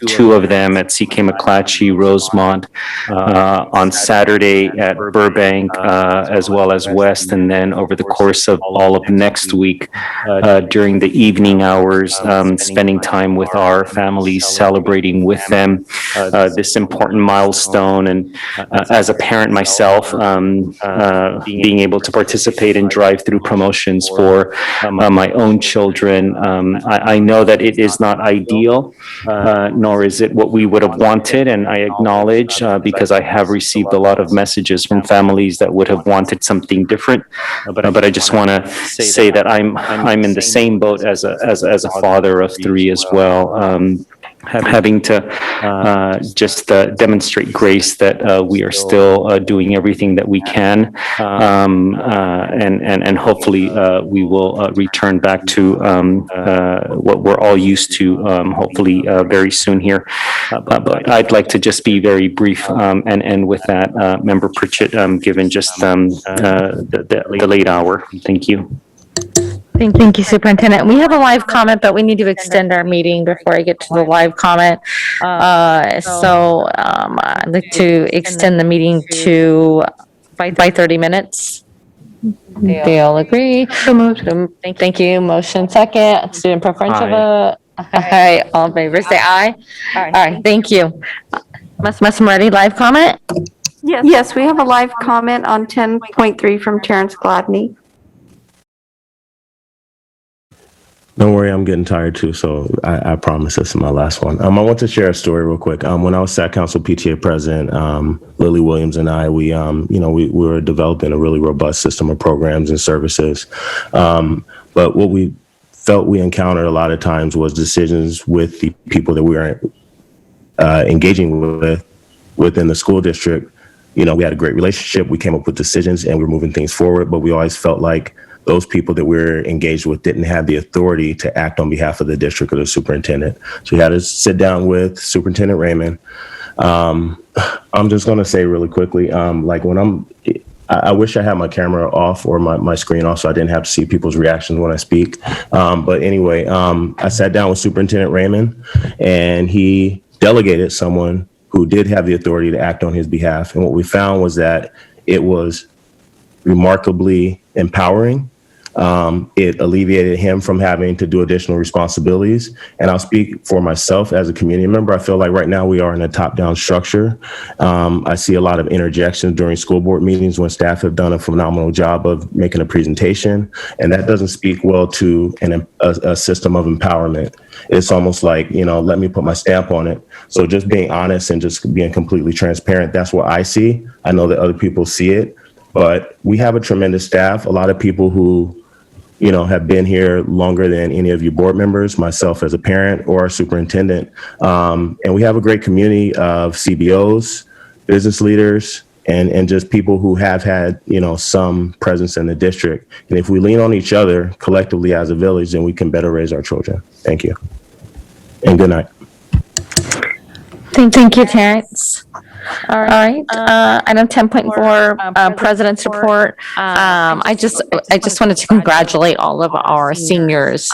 two of them at CK McClatchy, Rosemont, on Saturday at Burbank, as well as West, and then over the course of all of next week during the evening hours, spending time with our families, celebrating with them this important milestone. And as a parent myself, being able to participate in drive-through promotions for my own children, I know that it is not ideal, nor is it what we would have wanted, and I acknowledge because I have received a lot of messages from families that would have wanted something different, but I just want to say that I'm in the same boat as a father of three as well. having to just demonstrate grace that we are still doing everything that we can, and hopefully we will return back to what we're all used to, hopefully very soon here. But I'd like to just be very brief and end with that, Member Pritchett, given just the late hour. Thank you. Thank you, Superintendent. We have a live comment, but we need to extend our meeting before I get to the live comment. I'd like to extend the meeting to by 30 minutes. They all agree? So moved. Thank you. Motion second. Student preferential vote. Okay, all in favor, say aye. All right, thank you. Ms. Moretti, live comment? Yes, we have a live comment on 10.3 from Terence Gladney. Don't worry, I'm getting tired too, so I promise this is my last one. I want to share a story real quick. When I was SAC Council PTA president, Lily Williams and I, we were developing a really robust system of programs and services. But what we felt we encountered a lot of times was decisions with the people that we were engaging with within the school district. We had a great relationship. We came up with decisions and we were moving things forward, but we always felt like those people that we're engaged with didn't have the authority to act on behalf of the district or the superintendent. So we had to sit down with Superintendent Raymond. I'm just going to say really quickly, I wish I had my camera off or my screen off so I didn't have to see people's reactions when I speak. But anyway, I sat down with Superintendent Raymond and he delegated someone who did have the authority to act on his behalf. And what we found was that it was remarkably empowering. It alleviated him from having to do additional responsibilities. And I'll speak for myself as a community member. I feel like right now we are in a top-down structure. I see a lot of interjections during school board meetings when staff have done a phenomenal job of making a presentation. And that doesn't speak well to a system of empowerment. It's almost like, let me put my stamp on it. So just being honest and just being completely transparent, that's what I see. I know that other people see it. But we have a tremendous staff, a lot of people who, have been here longer than any of you board members, myself as a parent or a superintendent. And we have a great community of CBOs, business leaders, and just people who have had, some presence in the district. And if we lean on each other collectively as a village, then we can better raise our children. Thank you. And good night. Thank you, Terrence. All right, item 10.4, President's Report. I just wanted to congratulate all of our seniors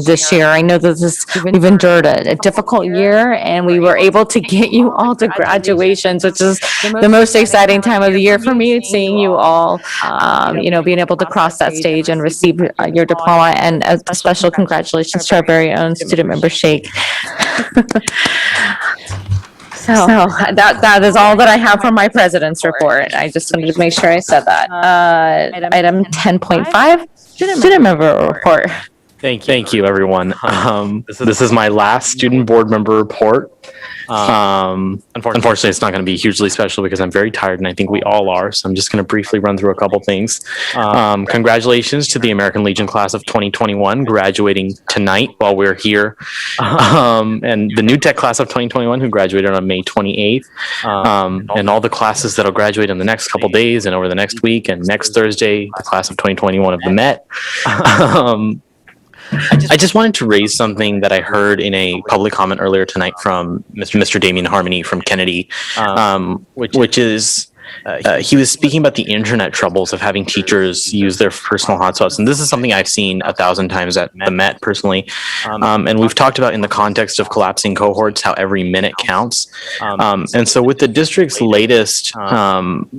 this year. I know that we've endured a difficult year and we were able to get you all to graduations, which is the most exciting time of the year for me, seeing you all, being able to cross that stage and receive your diploma, and a special congratulations to our very own student member Shake. So that is all that I have for my President's Report. I just wanted to make sure I said that. Item 10.5, Student Member Report. Thank you, everyone. This is my last student board member report. Unfortunately, it's not going to be hugely special because I'm very tired and I think we all are. So I'm just going to briefly run through a couple things. Congratulations to the American Legion class of 2021 graduating tonight while we're here. And the New Tech class of 2021 who graduated on May 28th. And all the classes that'll graduate in the next couple days and over the next week and next Thursday, the class of 2021 of the Met. I just wanted to raise something that I heard in a public comment earlier tonight from Mr. Damian Harmony from Kennedy, which is he was speaking about the internet troubles of having teachers use their personal hotspots. And this is something I've seen 1,000 times at the Met personally. And we've talked about in the context of collapsing cohorts, how every minute counts. And so with the district's latest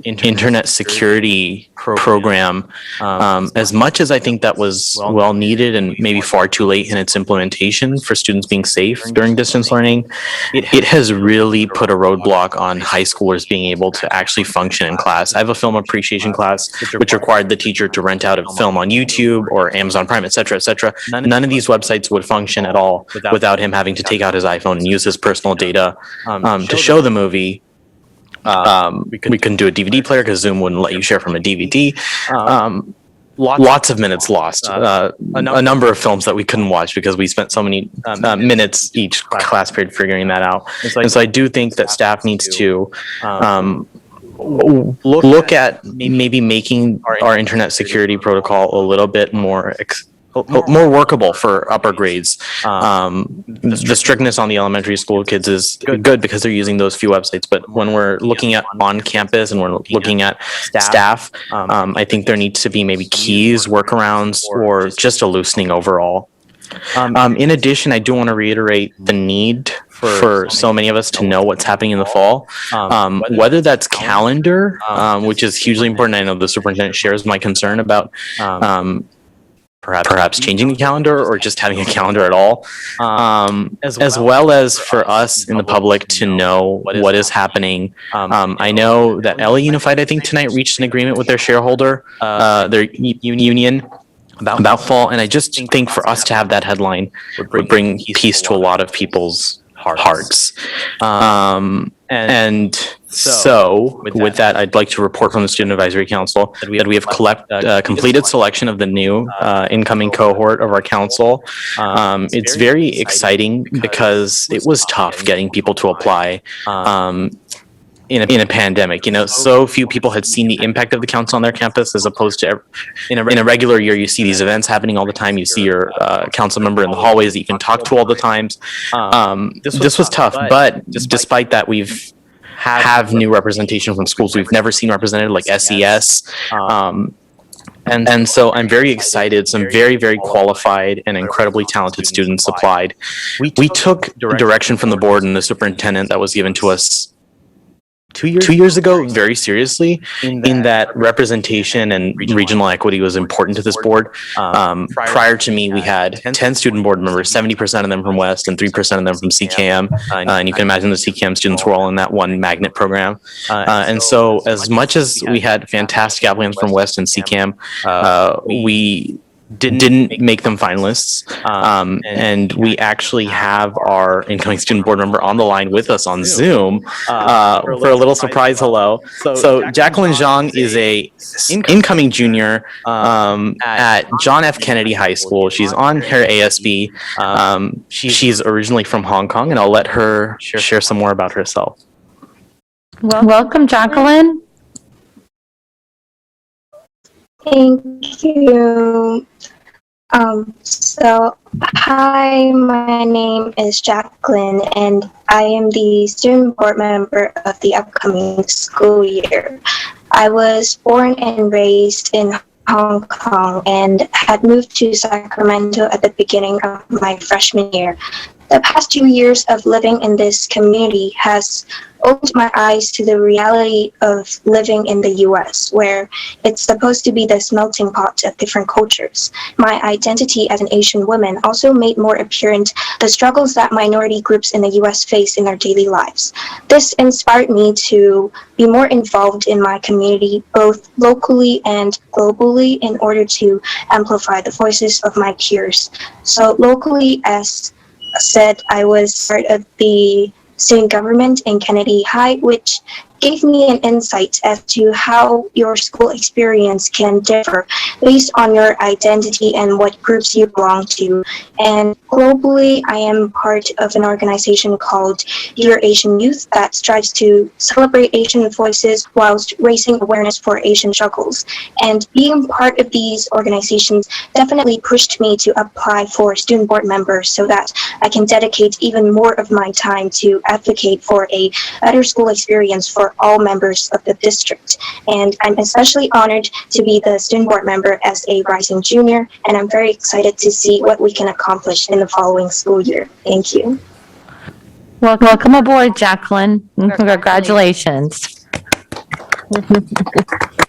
internet security program, as much as I think that was well needed and maybe far too late in its implementation for students being safe during distance learning, it has really put a roadblock on high schoolers being able to actually function in class. I have a film appreciation class, which required the teacher to rent out a film on YouTube or Amazon Prime, et cetera, et cetera. None of these websites would function at all without him having to take out his iPhone and use his personal data to show the movie. We couldn't do a DVD player because Zoom wouldn't let you share from a DVD. lots of minutes lost, a number of films that we couldn't watch because we spent so many minutes each class period figuring that out. And so I do think that staff needs to look at maybe making our internet security protocol a little bit more workable for upper grades. The strictness on the elementary school kids is good because they're using those few websites. But when we're looking at on campus and we're looking at staff, I think there needs to be maybe keys, workarounds, or just a loosening overall. In addition, I do want to reiterate the need for so many of us to know what's happening in the fall, whether that's calendar, which is hugely important. I know the superintendent shares my concern about perhaps changing the calendar or just having a calendar at all, as well as for us in the public to know what is happening. I know that LA Unified, I think tonight reached an agreement with their shareholder, their union, about fall, and I just think for us to have that headline would bring peace to a lot of people's hearts. And so with that, I'd like to report from the Student Advisory Council that we have completed selection of the new incoming cohort of our council. It's very exciting because it was tough getting people to apply in a pandemic. You know, so few people had seen the impact of the council on their campus, as opposed to in a regular year, you see these events happening all the time. You see your council member in the hallways that you can talk to all the times. This was tough, but despite that, we've have new representation from schools we've never seen represented, like SES. And so I'm very excited. Some very, very qualified and incredibly talented students applied. We took direction from the board and the superintendent that was given to us 2 years ago very seriously, in that representation and regional equity was important to this board. Prior to me, we had 10 student board members, 70% of them from West and 3% of them from CKM. And you can imagine the CKM students were all in that one magnet program. And so as much as we had fantastic applicants from West and CKM, we didn't make them finalists. And we actually have our incoming student board member on the line with us on Zoom for a little surprise hello. So Jacqueline Zhang is a incoming junior at John F. Kennedy High School. She's on her ASB. She's originally from Hong Kong, and I'll let her share some more about herself. Welcome, Jacqueline. Thank you. Hi, my name is Jacqueline, and I am the student board member of the upcoming school year. I was born and raised in Hong Kong and had moved to Sacramento at the beginning of my freshman year. The past 2 years of living in this community has opened my eyes to the reality of living in the US, where it's supposed to be this melting pot of different cultures. My identity as an Asian woman also made more apparent the struggles that minority groups in the US face in their daily lives. This inspired me to be more involved in my community, both locally and globally, in order to amplify the voices of my peers. So locally, as said, I was part of the student government in Kennedy High, which gave me an insight as to how your school experience can differ based on your identity and what groups you belong to. And globally, I am part of an organization called Dear Asian Youth that strives to celebrate Asian voices whilst raising awareness for Asian struggles. And being part of these organizations definitely pushed me to apply for student board members so that I can dedicate even more of my time to advocate for a better school experience for all members of the district. And I'm especially honored to be the student board member as a rising junior, and I'm very excited to see what we can accomplish in the following school year. Thank you. Welcome aboard, Jacqueline. Congratulations.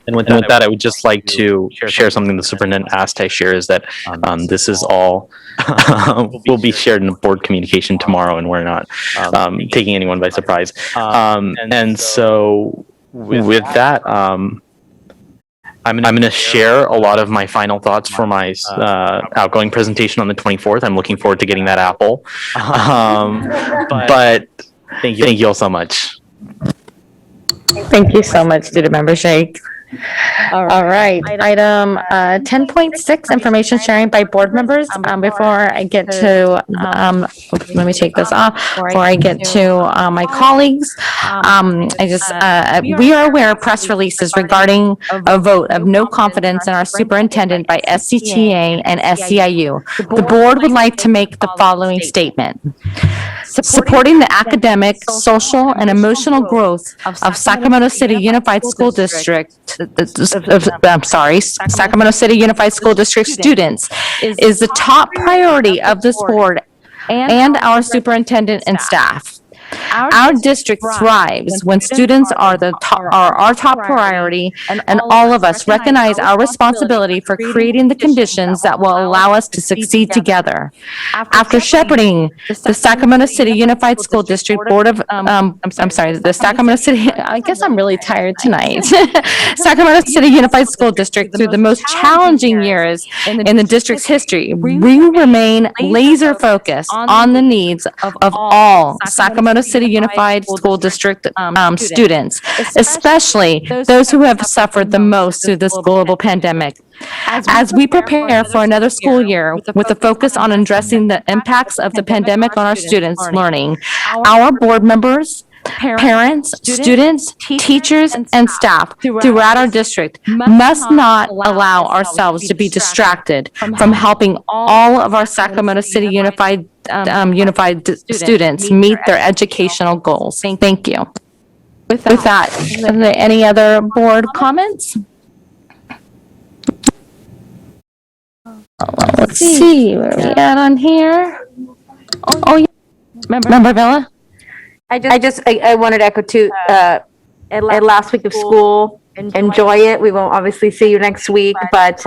And with that, I would just like to share something the superintendent asked I share, is that this is all will be shared in board communication tomorrow, and we're not taking anyone by surprise. And so with that, I'm going to share a lot of my final thoughts for my outgoing presentation on the 24th. I'm looking forward to getting that apple. But thank you all so much. Thank you so much, student member Shake. All right, item 10.6, information sharing by board members. Before I get to, let me take this off, before I get to my colleagues, we are aware of press releases regarding a vote of no confidence in our superintendent by SCTA and SEIU. The board would like to make the following statement. Supporting the academic, social, and emotional growth of Sacramento City Unified School District, Sacramento City Unified School District students is the top priority of this board and our superintendent and staff. Our district thrives when students are our top priority, and all of us recognize our responsibility for creating the conditions that will allow us to succeed together. After shepherding the Sacramento City Unified School District Board of, the Sacramento City, I guess I'm really tired tonight. Sacramento City Unified School District through the most challenging years in the district's history, we remain laser focused on the needs of all Sacramento City Unified School District students, especially those who have suffered the most through this global pandemic. As we prepare for another school year with a focus on addressing the impacts of the pandemic on our students' learning, our board members, parents, students, teachers, and staff throughout our district must not allow ourselves to be distracted from helping all of our Sacramento City Unified students meet their educational goals. Thank you. With that, are there any other board comments? Let's see where we at on here. Oh, yeah. Member Villa? I wanted to echo too, at last week of school, enjoy it. We won't obviously see you next week, but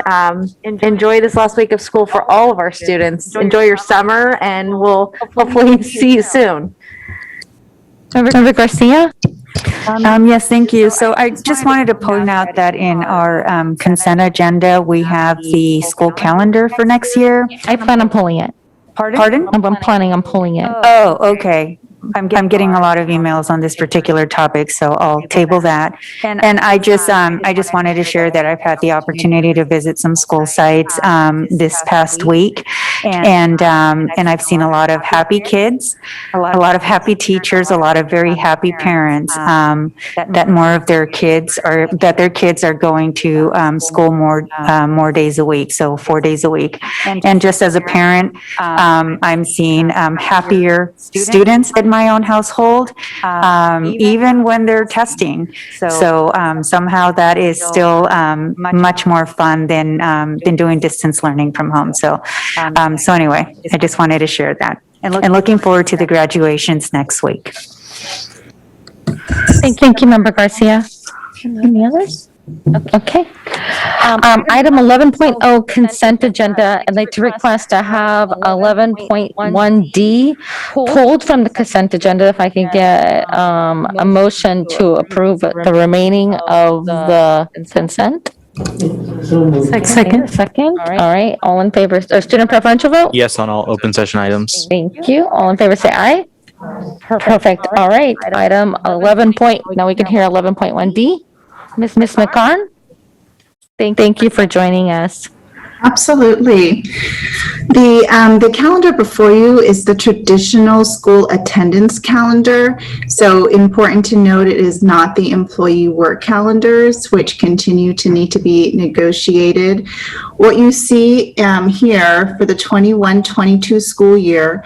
enjoy this last week of school for all of our students. Enjoy your summer, and we'll hopefully see you soon. Member Garcia? Yes, thank you. So I just wanted to point out that in our consent agenda, we have the school calendar for next year. I plan on pulling it. Pardon? I'm planning on pulling it. Oh, okay. I'm getting a lot of emails on this particular topic, so I'll table that. And I just wanted to share that I've had the opportunity to visit some school sites this past week, and I've seen a lot of happy kids, a lot of happy teachers, a lot of very happy parents, that their kids are going to school more days a week, so 4 days a week. And just as a parent, I'm seeing happier students at my own household, even when they're testing. So somehow that is still much more fun than doing distance learning from home. So anyway, I just wanted to share that. And looking forward to the graduations next week. Thank you, Member Garcia. Any others? Okay. Item 11.0 consent agenda. I'd like to request to have 11.1D pulled from the consent agenda. If I can get a motion to approve the remaining of the consent. Second. All right. All in favor, student preferential vote? Yes on all open session items. Thank you. All in favor, say aye. Perfect. All right. Item 11. Now we can hear 11.1D. Ms. McCarn? Thank you for joining us. Absolutely. The calendar before you is the traditional school attendance calendar. So important to note, it is not the employee work calendars, which continue to need to be negotiated. What you see here for the 21-22 school year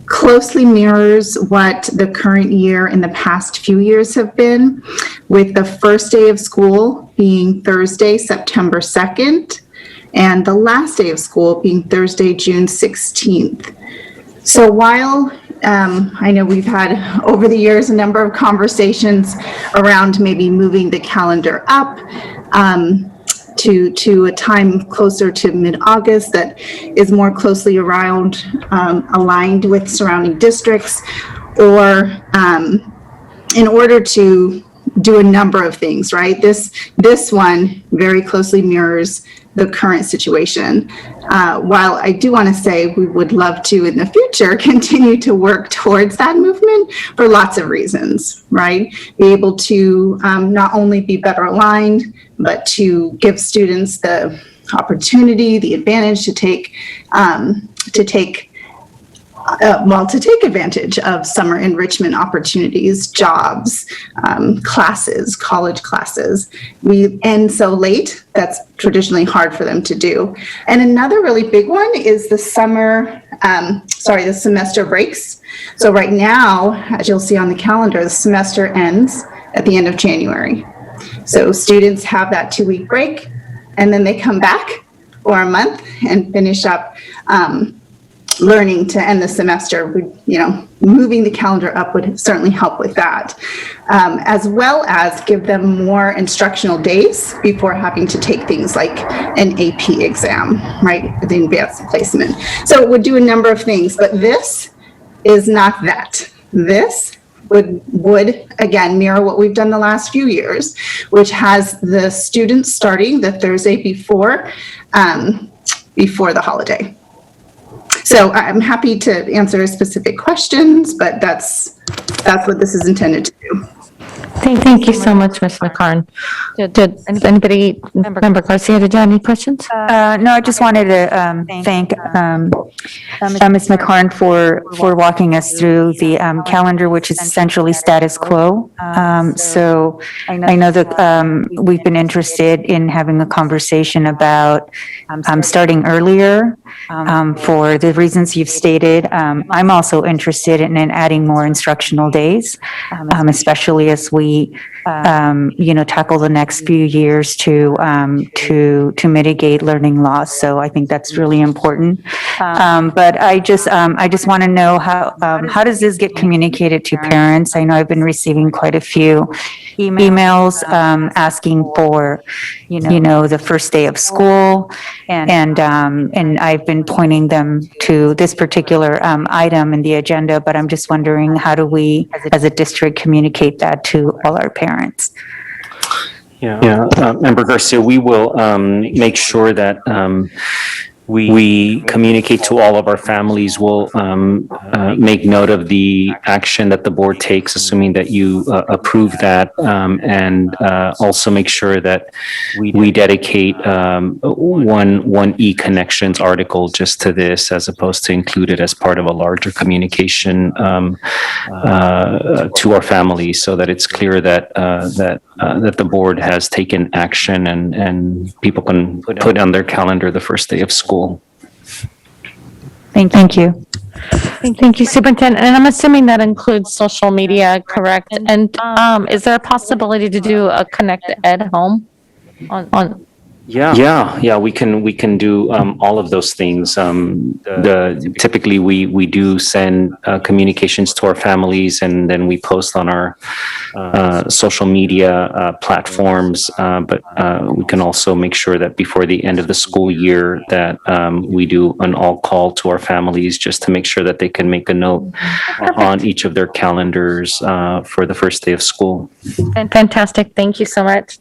closely mirrors what the current year and the past few years have been, with the first day of school being Thursday, September 2nd, and the last day of school being Thursday, June 16th. So while I know we've had over the years a number of conversations around maybe moving the calendar up to a time closer to mid-August that is more closely around aligned with surrounding districts, or in order to do a number of things, right? This one very closely mirrors the current situation. While I do want to say we would love to in the future continue to work towards that movement for lots of reasons, right? Be able to not only be better aligned, but to give students the opportunity, the advantage to take advantage of summer enrichment opportunities, jobs, classes, college classes. We end so late, that's traditionally hard for them to do. And another really big one is the the semester breaks. So right now, as you'll see on the calendar, the semester ends at the end of January. So students have that 2-week break, and then they come back for a month and finish up learning to end the semester. Moving the calendar up would certainly help with that, as well as give them more instructional days before having to take things like an AP exam, right, the advanced placement. So it would do a number of things, but this is not that. This would again mirror what we've done the last few years, which has the students starting the Thursday before the holiday. So I'm happy to answer specific questions, but that's what this is intended to do. Thank you so much, Ms. McCarn. Did anybody, Member Garcia, did you have any questions? No, I just wanted to thank Ms. McCarn for walking us through the calendar, which is essentially status quo. So I know that we've been interested in having a conversation about starting earlier for the reasons you've stated. I'm also interested in adding more instructional days, especially as we tackle the next few years to mitigate learning loss. So I think that's really important. But I just want to know how does this get communicated to parents? I know I've been receiving quite a few emails asking for, the first day of school, and I've been pointing them to this particular item in the agenda. But I'm just wondering, how do we, as a district, communicate that to all our parents? Yeah, Member Garcia, we will make sure that we communicate to all of our families. We'll make note of the action that the board takes, assuming that you approve that, and also make sure that we dedicate one e-connections article just to this, as opposed to include it as part of a larger communication to our families, so that it's clear that the board has taken action and people can put on their calendar the first day of school. Thank you. Thank you, Superintendent. And I'm assuming that includes social media, correct? And is there a possibility to do a Connect Ed Home on? Yeah, we can do all of those things. Typically we do send communications to our families, and then we post on our social media platforms. But we can also make sure that before the end of the school year that we do an all call to our families, just to make sure that they can make a note on each of their calendars for the first day of school. Fantastic. Thank you so much.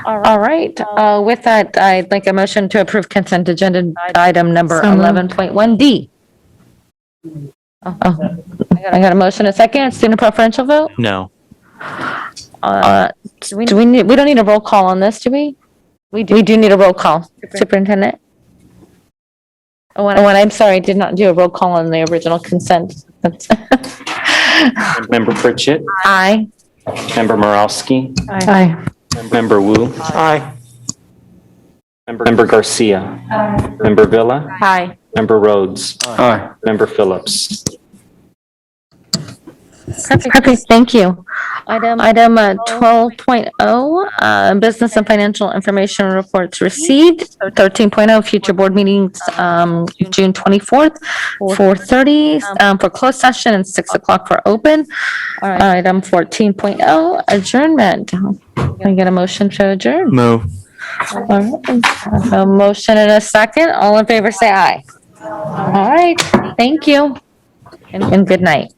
All right. With that, I'd like a motion to approve consent agenda item number 11.1D. I got a motion, a second. Student preferential vote? No. We don't need a roll call on this, do we? We do need a roll call. Superintendent? I'm sorry, I did not do a roll call on the original consent. Member Pritchett? Aye. Member Morowski? Aye. Member Wu? Aye. Member Garcia? Aye. Member Villa? Aye. Member Rhodes? Aye. Member Phillips? Perfect, thank you. Item 12.0, business and financial information reports received. 13.0, future board meetings, June 24th, 4:30 for closed session and 6 o'clock for open. Item 14.0, adjournment. Can I get a motion to adjourn? Move. All right. A motion and a second. All in favor, say aye. All right, thank you, and good night.